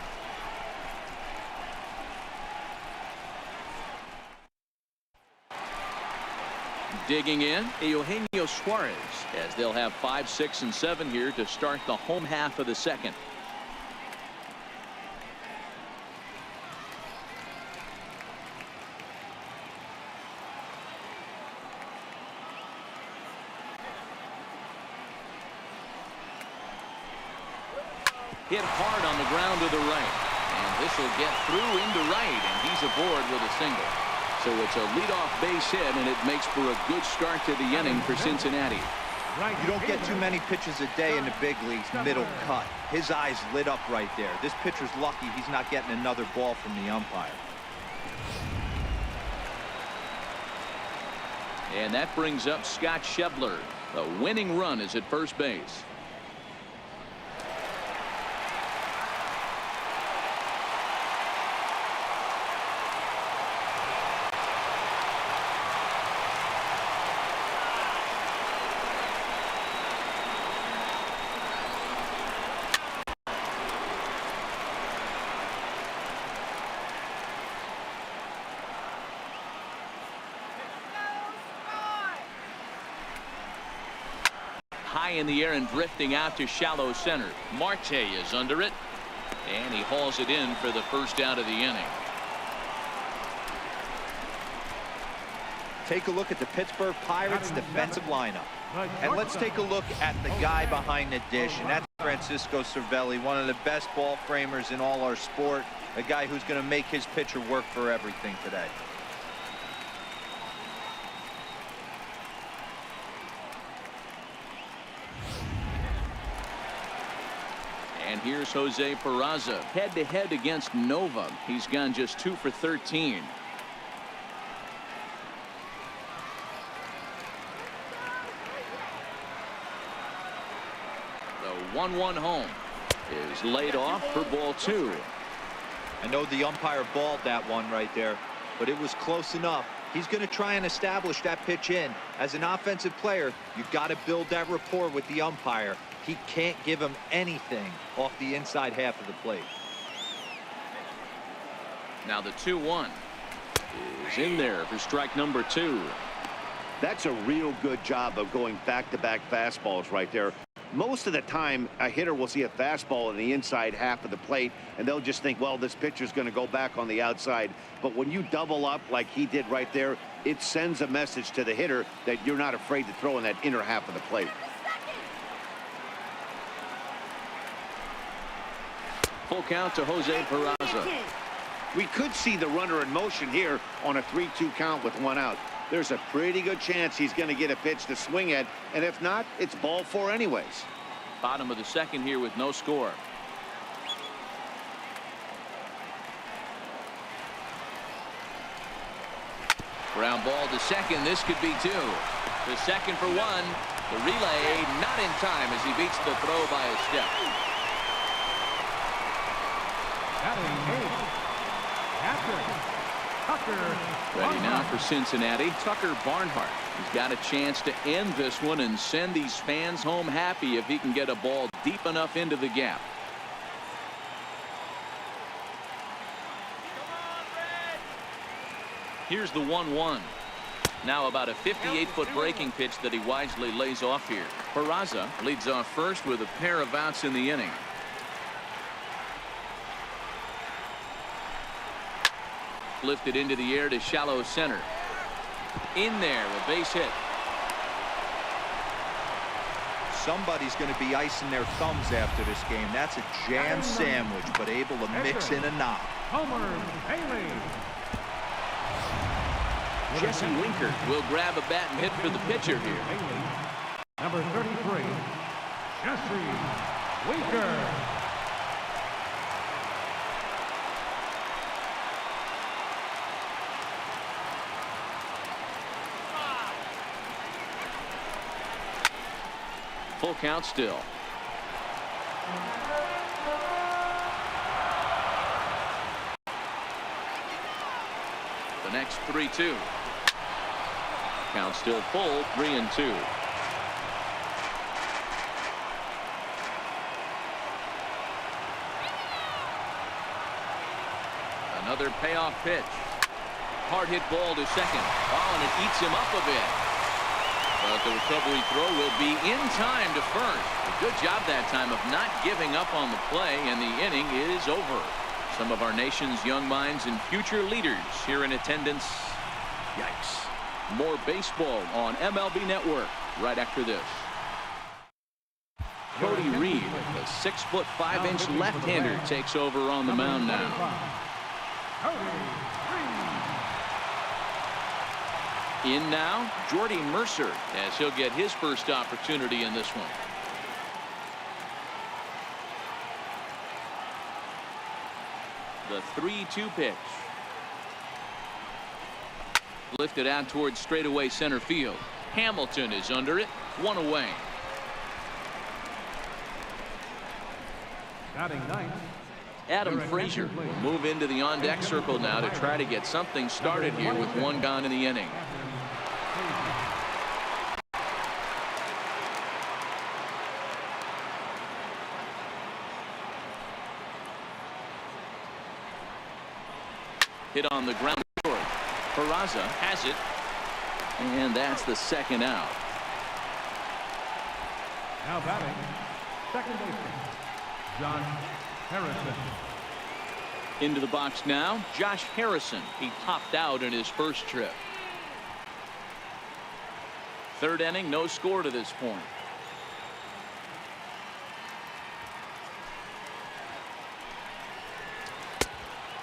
Digging in, Eugenio Suarez, as they'll have 5, 6, and 7 here to start the home half of the second. Hit hard on the ground to the right, and this will get through into right, and he's aboard with a single. So it's a leadoff base hit, and it makes for a good start to the inning for Cincinnati. You don't get too many pitches a day in the big leagues middle cut. His eyes lit up right there. This pitcher's lucky he's not getting another ball from the umpire. And that brings up Scott Schebler. The winning run is at first base. high in the air and drifting out to shallow center. Marte is under it, and he hauls it in for the first out of the inning. Take a look at the Pittsburgh Pirates defensive lineup. And let's take a look at the guy behind the dish, and that's Francisco Cervelli, one of the best ball framers in all our sport, a guy who's going to make his pitcher work for everything today. And here's Jose Peraza head-to-head against Nova. He's gone just 2 for 13. The 1-1 home is laid off for ball 2. I know the umpire balled that one right there, but it was close enough. He's going to try and establish that pitch in. As an offensive player, you've got to build that rapport with the umpire. He can't give him anything off the inside half of the plate. Now the 2-1 is in there for strike number 2. That's a real good job of going back-to-back fastballs right there. Most of the time, a hitter will see a fastball in the inside half of the plate, and they'll just think, well, this pitcher's going to go back on the outside. But when you double up like he did right there, it sends a message to the hitter that you're not afraid to throw in that inner half of the plate. Full count to Jose Peraza. We could see the runner in motion here on a 3-2 count with 1 out. There's a pretty good chance he's going to get a pitch to swing at, and if not, it's ball 4 anyways. Bottom of the second here with no score. Ground ball to second. This could be 2. The second for 1. The relay not in time as he beats the throw by a step. Ready now for Cincinnati, Tucker Barnhart. He's got a chance to end this one and send these fans home happy if he can get a ball deep enough into the gap. Here's the 1-1. Now about a 58-foot breaking pitch that he wisely lays off here. Peraza leads off first with a pair of outs in the inning. Lifted into the air to shallow center. In there, a base hit. Somebody's going to be icing their thumbs after this game. That's a jam sandwich, but able to mix in a knock. Homer Bailey. Jesse Winker will grab a bat and hit for the pitcher here. Bailey. Number 33, Jesse Winker. Full count still. The next 3-2. Count still full, 3-2. Another payoff pitch. Hard hit ball to second. Oh, and it eats him up a bit. But the recovery throw will be in time to first. A good job that time of not giving up on the play, and the inning is over. Some of our nation's young minds and future leaders here in attendance. Yikes. More baseball on MLB Network right after this. Cody Reed, the 6'5" left-hander, takes over on the mound now. In now, Jordy Mercer, as he'll get his first opportunity in this one. The 3-2 pitch. Lifted out towards straightaway center field. Hamilton is under it, 1 away. Batting ninth, Adam Frazier will move into the on-deck circle now to try to get something started here with 1 gone in the inning. Hit on the ground short. Peraza has it, and that's the second out. Now batting, second baseman, Josh Harrison. Into the box now, Josh Harrison. He popped out in his first trip. Third inning, no score to this point.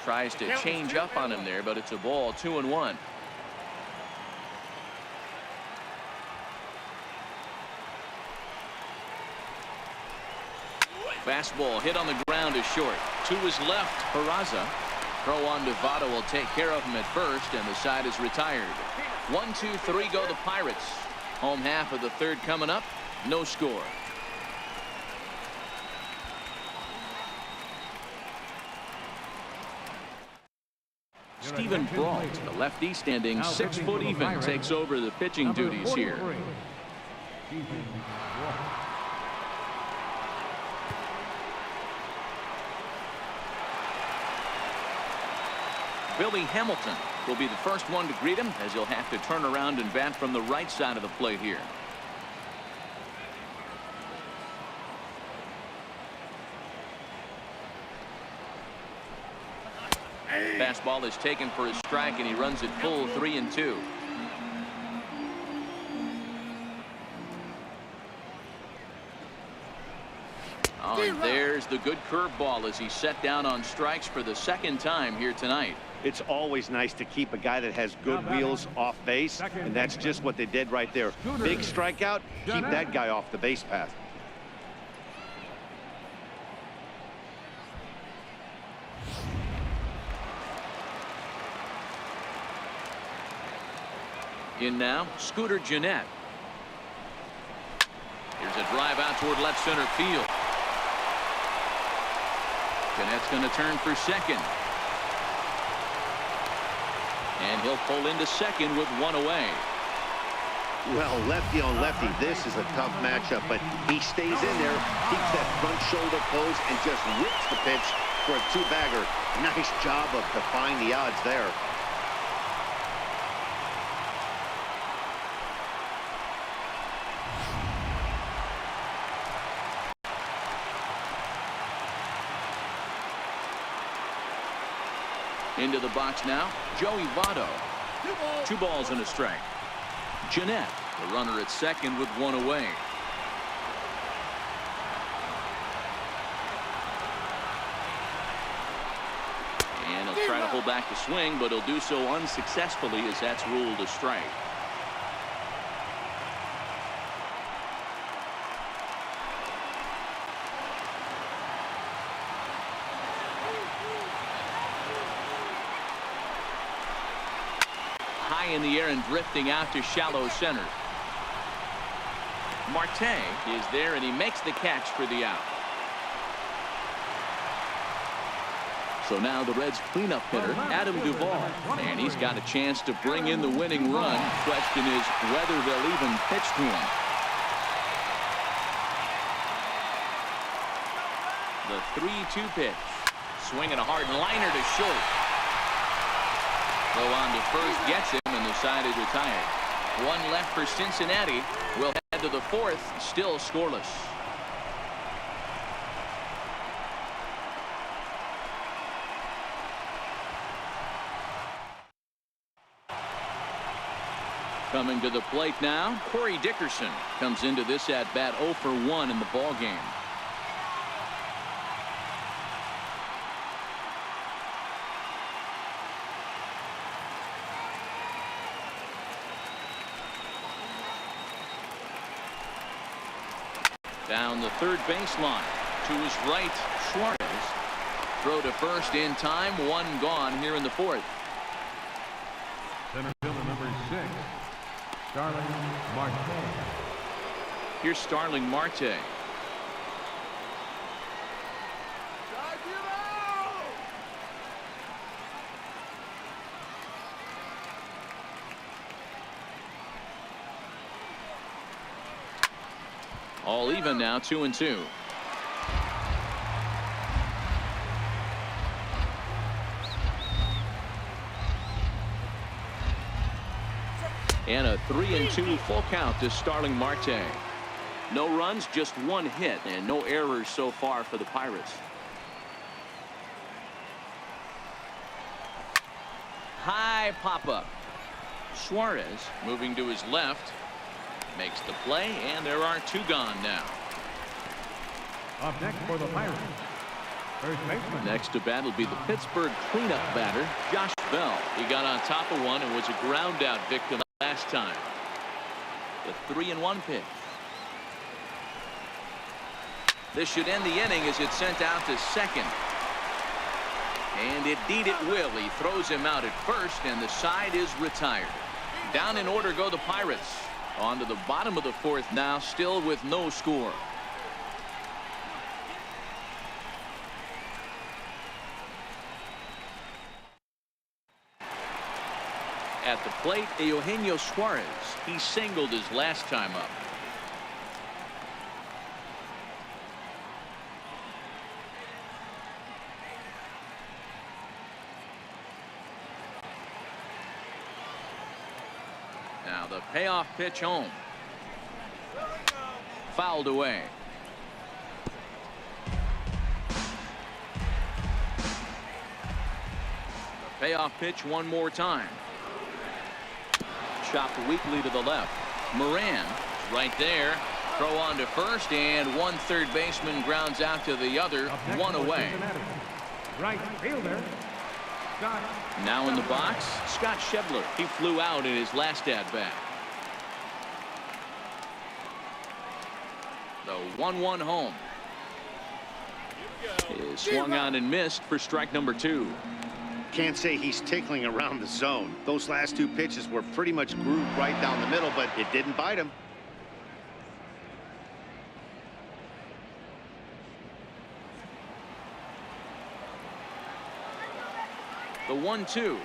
Tries to change up on him there, but it's a ball, 2-1. Fastball hit on the ground is short. To his left, Peraza. Throw on to Votto will take care of him at first, and the side is retired. 1, 2, 3 go the Pirates. Home half of the third coming up. No score. Stephen Brault, the lefty standing 6 foot even, takes over the pitching duties here. Billy Hamilton will be the first one to greet him, as he'll have to turn around and bat from the right side of the plate here. Fastball is taken for a strike, and he runs it full 3-2. Oh, and there's the good curveball as he's set down on strikes for the second time here tonight. It's always nice to keep a guy that has good wheels off base, and that's just what they did right there. Big strikeout, keep that guy off the base path. In now, Scooter Gennett. Here's a drive out toward left center field. Gennett's going to turn for second. And he'll pull into second with one away. Well, lefty on lefty, this is a tough matchup, but he stays in there, keeps that front shoulder closed, and just rips the pitch for a two-bagger. Nice job of defying the odds there. Into the box now, Joey Votto. 2 balls and a strike. Gennett, the runner at second with one away. And he'll try to hold back the swing, but he'll do so unsuccessfully as that's ruled a strike. In the air and drifting out to shallow center. Marte is there, and he makes the catch for the out. So now the Reds cleanup hitter, Adam Duvall, and he's got a chance to bring in the winning run. Question is whether they'll even pitch to him. The 3-2 pitch. Swinging a hard liner to short. Throw on to first, gets him, and the side is retired. One left for Cincinnati. We'll head to the fourth, still scoreless. Coming to the plate now, Corey Dickerson comes into this at-bat 0 for 1 in the ball game. Down the third baseline to his right, Suarez. Throw to first in time, 1 gone here in the fourth. Center fielder number 6, Starling Marte. Here's Starling Marte. All even now, 2-2. And a 3-2 full count to Starling Marte. No runs, just one hit, and no errors so far for the Pirates. High pop-up. Suarez moving to his left. Makes the play, and there are two gone now. Up next for the Pirates, first baseman. Next to bat will be the Pittsburgh cleanup batter, Josh Bell. He got on top of one and was a ground-out victim last time. The 3-1 pitch. This should end the inning as it's sent out to second. And indeed it will. He throws him out at first, and the side is retired. Down in order go the Pirates. On to the bottom of the fourth now, still with no score. At the plate, Eugenio Suarez. He singled his last time up. Now the payoff pitch home. Fouled away. The payoff pitch one more time. Chopped weakly to the left. Moran right there. Throw on to first, and one third baseman grounds out to the other. One away. Right fielder, Scott. Now in the box, Scott Schebler. He flew out in his last at-bat. The 1-1 home is swung on and missed for strike number 2. Can't say he's tickling around the zone. Those last two pitches were pretty much grooved right down the middle, but it didn't bite him. The 1-2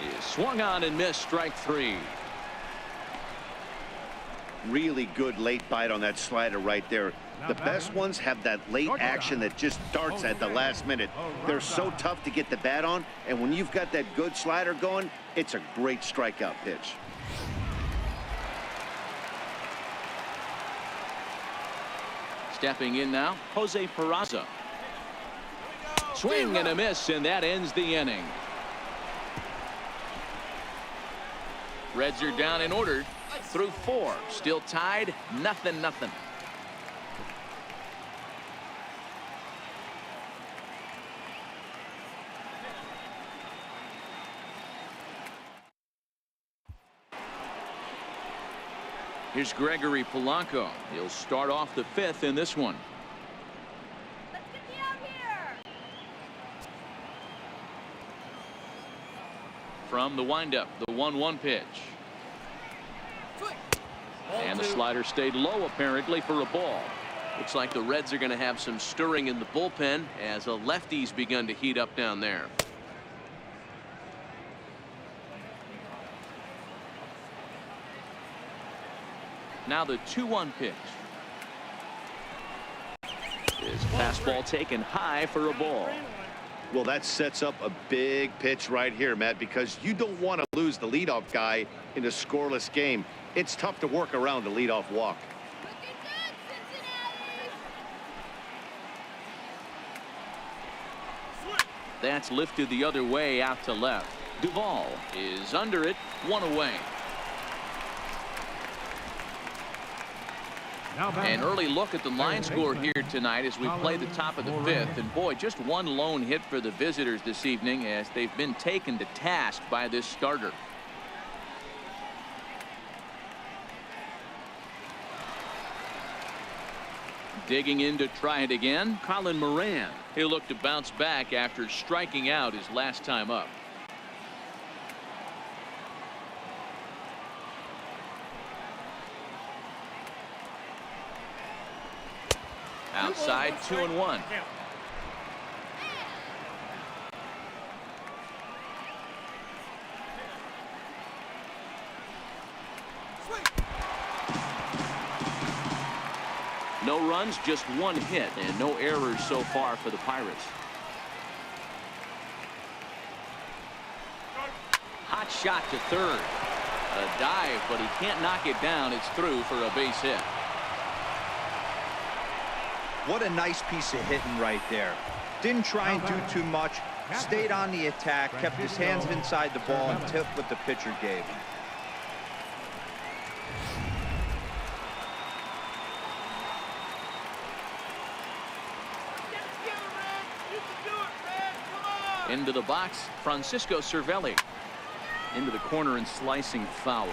is swung on and missed, strike 3. Really good late bite on that slider right there. The best ones have that late action that just darts at the last minute. They're so tough to get the bat on, and when you've got that good slider going, it's a great strikeout pitch. Stepping in now, Jose Peraza. Swing and a miss, and that ends the inning. Reds are down in order through 4. Still tied, 0-0. Here's Gregory Polanco. He'll start off the 5th in this one. Let's get me out here. From the windup, the 1-1 pitch. And the slider stayed low apparently for a ball. Looks like the Reds are going to have some stirring in the bullpen as a lefty's begun to heat up down there. Now the 2-1 pitch. His fastball taken high for a ball. Well, that sets up a big pitch right here, Matt, because you don't want to lose the leadoff guy in a scoreless game. It's tough to work around the leadoff walk. Looking good, Cincinnati. That's lifted the other way out to left. Duvall is under it, 1 away. An early look at the line score here tonight as we play the top of the 5th. And boy, just one lone hit for the visitors this evening as they've been taken to task by this starter. Digging in to try it again, Colin Moran. He'll look to bounce back after striking out his last time up. Outside, 2-1. No runs, just one hit, and no errors so far for the Pirates. Hot shot to third. A dive, but he can't knock it down. It's through for a base hit. What a nice piece of hitting right there. Didn't try and do too much. Stayed on the attack, kept his hands inside the ball, and took what the pitcher gave him. Into the box, Francisco Cervelli. Into the corner and slicing foul.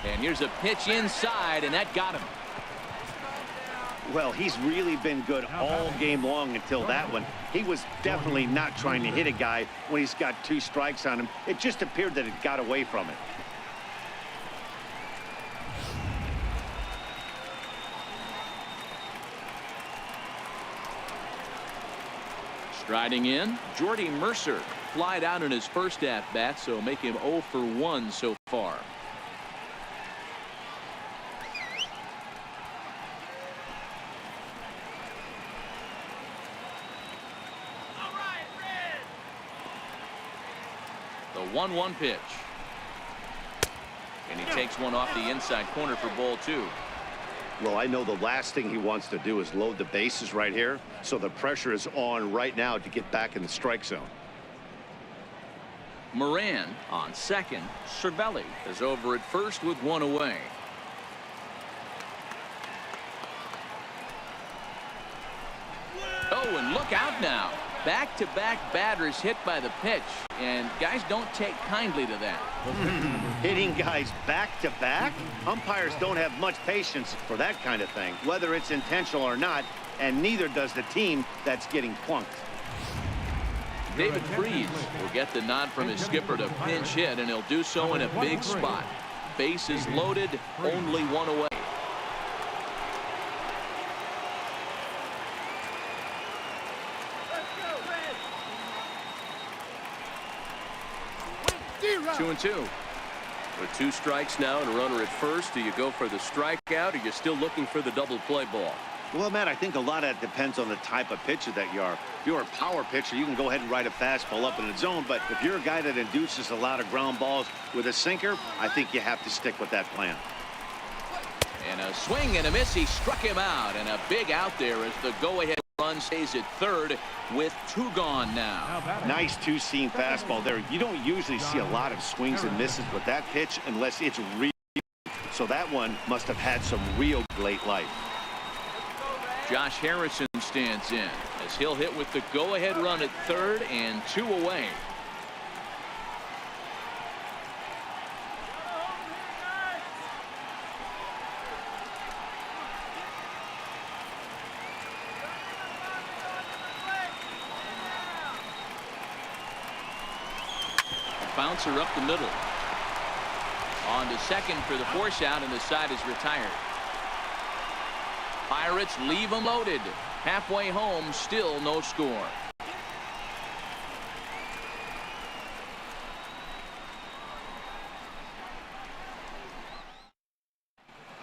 And here's a pitch inside, and that got him. Well, he's really been good all game long until that one. He was definitely not trying to hit a guy when he's got 2 strikes on him. It just appeared that it got away from it. Striding in, Jordy Mercer flied out in his first at-bat, so make him 0 for 1 so far. The 1-1 pitch. And he takes one off the inside corner for ball 2. Well, I know the last thing he wants to do is load the bases right here, so the pressure is on right now to get back in the strike zone. Moran on second. Cervelli is over at first with 1 away. Oh, and look out now. Back-to-back batters hit by the pitch, and guys don't take kindly to that. Hitting guys back-to-back? Umpires don't have much patience for that kind of thing, whether it's intentional or not, and neither does the team that's getting plunked. David Freese will get the nod from his skipper to pinch hit, and he'll do so in a big spot. Bases loaded, only 1 away. Two and 2. With 2 strikes now and a runner at first, do you go for the strikeout, or you're still looking for the double play ball? Well, Matt, I think a lot of that depends on the type of pitcher that you are. If you're a power pitcher, you can go ahead and ride a fastball up in the zone, but if you're a guy that induces a lot of ground balls with a sinker, I think you have to stick with that plan. And a swing and a miss. He struck him out, and a big out there as the go-ahead run stays at third with 2 gone now. Nice 2-seam fastball there. You don't usually see a lot of swings and misses with that pitch unless it's real. So that one must have had some real late life. Josh Harrison stands in as he'll hit with the go-ahead run at third and 2 away. Bouncer up the middle. On to second for the force out, and the side is retired. Pirates leave them loaded. Halfway home, still no score.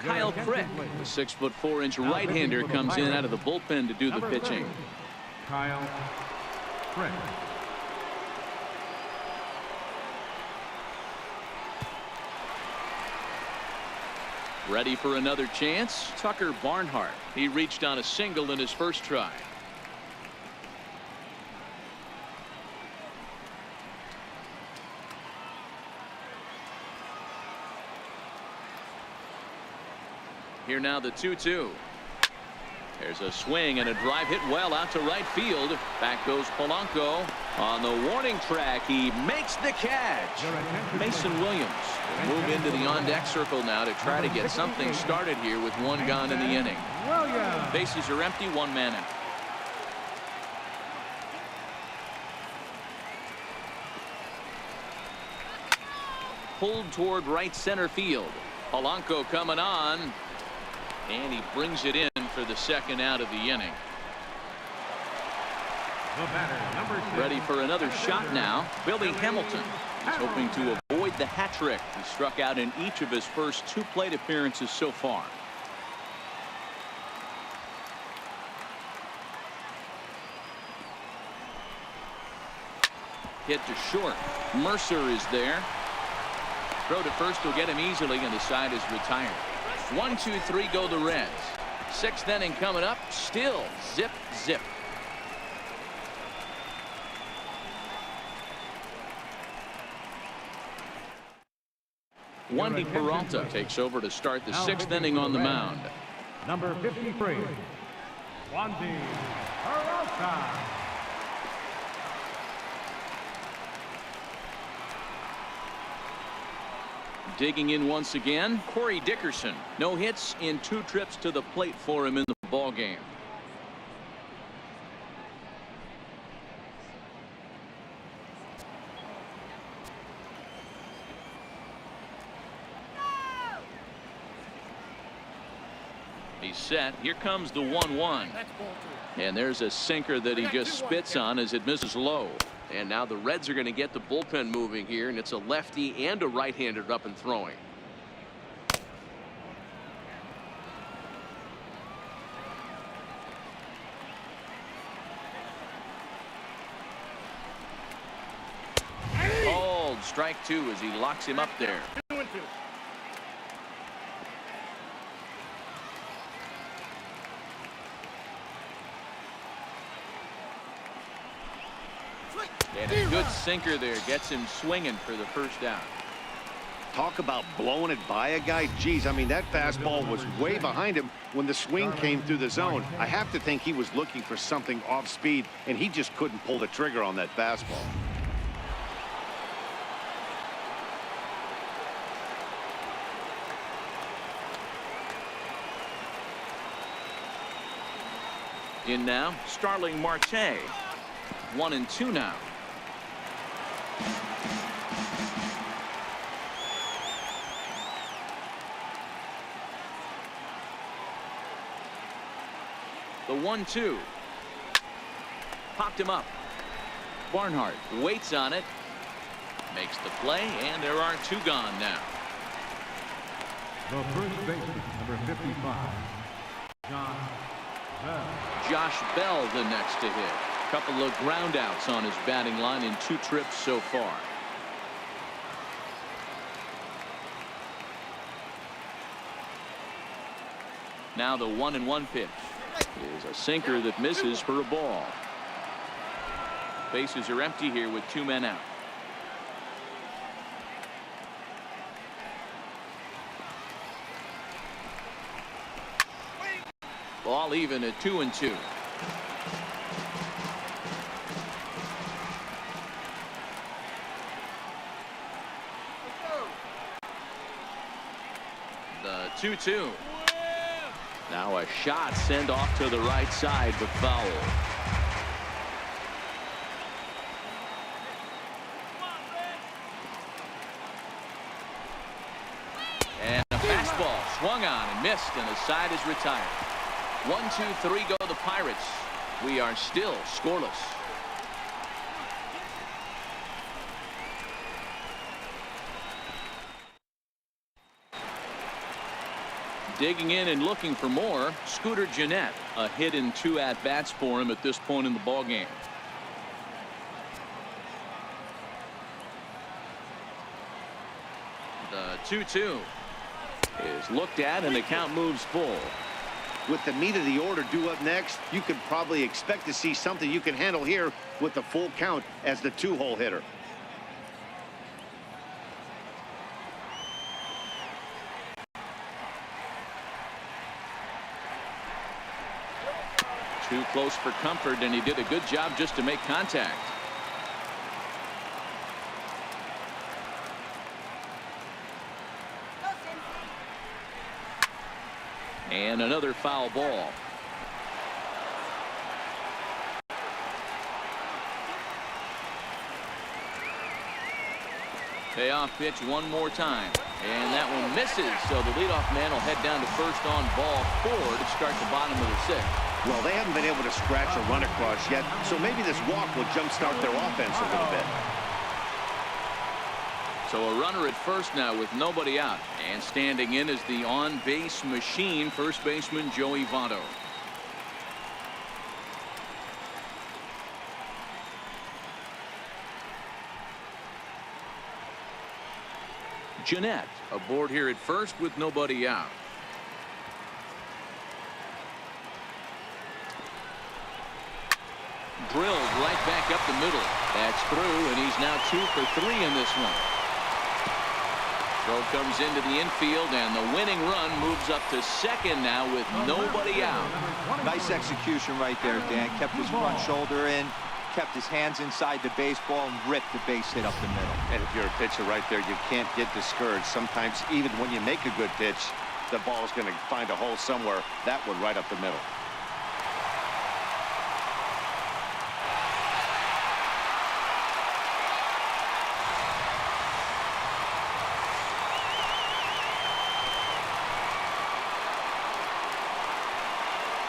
Kyle Crick, the 6'4" right-hander, comes in out of the bullpen to do the pitching. Kyle Crick. Ready for another chance? Tucker Barnhart. He reached on a single in his first try. Here now the 2-2. There's a swing and a drive hit well out to right field. Back goes Polanco. On the warning track, he makes the catch. Mason Williams will move into the on-deck circle now to try to get something started here with 1 gone in the inning. Bases are empty, 1 man out. Pulled toward right center field. Polanco coming on. And he brings it in for the 2nd out of the inning. Ready for another shot now. Billy Hamilton is hoping to avoid the hat trick. He struck out in each of his first 2 plate appearances so far. Hit to short. Mercer is there. Throw to first will get him easily, and the side is retired. 1, 2, 3 go the Reds. 6th inning coming up. Still zip, zip. Wandy Peralta takes over to start the 6th inning on the mound. Number 53, Wandy Peralta. Digging in once again, Corey Dickerson. No hits in 2 trips to the plate for him in the ball game. He's set. Here comes the 1-1. And there's a sinker that he just spits on as it misses low. And now the Reds are going to get the bullpen moving here, and it's a lefty and a right-hander up and throwing. Called strike 2 as he locks him up there. 2-2. And a good sinker there gets him swinging for the first down. Talk about blowing it by a guy. Geez, I mean, that fastball was way behind him when the swing came through the zone. I have to think he was looking for something off speed, and he just couldn't pull the trigger on that fastball. In now, Starling Marte. 1-2 now. The 1-2. Popped him up. Barnhart waits on it. Makes the play, and there are 2 gone now. The first baseman, number 55, Josh Bell the next to hit. Couple of ground outs on his batting line in 2 trips so far. Now the 1-1 pitch is a sinker that misses for a ball. Bases are empty here with 2 men out. Ball even at 2-2. The 2-2. Now a shot sent off to the right side, but foul. And a fastball swung on and missed, and the side is retired. 1, 2, 3 go the Pirates. We are still scoreless. Digging in and looking for more, Scooter Gennett. A hit in 2 at-bats for him at this point in the ballgame. The 2-2 is looked at, and the count moves full. With the meat of the order due up next, you could probably expect to see something you can handle here with the full count as the 2-hole hitter. Too close for comfort, and he did a good job just to make contact. And another foul ball. Payoff pitch one more time, and that one misses. So the leadoff man will head down to first on ball 4 to start the bottom of the 6th. Well, they haven't been able to scratch a run across yet, so maybe this walk will jumpstart their offense a little bit. So a runner at first now with nobody out, and standing in is the on-base machine, first baseman Joey Votto. Jeanette aboard here at first with nobody out. Drilled right back up the middle. That's through, and he's now 2 for 3 in this one. Throw comes into the infield, and the winning run moves up to second now with nobody out. Nice execution right there, Dan. Kept his front shoulder in, kept his hands inside the baseball, and ripped the base hit up the middle. And if you're a pitcher right there, you can't get discouraged. Sometimes, even when you make a good pitch, the ball's going to find a hole somewhere. That one right up the middle.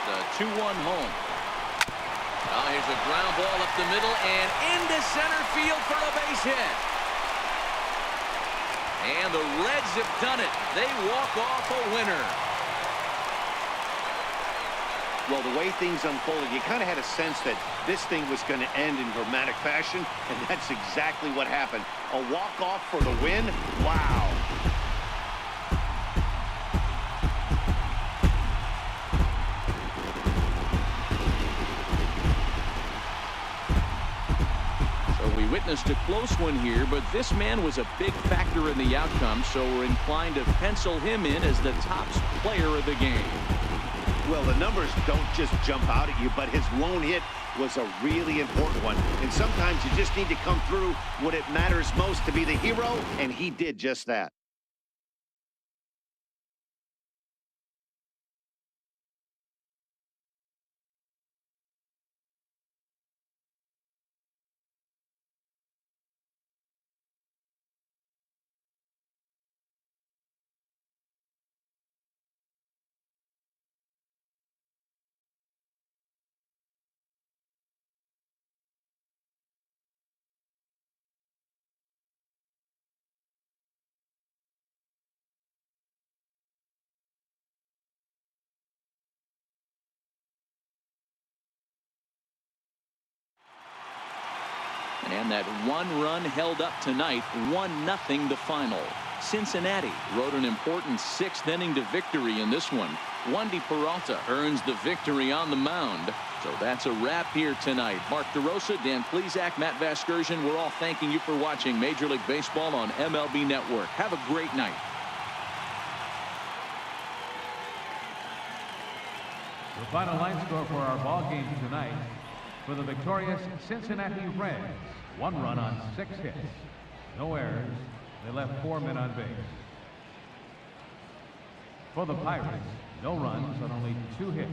The 2-1 home. Now here's a ground ball up the middle and into center field for a base hit. And the Reds have done it. They walk off a winner. Well, the way things unfolded, you kind of had a sense that this thing was going to end in dramatic fashion, and that's exactly what happened. A walk-off for the win? Wow. We witnessed a close one here, but this man was a big factor in the outcome, so we're inclined to pencil him in as the top player of the game. Well, the numbers don't just jump out at you, but his lone hit was a really important one. And sometimes you just need to come through when it matters most to be the hero, and he did just that. And that one run held up tonight, 1-0 the final. Cincinnati rode an important 6th inning to victory in this one. Wandy Peralta earns the victory on the mound. So that's a wrap here tonight. Mark DeRosa, Dan Plesac, Matt Vasgersian, we're all thanking you for watching Major League Baseball on MLB Network. Have a great night. The final line score for our ball game tonight: for the victorious Cincinnati Reds, 1 run on 6 hits, no errors. They left 4 men on base. For the Pirates, no runs on only 2 hits,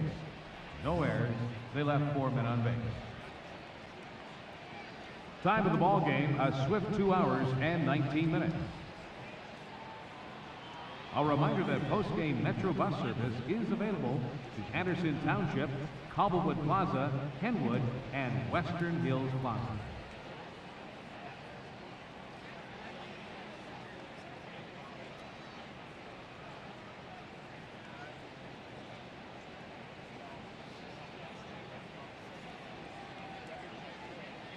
no errors. They left 4 men on base. Time of the ball game, a swift 2 hours and 19 minutes. A reminder that post-game Metro bus service is available to Anderson Township, Cobblewood Plaza, Kenwood, and Western Hills Plaza.